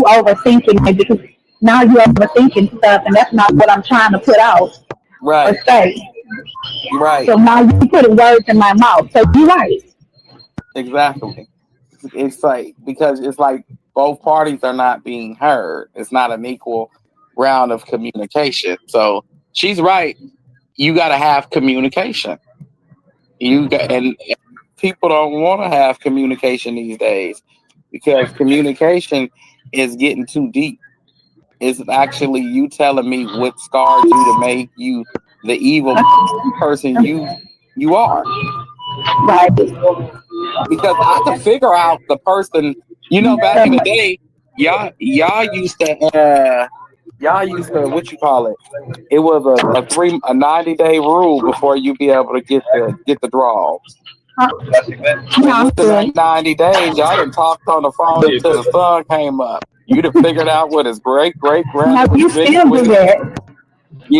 overthinking it because now you overthinking stuff and that's not what I'm trying to put out or Right. say. Right. So now you putting words in my mouth. So you're right. Exactly. It's like because it's like both parties are not being heard. It's not an equal round of communication. So she's right. You got to have communication. And people don't want to have communication these days because communication is getting too deep. It's actually you telling me what scarred you to make you the evil person you are. Right. Because I could figure out the person. Back in the day, y'all used to what you call it. It was a 90-day rule before you be able to get the draw. And within that 90 days, y'all done talked on the phone until the sun came up. You'd have figured out what his great granddad was You drinking still do with. that. So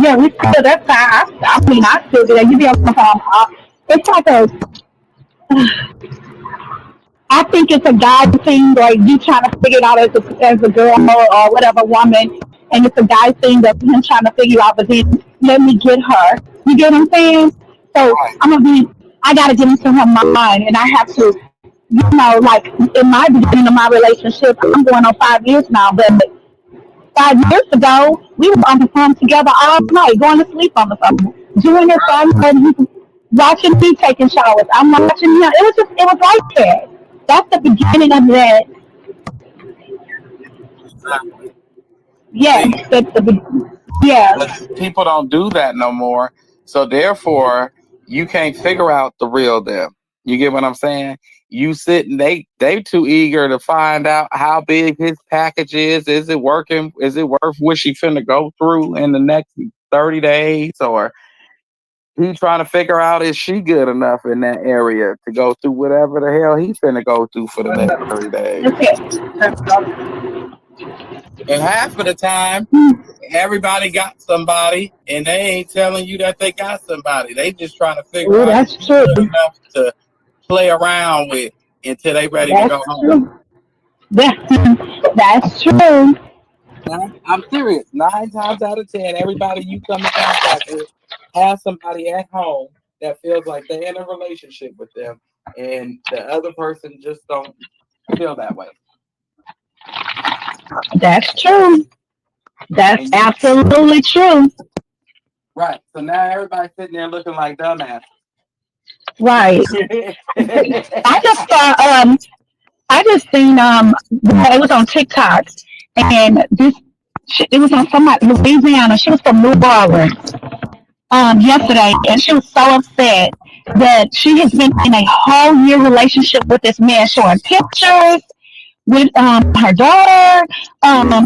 Yeah, we still that's how I still do that. You be on the phone. It's like I think it's a guy thing, like you trying to figure it out as a girl or whatever woman, and it's a guy thing that him trying to figure out. But then let me get her. You get what I'm saying? So I gotta get into her mind, and I have to, like in my beginning of my relationship, I'm going on 5 years now, but 5 years ago, we were on the phone together all night, going to sleep on the phone, doing it fun, watching me taking showers. I'm watching him. It was like that. That's the beginning of that. Yes, see, that's yeah. but people don't do that no more. So therefore, you can't figure out the real them. You get what I'm saying? You sitting, they too eager to find out how big his package is. Is it working? Is it worth what she finna go through in the next 30 days? Or he trying to figure out is she good enough in that area to go through whatever the hell he finna go through for the next 30 days. And half of the time, everybody got somebody, and they ain't telling you that they got somebody. They just trying to figure out if you good enough to play around with until they ready to go home. That's true. I'm serious. 9 times out of 10, everybody you come in contact with has somebody at home that feels like they're in a relationship with them, and the other person just don't feel that way. That's true. That's absolutely true. Right. So now everybody's sitting there looking like dumbass. Right. I just saw I just seen it was on TikTok and it was on somebody Louisiana. She was from New Orleans yesterday, and she was so upset that she has been in a whole year relationship with this man, showing pictures with her daughter.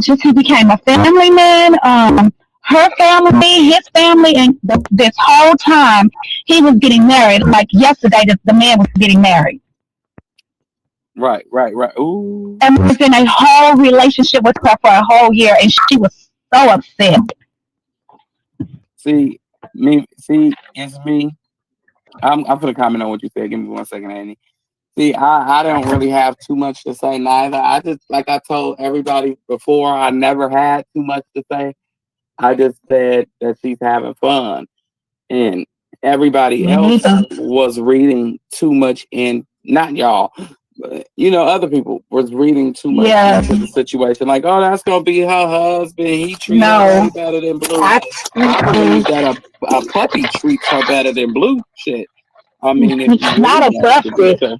Just he became a family man. Her family, his family, and this whole time he was getting married. Like yesterday, the man was getting married. Right. Ooh. And was in a whole relationship with her for a whole year, and she was so upset. See, it's me. I'm gonna comment on what you said. Give me 1 second, Annie. See, I don't really have too much to say neither. I just, like I told everybody before, I never had too much to say. I just said that she's having fun. And everybody else was reading too much in, not y'all, Other people was reading too much Yeah, into the situation. Like, oh, that's gonna be her husband. He treat her no, way better than Blue. I, I believe mm-mm. that a puppy treats her better than Blue. Shit. I mean, if you Not really a want to be puppy, fair.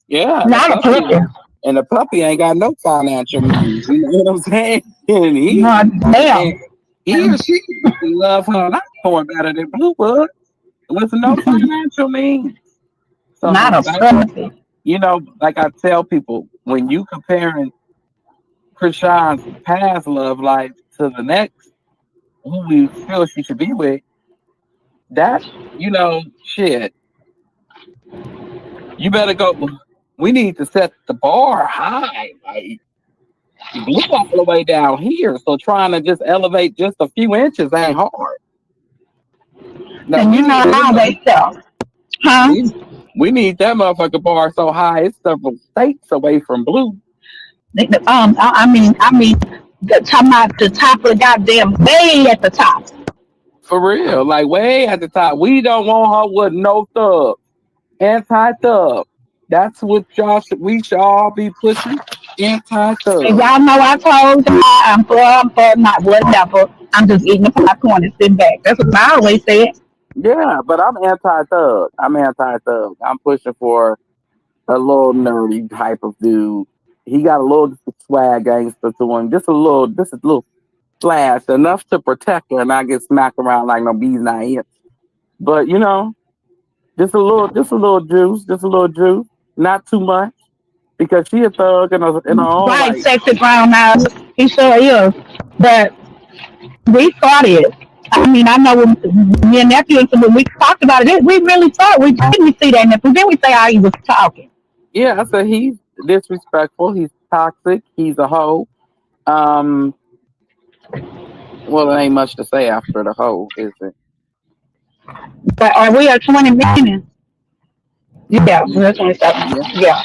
Yeah, not a puppy. and the puppy ain't got no financial means. You know what I'm saying? And No, and damn, he or she love her a lot more better than Blue would with no financial means. not So a puppy. like I tell people, when you comparing Krishan's past love life to the next, who we feel she should be with, that shit, you better go. We need to set the bar high. Like Blue all the way down here, so trying to just elevate just a few inches ain't hard. Now And we you know need how they sell, huh? we, we need that motherfucker bar so high it's several states away from Blue. I mean, talking about the top of the goddamn way at the top. For real, like way at the top. We don't want her with no thug, anti-thug. That's what we should all be pushing. And Anti-thug. y'all know I told y'all I'm for, not whatever. I'm just eating the popcorn and sitting back. That's what I always said. Yeah, but I'm anti-thug. I'm anti-thug. I'm pushing for a little nerdy type of dude. He got a little swag gangster to him, just a little flash, enough to protect her and not get smacked around like no bees not here. But just a little juice, not too much, because she a thug in her own Right, right. sexy brown eyes. He sure is. But we thought it. I mean, I know when me and nephew, when we talked about it, we really thought we didn't see that nephew. Then we say how he was talking. Yeah, I said he's disrespectful. He's toxic. He's a hoe. Um, well, there ain't much to say after the hoe, is it? But are we at 20 minutes? Yeah, Yeah, we're 27. yeah. Yeah.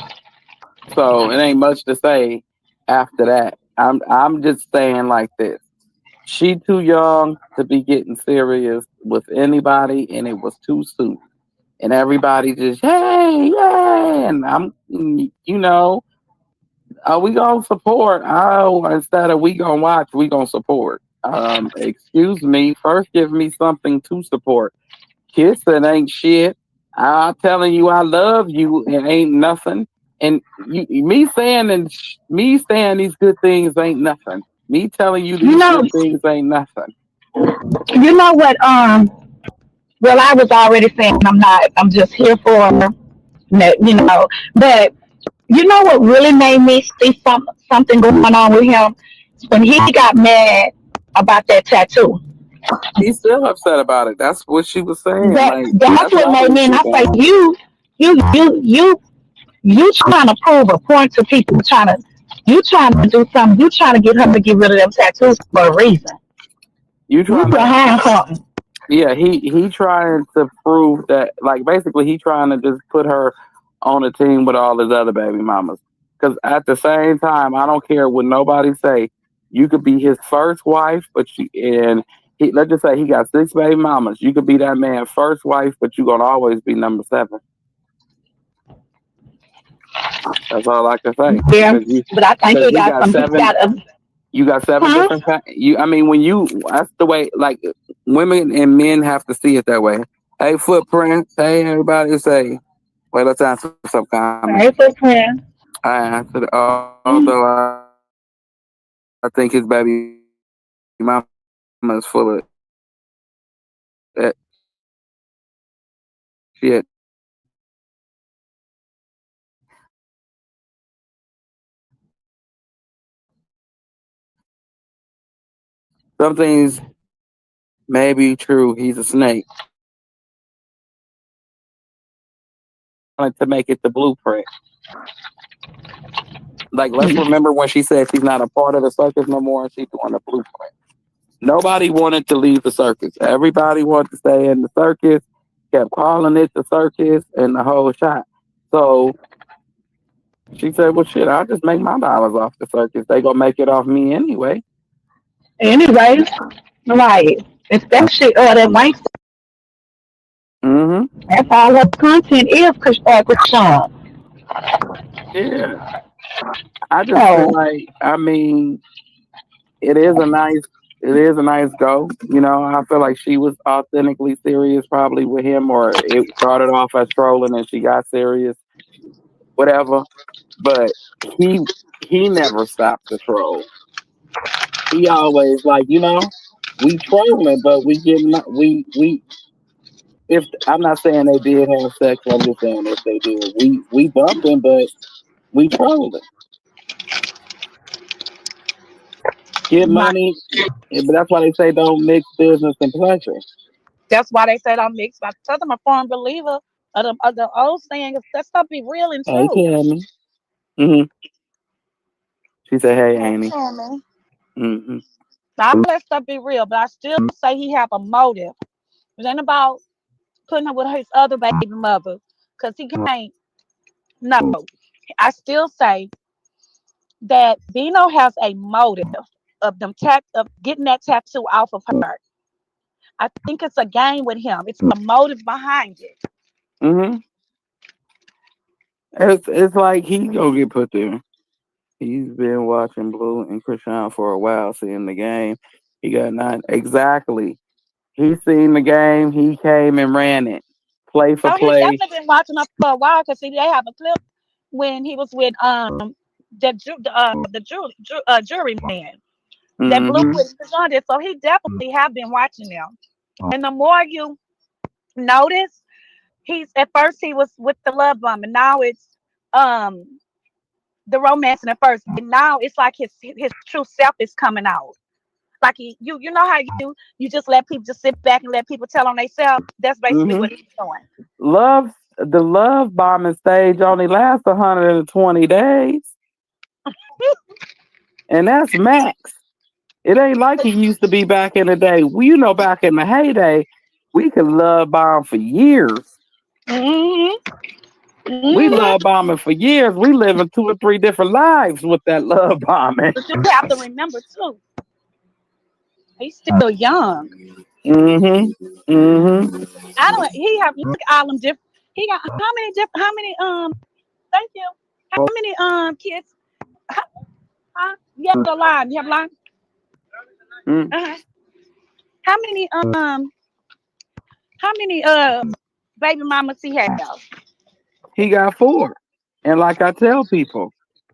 So it ain't much to say after that. I'm just saying like this. She too young to be getting serious with anybody, and it was too soon. And everybody just hey, yay, and are we gonna support? Oh, instead of we gonna watch, we gonna support. Excuse me. First, give me something to support. Kissing ain't shit. I'm telling you, I love you. It ain't nothing. And me saying these good things ain't nothing. Me telling you You these know, good things ain't nothing. you know what? Well, I was already saying I'm not. I'm just here for, But you know what really made me see something going on with him when he got mad about that tattoo. He's still upset about it. That's what she was saying. That Like that's that's what made me. And obviously I say, going on. you trying to prove a point to people. You trying to do something. You trying to get her to get rid of them tattoos for a reason. You You trying to behind something. Yeah, he trying to prove that, like, basically he trying to just put her on a team with all his other baby mamas. Because at the same time, I don't care what nobody say. You could be his first wife, let's just say he got 6 baby mamas. You could be that man's first wife, but you gonna always be number 7. That's all I can say. Yeah, Because you but I think because he got some. He got a. you got 7 Huh? different you I mean when you that's the way, like, women and men have to see it that way. Hey, footprints. Hey, everybody say, wait, let's answer some comments. Hey, footprint. I answered, although I think his baby mama is full of that shit. Some things may be true. He's a snake. Wanted to make it the blueprint. Like, let's remember when she said she's not a part of the circus no more and she's doing the blueprint. Nobody wanted to leave the circus. Everybody wanted to stay in the circus, kept calling it the circus and the whole shot. So she said, well, shit, I'll just make my dollars off the circus. They gonna make it off me anyway. Anyways, right. It's that shit. That white. Mm-hmm. That's all her content is, Krishan. Yeah. I just feel like, I mean, it is a nice it is a nice go. You know, I feel like she was authentically serious probably with him, or it started off as trolling and she got serious, whatever. But he he never stopped to troll. He always like, we trolling, but we getting we if I'm not saying they did have sex, I'm just saying if they did, we bumping, but we trolling. Get My, money, but that's why they say don't mix business and pleasure. that's why they said I'm mixed. I tell them I'm a firm believer of the old saying is that stuff be real and Hey, true. Tammy. Hmm. She said, "Hey, Hey, Amy." Tammy. Hmm. All that stuff be real, but I still say he have a motive. It ain't about putting up with his other baby mother, because he can't. No, I still say that Bino has a motive of getting that tattoo off of her. I think it's a game with him. It's a motive behind it. Hmm. It's like he gonna get put there. He's been watching Blue and Chrisean for a while, seeing the game. He got nine exactly. He seen the game. He came and ran it, play for Oh, he play. definitely been watching her for a while because see, they have a clip when he was with the jury man that Blue Hmm. with Chrisean did. So he definitely have been watching them. And the more you notice, he's at first he was with the love bomb, and now it's um the romancing at first. And now it's like his true self is coming out. Like you know how you just let people just sit back and let people tell on themselves. That's basically Hmm. what he's doing. The love bombing stage only lasts 120 days, and that's max. It ain't like it used to be back in the day. Back in the heyday, we could love bomb for years. Hmm. We Hmm. love bombing for years. We living 2 or 3 different lives with that love bombing. But you have to remember too, he's still young. Mm-hmm. Mm-hmm. I don't. He have look at all them different. He got how many different? How many? Thank you. How many kids? Huh? You have a line. You have a line. Mm. Uh-huh. How many? How many? Baby mamas he have? He got 4. And like I tell people,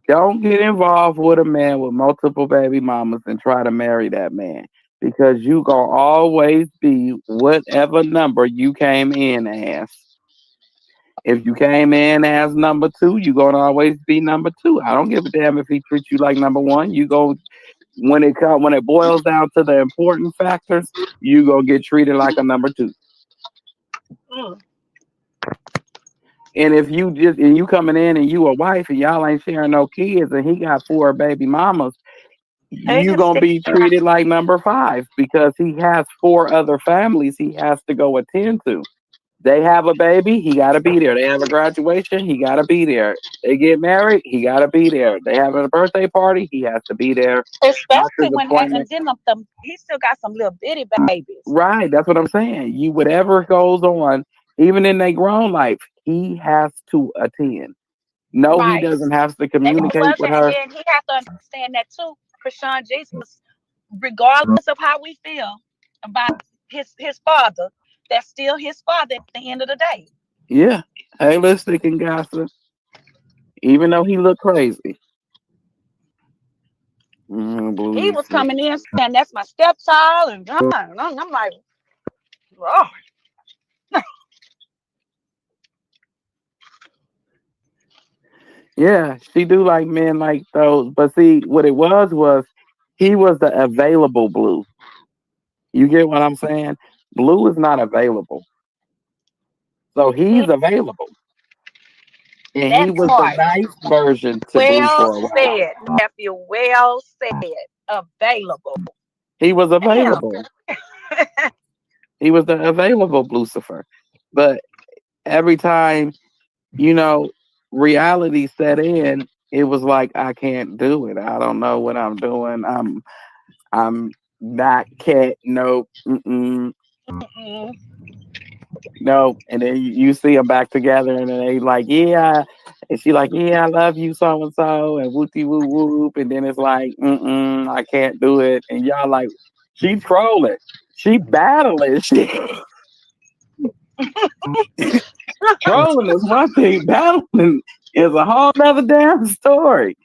don't get involved with a man with multiple baby mamas and try to marry that man. Because you gonna always be whatever number you came in as. If you came in as number 2, you're gonna always be number 2. I don't give a damn if he treats you like number 1. You go when it boils down to the important factors, you gonna get treated like a number 2. Mm. And if you coming in and you a wife and y'all ain't sharing no kids and he got 4 baby mamas, He you can gonna stick. be treated like number 5 because he has 4 other families he has to go attend to. They have a baby, he gotta be there. They have a graduation, he gotta be there. They get married, he gotta be there. They have a birthday party, he has to be there. Especially Doctor's when appointment. and then he still got some little bitty babies. Right, that's what I'm saying. You whatever goes on, even in their grown life, he has to attend. No, he Right. doesn't have to And he communicate with wasn't, and her. then he has to understand that too. Krishan Jesus, regardless of how we feel about his father, that's still his father at the end of the day. Yeah, holistic and gossip, even though he looked crazy. He Blues. was coming in saying that's my stepchild, and I'm like, oh, Yeah, she do like men like those. But see, what it was he was the available Blue. You get what I'm saying? Blue is not available, so he's available, and he that was the part. nice version to Blue Well for a while. said, nephew. Well said. Available. He was Damn. available. He was the available Lucifer. But every time, you know, reality set in, it was like I can't do it. I don't know what I'm doing. I'm not cat. Nope. Mm-mm. Mm-mm. Nope. And then you see them back together, and then they like, yeah, And she like, yeah, I love you, so and whoopty whoop whoop. And then it's like, I can't do it. And y'all like, she trolling, she battling, she trolling is one thing, battling is a whole nother damn story.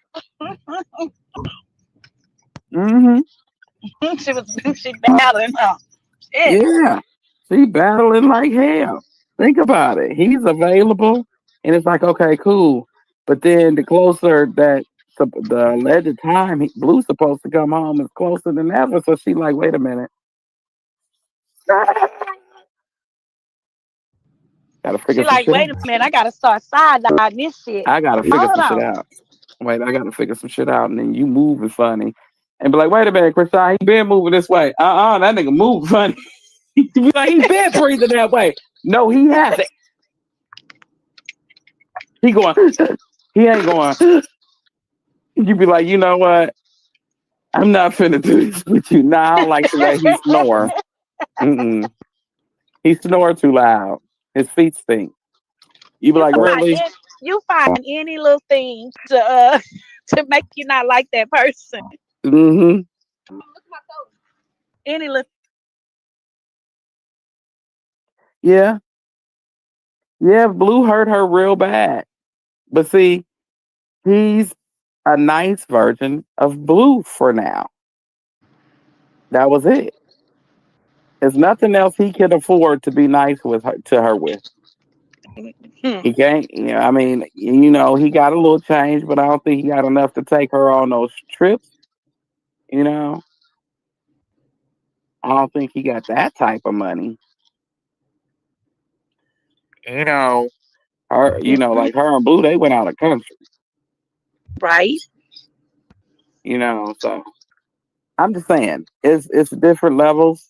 she battling, huh? Yeah, she battling like hell. Think about it. He's available, and it's like, okay, cool. But then the closer that the alleged time Blue's supposed to come home is closer than ever. So she like, wait a minute, gotta figure She some like, shit wait a out. minute, I gotta start side-eyeing this shit. I gotta figure Hold some shit on. out. Wait, I gotta figure some shit out, and then you moving funny, and be like, wait a minute, Chrisean, he been moving this way. That nigga move funny. He be like, he been breathing that way. No, he hasn't. He going, he ain't going. You be like, you know what? I'm not finna do this with you. Nah, I don't like the way he snore. He snore too loud. His feet stink. You be like, really? You find any little thing to to make you not like that person. Any little. Yeah. Yeah, Blue hurt her real bad. But see, he's a nice version of Blue for now. That was it. There's nothing else he can afford to be nice with her to her with. He can't, I mean, he got a little change, but I don't think he got enough to take her on those trips. I don't think he got that type of money. Her, like her and Blue, they went out of country. Right. So I'm just saying, it's different levels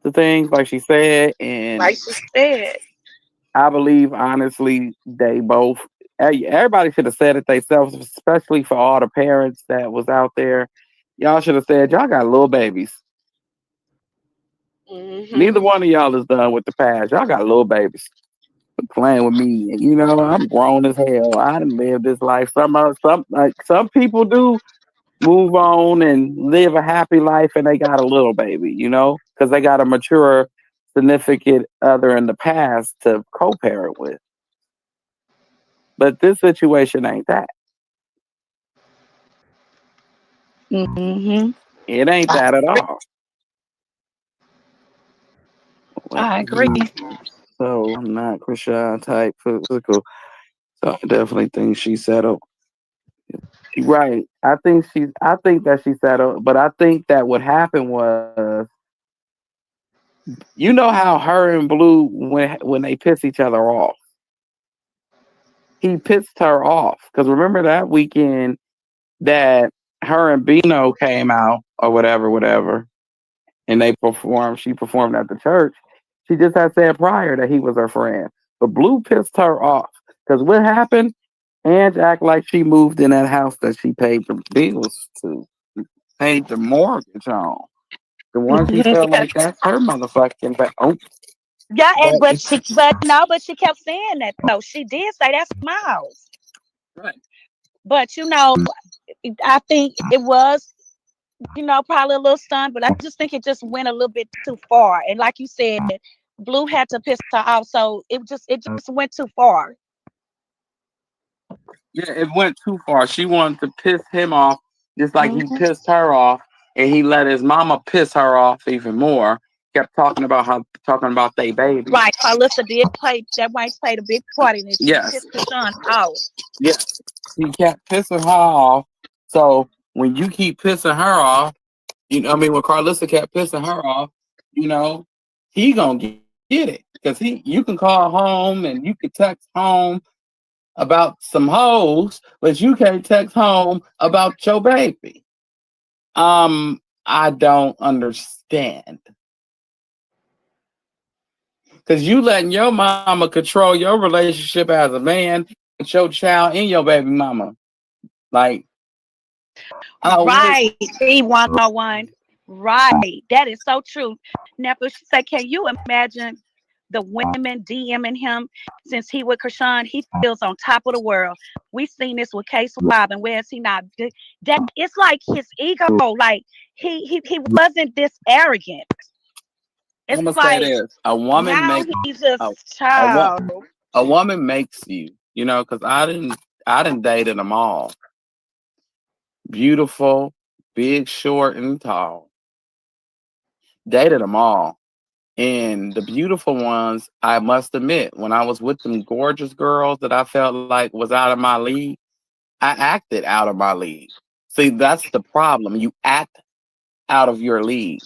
to things, like she said, and like she said. I believe honestly they both. Everybody should have said it themselves, especially for all the parents that was out there. Y'all should have said y'all got little babies. Neither one of y'all is done with the past. Y'all got little babies playing with me. I'm grown as hell. I done lived this life. Some people do move on and live a happy life, and they got a little baby. Because they got a mature, significant other in the past to co-parent with. But this situation ain't that. It ain't that at all. I agree. So I'm not Chrisean type physical. So I definitely think she's settled. Right. I think that she's settled, but I think that what happened was, how her and Blue when they piss each other off. He pissed her off. Because remember that weekend that her and Bino came out or whatever, and she performed at the church. She just had said prior that he was her friend. But Blue pissed her off. Because what happened? Ange act like she moved in that house that she paid the bills to, paid the mortgage on. The one she felt like that's her motherfucking back. Oh, yeah, but she kept saying that though. She did say that's my house. Right. But I think it was, probably a little stunt, but I just think it just went a little bit too far. And like you said, Blue had to piss her off, so it just went too far. Yeah, it went too far. She wanted to piss him off, just like he pissed her off, and he let his mama piss her off even more. Kept talking about they baby. Right, Alyssa did play that. White played a big part in it. She pissed Chrisean off. Yes, he kept pissing her off. So when you keep pissing her off, when Carlissa kept pissing her off, he gonna get it, because you can call home and you can text home about some hoes, but you can't text home about your baby. I don't understand. Because you letting your mama control your relationship as a man with your child and your baby mama. Like, right, E101. Right. That is so true. Now, she said, can you imagine the women DMing him since he with Chrisean, he feels on top of the world. We seen this with K Swab, and where is he not? That it's like his ego, like he wasn't this arrogant. I'm It's gonna say like this: a woman now makes he's just a, child. a woman makes you. You know, because I didn't dated them all. Beautiful, big, short, and tall. Dated them all. And the beautiful ones, I must admit, when I was with them gorgeous girls that I felt like was out of my league, I acted out of my league. See, that's the problem. You act out of your league.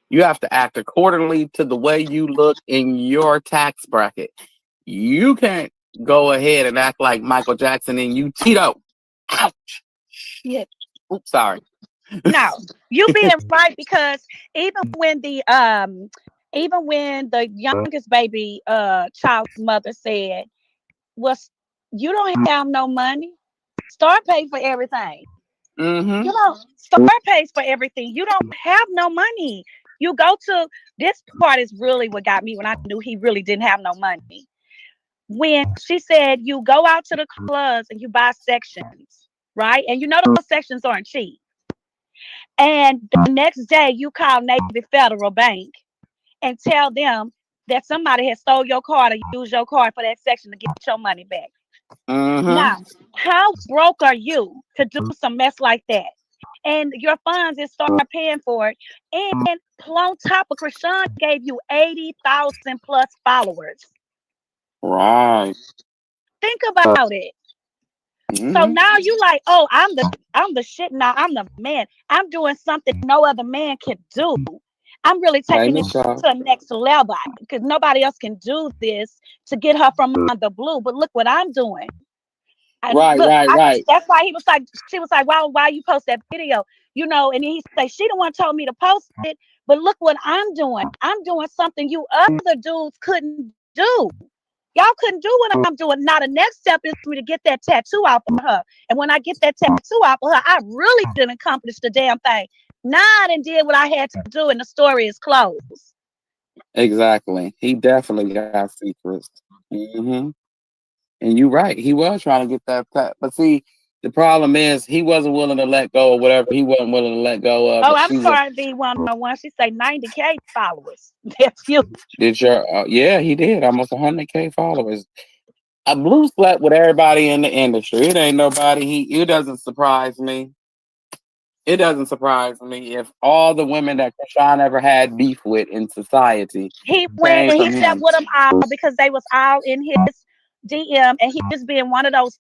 You have to act accordingly to the way you look in your tax bracket. You can't go ahead and act like Michael Jackson and you Tito. Ouch. Shit. Oops, sorry. No, you being right, because even when the youngest baby child's mother said, was you don't have no money, Star paid for everything. Mm-hmm. You know, Star pays for everything. You don't have no money. You go to this part is really what got me when I knew he really didn't have no money. When she said you go out to the clubs and you buy sections, right? And you know those sections aren't cheap. And the next day you call Navy Federal Bank and tell them that somebody has stole your card or used your card for that section to get your money back. Mm-hmm. Now, how broke are you to do some mess like that? And your funds is start paying for it. And on top of Chrisean gave you 80,000 plus followers. Right. Think about it. So Mm-hmm. now you like, oh, I'm the shit now. I'm the man. I'm doing something no other man can do. I'm really Hey, taking it Miss to Shaw. the next level because nobody else can do this to get her from the blue. But look what I'm doing. And Right, look, right, right. that's why he was like, she was like, why you post that video? You know, and he said, she the one told me to post it. But look what I'm doing. I'm doing something you other dudes couldn't do. Y'all couldn't do what I'm doing. Now the next step is for me to get that tattoo out for her. And when I get that tattoo out for her, I really didn't accomplish the damn thing. Now I done did what I had to do, and the story is closed. Exactly. He definitely got secrets. Mm-hmm. And you're right. He was trying to get that. But see, the problem is he wasn't willing to let go of whatever he wasn't willing to let go of. Oh, But I'm she was. sorry, V101. She say 90K followers. That's huge. Did your? Yeah, he did. Almost 100K followers. Blue slept with everybody in the industry. It ain't nobody. It doesn't surprise me. It doesn't surprise me if all the women that Chrisean ever had beef with in society He went came and he from slept him. with them all because they was all in his DM, and he was being one of those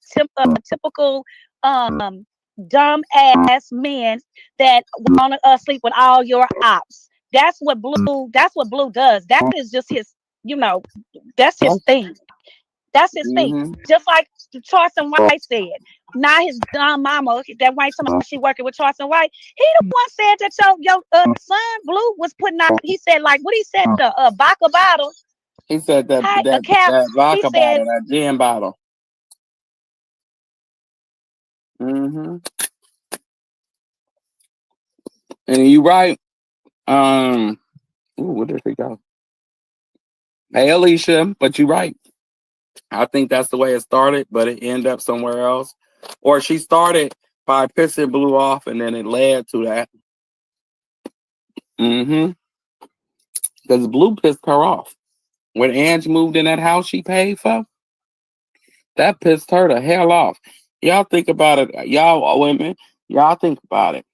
typical dumb ass men that want to sleep with all your ops. That's what Blue does. That is just his, you know, that's his thing. That's his thing. Mm-hmm. Just like Charleston White said. Now his dumb mama, that white somebody she working with Charleston White, he the one said that your son Blue was putting out. He said like what he said, the vodka bottle. He said that Hey, a that cap. that He vodka said bottle, that gin bottle. Mm-hmm. And you right. Where did he go? Hey, Alicia, but you're right. I think that's the way it started, but it ended up somewhere else. Or she started by pissing Blue off, and then it led to that. Mm-hmm. Because Blue pissed her off. When Ange moved in that house she paid for, that pissed her the hell off. Y'all think about it. Y'all women, y'all think about it.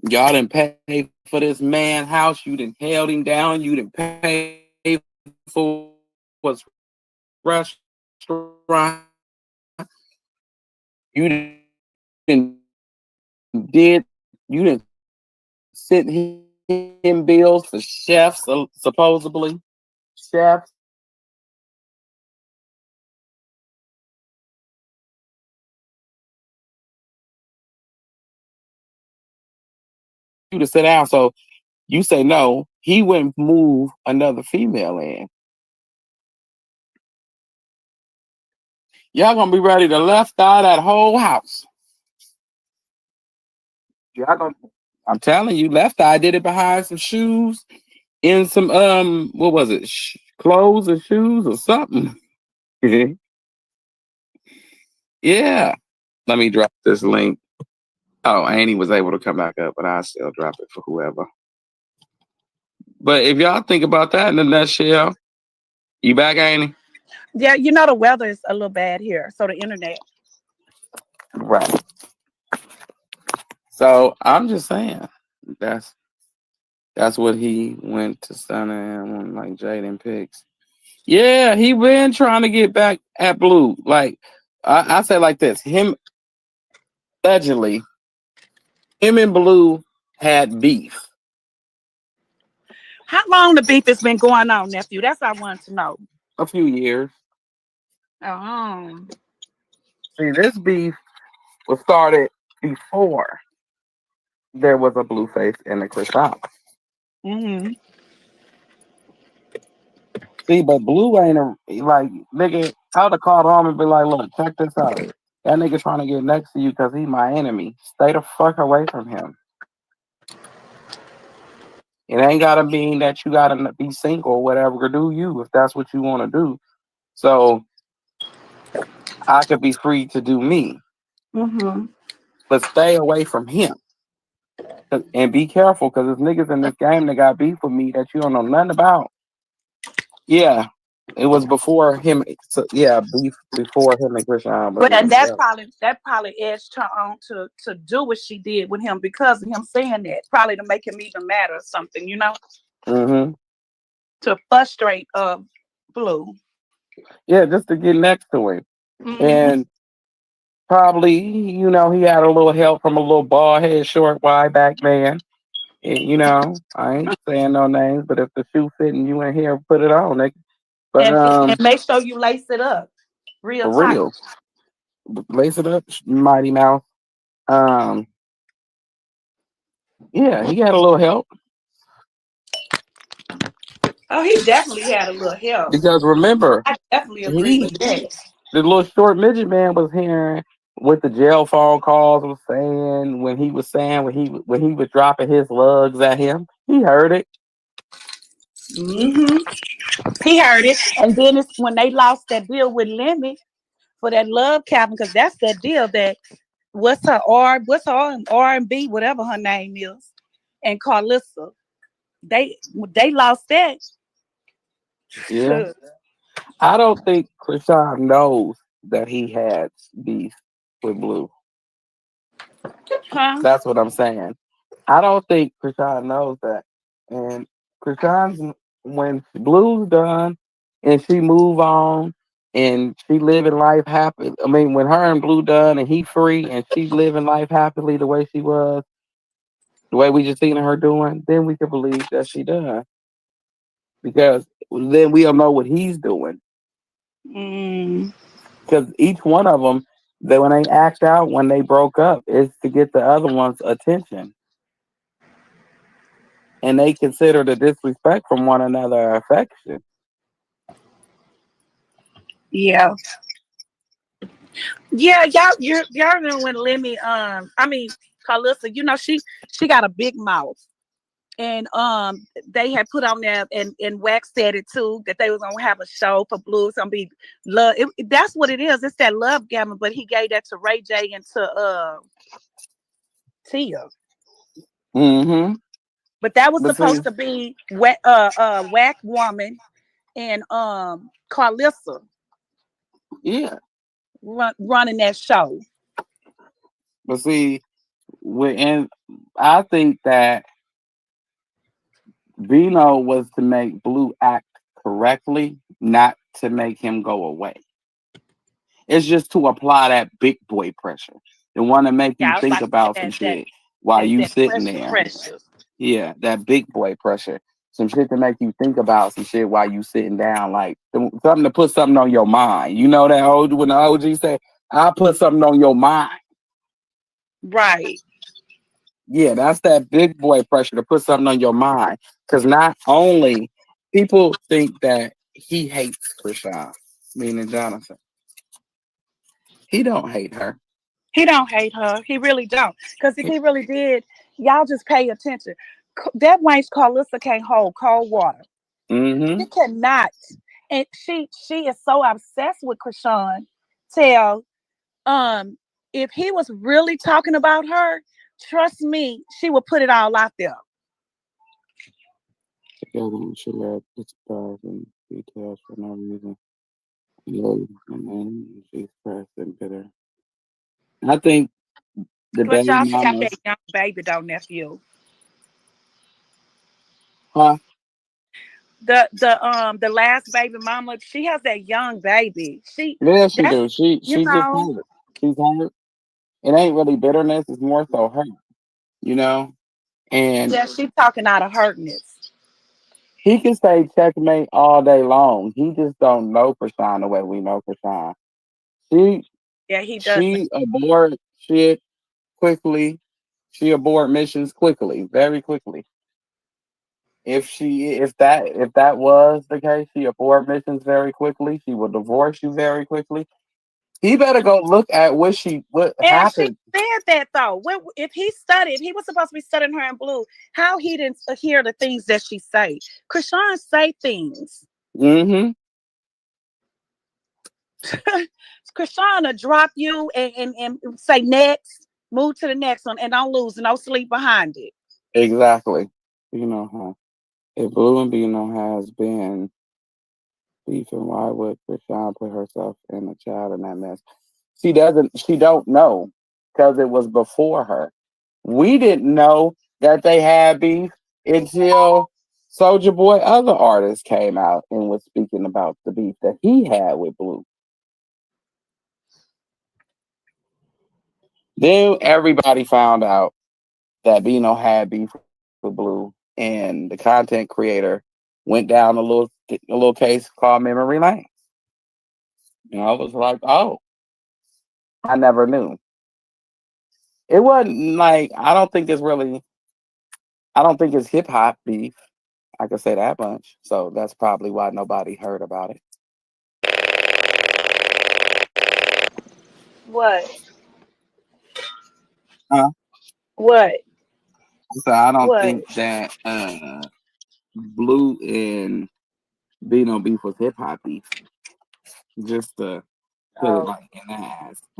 Y'all didn't pay for this man house. You didn't held him down. You didn't pay for his restaurant. You didn't did you didn't send him bills for chefs, supposedly chefs. You to sit down. So you say no. He wouldn't move another female in. Y'all gonna be ready to left eye that whole house. Y'all gonna. I'm telling you, left eye did it behind some shoes in some what was it? clothes or shoes or something. Yeah. Let me drop this link. Oh, Annie was able to come back up, but I still drop it for whoever. But if y'all think about that in a nutshell, you back, Annie? Yeah, you know the weather is a little bad here, so the internet. Right. So I'm just saying that's what he went to Stunner and like Jaden picks. Yeah, he been trying to get back at Blue. Like I say like this, him allegedly, him and Blue had beef. How long the beef has been going on, nephew? That's what I want to know. A few years. Oh. See, this beef was started before there was a Blueface and a Chrisean. Mm-hmm. See, but Blue ain't like nigga. I would have called home and be like, "Look, check this out. That nigga trying to get next to you because he my enemy. Stay the fuck away from him. It ain't gotta mean that you gotta be single or whatever. Do you if that's what you want to do. So I could be free to do me, Mm-hmm. but stay away from him and be careful because there's niggas in this game that got beef with me that you don't know nothing about. Yeah, it was before him. So, yeah, beef before him and Chrisean. But and that probably edged her on to do what she did with him because of him saying that, probably to make him even mad or something, you know. Mm-hmm. To frustrate Blue. Yeah, just to get next to him. Mm-hmm. And probably, you know, he had a little help from a little bald head, short, wide back man. And, you know, I ain't saying no names, but if the shoe fitting you in here, put it on, nigga. But and make sure you lace it up real for tight. real, lace it up, Mighty Mouse. Yeah, he had a little help. Oh, he definitely had a little help. Because remember, I definitely agree with that. The little short midget man was hearing what the jail phone calls was saying when he was dropping his lugs at him. He heard it. Mm-hmm. He heard it, and then it's when they lost that deal with Lemmy for that love cabin, because that's that deal that what's her R&B, whatever her name is, and Carlissa. They lost that. Yeah. I don't think Chrisean knows that he had beef with Blue. Huh? That's what I'm saying. I don't think Chrisean knows that. And Chrisean's when Blue's done and she move on and she living life happy. I mean, when her and Blue done and he free and she living life happily the way she was, the way we just seen her doing, then we can believe that she done. Because then we'll know what he's doing. Because each one of them, when they act out, when they broke up, is to get the other one's attention. And they consider the disrespect from one another affection. Yeah. Yeah, y'all know when Lemmy Carlissa, you know, she got a big mouth. And they had put on there and Wax said it too, that they was gonna have a show for Blue. It's gonna be love. That's what it is. It's that love gamma, but he gave that to Ray J and to Tia. Mm-hmm. But that was supposed to be Whack Woman and Carlissa. Yeah. Running that show. But see, and I think that Bino was to make Blue act correctly, not to make him go away. It's just to apply that big boy pressure. The one to make you think about some shit while you sitting there. Yeah, that big boy pressure. Some shit to make you think about some shit while you sitting down. Like something to put something on your mind. You know that when the OG say, I'll put something on your mind. Right. Yeah, that's that big boy pressure to put something on your mind. Because not only people think that he hates Chrisean, meaning Jonathan. He don't hate her. He don't hate her. He really don't. Because if he really did, y'all just pay attention. That wench Carlissa can't hold cold water. She Mm-hmm. cannot. And she is so obsessed with Chrisean. Tell if he was really talking about her, trust me, she would put it all out there. Together and she let its stars and details for no reason. Low and then she's pressed and bitter. I think the But baby y'all should have mamas, that young baby though, nephew. huh? The last baby mama, she has that young baby. Yeah, she That's do. She you she just know, hurt. She's hurt. It ain't really bitterness. It's more so hurt. You know. And yeah, she talking out of hurtness. he can say checkmate all day long. He just don't know Krishan the way we know Krishan. She Yeah, he doesn't. she abort shit quickly. She abort missions quickly, very quickly. If that was the case, she abort missions very quickly. She will divorce you very quickly. He better go look at what And she happened. said that though. If he studied, he was supposed to be studying her in blue. How he didn't hear the things that she say? Krishan say things. Mm-hmm. Krishan will drop you and say next, move to the next one, and don't lose no sleep behind it. Exactly. You know, huh? If Blue and Bino has been beefing, why would Krishan put herself and the child in that mess? She don't know because it was before her. We didn't know that they had beef until Soldier Boy other artists came out and was speaking about the beef that he had with Blue. Then everybody found out that Bino had beef with Blue, and the content creator went down a little case called Memory Lane. And I was like, oh, I never knew. It wasn't like I don't think it's hip hop beef. I could say that much. So that's probably why nobody heard about it. What? Huh? What? So I don't What? think that Blue and Bino beef was hip hop beef. Just to put it Oh. like in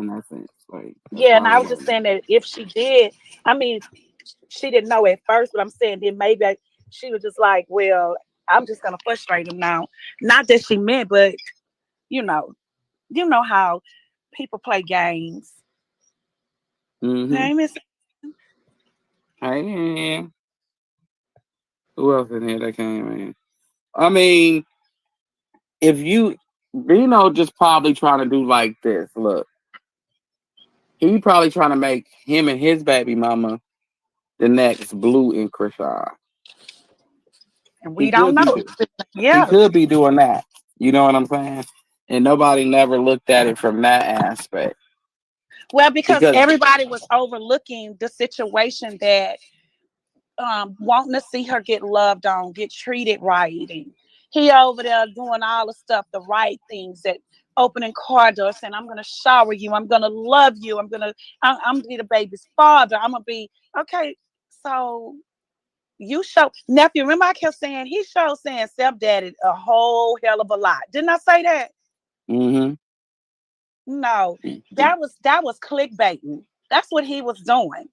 that sense. Like that's Yeah, and I probably was what just it saying that if she did, I mean, she didn't know at first, but I'm saying then maybe she was just like, well, I'm just gonna frustrate him now. Not that she meant, but you know, you know how people play games. Mm-hmm. Hey, Miss. Hey, who else in here that came in? I mean, if you Bino just probably trying to do like this. Look, he probably trying to make him and his baby mama the next Blue and Krishan. And He we don't could be know. do- he Yeah. could be doing that. You know what I'm saying? And nobody never looked at it from that aspect Well, because because everybody was overlooking the situation that wanting to see her get loved on, get treated right, and he over there doing all the stuff, the right things, that opening car doors, saying, "I'm gonna shower you, I'm gonna love you, I'm gonna be the baby's father, I'm gonna be okay." So you show nephew. Remember, I kept saying he showed saying stepdaddy a whole hell of a lot. Didn't I say that? mm-hmm. No, that was clickbaiting. That's what he was doing.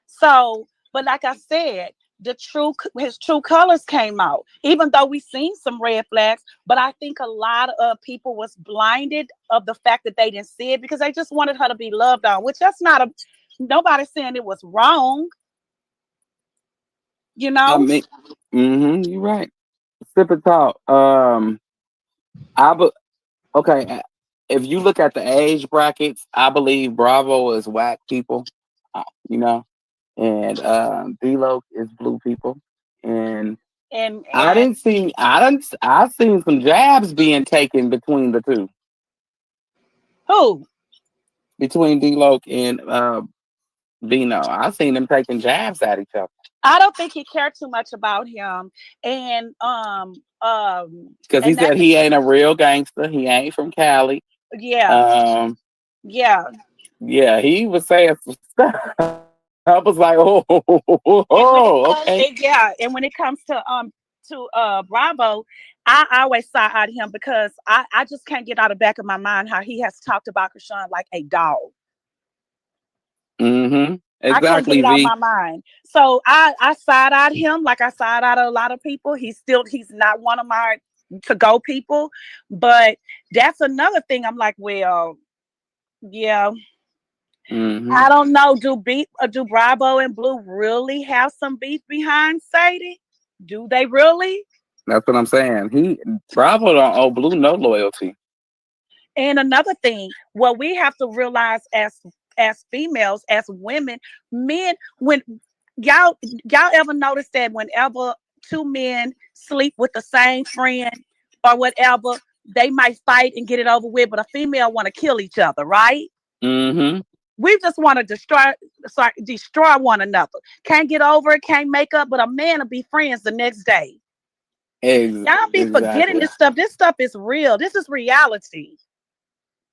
So, but like I said, his true colors came out. Even though we seen some red flags, but I think a lot of people was blinded of the fact that they didn't see it because they just wanted her to be loved on. Which that's not a nobody saying it was wrong. You I know. mean, you're right. Sip and talk. I be, okay. If you look at the age brackets, I believe Bravo is whack people. You know, and D-Lo is blue people, and And I've seen some jabs being taken between the two, who? between D-Lo and Bino. I've seen them taking jabs at each other I don't think he cared too much about him. And because he and said that's he ain't a real gangster. He ain't from Cali. yeah, Um, yeah. yeah, he was saying some stuff. I was like, And when it oh, comes, okay. yeah, and when it comes to to Bravo, I always side out him because I just can't get out of the back of my mind how he has talked about Chrisean like a dog. Mm-hmm. I can't get Exactly, it out of V. my mind. So I side out him like I side out a lot of people. He's not one of my to go people. But that's another thing. I'm like, well, yeah. Mm-hmm. I don't know. Do Bravo and Blue really have some beef behind Sadie? Do they really? That's what I'm saying. Bravo don't owe Blue no loyalty. And another thing, what we have to realize as females, as women, men, when y'all ever notice that whenever two men sleep with the same friend or whatever, they might fight and get it over with, but a female want to kill each other, right? Mm-hmm. We just want to destroy one another. Can't get over it, can't make up, but a man will be friends the next day. Y'all be forgetting Exactly. this stuff. This stuff is real. This is reality.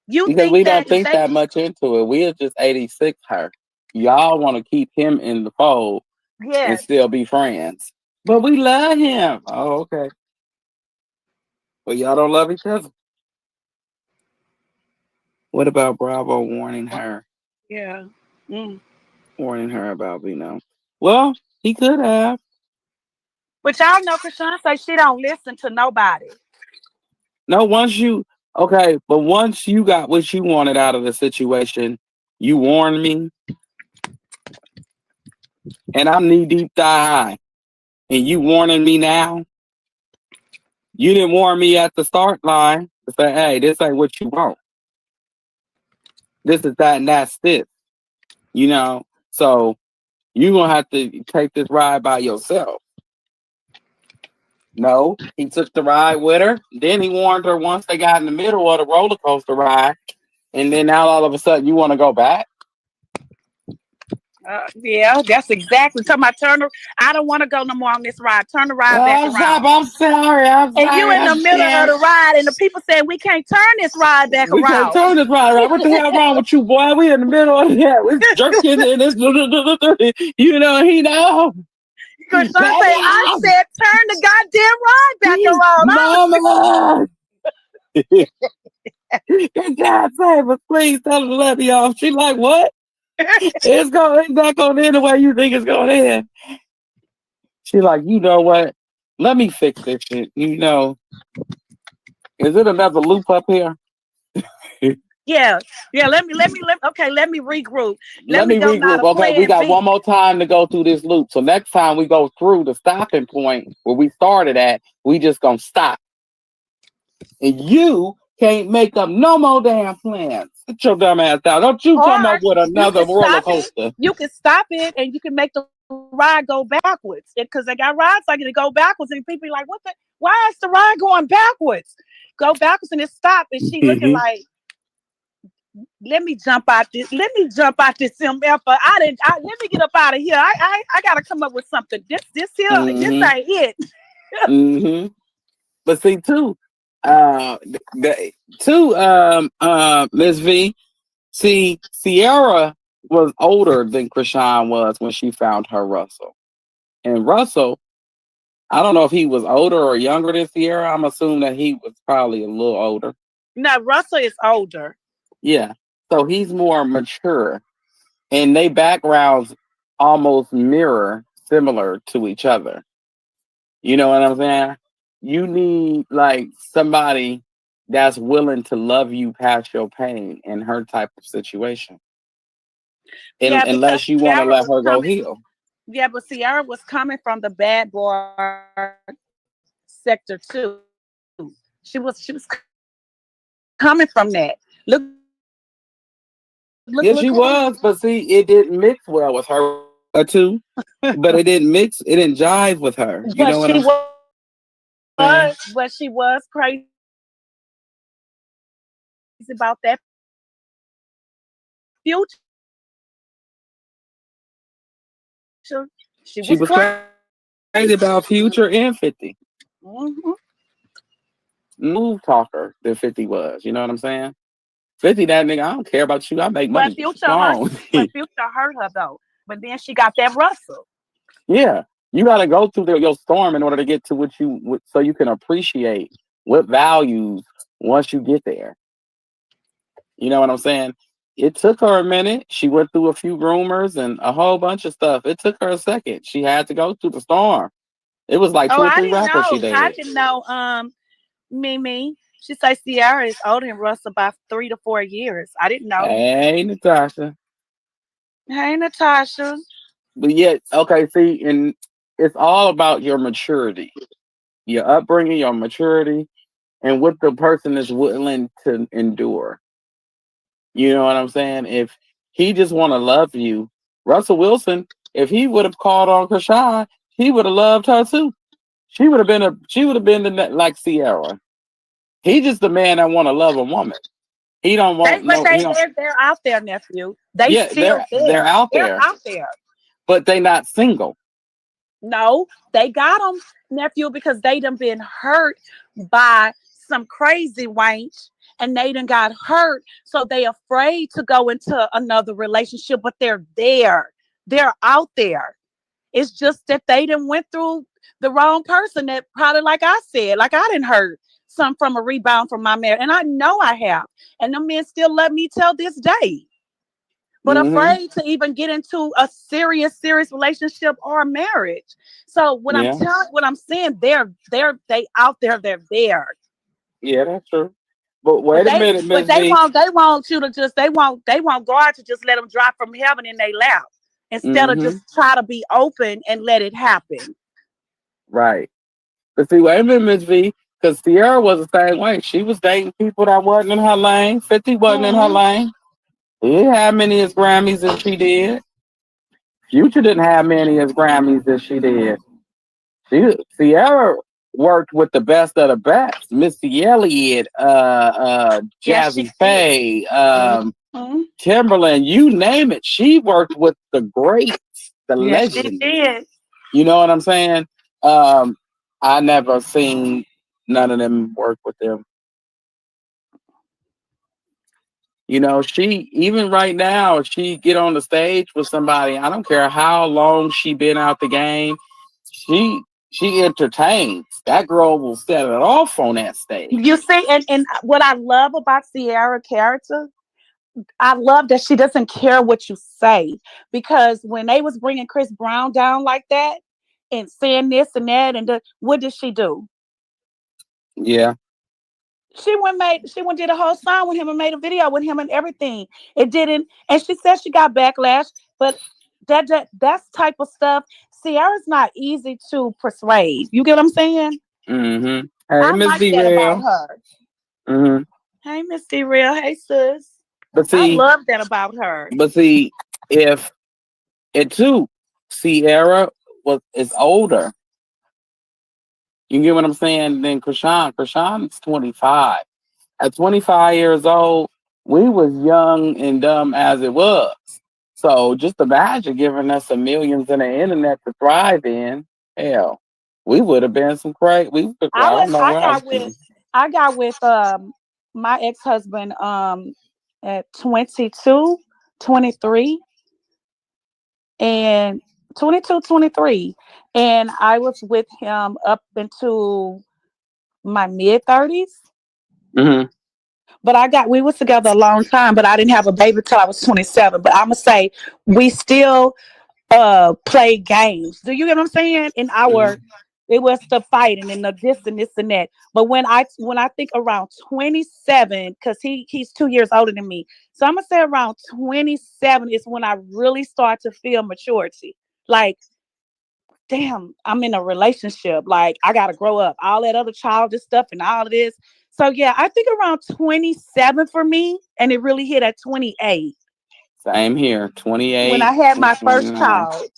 You Because think we that don't if think they that much into it. We'll just 86 her. Y'all want to keep him in the fold and yes. still be friends. But we love him. Oh, okay. But y'all don't love each other. What about Bravo warning her? Yeah. Mm. Warning her about Bino. Well, he could have. But y'all know Chrisean say she don't listen to nobody. No, once you got what you wanted out of the situation, you warned me, and I'm knee deep thigh high, and you warning me now. You didn't warn me at the start line to say, "Hey, this ain't what you want. This is that, and that's this." You know, so you gonna have to take this ride by yourself. No, he took the ride with her. Then he warned her once they got in the middle of the roller coaster ride, and then now all of a sudden you want to go back. Yeah, that's exactly. Talking about I don't want to go no more on this ride. Turn the ride back Oh, stop! around. I'm sorry. And you in the I'm middle of scared. the ride, and the people saying we can't turn this ride back We can't around. turn this ride around. What the hell wrong with you, boy? We in the middle of that. We're jerking and this. You know, he know. Chrisean say, I said turn the goddamn ride back around. Mama. Good job, but please tell her to let me off. She like, what? It's not going to end the way you think it's going to end. She like, you know what? Let me fix this shit. You know, is it another loop up here? Yeah. Let me regroup. Let me go now regroup. to Okay, we plan got B. one more time to go through this loop. So next time we go through the stopping point where we started at, we just gonna stop. And you can't make up no more damn plans. Get your dumb ass down. Don't you come up with another roller coaster. You can stop it and you can make the ride go backwards. Because they got rides like it to go backwards, and people be like, why is the ride going backwards? Go backwards and it stop. And she looking like, let me jump out this MF. Let me get up out of here. I gotta come up with something. This ain't it. Mm-hmm. But see, Miss V, see, Sierra was older than Chrisean was when she found her Russell. And Russell, I don't know if he was older or younger than Sierra. I'm assuming that he was probably a little older. No, Russell is older. Yeah. So he's more mature. And they backgrounds almost similar to each other. You know what I'm saying? You need like somebody that's willing to love you past your pain in her type of situation. Unless you want to let her go heal. Yeah, but Sierra was coming from the bad boy sector too. She was coming from that. Look, she was, but see, it didn't mix well with her too. But it didn't mix, it didn't jive with her. You know what I'm saying? But she was crazy about that future. She was crazy about Future and 50. Mm-hmm. Move talker than 50 was. You know what I'm saying? 50, that nigga, I don't care about you. I make money. But Future hurt her though. But then she got that Russell. Yeah. You got to go through your storm in order to get to so you can appreciate what values once you get there. You know what I'm saying? It took her a minute. She went through a few rumors and a whole bunch of stuff. It took her a second. She had to go through the storm. It was like 2 or 3 rappers she dated. I didn't know. Mimi. She said Sierra is older than Russ about 3 to 4 years. I didn't know. Hey, Natasha. Hey, Natasha. But yet, okay, see, and it's all about your maturity, your upbringing, your maturity, and what the person is willing to endure. You know what I'm saying? If he just want to love you, Russell Wilson, if he would have called on Chrisean, he would have loved her too. She would have been like Sierra. He just the man that want to love a woman. He don't want They're out there, nephew. They're out there. They're out there. But they not single. No, they got them, nephew, because they done been hurt by some crazy wench, and they done got hurt, so they afraid to go into another relationship, but they're there. They're out there. It's just that they done went through the wrong person that probably, like I said, like I didn't hurt some from a rebound from my marriage. And I know I have. And the men still let me tell this day. But afraid to even get into a serious relationship or marriage. So what I'm saying, they out there, they're there. Yeah, that's true. But wait a minute, Ms. But they want you to just they want God to just let them drop from heaven in their lap instead of just try to be open and let it happen. Right. But see, wait a minute, Ms. V, because Sierra was the same way. She was dating people that wasn't in her lane. 50 wasn't in her lane. He didn't have many as Grammys as she did. Future didn't have many as Grammys as she did. Sierra worked with the best of the best. Missy Elliott, Jazzy Faye, Timberland, you name it. She worked with the greats, the legends. She did. You know what I'm saying? I never seen none of them work with them. You know, she even right now, if she get on the stage with somebody, I don't care how long she been out the game, she entertains. That girl will set it off on that stage. You see, and what I love about Sierra's character, I love that she doesn't care what you say. Because when they was bringing Chris Brown down like that and saying this and that, and what did she do? Yeah. She went did a whole song with him and made a video with him and everything. It didn't, and she said she got backlash, but that's type of stuff. Sierra's not easy to persuade. You get what I'm saying? Hey, I Miss like D that Real. about her. Hey, Miss D Real. Hey, sis. But see, I love that about her. But see, if it too, Sierra is older. You get what I'm saying? Then Chrisean. Chrisean's 25. At 25 years old, we was young and dumb as it was. So just imagine giving us some millions in the internet to thrive in. Hell, we would have been some crazy. I got with my ex-husband at 22, 23, and 22, 23. And I was with him up into my mid-30s. But we was together a long time, but I didn't have a baby till I was 27. But I'm gonna say we still play games. Do you get what I'm saying? It was the fighting and the this and this and that. But when I think around 27, because he's 2 years older than me, so I'm gonna say around 27 is when I really start to feel maturity. Like, damn, I'm in a relationship. Like, I gotta grow up. All that other childish stuff and all of this. So yeah, I think around 27 for me, and it really hit at 28. Same here, 28. When I had my first child.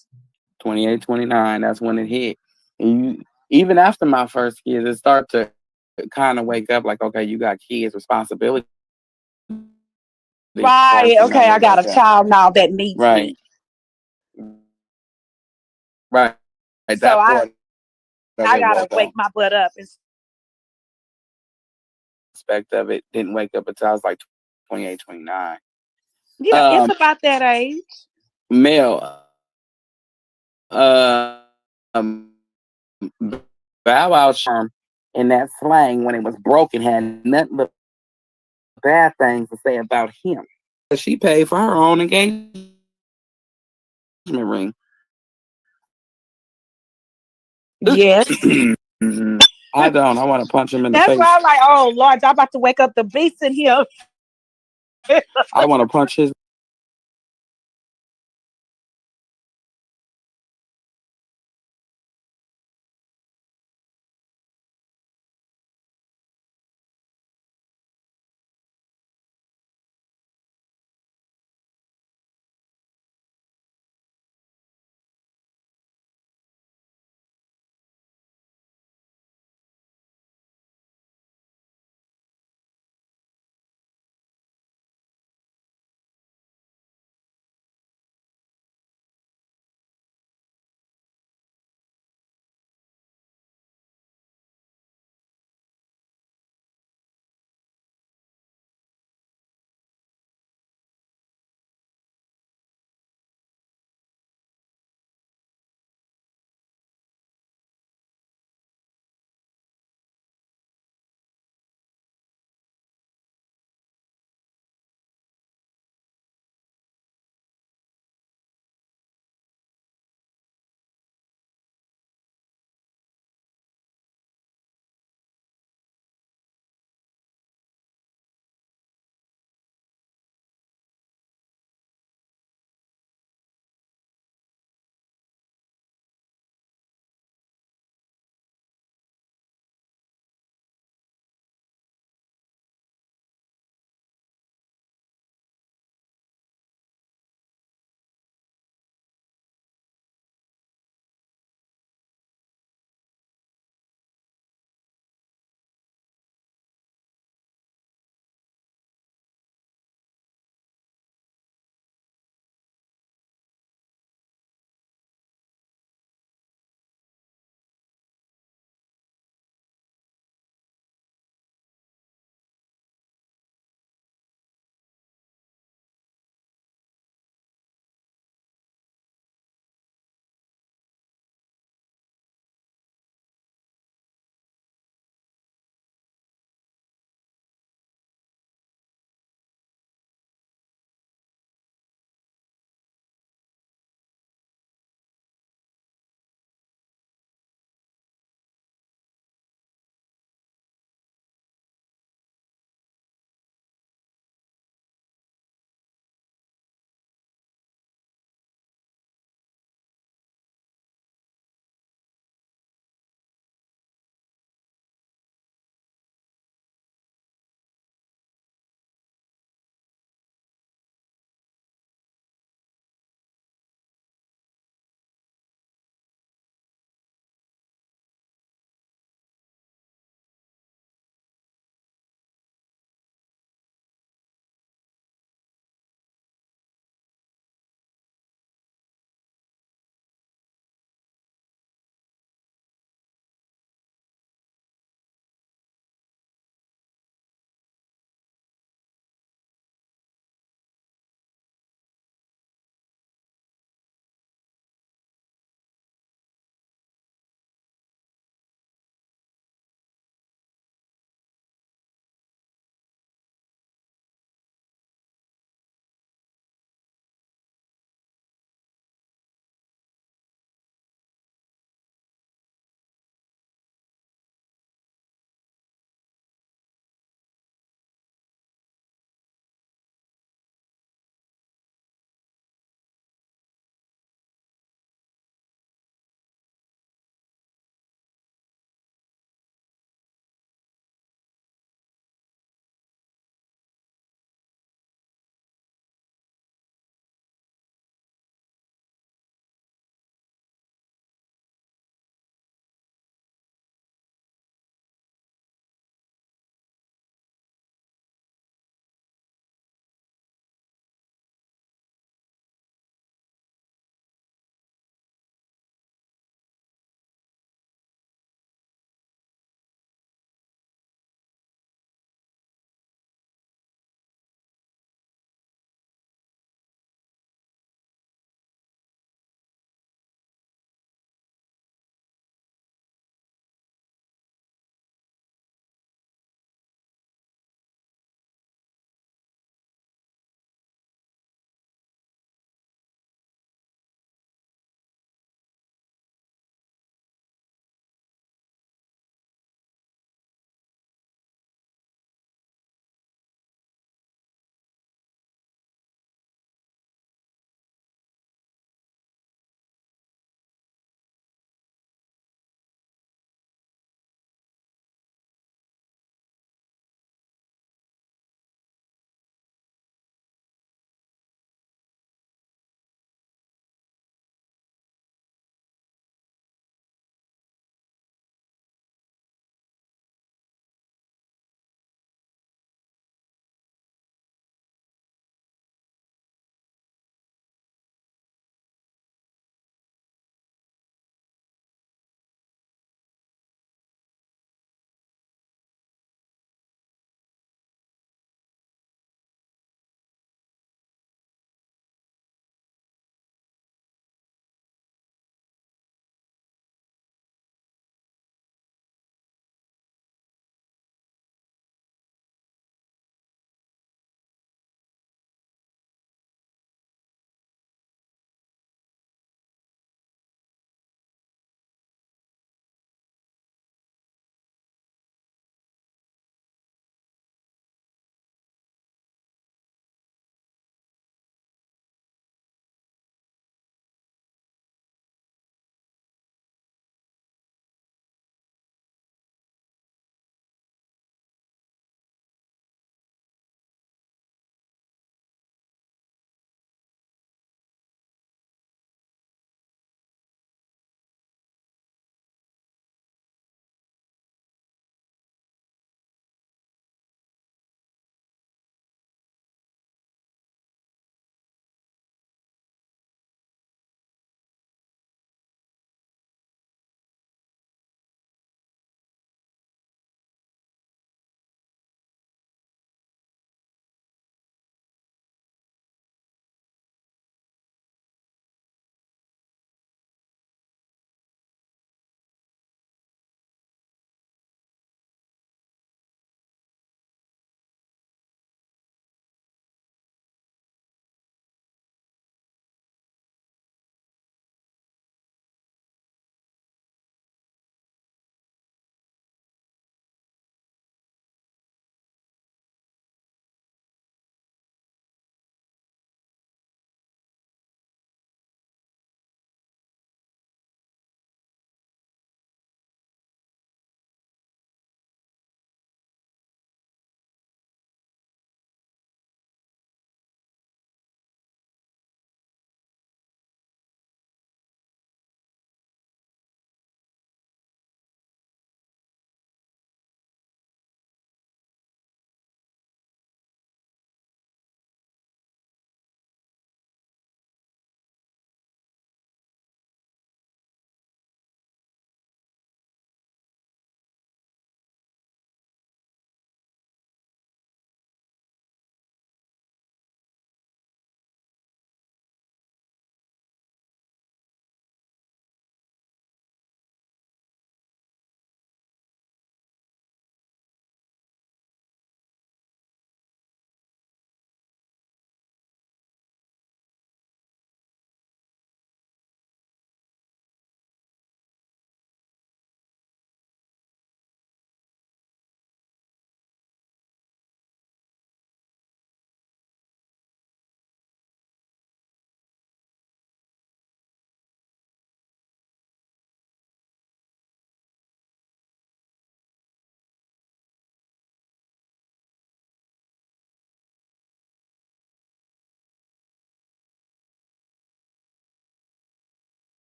28, 29, that's when it hit. And even after my first kids, it started to kind of wake up like, okay, you got kids, responsibility. Right. Okay, I got a child now that needs me. Right. So I gotta wake my butt up. Aspect of it didn't wake up until I was like 28, 29. Yeah, it's about that age. Mel, Bow Wow charm in that slang when it was broken had nothing but bad things to say about him. She paid for her own engagement ring. Yes. I don't. I want to punch him in the That's face. why I'm like, oh Lord, y'all about to wake up the beast in here. I want to punch his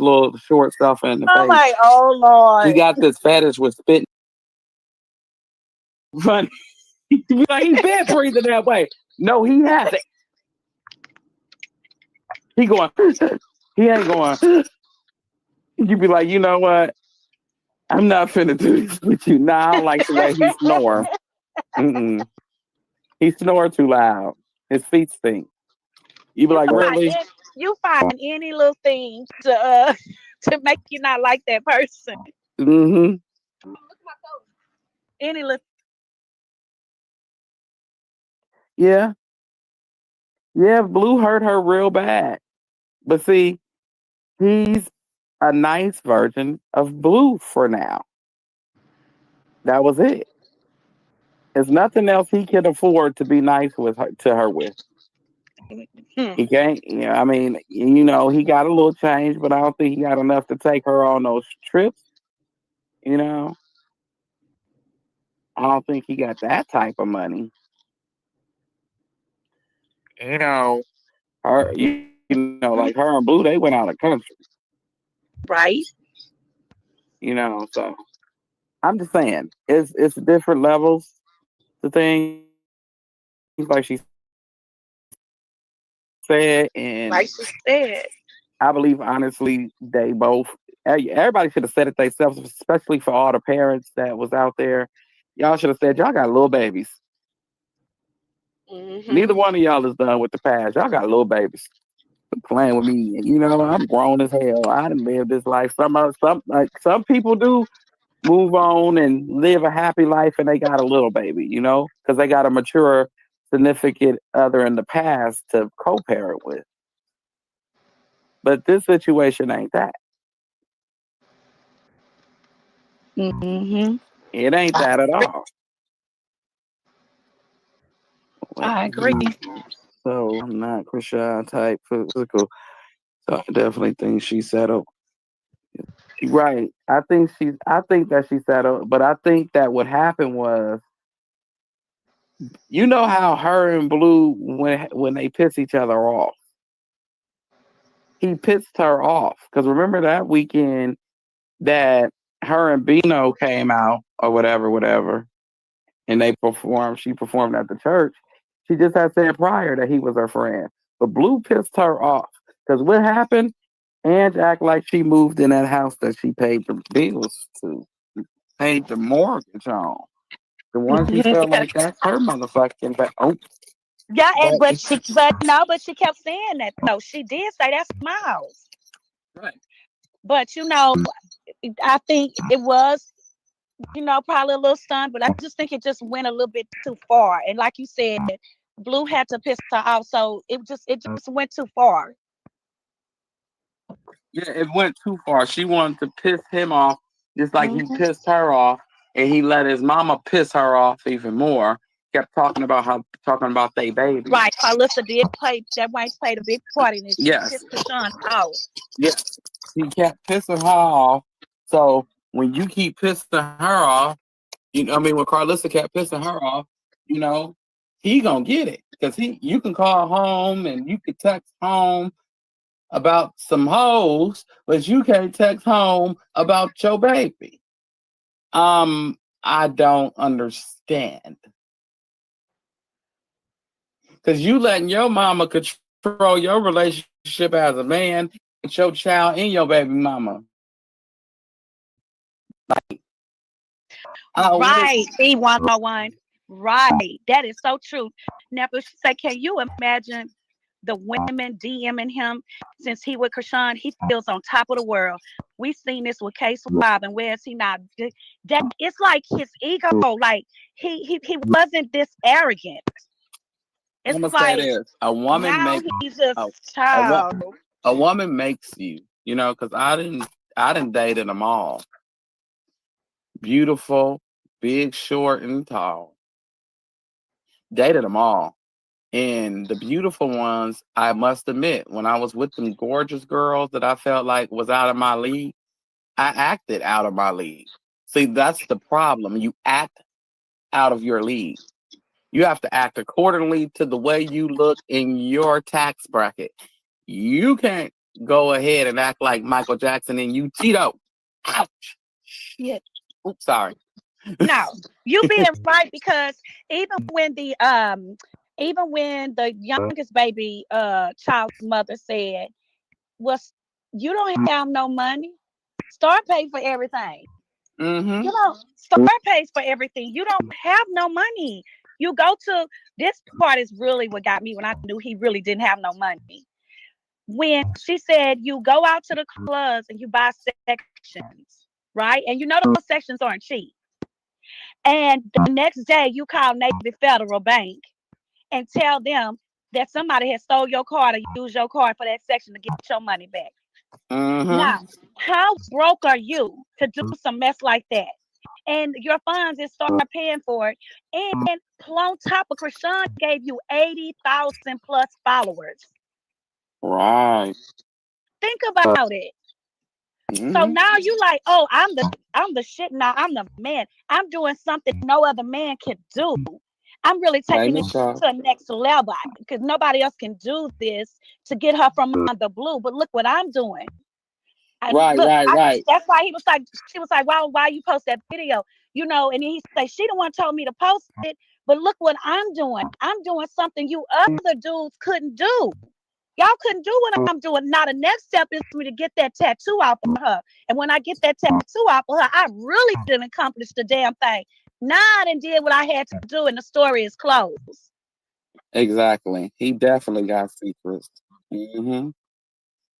little short stuff in the I'm face. like, oh Lord. He got this fetish with spitting. Funny. Like, he's been breathing that way. No, he hasn't. He going, he ain't going. You be like, you know what? I'm not finna do this with you. Nah, I don't like the way he snore. Mm-mm. He snore too loud. His feet stink. You be like, really? You find any little thing to to make you not like that person. Mm-hmm. Any little. Yeah. Yeah, Blue hurt her real bad. But see, he's a nice version of Blue for now. That was it. There's nothing else he can afford to be nice with her, to her with. He can't, I mean, he got a little change, but I don't think he got enough to take her on those trips. I don't think he got that type of money. Her, like her and Blue, they went out of country. Right. So I'm just saying, it's different levels to things, like she said, and like she said, I believe honestly they both. Everybody should have said it themselves, especially for all the parents that was out there. Y'all should have said y'all got little babies. Mm-hmm. Neither one of y'all is done with the past. Y'all got little babies playing with me. I'm grown as hell. I done lived this life. Some people do move on and live a happy life, and they got a little baby. Because they got a mature, significant other in the past to co-parent with. But this situation ain't that. Mm-hmm. It ain't that at all. I agree. So I'm not Chrisean type physical. So I definitely think she settled. Right. I think that she settled, but I think that what happened was, how her and Blue, when they piss each other off, he pissed her off. Because remember that weekend that her and Bino came out or whatever, and she performed at the church. She just had said prior that he was her friend. But Blue pissed her off. Because what happened? Ange act like she moved in that house that she paid the bills to, paid the mortgage on. The one she felt like that's her motherfucking back. Oh. Yeah, but she kept saying that though. She did say that's my house. Right. But I think it was, probably a little stunned, but I just think it just went a little bit too far. And like you said, Blue had to piss her off, so it just went too far. Yeah, it went too far. She wanted to piss him off, just like he pissed her off, and he let his mama piss her off even more. Kept talking about they baby. Right, Carlissa did play a big part in it. She pissed Chrisean off. Yes, he kept pissing her off. So when you keep pissing her off, when Carlissa kept pissing her off, he gonna get it, because you can call home and you can text home about some hoes, but you can't text home about your baby. I don't understand. Because you letting your mama control your relationship as a man with your child and your baby mama. Right, E101. Right, that is so true. Now, but she said, can you imagine the women DMing him since he with Chrisean? He feels on top of the world. We've seen this with Case Bob, and where is he now? That it's like his ego, like he wasn't this arrogant. It's I'm gonna like say this: a woman now makes he's just child. a woman makes you, because I didn't dated them all. Beautiful, big, short, and tall. Dated them all. And the beautiful ones, I must admit, when I was with them gorgeous girls that I felt like was out of my league, I acted out of my league. See, that's the problem. You act out of your league. You have to act accordingly to the way you look in your tax bracket. You can't go ahead and act like Michael Jackson and you Tito. Ouch. Shit. Oops, sorry. No, you being right, because even when the youngest baby child's mother said, was you don't have no money, Star pays for everything. Mm-hmm. Star pays for everything. You don't have no money. You go to this part is really what got me when I knew he really didn't have no money. When she said you go out to the clubs and you buy sections, right? And you know those sections aren't cheap. And the next day you call Navy Federal Bank and tell them that somebody has stole your card or used your card for that section to get your money back. Now, how broke are you to do some mess like that? And your funds is start paying for it. And on top of Chrisean gave you 80,000 plus followers. Right. Think about it. So now you like, oh, I'm the shit now. I'm the man. I'm doing something no other man can do. I'm really taking this to the next level because nobody else can do this to get her from the blue. But look what I'm doing. Right. That's why she was like, why you post that video? And he said, she the one told me to post it. But look what I'm doing. I'm doing something you other dudes couldn't do. Y'all couldn't do what I'm doing. Now the next step is for me to get that tattoo off of her. And when I get that tattoo off of her, I really didn't accomplish the damn thing. Now I done did what I had to do, and the story is closed. Exactly. He definitely got secrets. And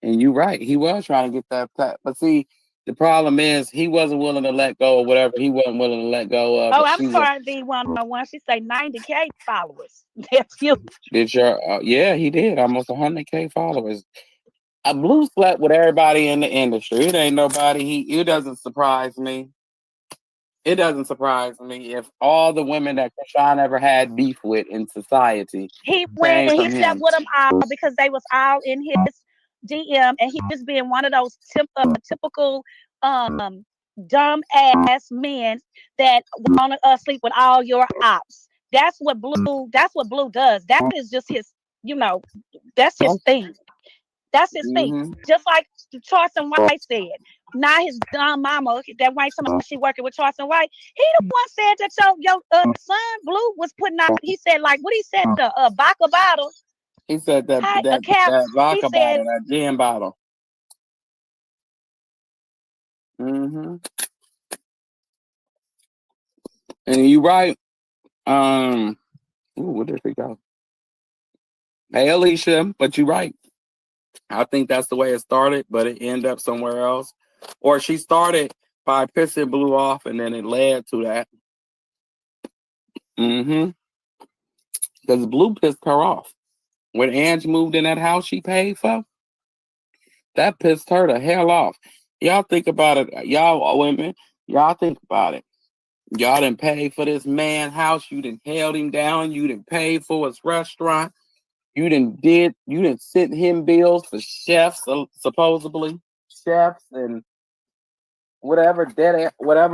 you're right. He was trying to get that. But see, the problem is he wasn't willing to let go of whatever he wasn't willing to let go of. Oh, I'm sorry, the 101. She say 90K followers. That's you. Did yeah, he did. Almost 100K followers. Blue slept with everybody in the industry. It ain't nobody. It doesn't surprise me. It doesn't surprise me if all the women that Chrisean ever had beef with in society he went and he slept with them all because they was all in his DM, and he just being one of those typical dumb ass men that want to sleep with all your ops. That's what Blue does. That is just his, that's his thing. That's his thing. Just like Charleston White said. Now his dumb mama, that white somebody she working with Charleston White, he the one said that your son Blue was putting out. He said, like, what he said, the vodka bottle. He said that vodka bottle, that gin bottle. And you right. Where did we go? Hey, Alicia, but you're right. I think that's the way it started, but it ended up somewhere else. Or she started by pissing Blue off, and then it led to that. Because Blue pissed her off. When Ange moved in that house she paid for, that pissed her the hell off. Y'all think about it. Y'all women, y'all think about it. Y'all done paid for this man house. You done held him down. You done paid for his restaurant. You done sent him bills for chefs, supposedly chefs, and whatever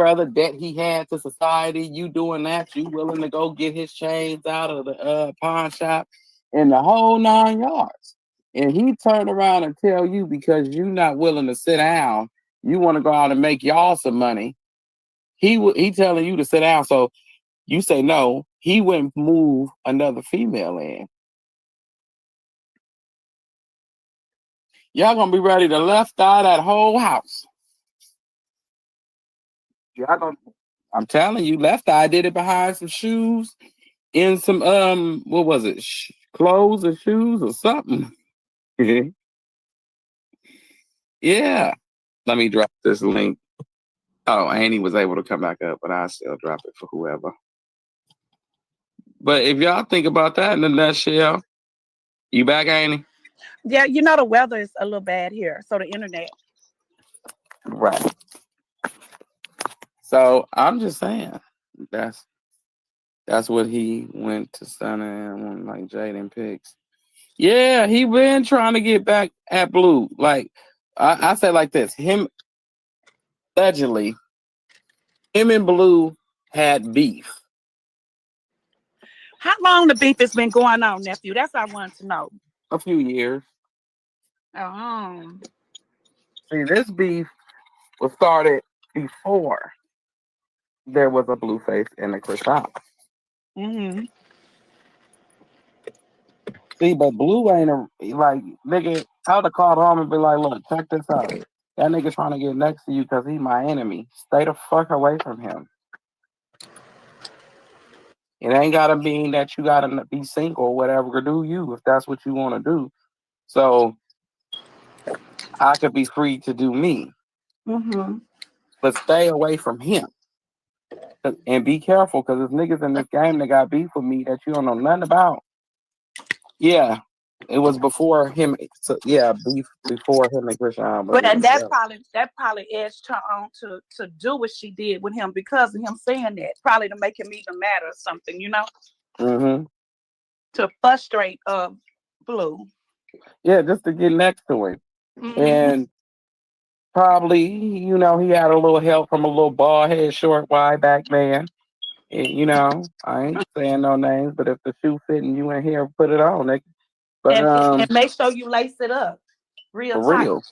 other debt he had to society. You doing that? You willing to go get his chains out of the pawn shop and the whole 9 yards? And he turned around and tell you because you not willing to sit down, you want to go out and make y'all some money. He telling you to sit down, so you say no. He wouldn't move another female in. Y'all gonna be ready to left eye that whole house. I'm telling you, left eye did it behind some shoes in some what was it? Clothes or shoes or something. Yeah. Let me drop this link. Oh, Annie was able to come back up, but I still drop it for whoever. But if y'all think about that in a nutshell, you back, Annie? Yeah, the weather is a little bad here, so the internet. Right. So I'm just saying that's what he went to Stunner and like Jaden Picks. Yeah, he been trying to get back at Blue. Like I say like this, allegedly, him and Blue had beef. How long the beef has been going on, nephew? That's what I wanted to know. A few years. Oh. See, this beef was started before there was a Blueface and a Chrisean. Mm-hmm. See, but Blue ain't like nigga. I would have called home and be like, "Look, check this out. That nigga trying to get next to you because he my enemy. Stay the fuck away from him. It ain't gotta mean that you gotta be single or whatever. Do you if that's what you want to do? So I could be free to do me, Mm-hmm. but stay away from him and be careful because there's niggas in this game that got beef with me that you don't know nothing about. Yeah, it was before him. So, yeah, beef before him and Chrisean. But But and yeah. that probably edged her on to do what she did with him because of him saying that, probably to make him even mad or something, Mm-hmm. to frustrate Blue. Yeah, just to get next to him. Mm-hmm. And probably, he had a little help from a little bald head, short, wide back man. And, I ain't saying no names, but if the shoe fitting you in here, put it on, nigga. But And make sure you lace it up real for tight. real,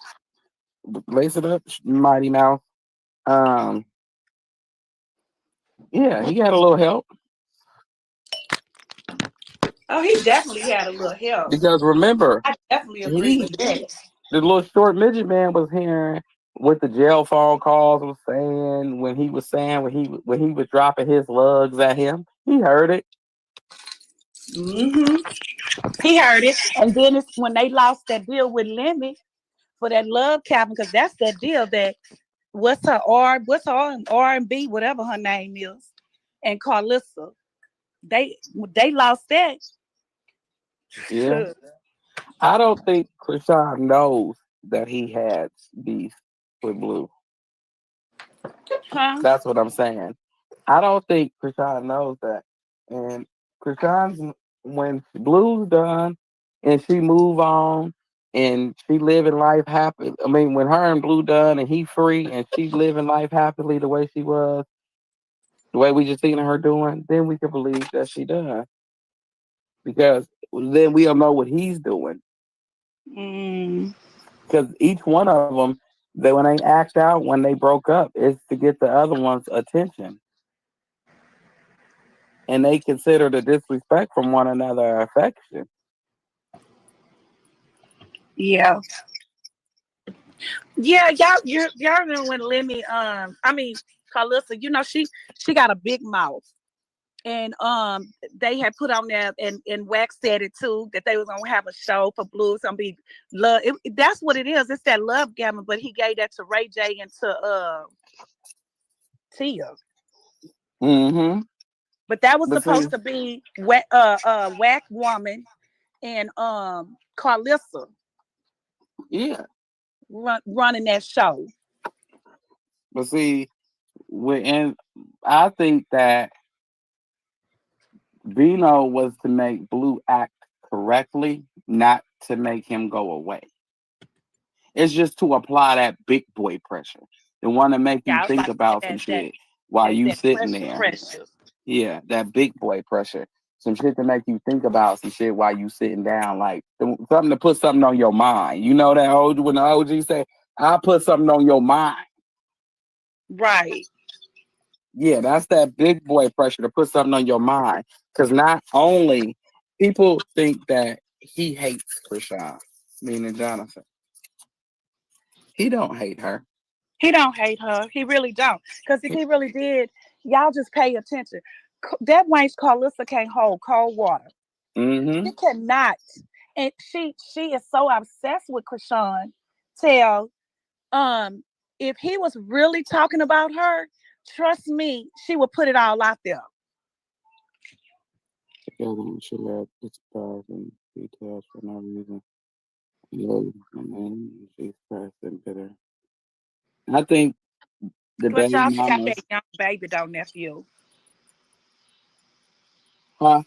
lace it up, Mighty Mouse. Um, yeah, he had a little help Oh, he definitely had a little help. because remember, I definitely agree he with that. the little short midget man was hearing what the jail phone calls was saying when he was dropping his lugs at him. He heard it. Mm-hmm. He heard it, and then it's when they lost that deal with Lemmy for that love cabin, because that's that deal that what's her R&B, whatever her name is, and Carlissa. They lost that. Yeah. I don't think Chrisean knows that he had beef with Blue. Huh? That's what I'm saying. I don't think Chrisean knows that. And Chrisean's when Blue's done and she move on and she living life happy. I mean, when her and Blue done and he free and she living life happily the way she was, the way we just seen her doing, then we can believe that she done. Because then we'll know what he's doing. Mm. Because each one of them, when they act out, when they broke up, is to get the other one's attention. And they consider the disrespect from one another affection. Yeah. Yeah, y'all know when Lemmy Carlissa, she got a big mouth. And they had put on there, and Wax said it too, that they was gonna have a show for Blue. It's gonna be love. That's what it is. It's that love gamma, but he gave that to Ray J and to Tia. Mm-hmm. But that was But see, supposed to be Whack Woman and Carlissa yeah. running that show. But see, and I think that Bino was to make Blue act correctly, not to make him go away. It's just to apply that big boy pressure. The one to make you Yeah, I was think like about some shit while you that sitting there. pressure. Yeah, that big boy pressure. Some shit to make you think about some shit while you sitting down, like something to put something on your mind. You know that old when the OG say, "I'll put something on your mind." Right. Yeah, that's that big boy pressure to put something on your mind. Because not only people think that he hates Chrisean, meaning Jonathan. He don't hate her. He don't hate her. He really don't. Because if he really did, y'all just pay attention. That Wayne's Carlissa can't hold cold water. Mm-hmm. She cannot. And she is so obsessed with Chrisean. Tell, if he was really talking about her, trust me, she would put it all out there. Together and she had its stars and details for no reason. Yeah, and then she's pressed and bitter. I think the But baby y'all, she got mamas, that young baby though, nephew. huh?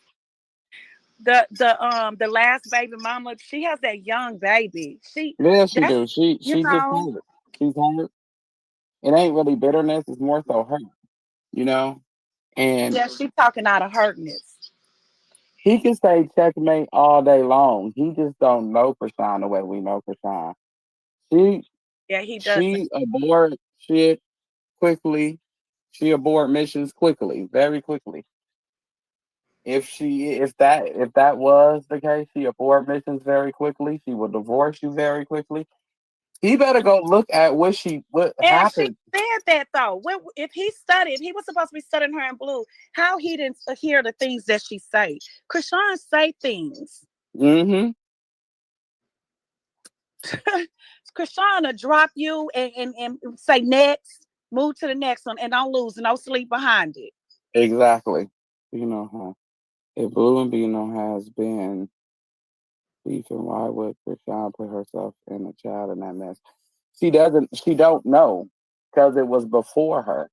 The last baby mama, she has that young baby. Yeah, she That's do. She just hurt. She's hurt. It ain't really bitterness. It's more so hurt. You know, and yeah, she talking out of hurtness. He can say checkmate all day long. He just don't know Krishan the way we know Krishan. She Yeah, he doesn't. she abort shit quickly. She abort missions quickly, very quickly. If that was the case, she abort missions very quickly. She will divorce you very quickly. He better go look at what And she happened. said that though. What if he studied? He was supposed to be studying her in blue. How he didn't hear the things that she say? Krishan say things. Mm-hmm. Krishan will drop you and say next, move to the next one, and don't lose, no sleep behind it. Exactly. You know how if Blue and Bino has been beefing, why would Krishan put herself and the child in that mess? She don't know because it was before her.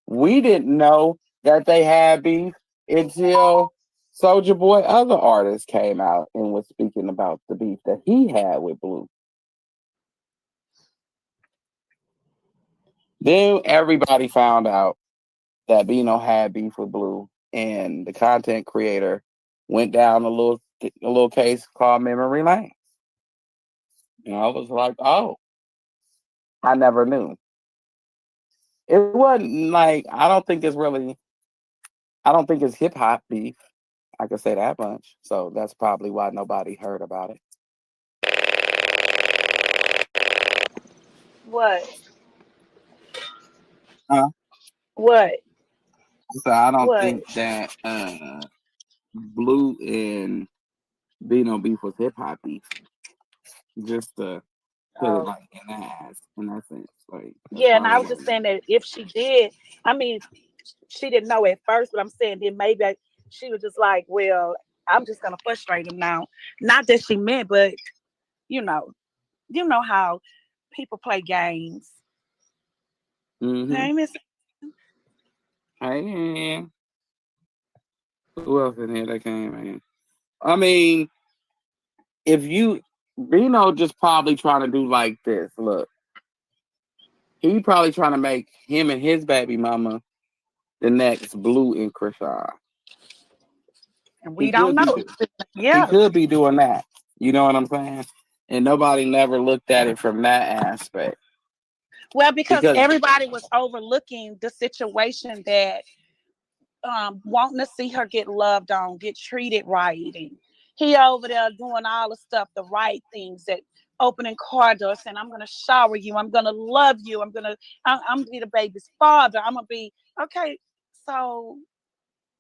We didn't know that they had beef until Soldier Boy other artists came out and was speaking about the beef that he had with Blue. Then everybody found out that Bino had beef with Blue, and the content creator went down a little case called Memory Lane. And I was like, oh, I never knew. It wasn't like I don't think it's hip hop beef. I can say that much. So that's probably why nobody heard about it. What? Huh? What? So I don't What? think that Blue and Bino beef was hip hop beef. Just to put it Oh. like in that sense. Like that's Yeah, and I probably was what just saying that if she did, I mean, she didn't know at first, but I'm saying then maybe she was just like, well, I'm just gonna frustrate him now. Not that she meant, but you know, you know how people play games. Mm-hmm. Hey, Miss. Hey, who else in here that came in? I mean, if you Bino just probably trying to do like this. Look, he probably trying to make him and his baby mama the next Blue and Krishan. And He we don't could be know. do- he Yeah. could be doing that. You know what I'm saying? And nobody never looked at it from that aspect Well, because because everybody was overlooking the situation that wanting to see her get loved on, get treated right, and he over there doing all the stuff, the right things, that opening car doors, saying, "I'm gonna shower you, I'm gonna love you, I'm gonna be the baby's father, I'm gonna be okay." So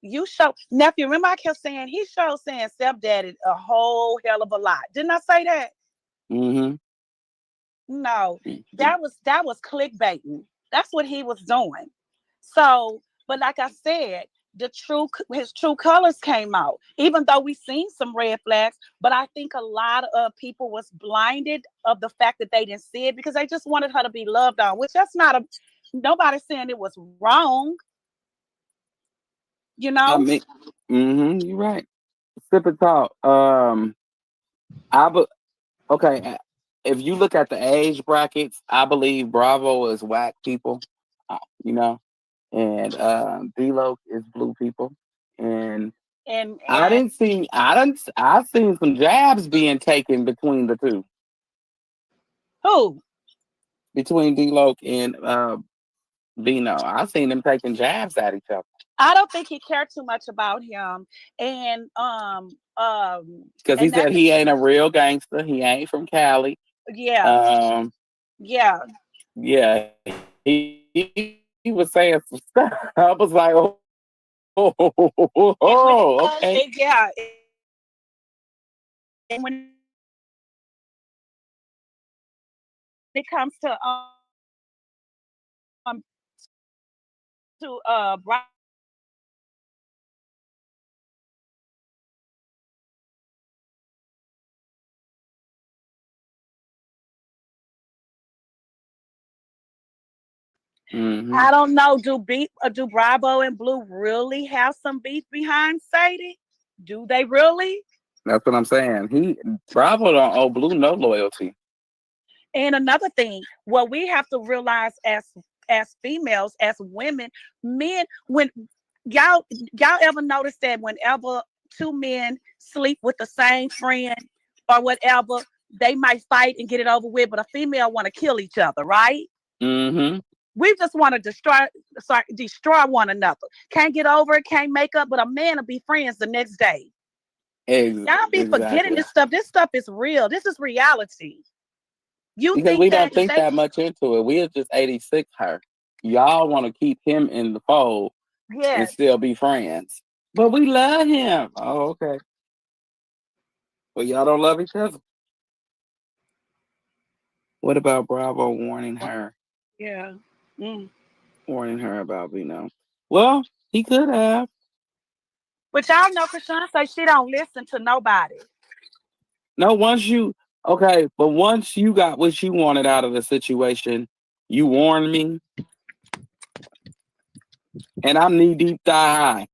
you show nephew. Remember, I kept saying he showed saying stepdaddy a whole hell of a lot. Didn't I say that? mm-hmm. No, that was clickbaiting. That's what he was doing. So, but like I said, his true colors came out. Even though we seen some red flags, but I think a lot of people was blinded of the fact that they didn't see it because they just wanted her to be loved on. Which that's not a nobody saying it was wrong. You I know. mean, you're right. Sip and talk. I be, okay. If you look at the age brackets, I believe Bravo is whack people. You know, and D-Lo is blue people, and I And didn't see. I've seen some jabs being taken between the two, who? between D-Lo and Bino. I seen them taking jabs at each other I don't think he cared too much about him, and because he and said that's he ain't a real gangster. He ain't from Cali. yeah, Um, yeah. yeah, he was saying some stuff. I was like, And when it oh, comes, okay. yeah, and when it comes to Mm-hmm. I don't know. Do Bravo and Blue really have some beef behind Sadie? Do they really? That's what I'm saying. Bravo don't owe Blue no loyalty. And another thing, what we have to realize as females, as women, men, when y'all ever notice that whenever two men sleep with the same friend or whatever, they might fight and get it over with, but a female want to kill each other, right? Mm-hmm. We just want to destroy one another. Can't get over it, can't make up, but a man will be friends the next day. Y'all be forgetting Exactly. this stuff. This stuff is real. This is reality. You Because think we that don't think they that much into it. We'll just 86 her. Y'all want to keep him in the fold and yes. still be friends. But we love him. Oh, okay. Well, y'all don't love each other. What about Bravo warning her? Yeah. Mm. Warning her about Bino. Well, he could have. But y'all know Chrisean say she don't listen to nobody. No, once you got what you wanted out of the situation, you warned me, and I'm knee deep thigh high,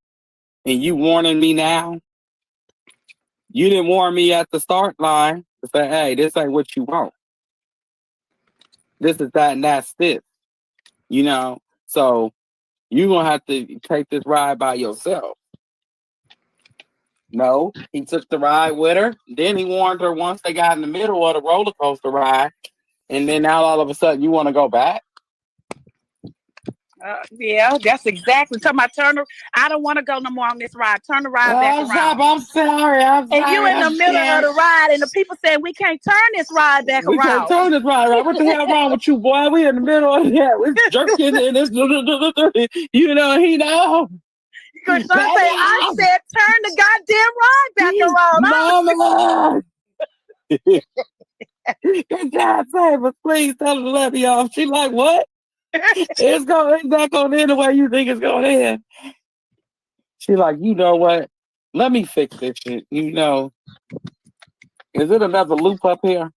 and you warning me now. You didn't warn me at the start line to say, "Hey, this ain't what you want. This is that, and that's this." You know, so you gonna have to take this ride by yourself. No, he took the ride with her. Then he warned her once they got in the middle of the roller coaster ride, and then now all of a sudden you want to go back. Yeah, that's exactly. Tell my Turner, I don't want to go no more on this ride. Turn the ride back around. I'm sorry. And you in the middle of the ride, and the people saying we can't turn this ride back We around. can't turn this ride around. What the hell wrong with you, boy? We in the middle of that. We're jerking and this, you know, he know. Chrisean say, I said turn the goddamn ride back around. Mama. Good job, but please tell her to let me off. She like, what? It's not going to end the way you think it's going to end. She like, you know what? Let me fix this shit. You know, is it another loop up here?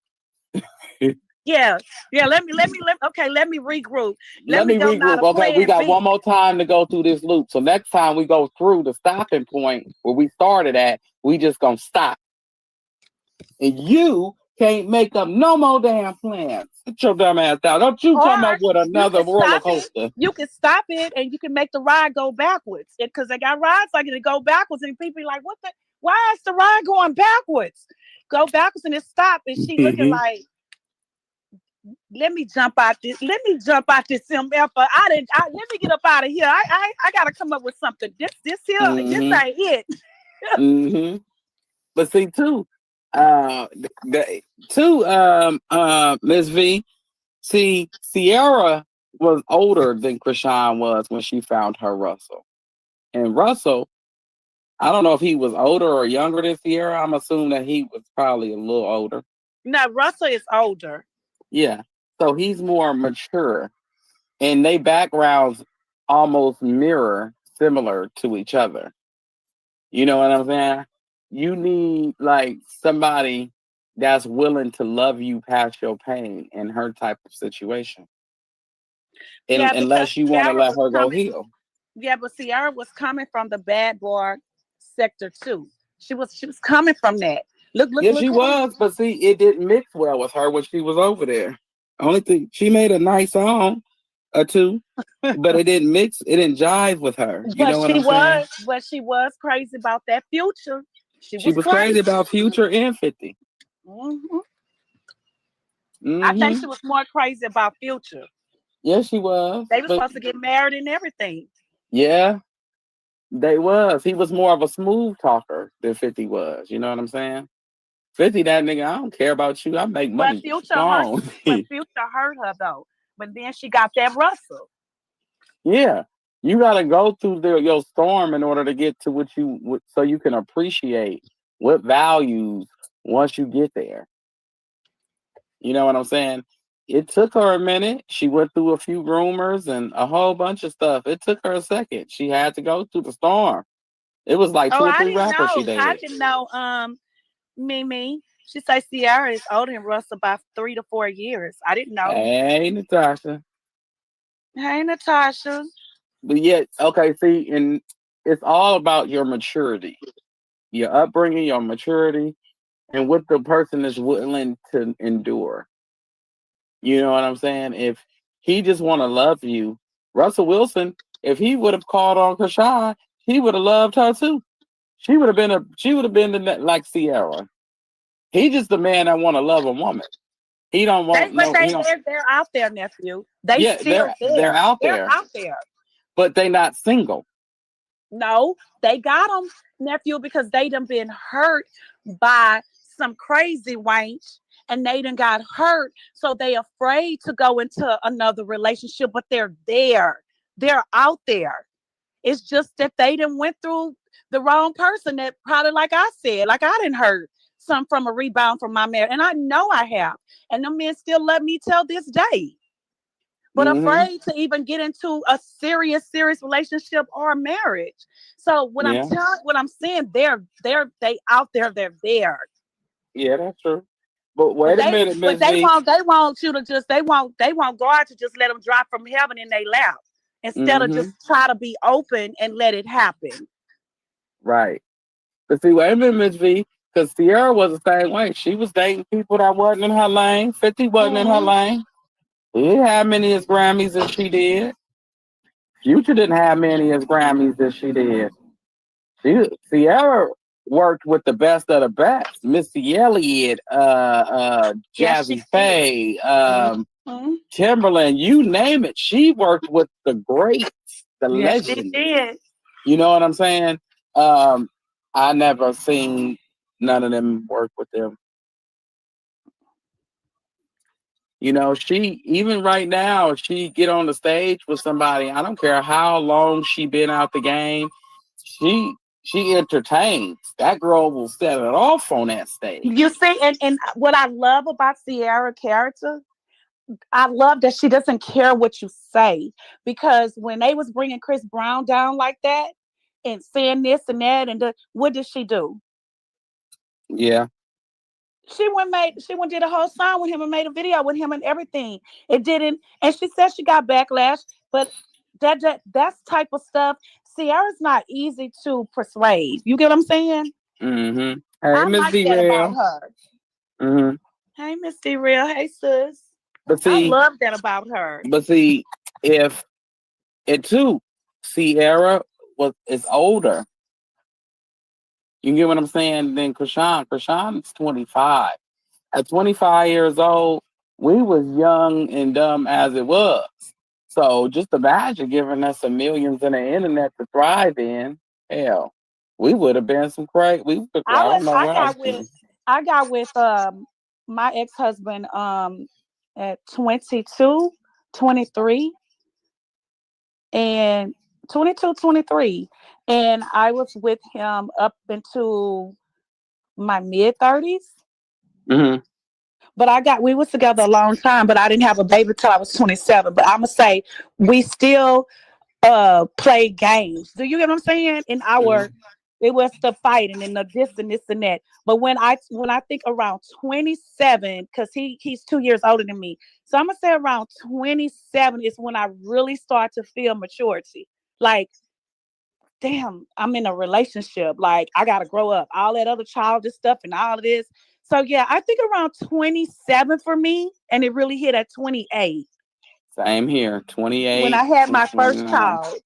Yeah. Let me regroup. Let me go now regroup. to Okay, we plan got B. one more time to go through this loop. So next time we go through the stopping point where we started at, we just gonna stop. And you can't make up no more damn plans. Get your dumb ass down. Don't you come up with another roller coaster. You can stop it and you can make the ride go backwards. Because they got rides like it to go backwards, and people be like, why is the ride going backwards? Go backwards and it stop. And she looking like, let me jump out this MF. Let me get up out of here. I gotta come up with something. This here, this ain't it. But see, Miss V, see, Sierra was older than Chrisean was when she found her Russell. And Russell, I don't know if he was older or younger than Sierra. I'm assuming that he was probably a little older. No, Russell is older. Yeah. So he's more mature. And they backgrounds almost similar to each other. You know what I'm saying? You need like somebody that's willing to love you past your pain in her type of situation. Unless you want to let her go heal. Yeah, but Sierra was coming from the bad boy sector too. She was coming from that. Look. She was, but see, it didn't mix well with her when she was over there. Only thing, she made a nice song or two, but it didn't mix. It didn't jive with her. You know what I'm saying? But she was crazy about that Future. She was crazy about Future and 50. I think she was more crazy about Future. Yes, she was. They were supposed to get married and everything. Yeah, they was. He was more of a smooth talker than 50 was. You know what I'm saying? 50, that nigga, I don't care about you. I make money. But Future hurt her though. But then she got that Russell. Yeah, you got to go through your storm in order to get to so you can appreciate what values once you get there. You know what I'm saying? It took her a minute. She went through a few rumors and a whole bunch of stuff. It took her a second. She had to go through the storm. It was like 2 or 3 rappers she dated. I didn't know. Mimi, she say Sierra is older than Russell by 3 to 4 years. I didn't know. Hey, Natasha. But yet, okay, see, and it's all about your maturity, your upbringing, your maturity, and what the person is willing to endure. You know what I'm saying? If he just want to love you, Russell Wilson, if he would have called on Chrisean, he would have loved her too. She would have been like Sierra. He just the man that want to love a woman. He don't want They're out there, nephew. They still they're out They're there, out there. but they not single. No, they got them, nephew, because they done been hurt by some crazy wench, and they done got hurt, so they afraid to go into another relationship. But they're there. They're out there. It's just that they done went through the wrong person. That probably, like I said, like I didn't hurt some from a rebound from my marriage, and I know I have. And the men still let me tell this day. But afraid to even get into a serious relationship or marriage. So what I'm saying, they out there, they're there. Yeah, that's true. But wait a minute, Miss they V. want you to just they want God to just let them drop from heaven in their lap instead of just try to be open and let it happen. Right. But see, wait a minute, Miss V, because Sierra was the same way. She was dating people that wasn't in her lane. 50 wasn't in her lane. He didn't have many as Grammys as she did. Future didn't have many as Grammys as she did. Sierra worked with the best of the best. Missy Elliott, Jazzy Faye, Timberland, you name it. She worked with the greats, the legends. She did. You know what I'm saying? I never seen none of them work with them. You know, she even right now, if she get on the stage with somebody, I don't care how long she been out the game, she entertains. That girl will set it off on that stage. You see, and what I love about Sierra's character, I love that she doesn't care what you say. Because when they was bringing Chris Brown down like that and saying this and that, what did she do? Yeah. She went did a whole song with him and made a video with him and everything. It didn't, and she said she got backlash, but that's type of stuff. Sierra's not easy to persuade. You get what I'm saying? Hey, I Miss like D that Real. about her. Hey, Miss D Real. Hey, sis. But see, I love that about her. But see, if it too, Sierra is older. You get what I'm saying? Then Chrisean. Chrisean's 25. At 25 years old, we was young and dumb as it was. So just imagine giving us some millions in the internet to thrive in. Hell, we would have been some crazy. I got with my ex-husband at 22, 23, and 22, 23. And I was with him up into my mid-30s. But we was together a long time, but I didn't have a baby till I was 27. But I'm gonna say we still play games. Do you get what I'm saying? It was the fighting and the this and this and that. But when I think around 27, because he's 2 years older than me, so I'm gonna say around 27 is when I really start to feel maturity. Like, damn, I'm in a relationship. Like, I gotta grow up. All that other childish stuff and all of this. So yeah, I think around 27 for me, and it really hit at 28. Same here, 28. When I had my first child.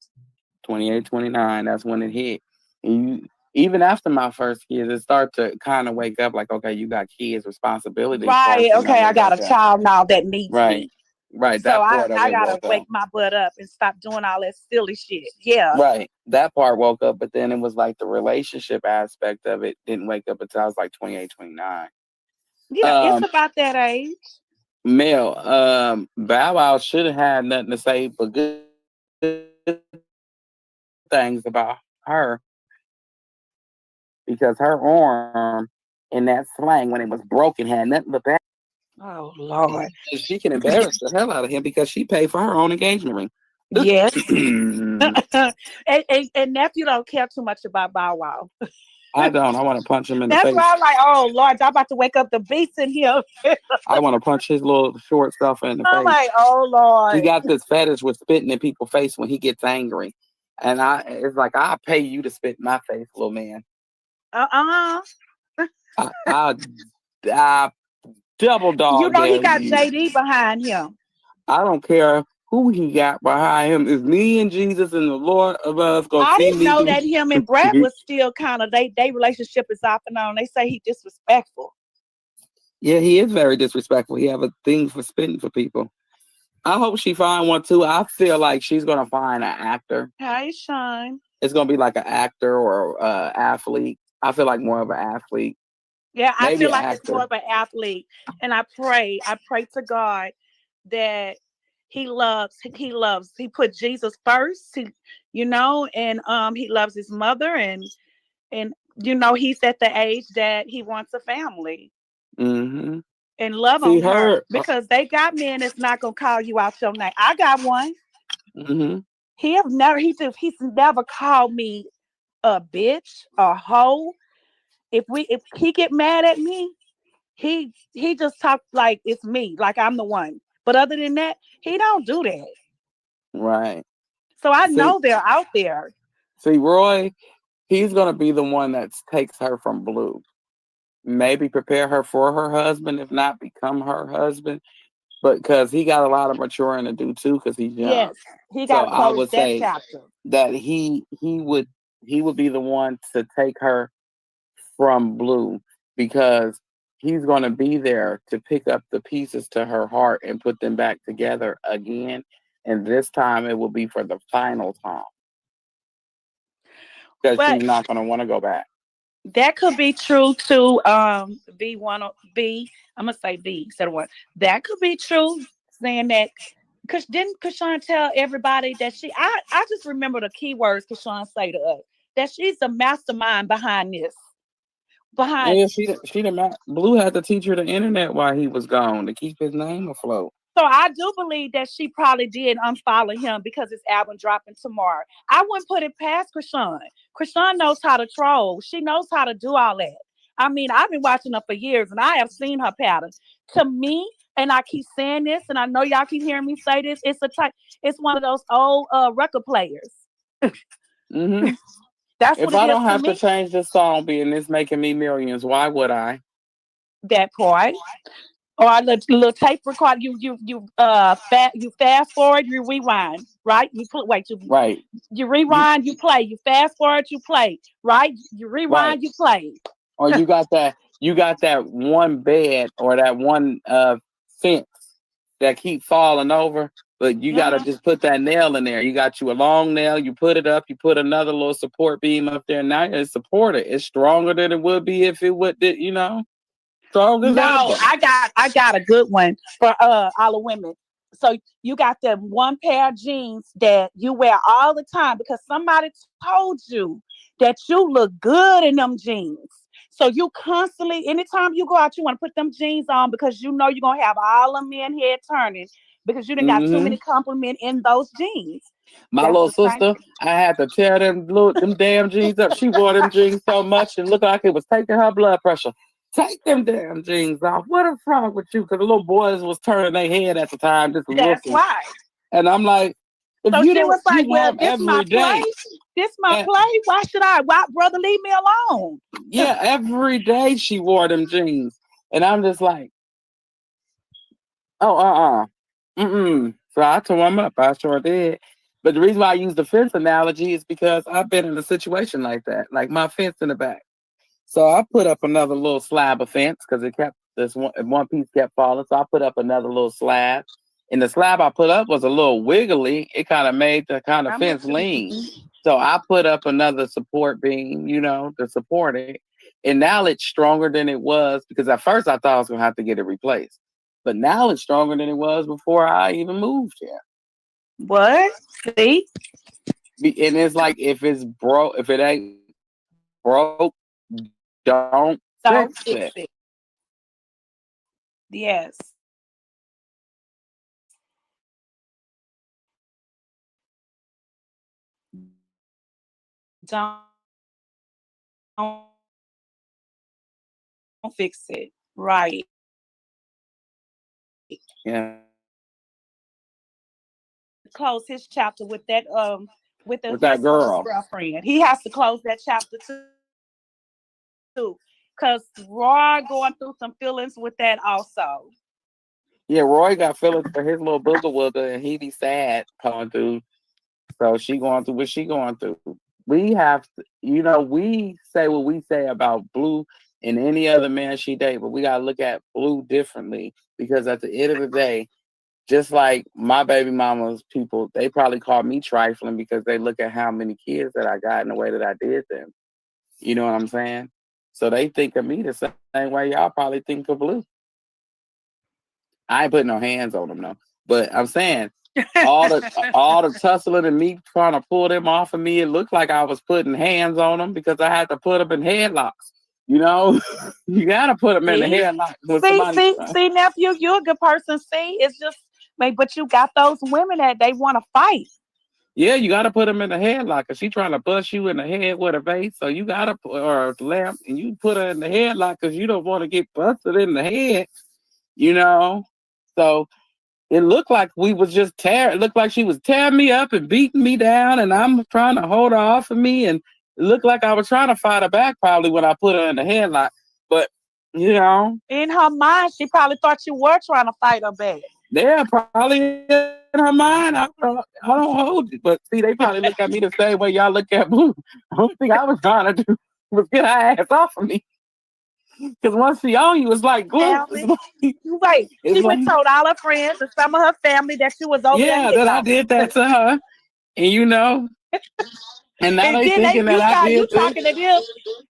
28, 29, that's when it hit. And even after my first kids, it started to kind of wake up like, okay, you got kids, responsibility. Right, okay, I got a child now that needs me. Right, so I gotta wake my butt up and stop doing all that silly shit. Yeah. Right, that part woke up, but then it was like the relationship aspect of it didn't wake up until I was like 28, 29. Yeah, it's about that age. Mel, Bow Wow should have had nothing to say but good things about her, because her arm in that slang when it was broken had nothing but that. Oh Lord. She can embarrass the hell out of him because she paid for her own engagement ring. Yes. and nephew don't care too much about Bow Wow. I don't. I want to punch him in the face. That's why I'm like, oh Lord, I'm about to wake up the beast in here. I want to punch his little short stuff in the face. I'm like, oh Lord. He got this fetish with spitting in people's face when he gets angry. And it's like, I'll pay you to spit in my face, little man. I double dog. You know he got JD behind him. I don't care who he got behind him. Is me and Jesus and the Lord of us gonna I see didn't me know do? that him and Brett was still kind of they relationship is off and on. They say he disrespectful. Yeah, he is very disrespectful. He have a thing for spitting for people. I hope she find one too. I feel like she's gonna find an actor. Hey, Sean. It's gonna be like an actor or athlete. I feel like more of an athlete. Yeah, I Maybe feel an like it's more actor. of an athlete, and I pray to God that he put Jesus first. And he loves his mother, and he's at the age that he wants a family Mm-hmm. and love See on her her. because they got men that's not gonna call you out your name. I got one. Mm-hmm. He's never called me a bitch, a hoe. If he get mad at me, he just talks like it's me, like I'm the one. But other than that, he don't do that. Right. So I See, know they're out there. Roy, he's gonna be the one that takes her from Blue. Maybe prepare her for her husband, if not become her husband. But because he got a lot of maturing to do too, because he's young. Yes, he got So to I close would that say chapter. that he would be the one to take her from Blue because he's going to be there to pick up the pieces to her heart and put them back together again. And this time it will be for the final time because But she's not going to want to go back. that could be true to V1 V. I'm gonna say V instead of one. That could be true, saying that because didn't Kashawn tell everybody that I just remember the keywords Kashawn say to us that she's the mastermind behind this. Behind Yeah, Blue had to teach her the internet while he was gone to keep his name afloat. So I do believe that she probably did unfollow him because his album dropping tomorrow. I wouldn't put it past Chrisean. Chrisean knows how to troll. She knows how to do all that. I mean, I've been watching her for years and I have seen her pattern. To me, and I keep saying this, and I know y'all keep hearing me say this, it's one of those old record players. Mm-hmm. That's If what it I is don't to have to me. change this song being this making me millions, why would I? That part. Or a little tape record. You fast forward, you rewind, right? Right. You rewind, you play. You fast forward, you play. Right? You Right. rewind, you play. Or you got that one bed or that one fence that keep falling over, but you gotta Uh-huh. just put that nail in there. You got you a long nail, you put it up, you put another little support beam up there. Now it's supported. It's stronger than it would be if it would, strong as No, ever. I got a good one for all the women. So you got the one pair of jeans that you wear all the time because somebody told you that you look good in them jeans. So you constantly, anytime you go out, you want to put them jeans on because you know you're gonna have all the men head turning because you didn't got too Mm-hmm. many compliments in those jeans. My That's little the same. sister, I had to tear them damn jeans up. She wore them jeans so much it looked like it was taking her blood pressure. Take them damn jeans off. What is wrong with you? Because the little boys was turning their head at the time, just That's looking. why. And I'm like, if So you she don't, was like, you "Well, have this my every play. day. This my And play. Why should I? Why, brother, leave me alone?" yeah, every day she wore them jeans. And I'm just like, oh, mm-mm. So I tore them up. I sure did. But the reason why I use the fence analogy is because I've been in a situation like that, like my fence in the back. So I put up another little slab of fence because it kept this one piece kept falling. So I put up another little slab. And the slab I put up was a little wiggly. It kind of made the kind of I'm with fence you. lean. So I put up another support beam, to support it. And now it's stronger than it was because at first I thought I was gonna have to get it replaced. But now it's stronger than it was before I even moved here. What? See? And it's like if it ain't broke, don't Don't fix fix it. it. Yes. Don't fix it. Right. Yeah. Close his chapter with that With his that girl. girlfriend. He has to close that chapter too. Cause Roy going through some feelings with that also. Yeah, Roy got feelings for his little booger wooger, and he be sad going through. So she going through what she going through. We have, we say what we say about Blue and any other man she date, but we gotta look at Blue differently because at the end of the day, just like my baby mama's people, they probably call me trifling because they look at how many kids that I got and the way that I did them. You know what I'm saying? So they think of me the same way y'all probably think of Blue. I ain't putting no hands on them though. But I'm saying all the tussling and me trying to pull them off of me, it looked like I was putting hands on them because I had to put them in headlocks. You know, you gotta put them in the headlock when somebody. See, nephew, you're a good person. See, it's just, but you got those women that they want to fight. Yeah, you gotta put them in the headlock because she trying to bust you in the head with a vase. So you gotta or a lamp, and you put her in the headlock because you don't want to get busted in the head. You know, so it looked like we was just tearing. It looked like she was tearing me up and beating me down, and I'm trying to hold her off of me. And it looked like I was trying to fight her back probably when I put her in the headlock. But in her mind, she probably thought you were trying to fight her back. Yeah, probably in her mind. I don't hold it, but see, they probably look at me the same way y'all look at Blue. The only thing I was trying to do was get her ass off of me. Because once she on you, it's like glue. Right. She went told all her friends and some of her family that she was over there. Yeah, that I did that to her. And and now they thinking that I did you this. talking to them.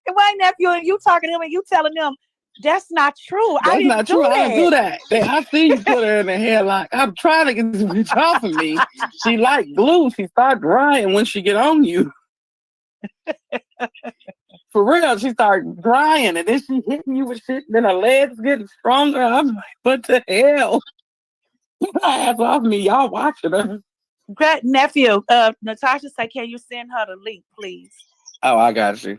And my nephew and you talking to them and you telling them, that's not true. That's not true. I didn't do that. I see you put her in the headlock. I'm trying to get this bitch off of me. She like glue. She start drying when she get on you. For real, she started drying and then she hitting you with shit. Then her legs getting stronger. I'm like, what the hell? Get her ass off me. Y'all watching her. Great nephew. Natasha said, can you send her the link, please? Oh, I got you.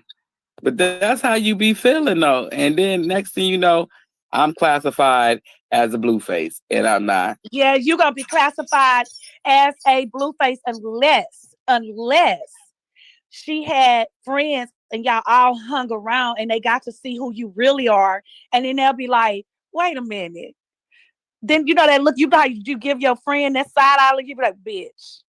But that's how you be feeling though. And then next thing you know, I'm classified as a blue face, and I'm not. Yeah, you're gonna be classified as a blue face unless she had friends and y'all all hung around and they got to see who you really are, and then they'll be like, wait a minute. Then that look, you give your friend that side eye look, you be like, bitch,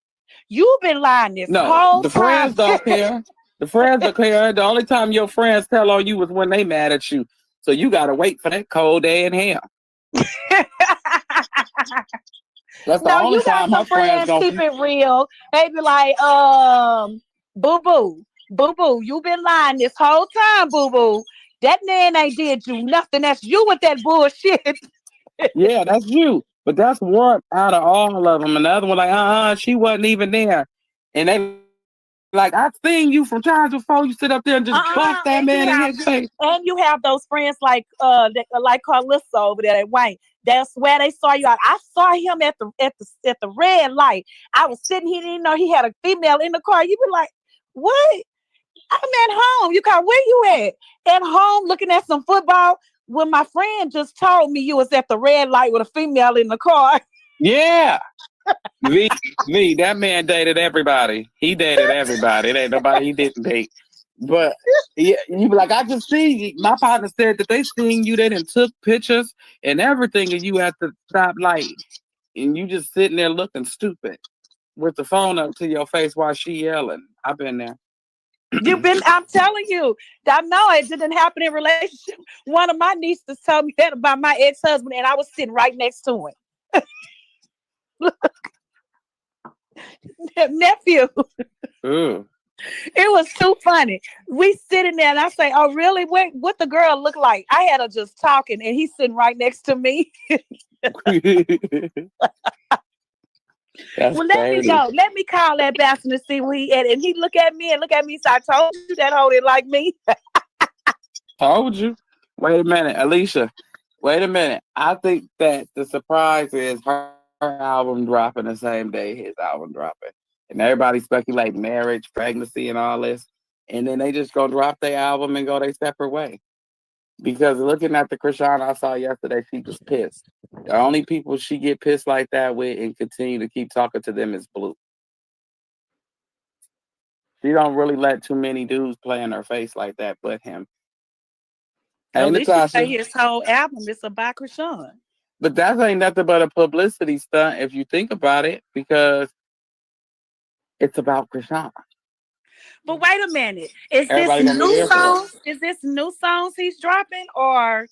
you've been lying this whole the time. friends don't care. The friends don't care. The only time your friends tell on you is when they mad at you. So you gotta wait for that cold day in hell. That's the only you got time some friends keep it real. They be like, boo boo, you been lying this whole time, boo boo. That man ain't did you nothing. That's you with that bullshit. Yeah, that's you. But that's one out of all of them. And the other one like, she wasn't even there. And they like, I've seen you from times before. You sit up there and just clap that man in his face. And you have those friends like Carlissa over there at Wayne. They swear they saw you out. I saw him at the red light. I was sitting, he didn't know he had a female in the car. You be like, what? I'm at home. You call, where you at? At home looking at some football. When my friend just told me you was at the red light with a female in the car. Yeah. V, that man dated everybody. He dated everybody. It ain't nobody he didn't date. But yeah, you be like, I just see. My partner said that they seen you. They done took pictures and everything of you at the stoplight, and you just sitting there looking stupid with the phone up to your face while she yelling. I've been there. I'm telling you, I know it didn't happen in relationship. One of my nieces told me that about my ex-husband, and I was sitting right next to him. Nephew. Ooh. It was too funny. We sitting there and I say, oh, really? What the girl look like? I had her just talking and he's sitting right next to me. Well, let me go. Let me call that bastard and see where he at. And he look at me. So I told you that hoe didn't like me. Told you. Wait a minute, Alicia. Wait a minute. I think that the surprise is her album dropping the same day his album dropping. And everybody speculate marriage, pregnancy, and all this. And then they just go drop their album and go their separate way. Because looking at the Chrisean I saw yesterday, she was pissed. The only people she get pissed like that with and continue to keep talking to them is Blue. She don't really let too many dudes play in her face like that but him. Hey, At least you Natasha. say his whole album is about Chrisean. But that ain't nothing but a publicity stunt if you think about it, because it's about Chrisean. But wait a minute. Is this Everybody gonna be new there for it. songs? Is this new songs he's dropping, or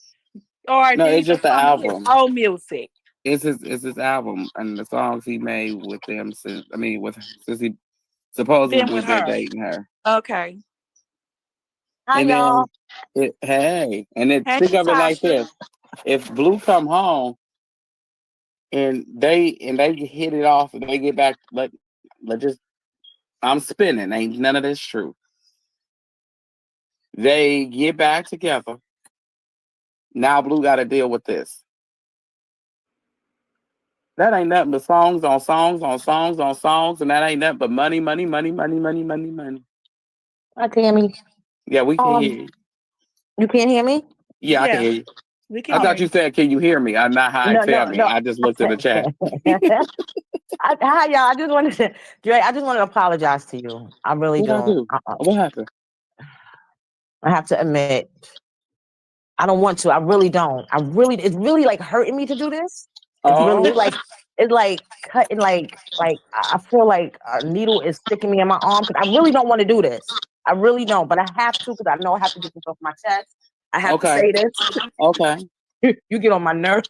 No, it's these are just the some of his album. old music? It's his album and the songs he made with them since he supposedly Been was with there her. dating her. Okay. Hi, And y'all. then Hey, think of it like Natasha. this: if Blue come home and they hit it off and they get back, let just I'm spinning. Ain't none of this true. They get back together. Now Blue got to deal with this. That ain't nothing but songs on songs on songs on songs, and that ain't nothing but money, money, money, money, money, money, money. Hi, Tammy. Yeah, we can hear you. You can't hear me? Yeah, I can Yeah, hear you. we can I hear thought you you. said, "Can you hear me?" I'm not hi, No, tell no, me. no. I just looked at the chat. Hi, y'all. I just wanted to, Dre, I just want to apologize to you. I really What I do. do? What happened? I have to admit, I don't want to. I really don't. It's really like hurting me to do this. It's really Oh, it's like cutting, I feel like a needle is sticking me in my arm because I really don't want to do this. I really don't, but I have to because I know I have to get this off my chest. I have to okay, say this. okay. You get on my nerves,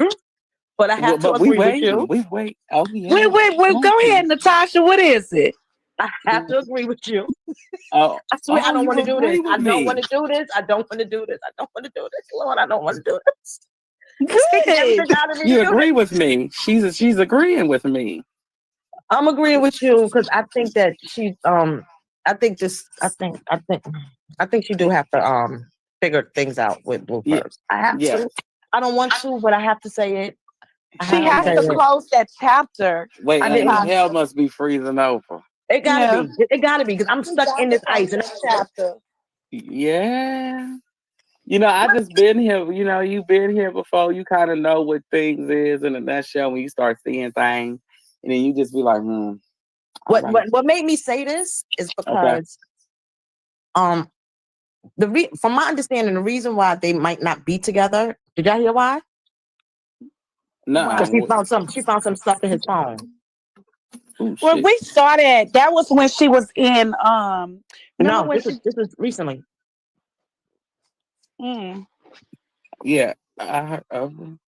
but I have to But we agree with you. waiting. We wait. Oh yeah. Wait. Go ahead, Natasha. What is it? I have to agree with you. Oh, I swear I don't you want to do this. agree I with don't me? want to do this. I don't want to do this. I don't want to do this. Lord, I don't want to do this. Taking Good. everything out of me to You do this. agree with me? She's agreeing with me. I'm agreeing with you because I think that she's I think she do have to figure things out with Blue Yeah, first. I have yeah. to. I don't want to, but I have to say it. I She have to has say to it. close that chapter. Wait, I didn't. hell Natasha. must be freezing over. It gotta Yeah. be. It gotta be because I'm She stuck got in to this close ice. And that chapter. Yeah. I just been here. You've been here before. You kind of know what things is in a nutshell when you start seeing things, and then you just be like, all right, what made me say this is okay. because from my understanding, the reason why they might not be together. Did y'all hear why? Because Why? No. she found some stuff in his phone. Oh Well, shit. we started. That was when she was in. Remember No, when she? this was recently. Mm. Yeah. Mhm.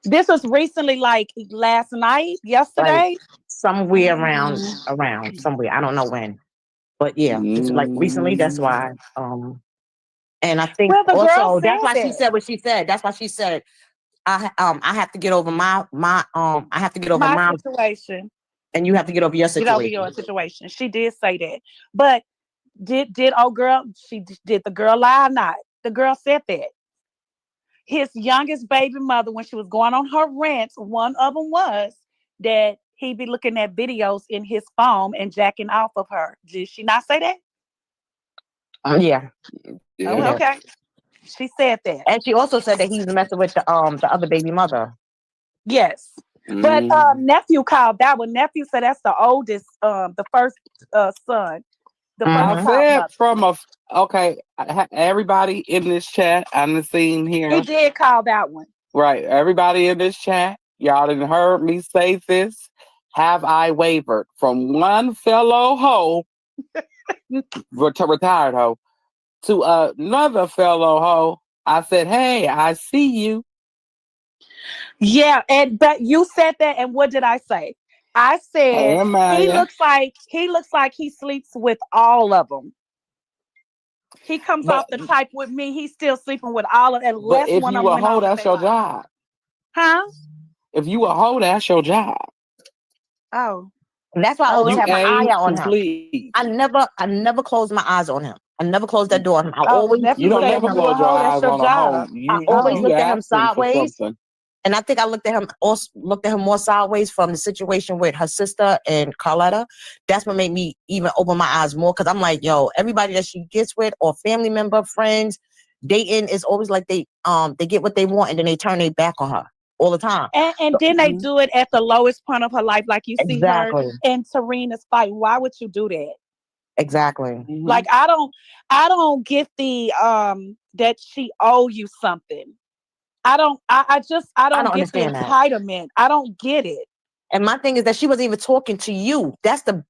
This was recently, like last night, Like yesterday. somewhere Mm. around somewhere. I don't know when. But yeah, this is like recently. That's Mm, why. And I think Well, the girl also that's said why she that. said what she said. That's why she said I have to get over I have to get over My mine situation. and you have to get over your Get over your situation. situation. She did say that, but did old girl? Did the girl lie or not? The girl said that his youngest baby mother, when she was going on her rant, one of them was that he be looking at videos in his phone and jacking off of her. Did she not say that? Yeah. Oh, yeah. okay. She said that. And she also said that he's messing with the other baby mother. Yes. But Mm. nephew called that one. Nephew said that's the oldest, the first son, the first I Mm-hmm. child said mother. okay. Everybody in this chat, I'm seeing He here. did call that one. Right. Everybody in this chat, y'all didn't heard me say this. Have I wavered from one fellow hoe, retired hoe, to another fellow hoe? I said, hey, I see you. Yeah, but you said that, and what did I say? I Hey, said Amaya. he looks like he sleeps with all of them. He comes But off the type with me. He's still sleeping with all of, but unless if one of you them a went hoe, on with that's their your life. job. Huh? If you a hoe, that's your job. Oh, And that's why I always You have my eye aim out on to him. please. I never close my eyes on him. I never close that door on him. I oh. always You Nephew don't look said at never if him. you a close your hoe, that's eyes your on a hoe. job. I You always Oh, you look at him asking for sideways. something. And I think I looked at him more sideways from the situation with her sister and Carletta. That's what made me even open my eyes more because I'm like, yo, everybody that she gets with or family member, friends, dating is always like they get what they want and then they turn their back on her all the time. and So, then they do it at the lowest point of her life, like you see her exactly. and Serena's fight. Why would you do that? Exactly. Like I don't get the that she owe you something. I don't don't get the understand that. entitlement. I don't get it. And my thing is that she wasn't even talking to you. That's the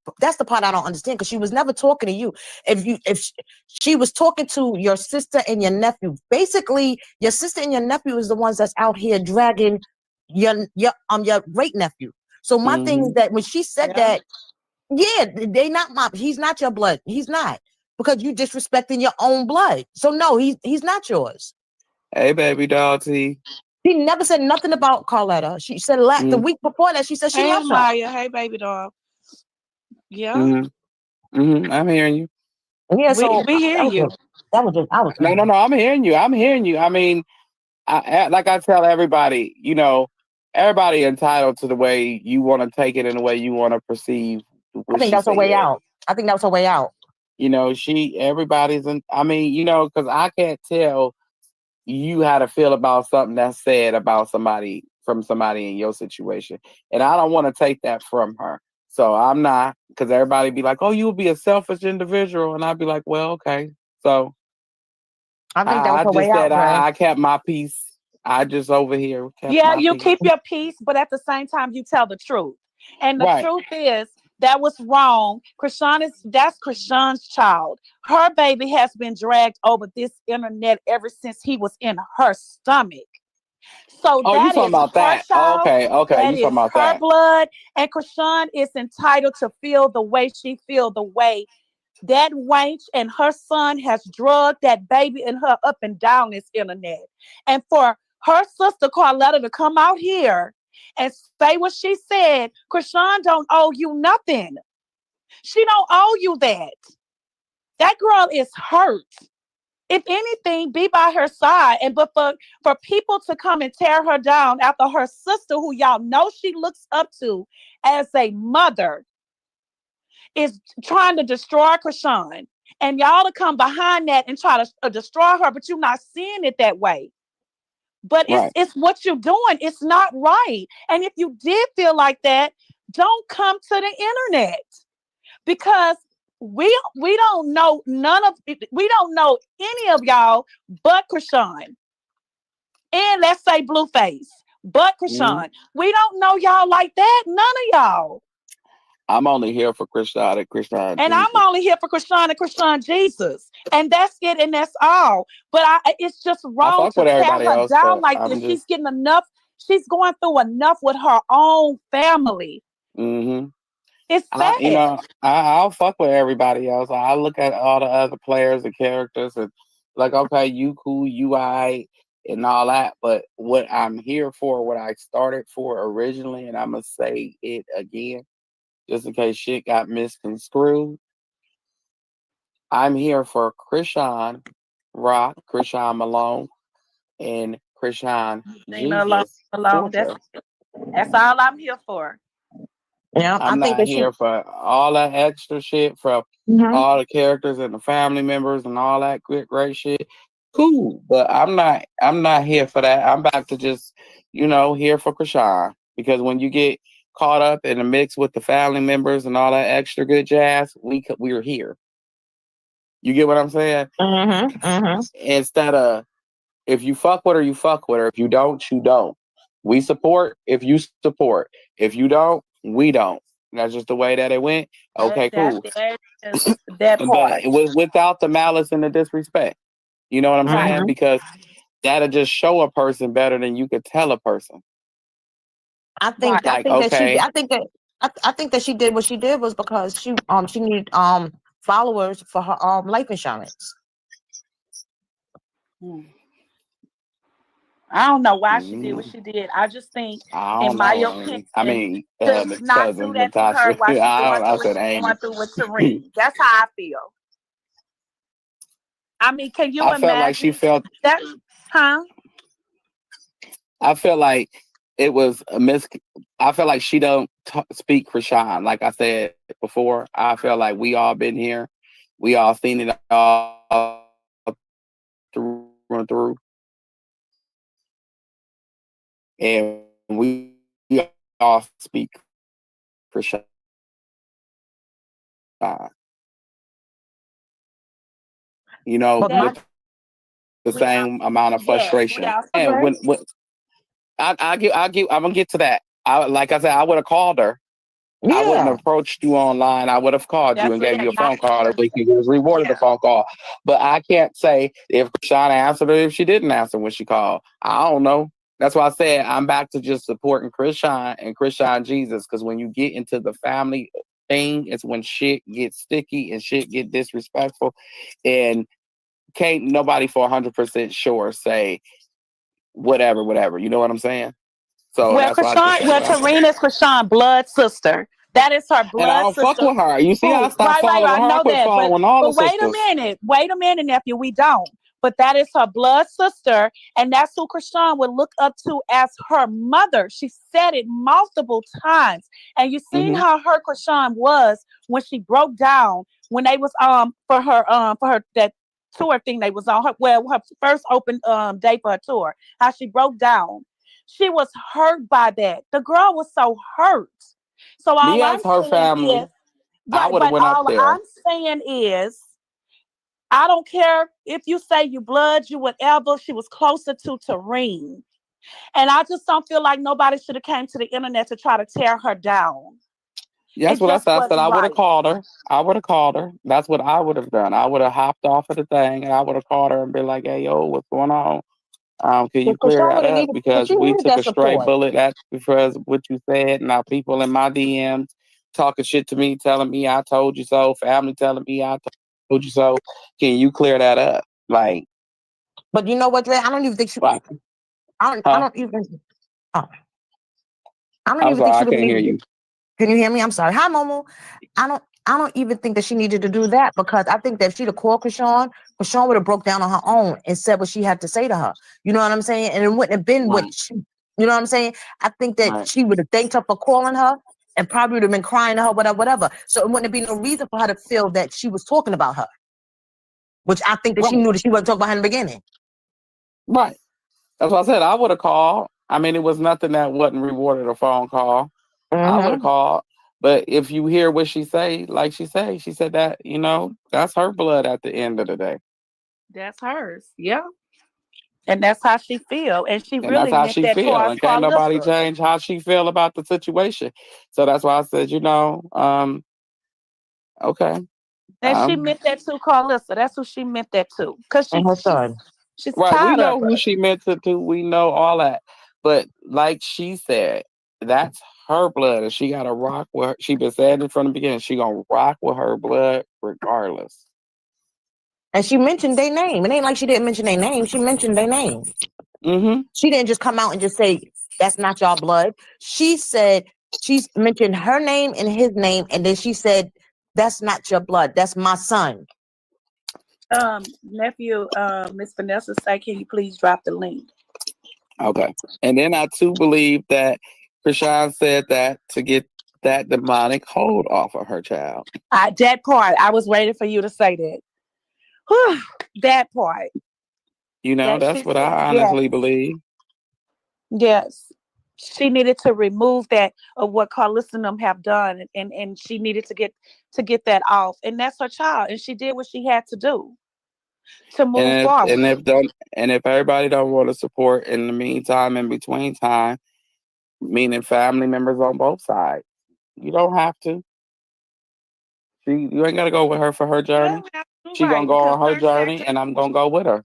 part I don't understand, because she was never talking to you. If she was talking to your sister and your nephew, basically your sister and your nephew is the ones that's out here dragging your great nephew. So my thing is that when she said that, yeah, they not he's not your blood. He's not, because you disrespecting your own blood. So no, he's not yours. Hey, baby doll T. She never said nothing about Carletta. She said the week before that, she said she Hey, loves her. Maya. Hey, baby doll. Yeah. I'm hearing you. Yeah, so we hear you. I was No, I'm hearing you. I'm hearing you. I mean, like I tell everybody, everybody entitled to the way you want to take it and the way you want to perceive what I think she that's her said. way out. I think that was her way out. Everybody's in, I mean, because I can't tell you how to feel about something that's said about somebody from somebody in your situation. And I don't want to take that from her. So I'm not, because everybody be like, oh, you would be a selfish individual. And I'd be like, well, okay. So I think that was her way out, I kept my peace. I just over here kept Yeah, my you peace. keep your peace, but at the same time, you tell the truth. And the Right. truth is that was wrong. That's Chrisean's child. Her baby has been dragged over this internet ever since he was in her stomach. So Oh, you that talking is about her that? child. Okay, That you is talking about her that? blood. And Chrisean is entitled to feel the way she feel the way that wench and her son has drugged that baby and her up and down this internet. And for her sister Carletta to come out here and say what she said, Chrisean don't owe you nothing. She don't owe you that. That girl is hurt. If anything, be by her side. And but for people to come and tear her down after her sister, who y'all know she looks up to as a mother, is trying to destroy Chrisean, and y'all to come behind that and try to destroy her, but you're not seeing it that way. But it's what you're doing. It's not right. And if you did feel like that, don't come to the internet, because we don't know we don't know any of y'all but Chrisean. And let's say Blueface, but Chrisean. We don't know y'all like that. None of y'all. I'm only here for Chrisean and Chrisean And Jesus. I'm only here for Chrisean and Chrisean Jesus. And that's it, and that's all. But it's just wrong to tear her down like this. She's getting enough. She's going through enough with her own family. It's sad. I'll fuck with everybody else. I look at all the other players and characters and like, okay, you cool, you alright, and all that. But what I'm here for, what I started for originally, and I'm gonna say it again, just in case shit got misconstrued. I'm here for Chrisean Rock, Chrisean Malone, and Chrisean Jesus. Alone. That's all I'm here for. Yeah, I'm not here for all that extra shit from all the characters and the family members and all that great shit. Cool, but I'm not here for that. I'm about to just, here for Chrisean, because when you get caught up in the mix with the family members and all that extra good jazz, we're here. You get what I'm saying? Instead of, if you fuck with her, you fuck with her. If you don't, you don't. We support if you support. If you don't, we don't. That's just the way that it went. Okay, cool. That part. But without the malice and the disrespect. You know what I'm saying? Because that'll just show a person better than you could tell a person. I think that she did what she did was because she needed followers for her life insurance. I don't know why she did what she did. I just think, in my opinion, to not do that to her while she's going through what she's going through with Tareen. That's how I feel. I mean, can you imagine? I felt like she felt that, huh? I feel like it was a I feel like she don't speak Chrisean. Like I said before, I feel like we all been here. We all seen it all through and through. And we all speak Chrisean. the same amount of frustration. And when I'm gonna get to that. Like I said, I would have called her. I wouldn't have approached you online. I would have called you and gave you a phone call. We was rewarded the phone call. But I can't say if Chrisean answered or if she didn't answer when she called. I don't know. That's why I said I'm back to just supporting Chrisean and Chrisean Jesus. Because when you get into the family thing, it's when shit gets sticky and shit get disrespectful. And can't nobody for 100% sure say whatever. You know what I'm saying? So that's why I just say what I say. Tarina's Chrisean blood sister. That is her And I blood don't fuck sister. with her. You see, I stopped Right. following I her. I know quit that, following all the wait sisters. a minute, nephew. We don't. But that is her blood sister, and that's who Chrisean would look up to as her mother. She said it multiple times, and you seen how hurt Chrisean was when she broke down when they was for her that tour thing they was on her first open day for her tour. How she broke down. She was hurt by that. The girl was so hurt. So Me all as I'm her saying family, is, I right, would have but went up all there. I'm saying is, I don't care if you say you blood, you whatever. She was closer to Tareen. And I just don't feel like nobody should have came to the internet to try to tear her down. That's It what I just said. I said wasn't I would have right. called her. I would have called her. That's what I would have done. I would have hopped off of the thing and I would have called her and been like, "Hey, yo, what's going on? Can you clear that up? Because we took a straight bullet at because what you said. Now people in my DMs talking shit to me, telling me I told you so. Family telling me I told you so. Can you clear that up? Like, but you know what, Dre? I don't even think she. Huh? I don't even. Oh, I don't I'm even think sorry, she I would can't have hear needed you. to. Can you hear me? I'm sorry. Hi, Momo. I don't even think that she needed to do that because I think that if she'd have called Chrisean would have broke down on her own and said what she had to say to her. You know what I'm saying? And it wouldn't have been what she, you know what I'm saying? I think that she would have thanked her for calling her and probably would have been crying to her, whatever. So it wouldn't have been no reason for her to feel that she was talking about her, which I think that she knew that she wasn't talking about her in the beginning. Right. That's what I said. I would have called. I mean, it was nothing that wasn't rewarded a phone call. I would have called. But if you hear what she say, like she said that, that's her blood at the end of the day. That's hers. Yeah. And that's how she feel. And she And that's really how meant she that feel. towards And can't nobody Carlissa. change how she feel about the situation. So that's why I said, okay. And she meant that to Carlissa. That's who she meant that to. Because And her son. she's Right. We tired of know who her. she meant to. We know all that. But like she said, that's her blood. And she got to rock with her. She been saying it from the beginning. She going to rock with her blood regardless. And she mentioned their name. It ain't like she didn't mention their name. She mentioned their name. She didn't just come out and just say, that's not y'all blood. She said, she's mentioned her name and his name. And then she said, that's not your blood. That's my son. Nephew, Miss Vanessa say, can you please drop the link? Okay. And then I too believe that Chrisean said that to get that demonic hold off of her child. That part, I was waiting for you to say that. Whew, that part. That's what I honestly believe. Yes. She needed to remove that of what Carlissa and them have done, and she needed to get that off. And that's her child, and she did what she had to do to move forward. And if everybody don't want to support in the meantime, in between time, meaning family members on both sides, you don't have to. You ain't gotta go with her for her journey. She gonna go on her journey, and I'm gonna go with her.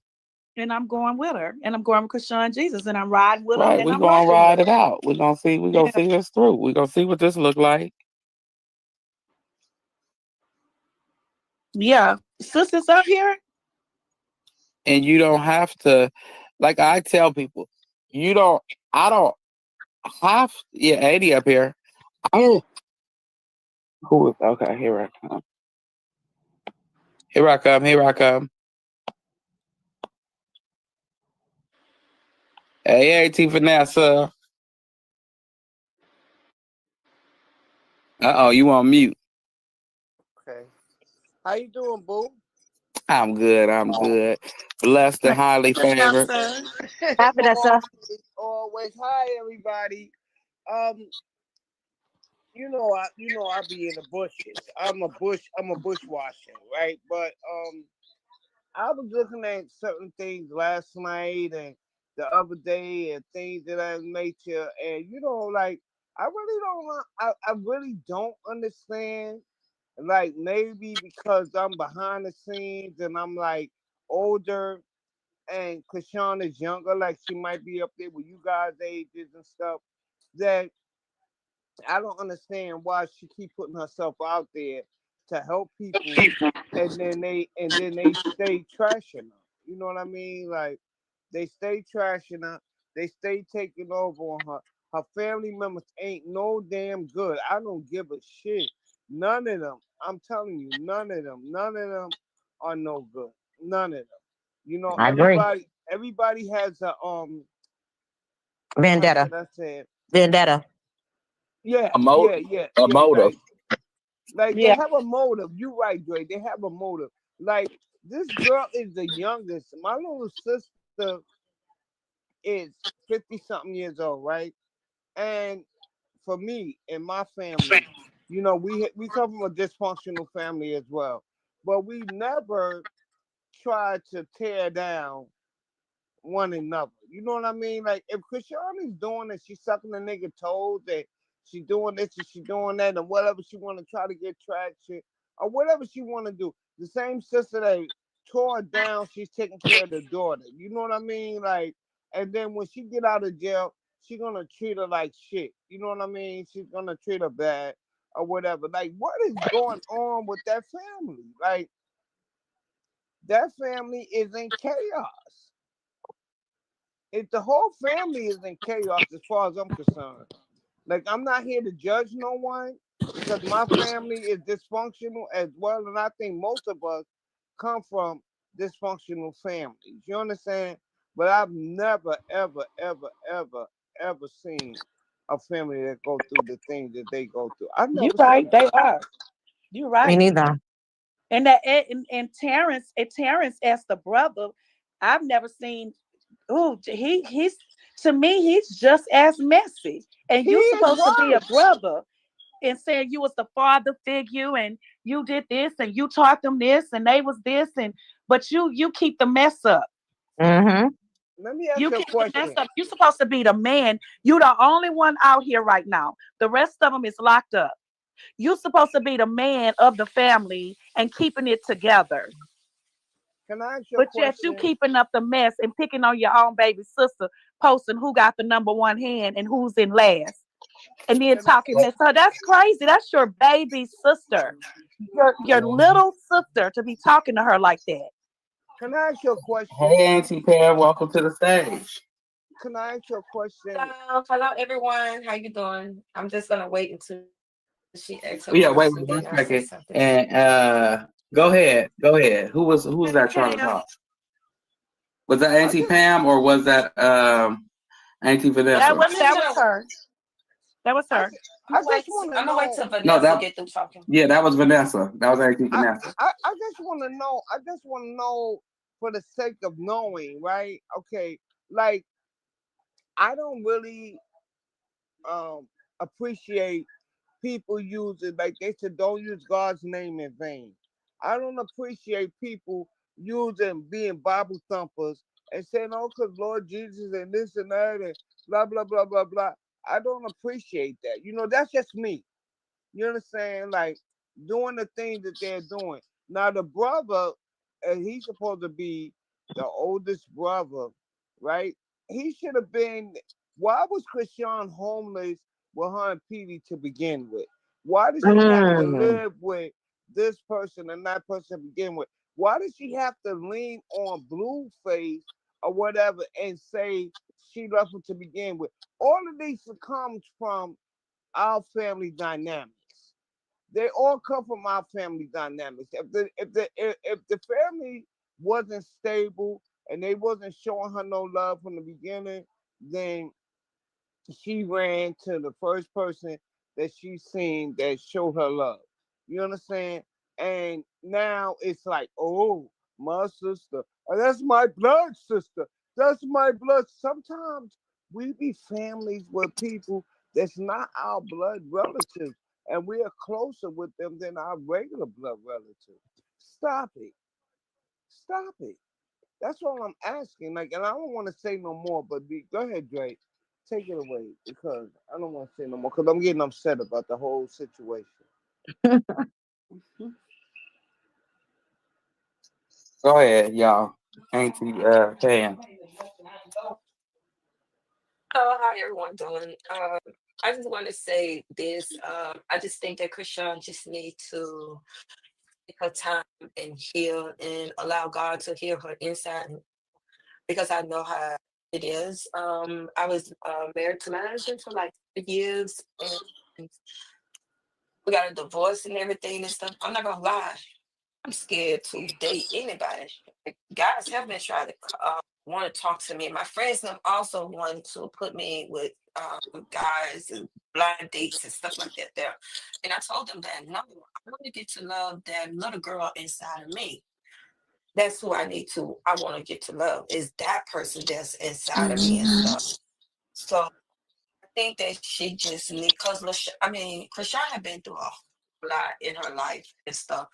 And I'm going with her, and I'm going with Chrisean Jesus, and I'm riding with him, Right, and we I'm gonna rocking ride with it him. out. We gonna see this through. We gonna see what this look like. Yeah, sisters up here. And you don't have to, like I tell people, I don't have, 80 up here. Who is, okay, here I come. Here I come. Hey, T Vanessa. Uh-oh, you on mute. Okay. How you doing, boo? I'm good. Blessed and highly favored. Always. Hi, everybody. I be in the bushes. I'm a bushwasher, right? But I was looking at certain things last night and the other day and things of that nature, and like I really don't, I really don't understand. Like maybe because I'm behind the scenes and I'm like older, and Krishan is younger, like she might be up there with you guys' ages and stuff. That I don't understand why she keep putting herself out there to help people, and then they stay trashing her. You know what I mean? Like they stay trashing her. They stay taking over on her. Her family members ain't no damn good. I don't give a shit. None of them. I'm telling you, none of them. None of them are no good. None of them. I agree. Everybody has a how Vendetta. should I say it? Vendetta. Yeah, A motive. yeah, yeah, A yeah. motive. Like they Yeah. have a motive. You right, Dre. They have a motive. Like this girl is the youngest. My little sister is 50 something years old, right? And for me and my family, we come from a dysfunctional family as well, but we never tried to tear down one another. You know what I mean? Like if Christiani's doing it, she's sucking the nigga toes, and she doing this and she doing that, and whatever she want to try to get traction or whatever she want to do. The same sister that tore her down, she's taking care of the daughter. You know what I mean? Like, and then when she get out of jail, she gonna treat her like shit. You know what I mean? She's gonna treat her bad or whatever. Like, what is going on with that family? Like, that family is in chaos. If the whole family is in chaos as far as I'm concerned. Like I'm not here to judge no one because my family is dysfunctional as well, and I think most of us come from dysfunctional families. You understand? But I've never, ever, ever, ever, ever seen a family that go through the things that they go through. I've You never right. seen They it. are. You Me right. neither. And Terrence as the brother, I've never seen. Oh, he's to me he's just as messy. And He you is supposed to be a worse. brother and saying you was the father figure and you did this and you taught them this and they was this and but you keep the mess up. Mm-hmm. Let me ask You you a keep the mess question. up. You supposed to be the man. You the only one out here right now. The rest of them is locked up. You supposed to be the man of the family and keeping it together. Can I ask you a But yet you question? keeping up the mess and picking on your own baby sister, posting who got the number one hand and who's in last. And then Can I talking mess. So that's crazy. That's your baby sister. Your little sister to be talking to her like that. can I ask you a Hey, question? Auntie Pam, welcome to the stage. Can I ask you a question? Hello everyone. How you doing? I'm just gonna wait until she asks her Oh, question, yeah, then wait I'll say one something. second. And go ahead. Go ahead. Who's Hey that trying to Pam. talk? Was that I Auntie just Pam or was that Auntie That Vanessa? was I'm just that was gonna. her. That was I her. just, I'm I gonna just wait. want to I'm gonna wait know. till No, Vanessa that get through talking. yeah, that was Vanessa. That was Auntie I, Vanessa. I just want to know. I just want to know for the sake of knowing, right? Okay, like I don't really appreciate people using, like they said, don't use God's name in vain. I don't appreciate people using being Bible thumpers and saying, oh, because Lord Jesus and this and that and blah blah blah blah blah. I don't appreciate that. That's just me. You understand? Like doing the things that they're doing. Now the brother, he's supposed to be the oldest brother, right? He should have been. Why was Christian homeless with her and Petey to begin with? Why did she have to Mm. live with this person and that person to begin with? Why did she have to lean on Blueface or whatever and say she left him to begin with? All of these comes from our family dynamics. They all come from our family dynamics. If the family wasn't stable and they wasn't showing her no love from the beginning, then she ran to the first person that she seen that showed her love. You understand? And now it's like, oh, my sister. That's my blood sister. That's my blood. Sometimes we be families with people that's not our blood relatives, and we are closer with them than our regular blood relatives. Stop it. Stop it. That's all I'm asking. Like, and I don't want to say no more, but go ahead, Drake. Take it away because I don't want to say no more because I'm getting upset about the whole situation. Go ahead, y'all. Ain't paying. Oh, how everyone doing? I just want to say this. I just think that Chrisean just need to take her time and heal and allow God to heal her inside because I know how it is. I was married to my husband for like 3 years and we got a divorce and everything and stuff. I'm not gonna lie. I'm scared to date anybody. Like, guys have been trying to want to talk to me. My friends have also wanted to put me with guys and blind dates and stuff like that there. And I told them that no, I want to get to love that little girl inside of me. That's who I want to get to love is that person that's inside of me and stuff. So I think that she just need, cause I mean, Krishan had been through a lot in her life and stuff.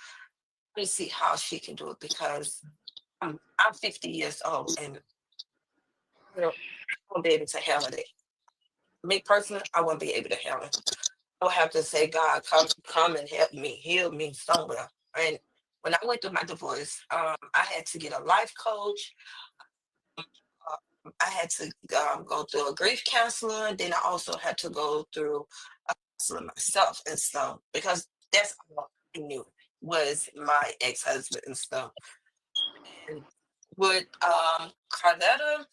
Let's see how she can do it because I'm 50 years old and you know, I won't be able to handle it. Me personally, I won't be able to handle it. I'll have to say, God, come and help me, heal me somewhere. And when I went through my divorce, I had to get a life coach. I had to go through a grief counselor. And then I also had to go through a counselor myself and stuff because that's all I knew was my ex-husband and stuff. And with Carletta,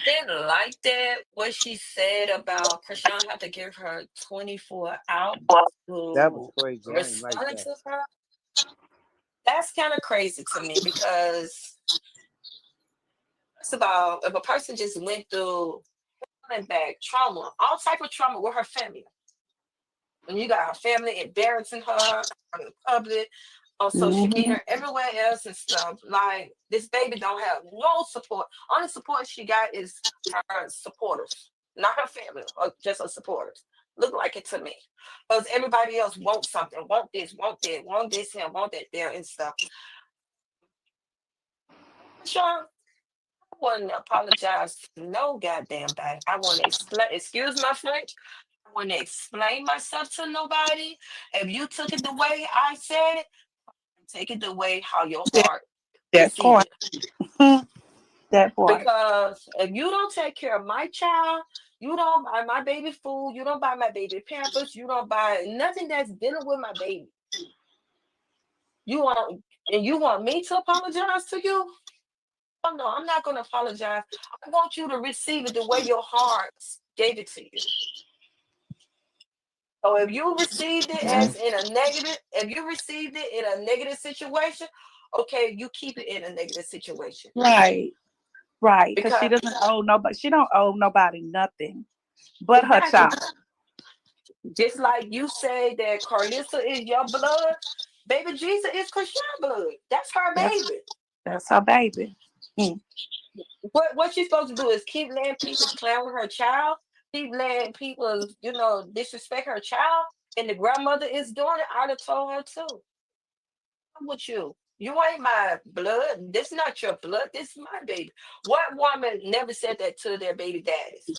didn't like that what she said about Krishan had to give her 24 hours That was to crazy. I ain't like respond that. to her. That's kind of crazy to me because it's about if a person just went through and back trauma, all type of trauma with her family. When you got her family embarrassing her in the public, on social media, everywhere else and stuff. Like this baby don't have no support. Only support she got is her supporters, not her family, or just her supporters. Look like it to me. Because everybody else wants something, want this, want that, want this here, want that there and stuff. Sean, I want to apologize to no goddamn body. I want to excuse my French. I want to explain myself to nobody. If you took it the way I said it, take it the way how your heart That receive part. it. That part. Because if you don't take care of my child, you don't buy my baby food, you don't buy my baby pampers, you don't buy nothing that's dealing with my baby. You want me to apologize to you? Oh no, I'm not gonna apologize. I want you to receive it the way your heart gave it to you. So if you received it as in a negative, if you received it in a negative situation, okay, you keep it in a negative situation. Right. Right. Because she Because doesn't owe nobody. She don't owe nobody nothing but her exactly. child. Just like you say that Carlissa is your blood, baby Jesus is Christian blood. That's her That's baby. that's her baby. Mm. What she's supposed to do is keep letting people clown her child, keep letting people, disrespect her child, and the grandmother is doing it. I'd have told her too. I'm with you. You ain't my blood. This not your blood. This is my baby. What woman never said that to their baby daddies?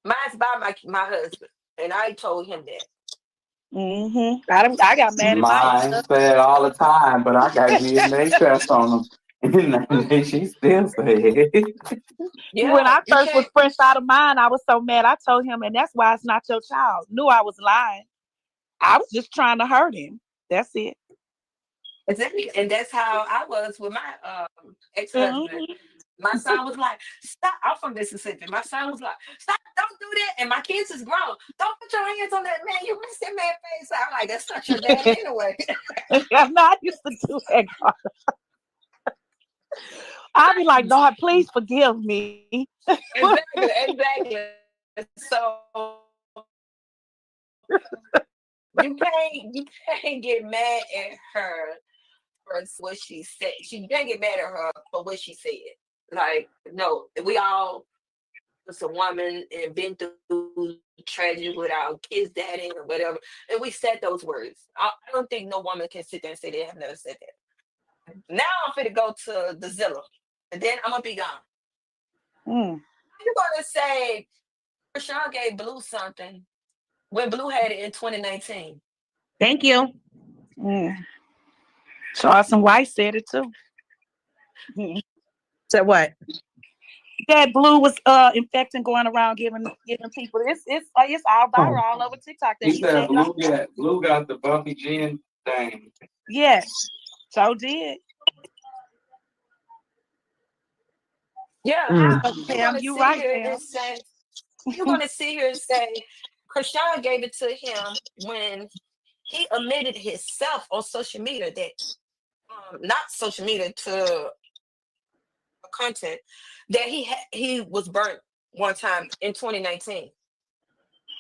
Mine's by my husband, and I told him that. I got mad at my Mine say it all the time, but I got DNA test on them. And she still say it. when Yeah, I you first was can't. fresh out of mine, I was so mad. I told him, and that's why it's not your child. Knew I was lying. I was just trying to hurt him. That's it. Exactly. And that's how I was with my ex-husband. Mhm. My son was like, stop. I'm from Mississippi. My son was like, stop, don't do that. And my kids is grown. Don't put your hands on that man. You risk that man's face. I'm like, that's not your daddy anyway. Yeah, no, I used to do that. I'd be like, Lord, please forgive me. Exactly. So you can't get mad at her for what she said. You can't get mad at her for what she said. Like, no, we all was a woman and been through tragedy with our kids' daddy or whatever, and we said those words. I don't think no woman can sit there and say they have never said that. Now I'm finna go to the Zillow, and then I'm gonna be gone. You're gonna say Chrisean gave Blue something when Blue had it in 2019. Thank you. Charleston White said it too. Said what? That Blue was infecting, going around giving people. It's all viral all over TikTok. That He he said said, Blue got the Buffy Jen thing. yes, so did. Yeah, you're Pam, gonna you sit right, here Pam. and say you're gonna sit here and say Chrisean gave it to him when he admitted himself on social media that not social media to content that he was burnt one time in 2019.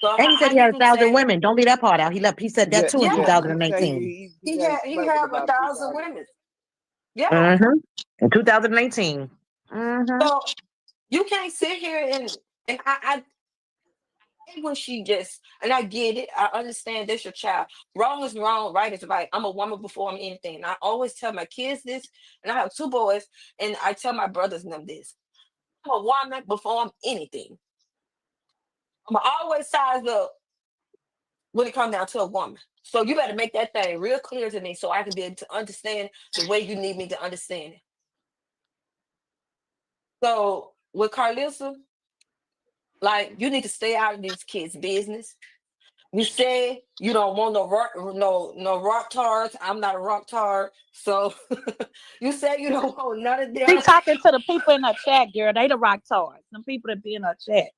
So And he said how he you had can 1,000 say women. Don't leave that part out. He said that too in yeah, He said 2019. he had he slept with have about 1,000 2,000. women. Yeah. Mm-hmm. In 2019. Mm-hmm. So you can't sit here and I hate when she just and I get it. I understand this your child. Wrong is wrong, right is right. I'm a woman before I'm anything. And I always tell my kids this, and I have two boys, and I tell my brothers and them this. I'm a woman before I'm anything. I'm always size up when it comes down to a woman. So you better make that thing real clear to me so I can be able to understand the way you need me to understand it. So with Carlissa, like you need to stay out of these kids' business. You say you don't want no rock tars. I'm not a rock tar. So you say you don't want none of She them. talking to the people in her chat, girl. They the rock stars. Some people that be in her chat.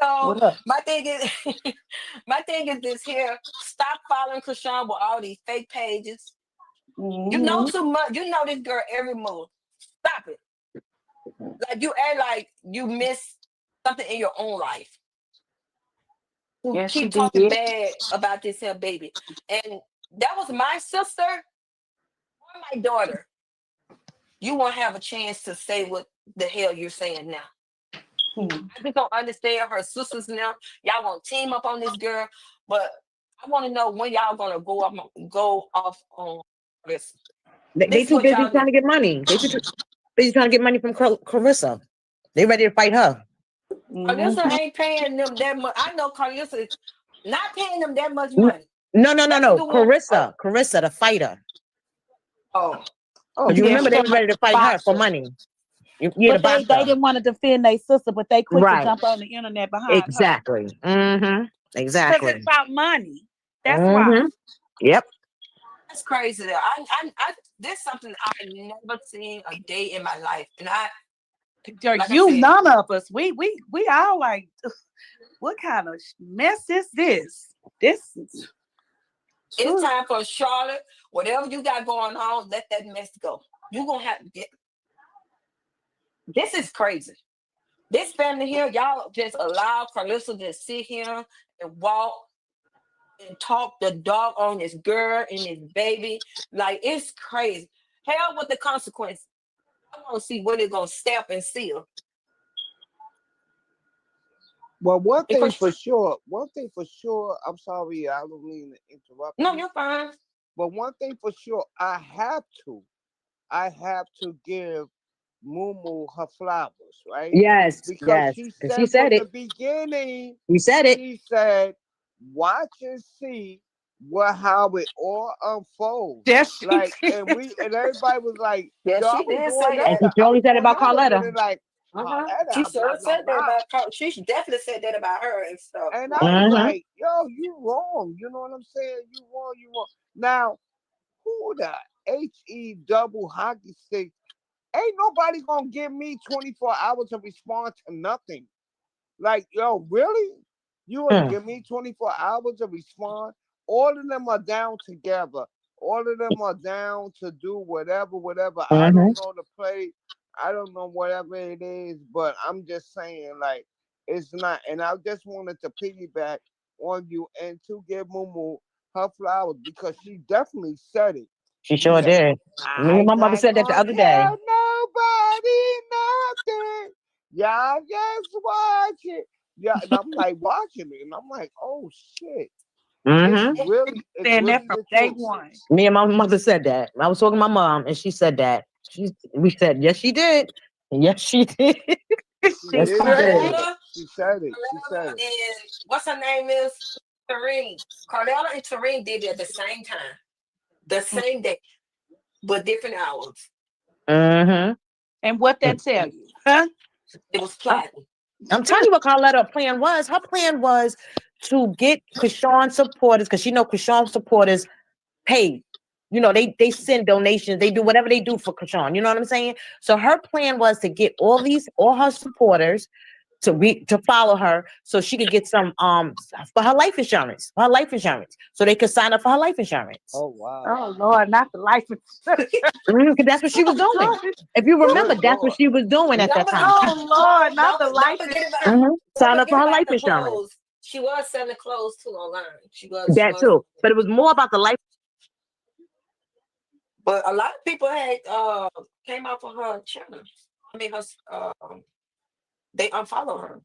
So What up? my thing is my thing is this here. Stop following Chrisean with all these fake pages. You know Mm-hmm. too much. You know this girl every move. Stop it. Like you act like you miss something in your own life. Who Yes, she keep did. talking bad about this here baby. And that was my sister or my daughter. You won't have a chance to say what the hell you're saying now. I just don't understand her sisters now. Y'all want to team up on this girl, but I want to know when y'all gonna go off on this. They This is too what busy y'all do. trying to get money. They too busy trying to get money from Carissa. They ready to fight her. Carlissa ain't paying them that much. I know Carlissa is not paying them that much No, money. no. Carissa, the fighter. Oh, Because you Yeah, remember they were ready to fight her for boxer. money. Yeah, the But they boxer. didn't want to defend their sister, but they quick to Right. jump on the internet behind her. Exactly. Mm-hmm. Because Exactly. it's about money. That's why. Mm-hmm. Yep. that's crazy. This something I never seen a day in my life, and Girl, like I you said, none of us. We all like, what kind of mess is this? This is it's time for Charlotte. Whatever you got going on, let that mess go. You gonna have to get. This is crazy. This family here, y'all just allow Carlissa to sit here and walk and talk the dog on this girl and this baby. Like it's crazy. Hell with the consequence. I want to see what it's gonna stamp and seal. Well, Because one thing for sure, I'm sorry, I don't mean to interrupt no, you. you're fine. But one thing for sure, I have to give Mumu her flowers, right? Yes. Because Yes. she Because she said said from it. the beginning, You said it. she said, watch and see how it all unfolds. yes, she Like, did. and everybody was like, Yeah, yo, I she was did going say And that. she after, I surely was said it going about in looking Carletta. at like She Carletta, sure blah blah said that blah. about She definitely said that about her and stuff. And I Like, was Mm-hmm. like, yo, you wrong. You know what I'm saying? You wrong, you wrong. Now, who the HE double hockey stick? Ain't nobody gonna give me 24 hours to respond to nothing. Like, yo, really? You want to Mm. give me 24 hours to respond? All of them are down together. All of them are down to do whatever. I Mm-hmm. don't know the play. I don't know whatever it is, but I'm just saying, like, it's not. And I just wanted to piggyback on you and to give Mumu her flowers because she definitely said it. She She sure said, did. Me and I'm my mother not said that the gonna other day. tell nobody nothing. Y'all just watch it. Yeah, and I'm like watching it, and I'm like, oh shit. Mm-hmm. It's Saying really that from the day truth. one. Me and my mother said that. I was talking to my mom, and she said that. We said, yes, she did. Yes, she did. She Yes, did she say did. it. Carnella, She said it. She said Carnella, it. and what's her name is Tareen. Carnella and Tareen did it at the same time, the same day, but different hours. Mm-hmm. And what that tell you, huh? It was plotting. I'm telling you what Carletta's plan was. Her plan was to get Krishan supporters, because she know Krishan supporters pay. You know, they send donations, they do whatever they do for Krishan. You know what I'm saying? So her plan was to get all her supporters to follow her so she could get some for her life insurance. So they could sign up for her life insurance. Oh wow. Oh Lord, not the life insurance. Because that's what she was doing. If you Good remember, that's what Lord. she was doing at that time. Oh Lord, not the Don't life forget about insurance. don't Sign up for forget her about life the insurance. clothes. She was selling clothes too online. She That was, too. But it was more about the life. but a lot of people had came out for her channel. I mean, her they unfollow her.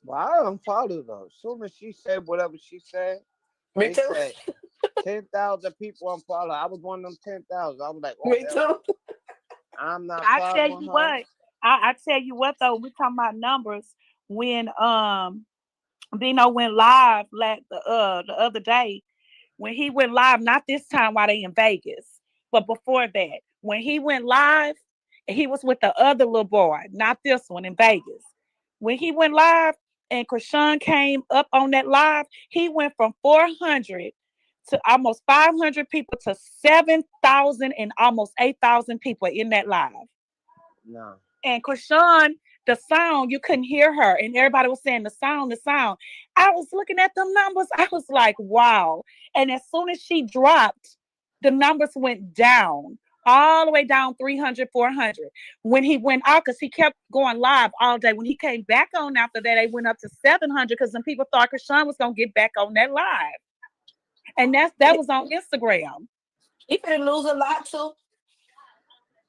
Well, I unfollowed her. As soon as she said whatever she said, Me they too. said 10,000 people unfollow. I was one of them 10,000. I was like, oh Me hell too. no. I'm not I tell following you her. what, I tell you what though, we talking about numbers when Bino went live the other day. When he went live, not this time while they in Vegas, but before that, when he went live, he was with the other little boy, not this one in Vegas. When he went live and Krishan came up on that live, he went from 400 to almost 500 people to 7,000 and almost 8,000 people in that live. No. And Krishan, the sound, you couldn't hear her. And everybody was saying the sound, the sound. I was looking at the numbers. I was like, wow. And as soon as she dropped, the numbers went down, all the way down 300, 400. When he went out, because he kept going live all day. When he came back on after that, they went up to 700 because some people thought Krishan was going to get back on that live. And that was on Instagram. He finna lose a lot too.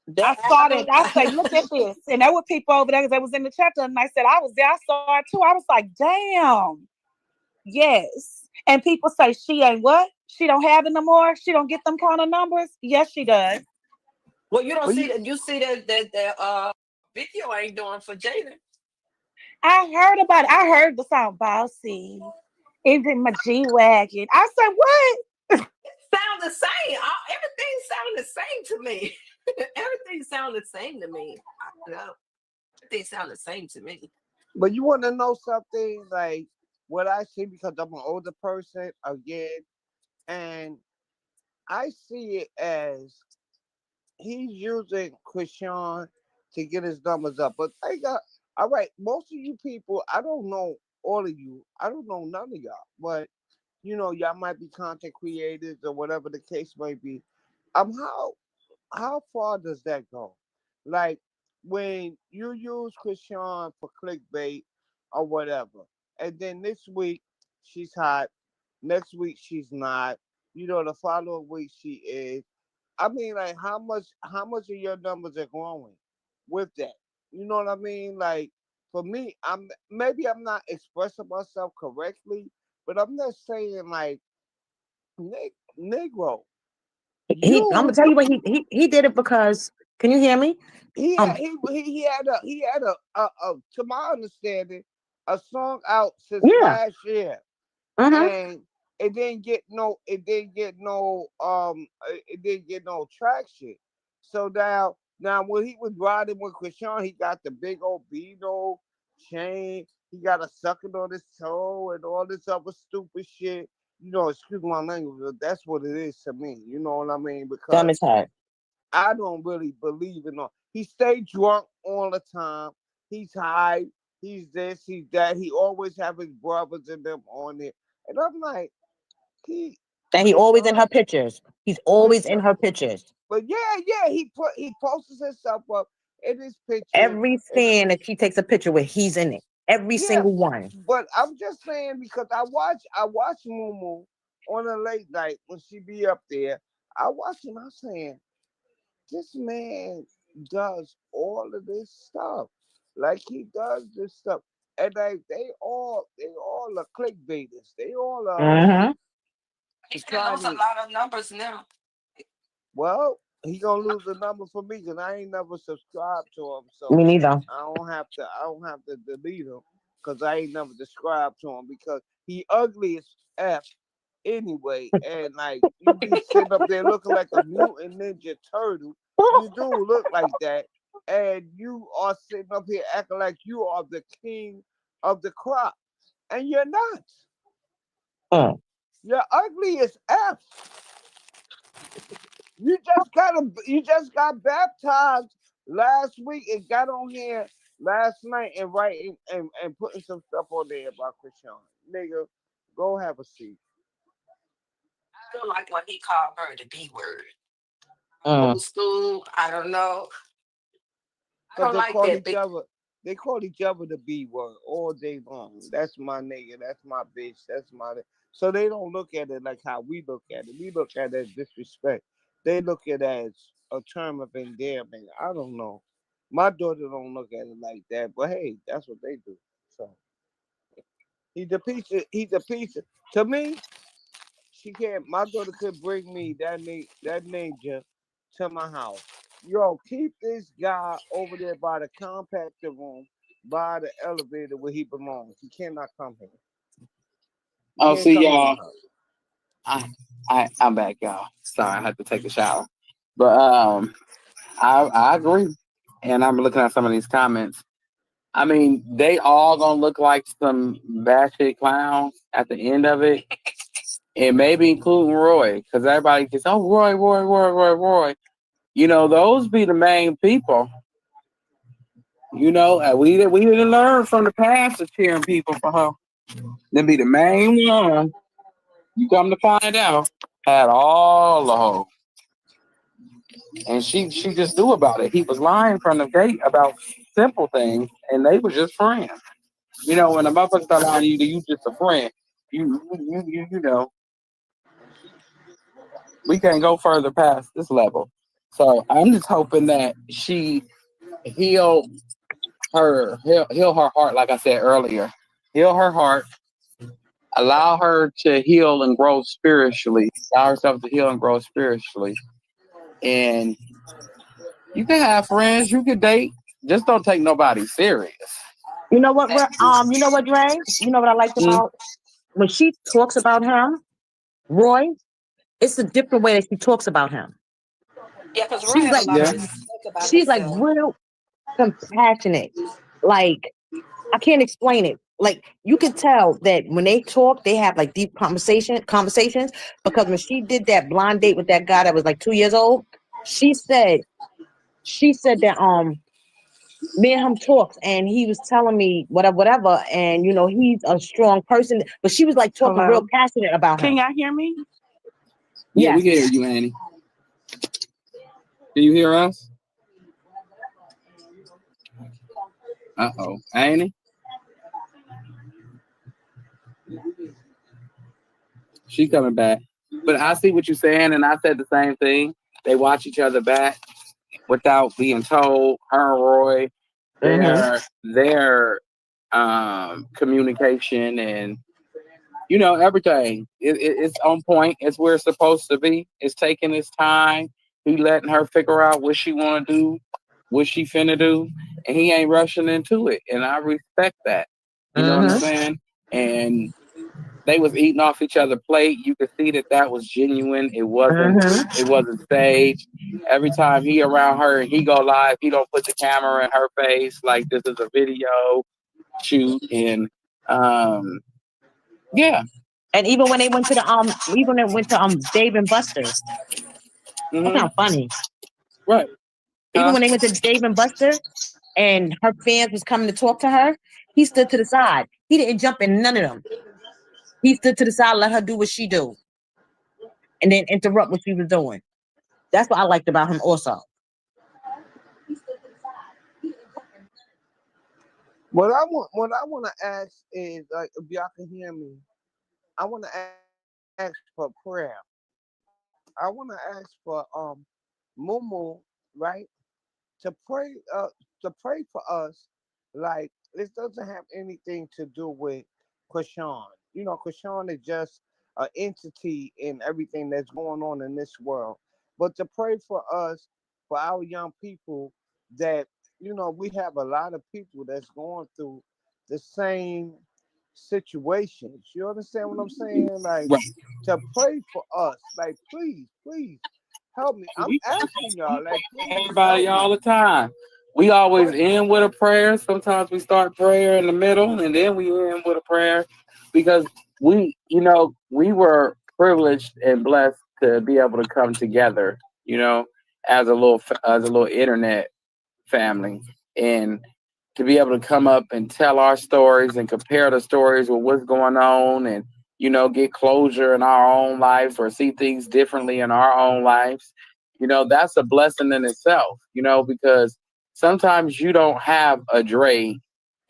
I That saw I that. I say, look at this. And there were people over there because they was in the chat and I said, I was there. I saw it too. I was like, damn. Yes. And people say she ain't what? She don't have it no more. She don't get them kind of numbers. Yes, she does. well, you don't Well, see you, that. You see that video ain't doing for Jaden. I heard about it. I heard the song Bossy. Is in my G Wagon. I said, what? Sound the same. Everything sound the same to me. Everything sound the same to me. I don't know. Everything sound the same to me. but you want to know something like what I see because I'm an older person again, and I see it as he's using Krishan to get his numbers up. But they got all right. Most of you people, I don't know all of you. I don't know none of y'all, but y'all might be content creators or whatever the case may be. How far does that go? Like when you use Krishan for clickbait or whatever, and then this week she's hot, next week she's not. The following week she is. I mean, like how much of your numbers are growing with that? You know what I mean? Like for me, I'm not expressing myself correctly, but I'm just saying like Negro, I'm gonna you tell you what he did it because. Can you hear me? he Um. had he had a to my understanding a song out since Yeah. last year, Mm-hmm. and it didn't get no traction. So now when he was riding with Krishan, he got the big old Beano chain. He got a sucking on his toe and all this other stupid shit. Excuse my language, but that's what it is to me. You know what I mean? Dumb Because as heck. I don't really believe in all. He stay drunk all the time. He's high. He's this. He's that. He always have his brothers and them on it. And I'm like, he And he always in Krishan, her pictures. He's always in Krishan. her pictures. But yeah, he posts himself up in his pictures. Every And stand that she takes a picture with, he's in it. Every yeah, single one. but I'm just saying because I watch Mumu on a late night when she be up there. I watch him. I'm saying this man does all of this stuff. Like he does this stuff. And like they all are clickbaiters. They all are Mm-hmm. He still trying lose a to. lot of numbers now. Well, he gonna lose the number for me because I ain't never subscribed to him, Me so neither. I don't have to delete him because I ain't never subscribed to him because he ugly as f anyway, and like you be sitting up there looking like a mutant ninja turtle. You do look like that, and you are sitting up here acting like you are the king of the crop, and you're not. Mm. You're ugly as f. You just got baptized last week and got on here last night and writing and putting some stuff on there about Chrisean. Nigga, go have a seat. I don't like when he called her the B word. Mm. Old school. I don't know. I Cause don't like that. Big. they call each other the B word all day long. That's my nigga, that's my bitch, that's my so they don't look at it like how we look at it. We look at it as disrespect. They look at it as a term of endearment. I don't know. My daughter don't look at it like that, but hey, that's what they do. So he's a piece of, to me, she can't my daughter could bring me that ninja to my house. Yo, keep this guy over there by the compactor room, by the elevator where he belongs. He cannot come here. He Oh, can't see come in y'all. my house. I'm back, y'all. Sorry, I had to take a shower. But I agree. And I'm looking at some of these comments. I mean, they all gonna look like some batshit clowns at the end of it, and maybe including Roy, because everybody just Roy, Roy, Roy, Roy, Roy. You know, those be the main people. You know, and we didn't learn from the past of cheering people for her. They be the main one. You come to find out, had all the hoes. And she just knew about it. He was lying from the gate about simple things, and they were just friends. You know, when a motherfucker start lying to you, you just a friend. You know, we can't go further past this level. So I'm just hoping that she heal heal her heart, like I said earlier, heal her heart, allow her to heal and grow spiritually, allow herself to heal and grow spiritually, and you can have friends, you can date, just don't take nobody serious. You know what? You know what, Dre? You know what I liked Mm, about when she talks about him, Roy. It's a different way that she talks about him. Yeah, because Roy She's have a like, lot of yeah. respect about she's like himself. real compassionate. Like I can't explain it. Like you can tell that when they talk, they have like deep conversations. Because when she did that blind date with that guy that was like 2 years old, she said that me and him talked and he was telling me whatever, and you know he's a strong person, but she was like talking real Hello. passionate about Can him. y'all hear me? Yeah, we Yes. can hear you, Annie. Can you hear us? Uh-oh. Annie? She coming back. But I see what you're saying, and I said the same thing. They watch each other back without being told. Her and Roy, Mm-hmm. their communication and everything. It's on point. It's where it's supposed to be. It's taking its time. He letting her figure out what she want to do, what she finna do, and he ain't rushing into it. And I respect that. You know what I'm Mm-hmm. saying? And they was eating off each other's plate. You could see that was genuine. It wasn't. Mm-hmm. It wasn't staged. Every time he around her and he go live, he don't put the camera in her face like this is a video shoot. And yeah. And even when they went to Dave and Buster's, that's Mm-hmm. not funny. Right. Even when they went to Dave and Buster and her fans was coming to talk to her, he stood to the side. He didn't jump in none of them. He stood to the side, let her do what she do, and then interrupt what she was doing. That's what I liked about him also. What I want to ask is like if y'all can hear me. I want to ask for prayer. I want to ask for Mumu, right, to pray to pray for us, like This doesn't have anything to do with Chrisean. Chrisean is just an entity in everything that's going on in this world. But to pray for us, for our young people, that we have a lot of people that's going through the same situations. You understand what I'm saying? Like Right. to pray for us. Like please, please help me. I'm asking y'all. Like please help Everybody me. all the time. We always But end with a prayer. Sometimes we start prayer in the middle and then we end with a prayer because we were privileged and blessed to be able to come together, as a little internet family and to be able to come up and tell our stories and compare the stories with what's going on and get closure in our own life or see things differently in our own lives. That's a blessing in itself, because sometimes you don't have a Dre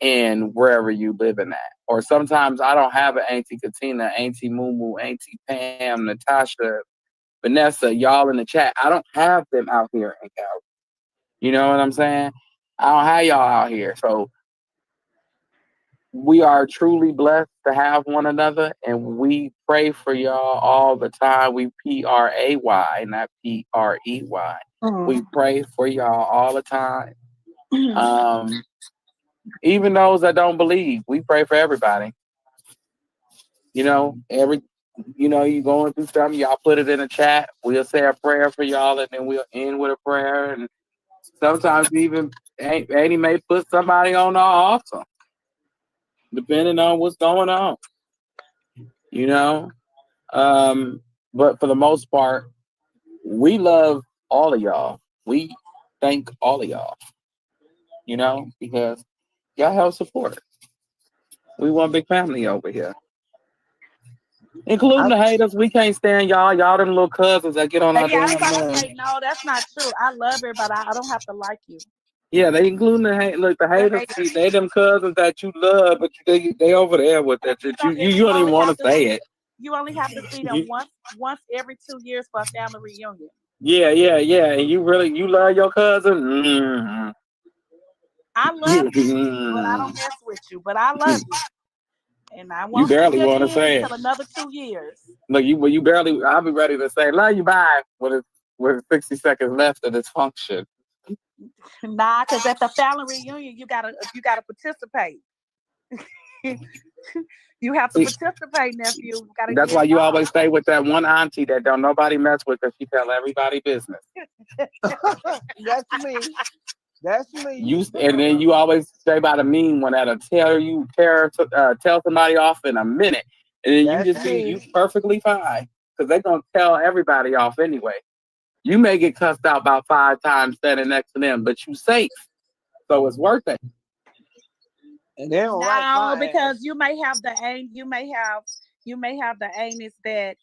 in wherever you living at. Or sometimes I don't have an Auntie Katina, Auntie Moo, Auntie Pam, Natasha, Vanessa, y'all in the chat. I don't have them out here in Cali. You know what I'm saying? I don't have y'all out here. So we are truly blessed to have one another and we pray for y'all all the time. We pray, not prey. We pray for y'all all the time. Even those that don't believe, we pray for everybody. You going through something, y'all put it in the chat. We'll say a prayer for y'all and then we'll end with a prayer. And sometimes even Annie may put somebody on our altar, depending on what's going on. You know? But for the most part, we love all of y'all. We thank all of y'all, because y'all help support. We one big family over here. Including the haters. We can't stand y'all. Y'all them little cousins that get on our Yeah, I was damn about to nerves. say, no, that's not true. I love everybody. I don't have to like you. Yeah, they including the haters. They them cousins that you love, but they over there with that. You don't even want to say it. You only have to see them once every 2 years for a family reunion. Yeah. And you love your cousin? Mm-hmm. I love you, but I don't mess with you. But I love you. And I You won't see barely you want to again say it. until another 2 years. Look, you barely. I'll be ready to say love you bye with 60 seconds left of this function. Nah, because at the family reunion, you gotta participate. You have to participate, nephew. You gotta That's get why you involved. always stay with that one auntie that don't nobody mess with because she tell everybody business. That's me. That's me. And then you always stay by the mean one that'll tell somebody off in a minute, and then you just see you perfectly fine because they're gonna tell everybody off anyway. You may get cussed out about 5 times standing next to them, but you safe, so it's worth it. And they don't like my because ass. you may have the aim. You may have the aim is that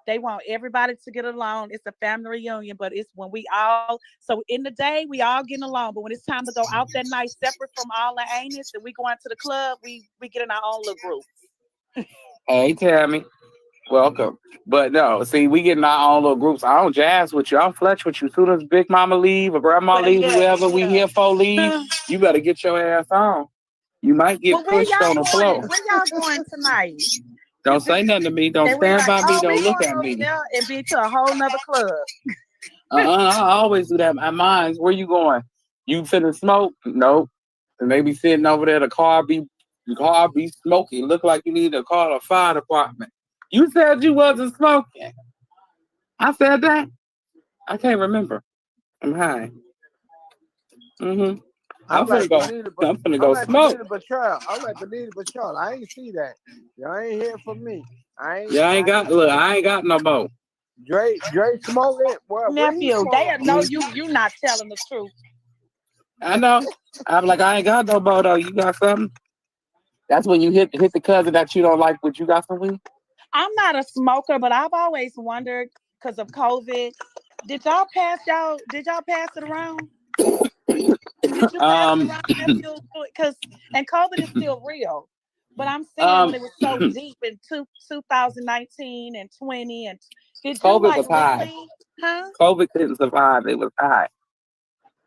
they want everybody to get along. It's a family reunion, but it's when we all so in the day we all getting along. But when it's time to go out that night, separate from all the anus, and we go out to the club, we get in our own little group. Hey Tammy, welcome. But no, see, we get in our own little groups. I don't jazz with you. I don't fletch with you. As soon as Big Mama leave or Grandma leave, whoever we here for leave, you better get your ass on. You might get Where pushed on y'all the going? floor. Where y'all going tonight? Don't say nothing to me. Don't stand by me. Don't look at me. And be to a whole nother club. I always do that. My mind's where you going? You finna smoke? Nope. And they be sitting over there. The car be smoking. Look like you need to call a fire department. You said you wasn't smoking. I said that. I can't remember. I'm high. Mm-hmm. I'm finna go smoke. I'm like Benita Patrol. I ain't see that. Y'all ain't hear from me. I ain't got no more. Dre smoke it. Well, nephew, they know you not telling the truth. I know. I'm like, I ain't got no more though. You got something? That's when you hit the cousin that you don't like, but you got some weed? I'm not a smoker, but I've always wondered because of COVID. Did y'all pass it around? Did you pass it around, nephew? And COVID is still real. But I'm saying when it was so deep in 2019 and 20 and did you COVID like was high. really? Huh? COVID couldn't survive. It was high.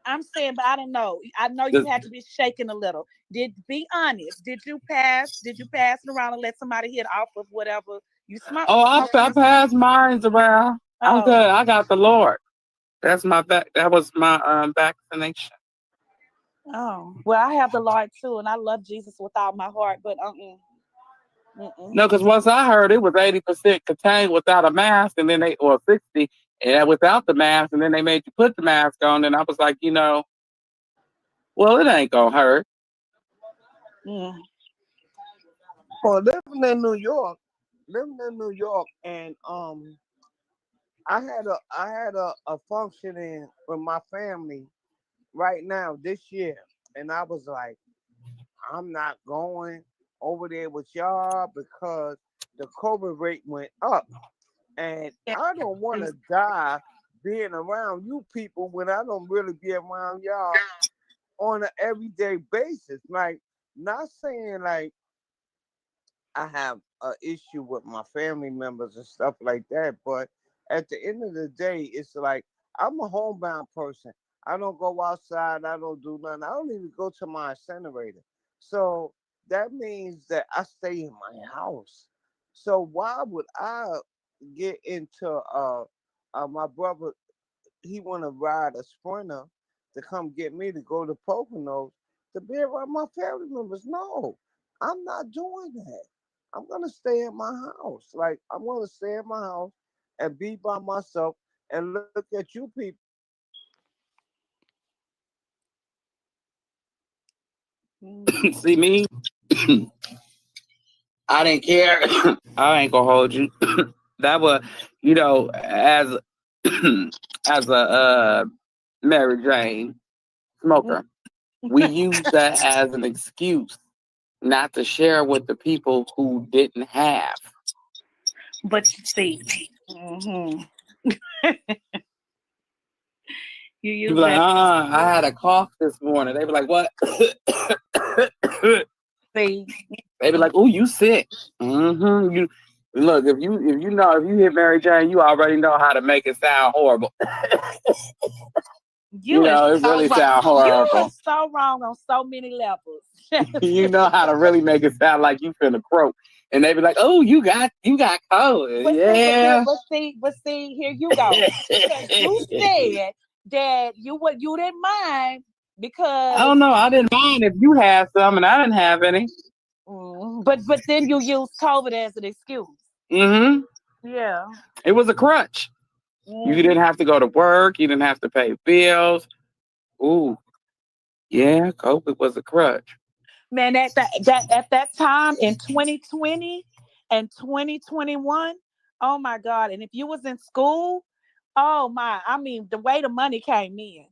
I'm saying, but I don't know. I know you This- had to be shaking a little. Be honest. Did you pass? Did you pass it around and let somebody hit off of whatever you smoke? Oh, I Smoking? passed mines around. I'm Oh, good. I got the Lord. That's my back. That was my vaccination. oh. Well, I have the Lord too, and I love Jesus with all my heart. But No, because once I heard it was 80% contained without a mask, and then they or 60 and without the mask, and then they made you put the mask on, and I was like, well, it ain't gonna hurt. Mm. Well, living in New York, and I had a functioning with my family right now this year, and I was like, I'm not going over there with y'all because the COVID rate went up, and I don't want to die being around you people when I don't really be around y'all on an everyday basis. Like, not saying like I have an issue with my family members and stuff like that, but at the end of the day, it's like I'm a homebound person. I don't go outside. I don't do nothing. I don't even go to my incinerator. So that means that I stay in my house. So why would I get into my brother? He want to ride a sprinter to come get me to go to Poconos to be around my family members. No, I'm not doing that. I'm gonna stay in my house. Like I'm gonna stay in my house and be by myself and look at you people. See me? I didn't care. I ain't gonna hold you. That was, as as a Mary Jane smoker, we use that as an excuse not to share with the people who didn't have. But you see, you You use be like, that. I had a cough this morning. They be like, what? See, They be like, oh, you sick. You look, if you hit Mary Jane, you already know how to make it sound horrible. you is It so really wrong. sound You are horrible. so wrong on so many levels. You know how to really make it sound like you finna croak. And they be like, oh, you got COVID. Yeah. But see, here you go. Because you said that you didn't mind I because don't know. I didn't mind if you had some and I didn't have any. but then you used COVID as an excuse. Mm-hmm. Yeah. It was a crutch. You didn't have to go to work. You didn't have to pay bills. Ooh, yeah, COVID was a crutch. Man, at that time in 2020 and 2021, oh my God. And if you was in school, oh my, I mean, the way the money came in.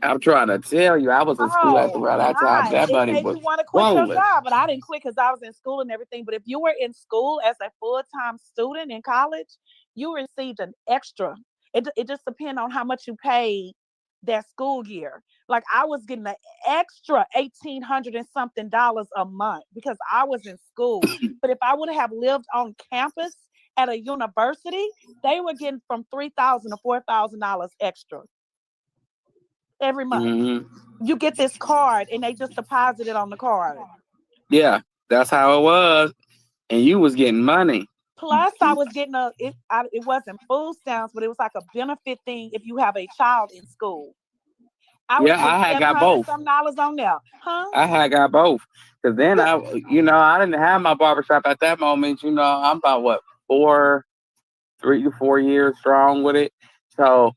I'm trying to tell you, I was in school at Oh around that time. my, That it money made was you want to quit your rolling. job. But I didn't quit because I was in school and everything. But if you were in school as a full-time student in college, you received an extra. It just depends on how much you paid that school year. Like I was getting an extra $1,800 and something a month because I was in school. But if I would have lived on campus at a university, they were getting from $3,000 to $4,000 extra every month. You get this card and they just deposit it on the card. Yeah, that's how it was. And you was getting money. Plus, I was getting it wasn't food stamps, but it was like a benefit thing if you have a child in school. I was Yeah, getting I had got 700 both. some dollars on there, huh? I had got both. Cause then I didn't have my barbershop at that moment. I'm about what 3 to 4 years strong with it. So,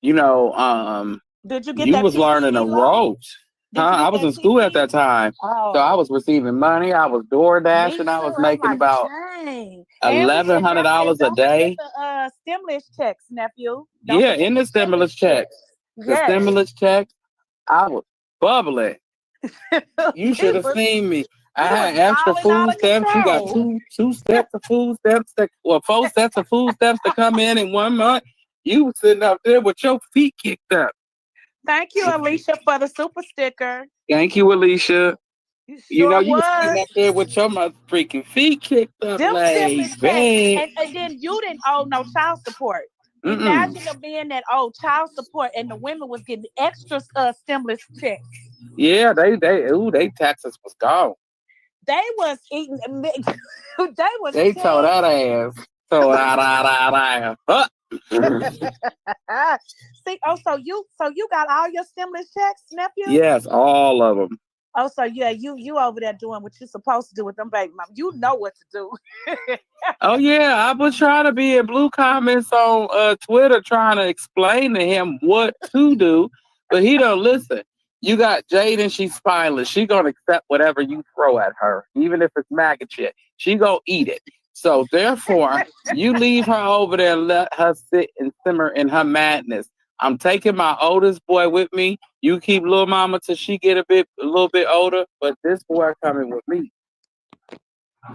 Did you get you that was learning the PPP loan? ropes. Did you I get was that in school at PPP? that time. So I Oh, was receiving money. I was door me dashing. I too. was I'm making like, about dang. And we get $1,100 a don't forget day. the stimulus checks, nephew. Don't Yeah, forget in the the stimulus stimulus checks. checks. The Yes. stimulus checks, I was bubbling. You should have seen me. I You was had extra balling out food of stamps. You got control. two sets of food stamps, 4 sets of food stamps to come in 1 month. You was sitting up there with your feet kicked up. Thank you, Alicia, for the super sticker. Thank you, Alicia. You sure You was sitting was. up there with your mother freaking feet kicked up, Them like, stimulus checks. babe. And then you didn't owe no child support. Imagine them being that old child support, and the women was getting extra stimulus checks. Yeah, they taxes was gone. They was eating. They was. They told that ass. Told that ass. See, so you got all your stimulus checks, nephew? Yes, all of them. Oh, so yeah, you over there doing what you're supposed to do with them baby mom. You know what to do. Oh yeah, I was trying to be in blue comments on Twitter trying to explain to him what to do, but he don't listen. You got Jaden, she's spineless. She gonna accept whatever you throw at her, even if it's maggot shit. She gonna eat it. So therefore, you leave her over there and let her sit and simmer in her madness. I'm taking my oldest boy with me. You keep little mama till she get a little bit older, but this boy coming with me.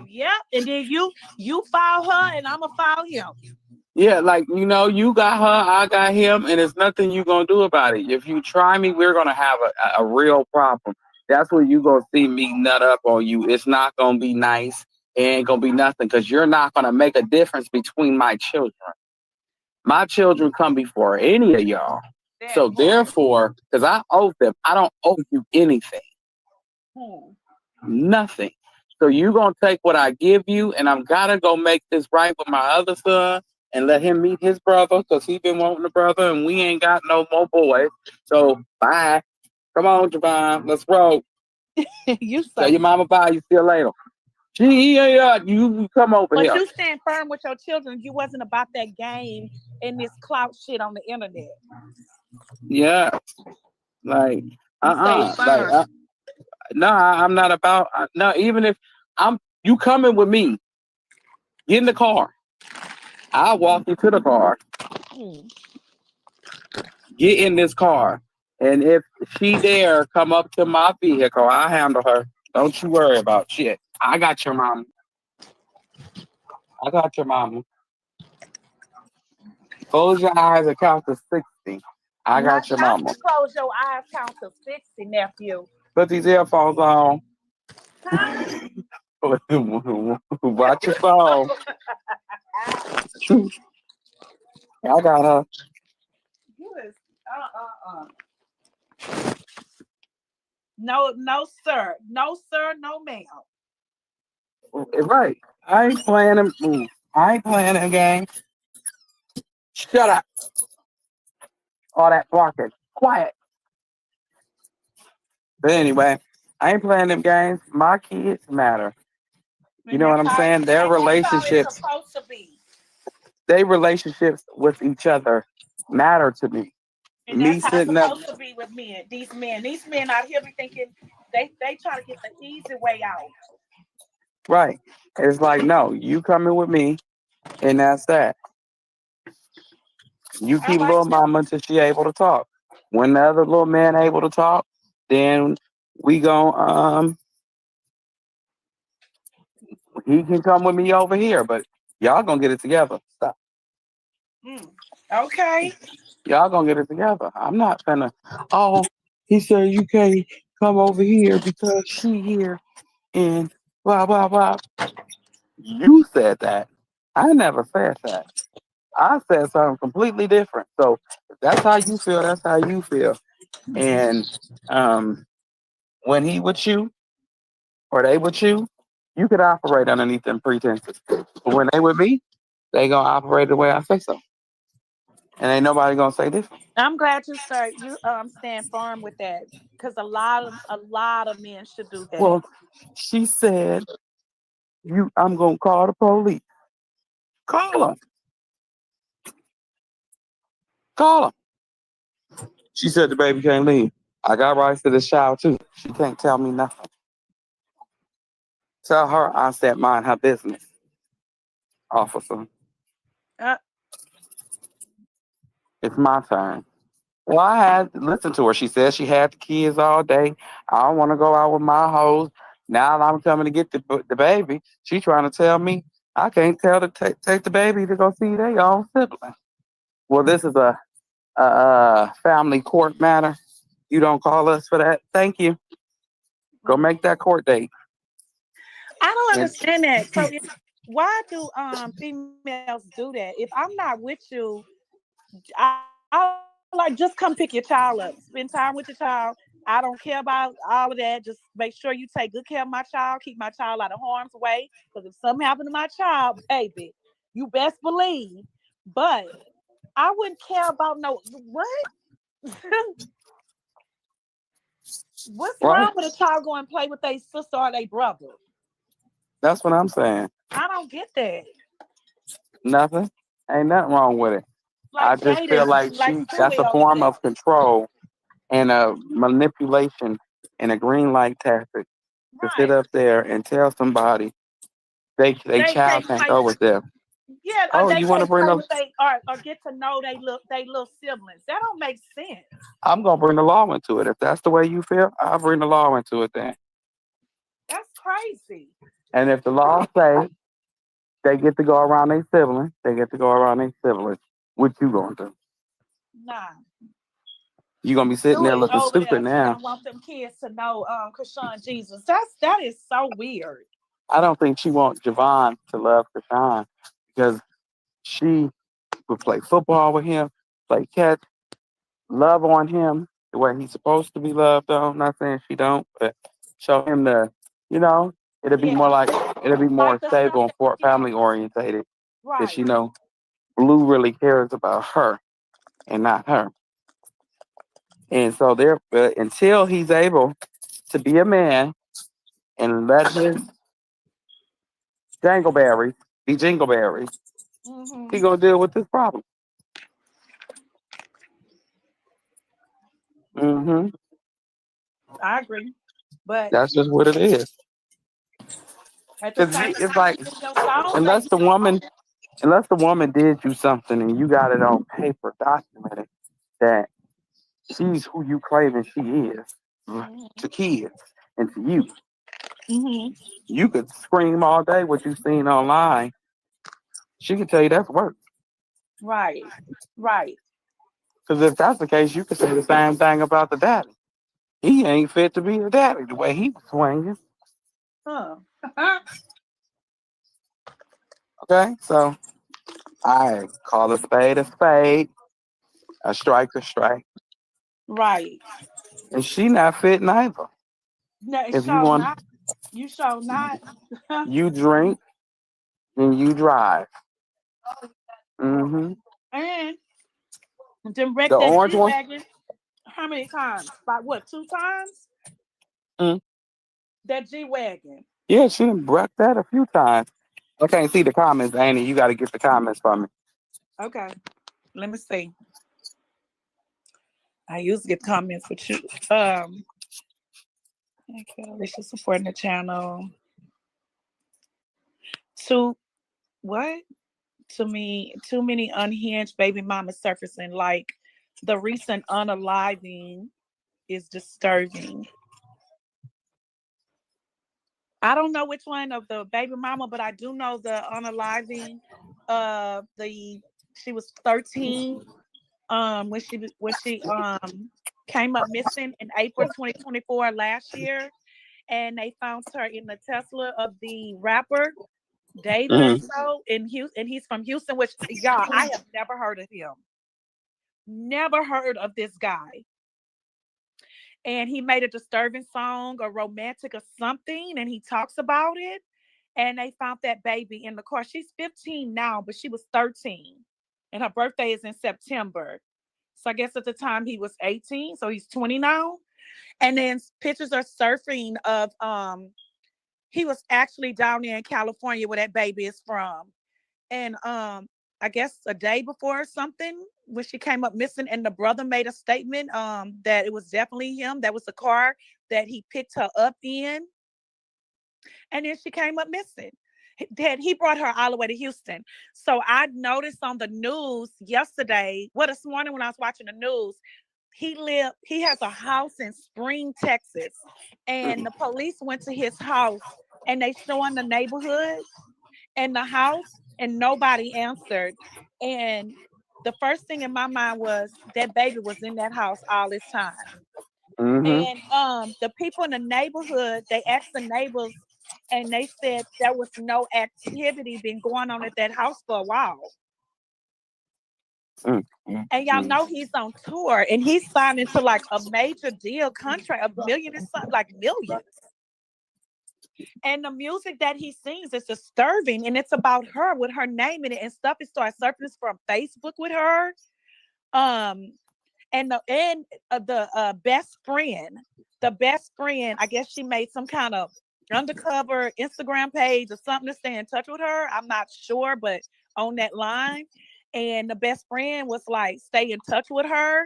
Yep, and then you file her, and I'ma file him. Yeah, like you got her, I got him, and there's nothing you gonna do about it. If you try me, we're gonna have a real problem. That's where you gonna see me nut up on you. It's not gonna be nice. It ain't gonna be nothing because you're not gonna make a difference between my children. My children come before any of y'all. So therefore, because I owe them, I don't owe you anything. Nothing. So you gonna take what I give you, and I'm gotta go make this right with my other son and let him meet his brother because he been wanting a brother, and we ain't got no more boys. So bye. Come on, Javon, let's roll. Tell your mama bye. You see you later. You come over But here. you stand firm with your children. You wasn't about that game and this clout shit on the internet. Yeah, like Stay firm. like no, I'm not about no. Even if you coming with me, get in the car. I'll walk you to the car. Get in this car, and if she dare come up to my vehicle, I'll handle her. Don't you worry about shit. I got your mama. I got your mama. Close your eyes and count to 60. I got your Not mama. to close your eyes, count to 60, nephew. Put these earphones on. Watch your phone. I got her. You is No, sir. No, sir, no, ma'am. Right. I ain't playing them. I ain't playing them game. Shut up. All that barking. Quiet. But anyway, I ain't playing them games. My kids matter. You know what I'm saying? Their relationships, Supposed to be. their relationships with each other matter to me. And Me that's how it's sitting up. supposed to be with men. These men out here be thinking they try to get the easy way out. Right. It's like, no, you coming with me, and that's that. You keep little mama until she able to talk. When the other little man able to talk, then we gon' he can come with me over here, but y'all gonna get it together. Stop. Okay. Y'all gonna get it together. I'm not gonna. Oh, he said you can't come over here because she here and blah blah blah. You said that. I never said that. I said something completely different. So if that's how you feel, that's how you feel. And when he with you or they with you, you could operate underneath them pretenses. But when they with me, they gonna operate the way I say so. And ain't nobody gonna say different. I'm glad you stand firm with that because a lot of men should do that. Well, she said, I'm gonna call the police. Call them. Call them. She said the baby can't leave. I got rights to the child too. She can't tell me nothing. Tell her I said mind her business, officer. It's my turn. Well, I had to listen to her. She said she had the kids all day. I don't want to go out with my hoes. Now that I'm coming to get the baby, she trying to tell me I can't tell to take the baby to go see their own sibling. Well, this is a family court matter. You don't call us for that. Thank you. Go make that court date. I don't understand that. So why do females do that? If I'm not with you I like just come pick your child up, spend time with your child. I don't care about all of that. Just make sure you take good care of my child, keep my child out of harm's way. Because if something happened to my child, baby, you best believe. But I wouldn't care about no what. What's Right? wrong with a child going play with their sister or their brother? That's what I'm saying. I don't get that. Nothing. Ain't nothing wrong with it. I Like just feel Jaden, like like that's a Stewie over form there. of control and a manipulation and a green light tactic to sit Right. up there and tell somebody they They child can't can't play. go with them. Yeah, or Oh, they you want to can't bring play up? with they or get to know they little siblings. That don't make sense. I'm gonna bring the law into it. If that's the way you feel, I'll bring the law into it then. That's crazy. And if the law say they get to go around their siblings, they get to go around their siblings. What you gonna do? Nah. You gonna be sitting there Stewie looking over stupid there. He now. don't want them kids to know Chrisean Jesus. That is so weird. I don't think she wants Javon to love Krishan because she would play football with him, play catch, love on him the way he's supposed to be loved on. Not saying she don't, but show him you know, it'll be more Yeah. like it'll be more Like the stuff stable and that yeah, family orientated. Because right. Blue really cares about her and not her. And so there, but until he's able to be a man and let his jangleberries be jingleberries, he Hmm. gonna deal with this problem. Hmm. I agree. But That's just what it is. at the Cause same it's time, like even your song unless baby the say woman, unless the woman did you something and you got it on paper documented that she's who you claiming she is so. to kids and to you, Hmm. you could scream all day what you seen online. She could tell you that's work. Right. Right. Because if that's the case, you could say the same thing about the daddy. He ain't fit to be a daddy the way he was swinging. Huh. Okay, so I call a spade, a strike. Right. And she not fit neither. No, it If you show want, not. You show not. you drink and you drive. Hmm. And then wreck The that orange G one. wagon. How many times? About what? 2 times? Mm. That G wagon. Yeah, she done wrecked that a few times. I can't see the comments, Annie. You got to get the comments from me. Okay. Let me see. I used to get comments with you. Okay, this is supporting the channel. Too what? Too many unhinged baby mamas surfacing. Like the recent unaliving is disturbing. I don't know which one of the baby mama, but I do know the unaliving. The She was 13 when she came up missing in April 2024 last year, and they found her in the Tesla of the rapper David. Hmm. So in Houston, and he's from Houston, which y'all I have never heard of him. Never heard of this guy. And he made a disturbing song, or romantic or something, and he talks about it. And they found that baby in the car. She's 15 now, but she was 13, and her birthday is in September. So I guess at the time he was 18, so he's 20 now. And then pictures are surfing of he was actually down there in California where that baby is from. And I guess a day before or something, when she came up missing, and the brother made a statement that it was definitely him. That was the car that he picked her up in, and then she came up missing. That he brought her all the way to Houston. So I noticed on the news yesterday, this morning when I was watching the news, he has a house in Spring, Texas, and the police went to his house and they showing the neighborhood and the house, and nobody answered. And the first thing in my mind was that baby was in that house all this time. Hmm. And the people in the neighborhood, they asked the neighbors, and they said there was no activity been going on at that house for a while. And y'all know he's on tour and he's signed into like a major deal contract, a million and something, like millions. And the music that he sings is disturbing, and it's about her with her name in it and stuff. It started surfacing from Facebook with her. And the best friend, I guess she made some kind of undercover Instagram page or something to stay in touch with her. I'm not sure, but on that line. And the best friend was like, stay in touch with her.